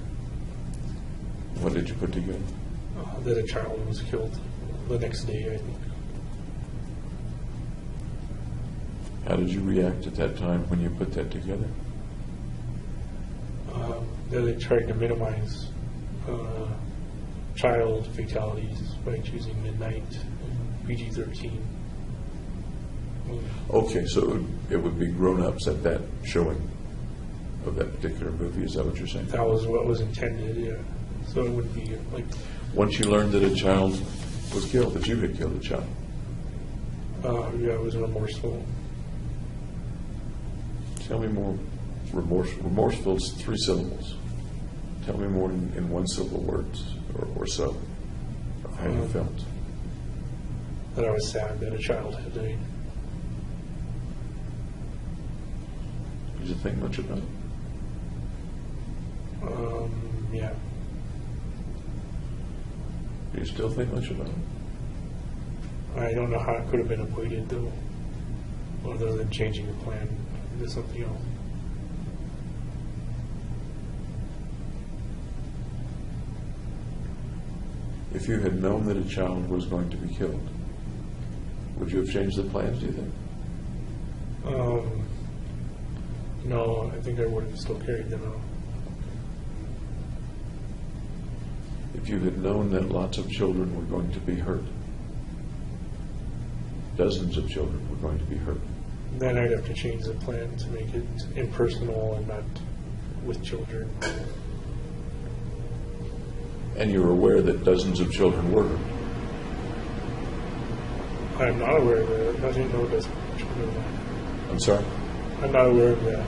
What did you put together? that a child was killed the next day, I think. How did you react at that time when you put that together? That they tried to minimize child fatalities by choosing midnight and PG-13. Okay, so it would be grown-ups at that showing of that particular movie. Is that what you're saying? That was what was intended, yeah. So it would be like, Once you learned that a child was killed, that you had killed a child? Yeah, I was remorseful. Tell me more. Remorseful is 3 syllables. Tell me more in 1 syllable words or so of how you felt. That I was sad that a child had died. Did you think much about it? Yeah. Do you still think much about it? I don't know how it could have been avoided, though, other than changing the plan into something else. If you had known that a child was going to be killed, would you have changed the plans, do you think? No, I think I would have still carried them out. If you had known that lots of children were going to be hurt, dozens of children were going to be hurt, Then I'd have to change the plan to make it impersonal and not with children. and you were aware that dozens of children were hurt, I'm not aware of that. I didn't know this. I'm sorry? I'm not aware of that.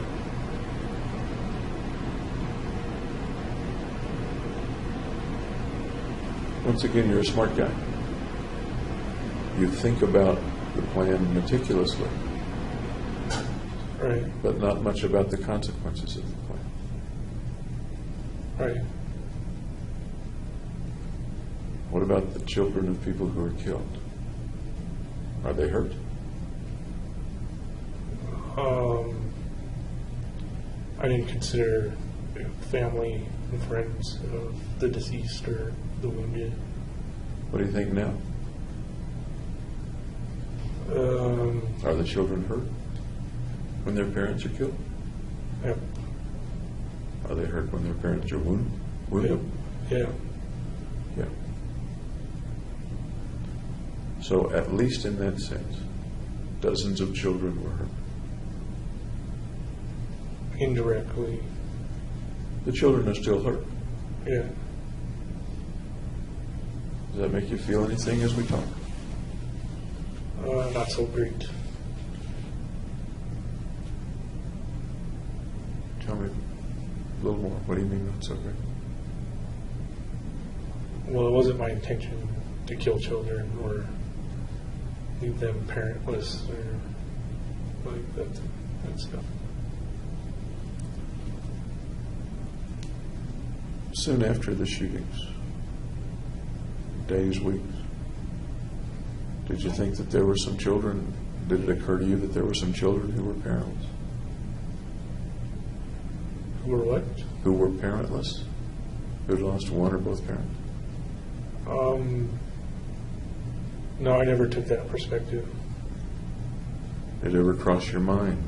Once again, you're a smart guy. You think about the plan meticulously, Right, but not much about the consequences of the plan. right. What about the children of people who are killed? Are they hurt? I didn't consider family and friends of the deceased or the wounded. What do you think now? Are the children hurt when their parents are killed? Yep. Are they hurt when their parents are wounded? Yeah. Yeah. So at least in that sense, dozens of children were hurt. Indirectly. The children are still hurt. Yeah. Does that make you feel anything as we talk? Not so great. Tell me a little more. What do you mean not so great? Well, it wasn't my intention to kill children or leave them parentless or like that stuff. Soon after the shootings, days, weeks, did you think that there were some children? Did it occur to you that there were some children who were parentless? Who were what? Who were parentless? Who had lost one or both parents? No, I never took that perspective. Did it ever cross your mind,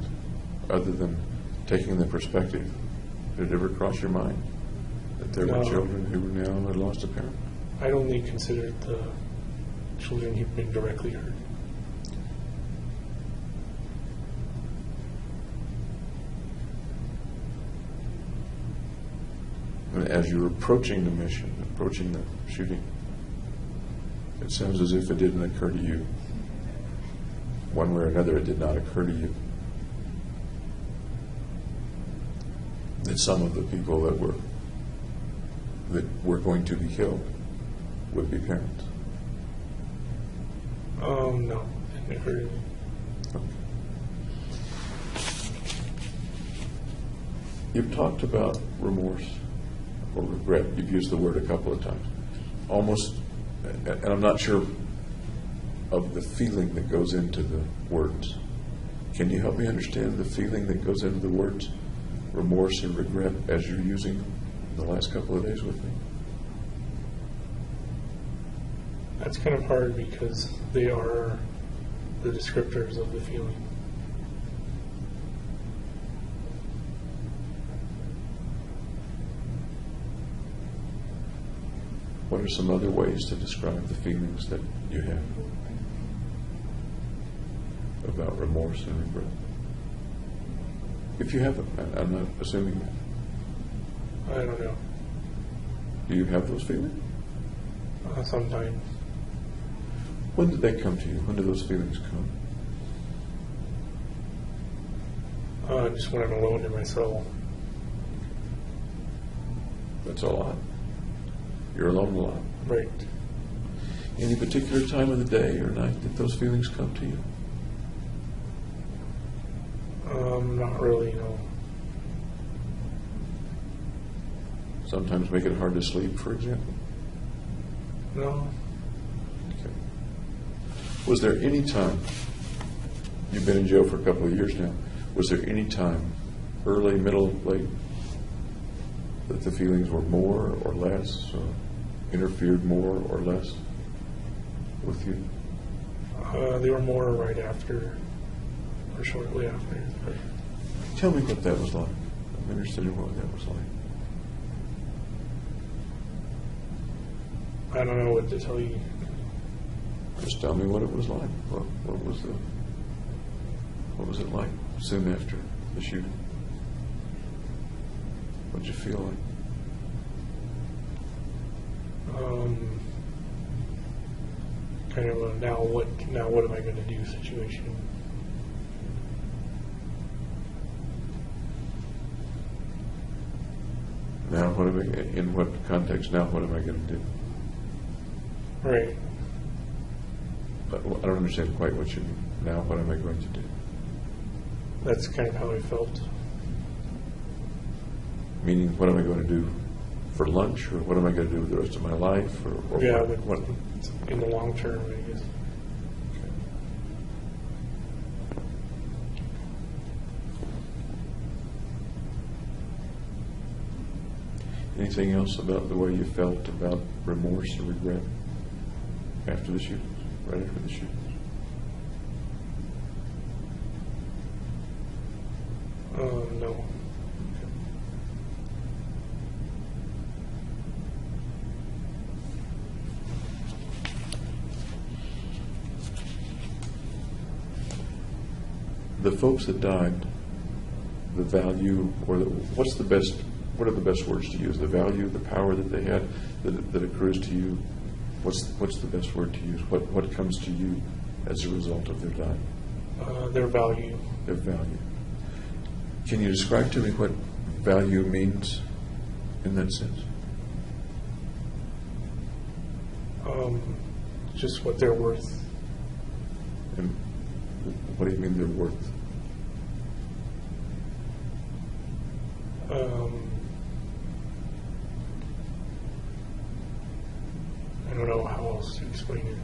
other than taking the perspective, did it ever cross your mind that there were No. children who now had lost a parent? I'd only considered the children who'd been directly hurt. And as you were approaching the mission, approaching the shooting, it sounds as if it didn't occur to you. One way or another, it did not occur to you that some of the people that were going to be killed would be parents. No, didn't occur to me. You've talked about remorse or regret. You've used the word a couple of times. Almost, and I'm not sure of the feeling that goes into the words. Can you help me understand the feeling that goes into the words remorse and regret as you're using them the last couple of days with me? That's kind of hard because they are the descriptors of the feeling. What are some other ways to describe the feelings that you have about remorse and regret? If you haven't, I'm not assuming that. I don't know. Do you have those feelings? Sometimes. When did they come to you? When did those feelings come? Just when I'm alone in my cell. That's a lot. You're alone a lot. Right. Any particular time of the day or night that those feelings come to you? Not really, no. Sometimes make it hard to sleep, for example. No. Okay. Was there any time, you've been in jail for a couple of years now, was there any time, early, middle, late, that the feelings were more or less, or interfered more or less with you? They were more right after, or shortly after. Tell me what that was like. I'm interested in what that was like. I don't know what to tell you. Just tell me what it was like. What was it like soon after the shooting? What did you feel like? Kind of a now what am I going to do situation. Now what am I, in what context, now what am I going to do? Right. But I don't understand quite what you mean. Now what am I going to do? That's kind of how I felt. Meaning, what am I going to do for lunch, or what am I going to do with the rest of my life? Or Yeah, what? In the long term, I guess. Okay. Anything else about the way you felt about remorse or regret after the shootings, right after the shootings? No. The folks that died, the value, or what are the best words to use? The value, the power that they had, that accrues to you. What's the best word to use? What comes to you as a result of their dying? Their value. Their value. Can you describe to me what value means in that sense? Just what they're worth. And what do you mean they're worth? I don't know how else to explain it.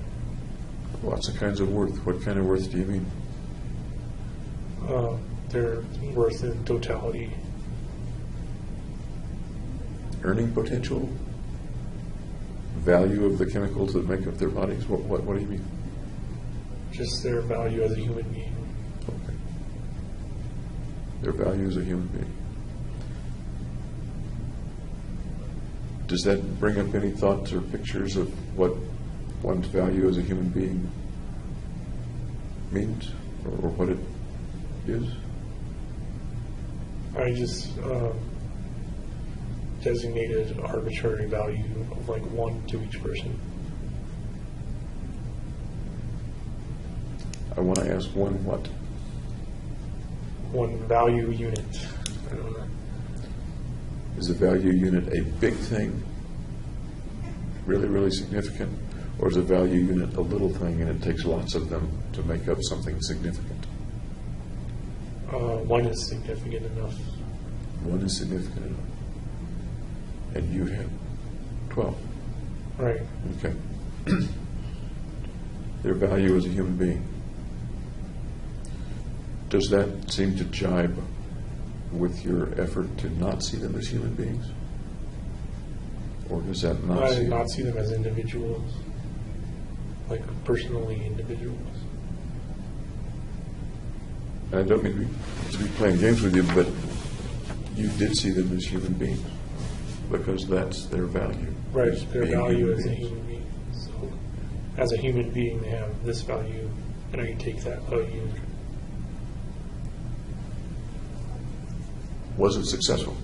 Lots of kinds of worth. What kind of worth do you mean? Their worth in totality. Earning potential? Value of the chemicals that make up their bodies? What do you mean? Just their value as a human being. Okay. Their value as a human being. Does that bring up any thoughts or pictures of what one's value as a human being means, or what it is? I just designated arbitrary value of like 1 to each person. I want to ask one what? 1 value unit. I don't know. Is the value unit a big thing, really, really significant, or is a value unit a little thing and it takes lots of them to make up something significant? 1 is significant enough. 1 is significant enough. And you have 12. Right. Okay. Their value as a human being. Does that seem to jibe with your effort to not see them as human beings? Or does that not I not see them as individuals, like personally individuals. And I don't mean to be playing games with you, but you did see them as human beings because that's their value. Right, is their being value human as a beings. human being. So, as a human being, they have this value, and I can take that value. Was it successful?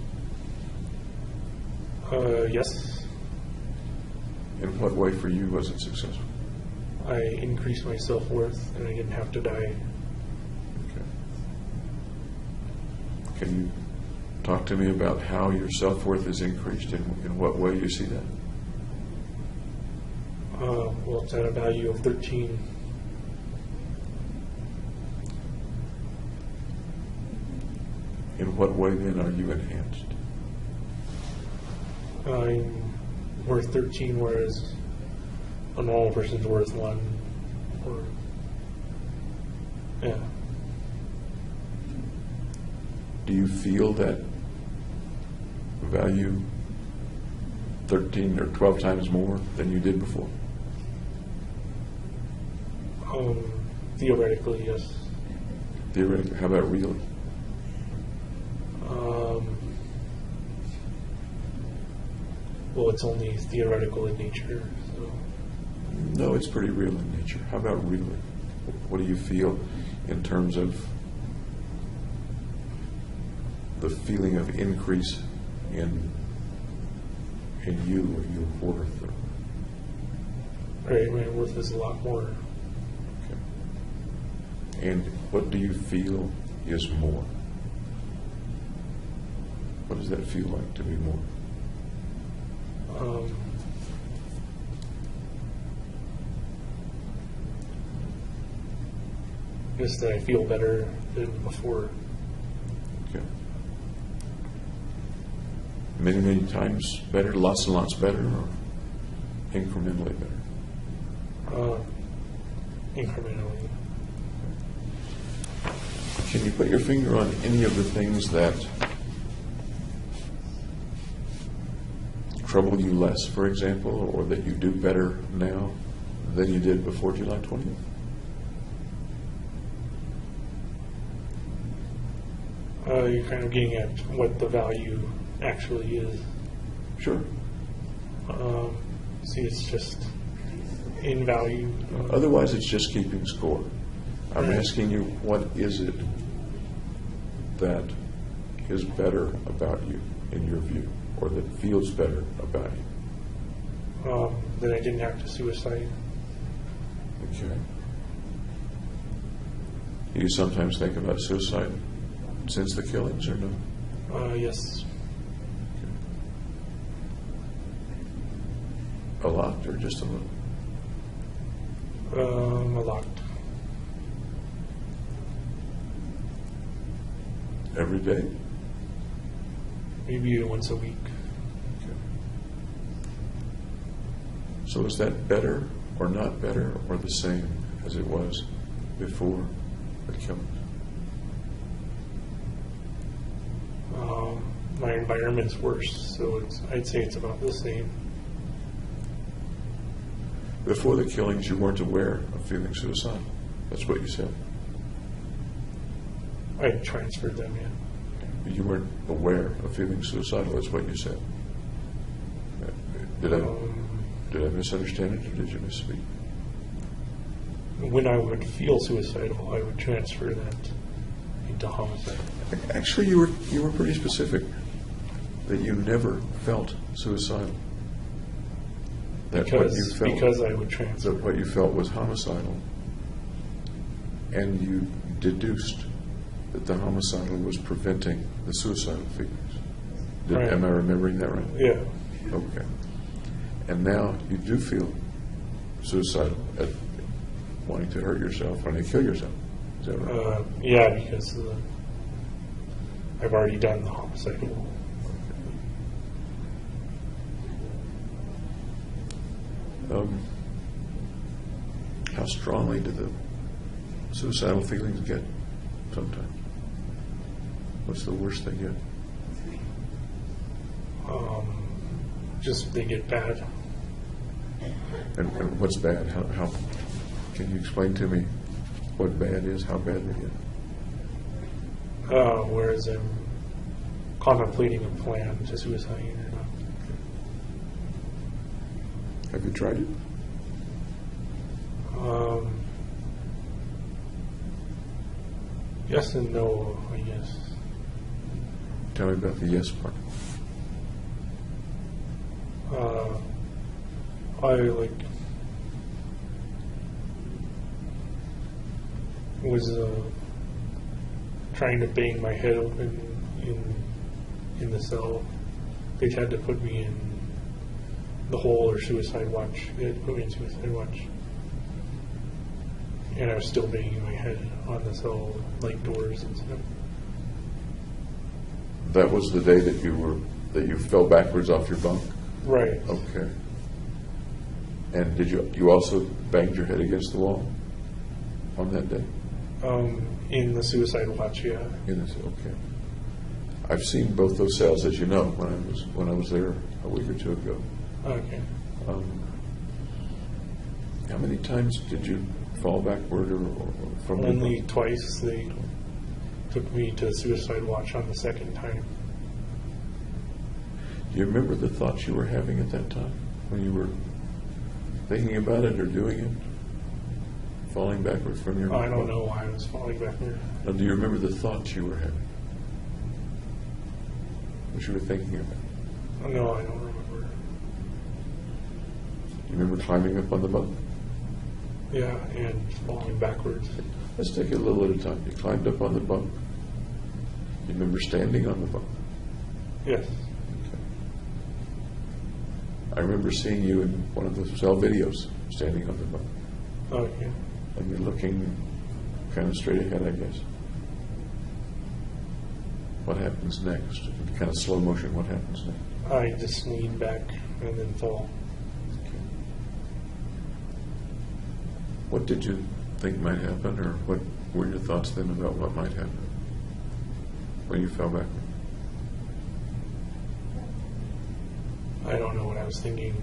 Yes. In what way for you was it successful? I increased my self-worth and I didn't have to die. Okay. Can you talk to me about how your self-worth is increased, in what way you see that? Well, it's at a value of 13. In what way then are you enhanced? I'm worth 13, whereas a normal person's worth 1. Or, yeah. Do you feel that value 13 or 12 times more than you did before? Theoretically, yes. Theoretically, how about really? Well, it's only theoretical in nature, so No, it's pretty real in nature. How about really? What do you feel in terms of the feeling of increase in you or your worth? right, my worth is a lot more. Okay. And what do you feel is more? What does that feel like to be more? Just that I feel better than before. Okay. Many, many times better, lots and lots better, or incrementally better? Incrementally. Can you put your finger on any of the things that trouble you less, for example, or that you do better now than you did before July 20th? You're kind of getting at what the value actually is. Sure. See, it's just in value. Otherwise, it's just keeping score. I'm asking you, what is it that is better about you, in your view, or that feels better about you? That I didn't have to suicide. Okay. Do you sometimes think about suicide since the killings, or no? Yes. A lot, or just a little? A lot. Every day? Maybe once a week. Okay. So is that better or not better or the same as it was before the killings? My environment's worse, so I'd say it's about the same. Before the killings, you weren't aware of feeling suicidal. That's what you said. I transferred them, yeah. You weren't aware of feeling suicidal. That's what you said. Did I misunderstand it, or did you misspeak? When I would feel suicidal, I would transfer that into homicide. Actually, you were pretty specific that you never felt suicidal. That what you felt, because I would transfer. that what you felt was homicidal, and you deduced that the homicidal was preventing the suicidal feelings. Right. Am I remembering that right? Yeah. Okay. And now you do feel suicidal at wanting to hurt yourself, wanting to kill yourself. Is that right? Yeah, because I've already done the homicidal. How strongly do the suicidal feelings get sometimes? What's the worst they get? Just they get bad. And what's bad? How can you explain to me what bad is? How bad they get? Whereas I'm contemplating a plan to suicide. You know. Have you tried it? Yes and no, I guess. Tell me about the yes part. I was trying to bang my head open in the cell. They tried to put me in the hole or suicide watch. They had to put me in suicide watch. And I was still banging my head on the cell, like doors and stuff. That was the day that you fell backwards off your bunk? Right. Okay. And did you also banged your head against the wall on that day? In the suicide watch, yeah. Okay. I've seen both those cells, as you know, when I was there a week or two ago. Okay. How many times did you fall backward or from the Only bunk? twice. They took me to suicide watch on the second time. Do you remember the thoughts you were having at that time when you were thinking about it or doing it? Falling backward from your I don't know why I was falling backward. Now, do you remember the thoughts you were having? What you were thinking about? No, I don't remember. Do you remember climbing up on the bunk? Yeah, and falling backwards. Let's take it a little at a time. You climbed up on the bunk. You remember standing on the bunk? Yes. Okay. I remember seeing you in one of the cell videos standing on the bunk. Okay. And you're looking kind of straight ahead, I guess. What happens next? In kind of slow motion, what happens next? I just lean back and then fall. Okay. What did you think might happen, or what were your thoughts then about what might happen when you fell backward? I don't know what I was thinking.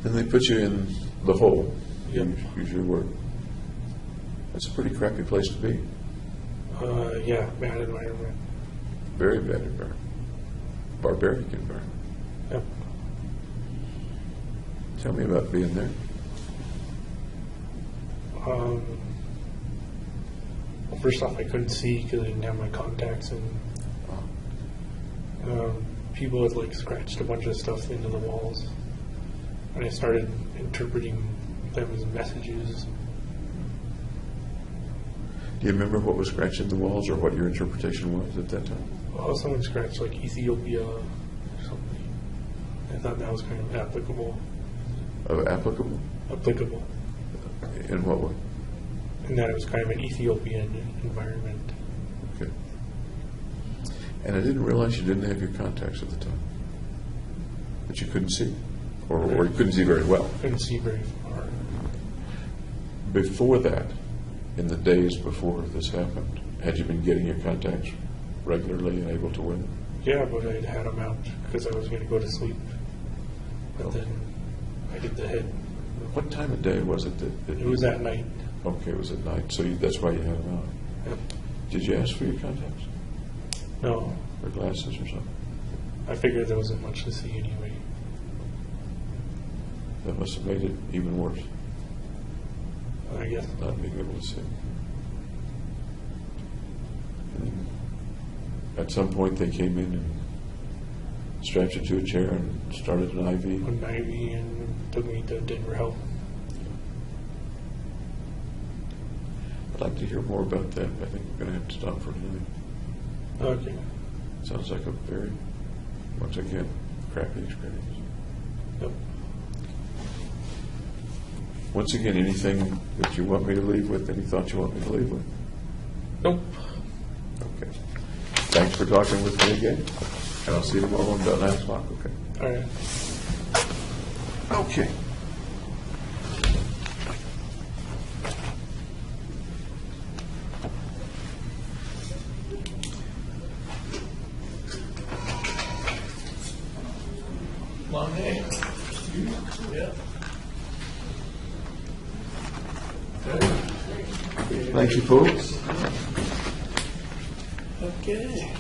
Then they put you in the hole. Yep. You usually work. That's a pretty crappy place to be. Yeah, bad environment. Very bad environment. Barbaric environment. Yep. Tell me about being there. Well, first off, I couldn't see because I didn't have my contacts, and people had like scratched a bunch of stuff into the walls, and I started interpreting them as messages. Do you remember what was scratching the walls, or what your interpretation was at that time? Well, someone scratched like Ethiopia or something. I thought that was kind of applicable. Applicable? Applicable. In what way? And that it was kind of an Ethiopian environment. Okay. And I didn't realize you didn't have your contacts at the time. That you couldn't see. Or you couldn't see very well. Couldn't see very far. Before that, in the days before this happened, had you been getting your contacts regularly and able to wear them? Yeah, but I'd had them out because I was going to go to sleep. But then I did the head. What time of day was it that It was at night. Okay, it was at night, so that's why you had them out. Yep. Did you ask for your contacts? No, Or glasses or something? I figured there wasn't much to see anyway. That must have made it even worse, I guess. not being able to see. And at some point they came in and strapped you to a chair and started an IV. An IV and took me to Denver Health. I'd like to hear more about that. I think we're going to have to stop for tonight. Okay. Sounds like a very, once again, crappy experience. Yep. Once again, anything that you want me to leave with? Any thoughts you want me to leave with? Nope. Okay. Thanks for talking with me again. And I'll see you tomorrow about 9 o'clock, okay? All right. Okay. Long day. Yeah. Thank you, folks. Okay.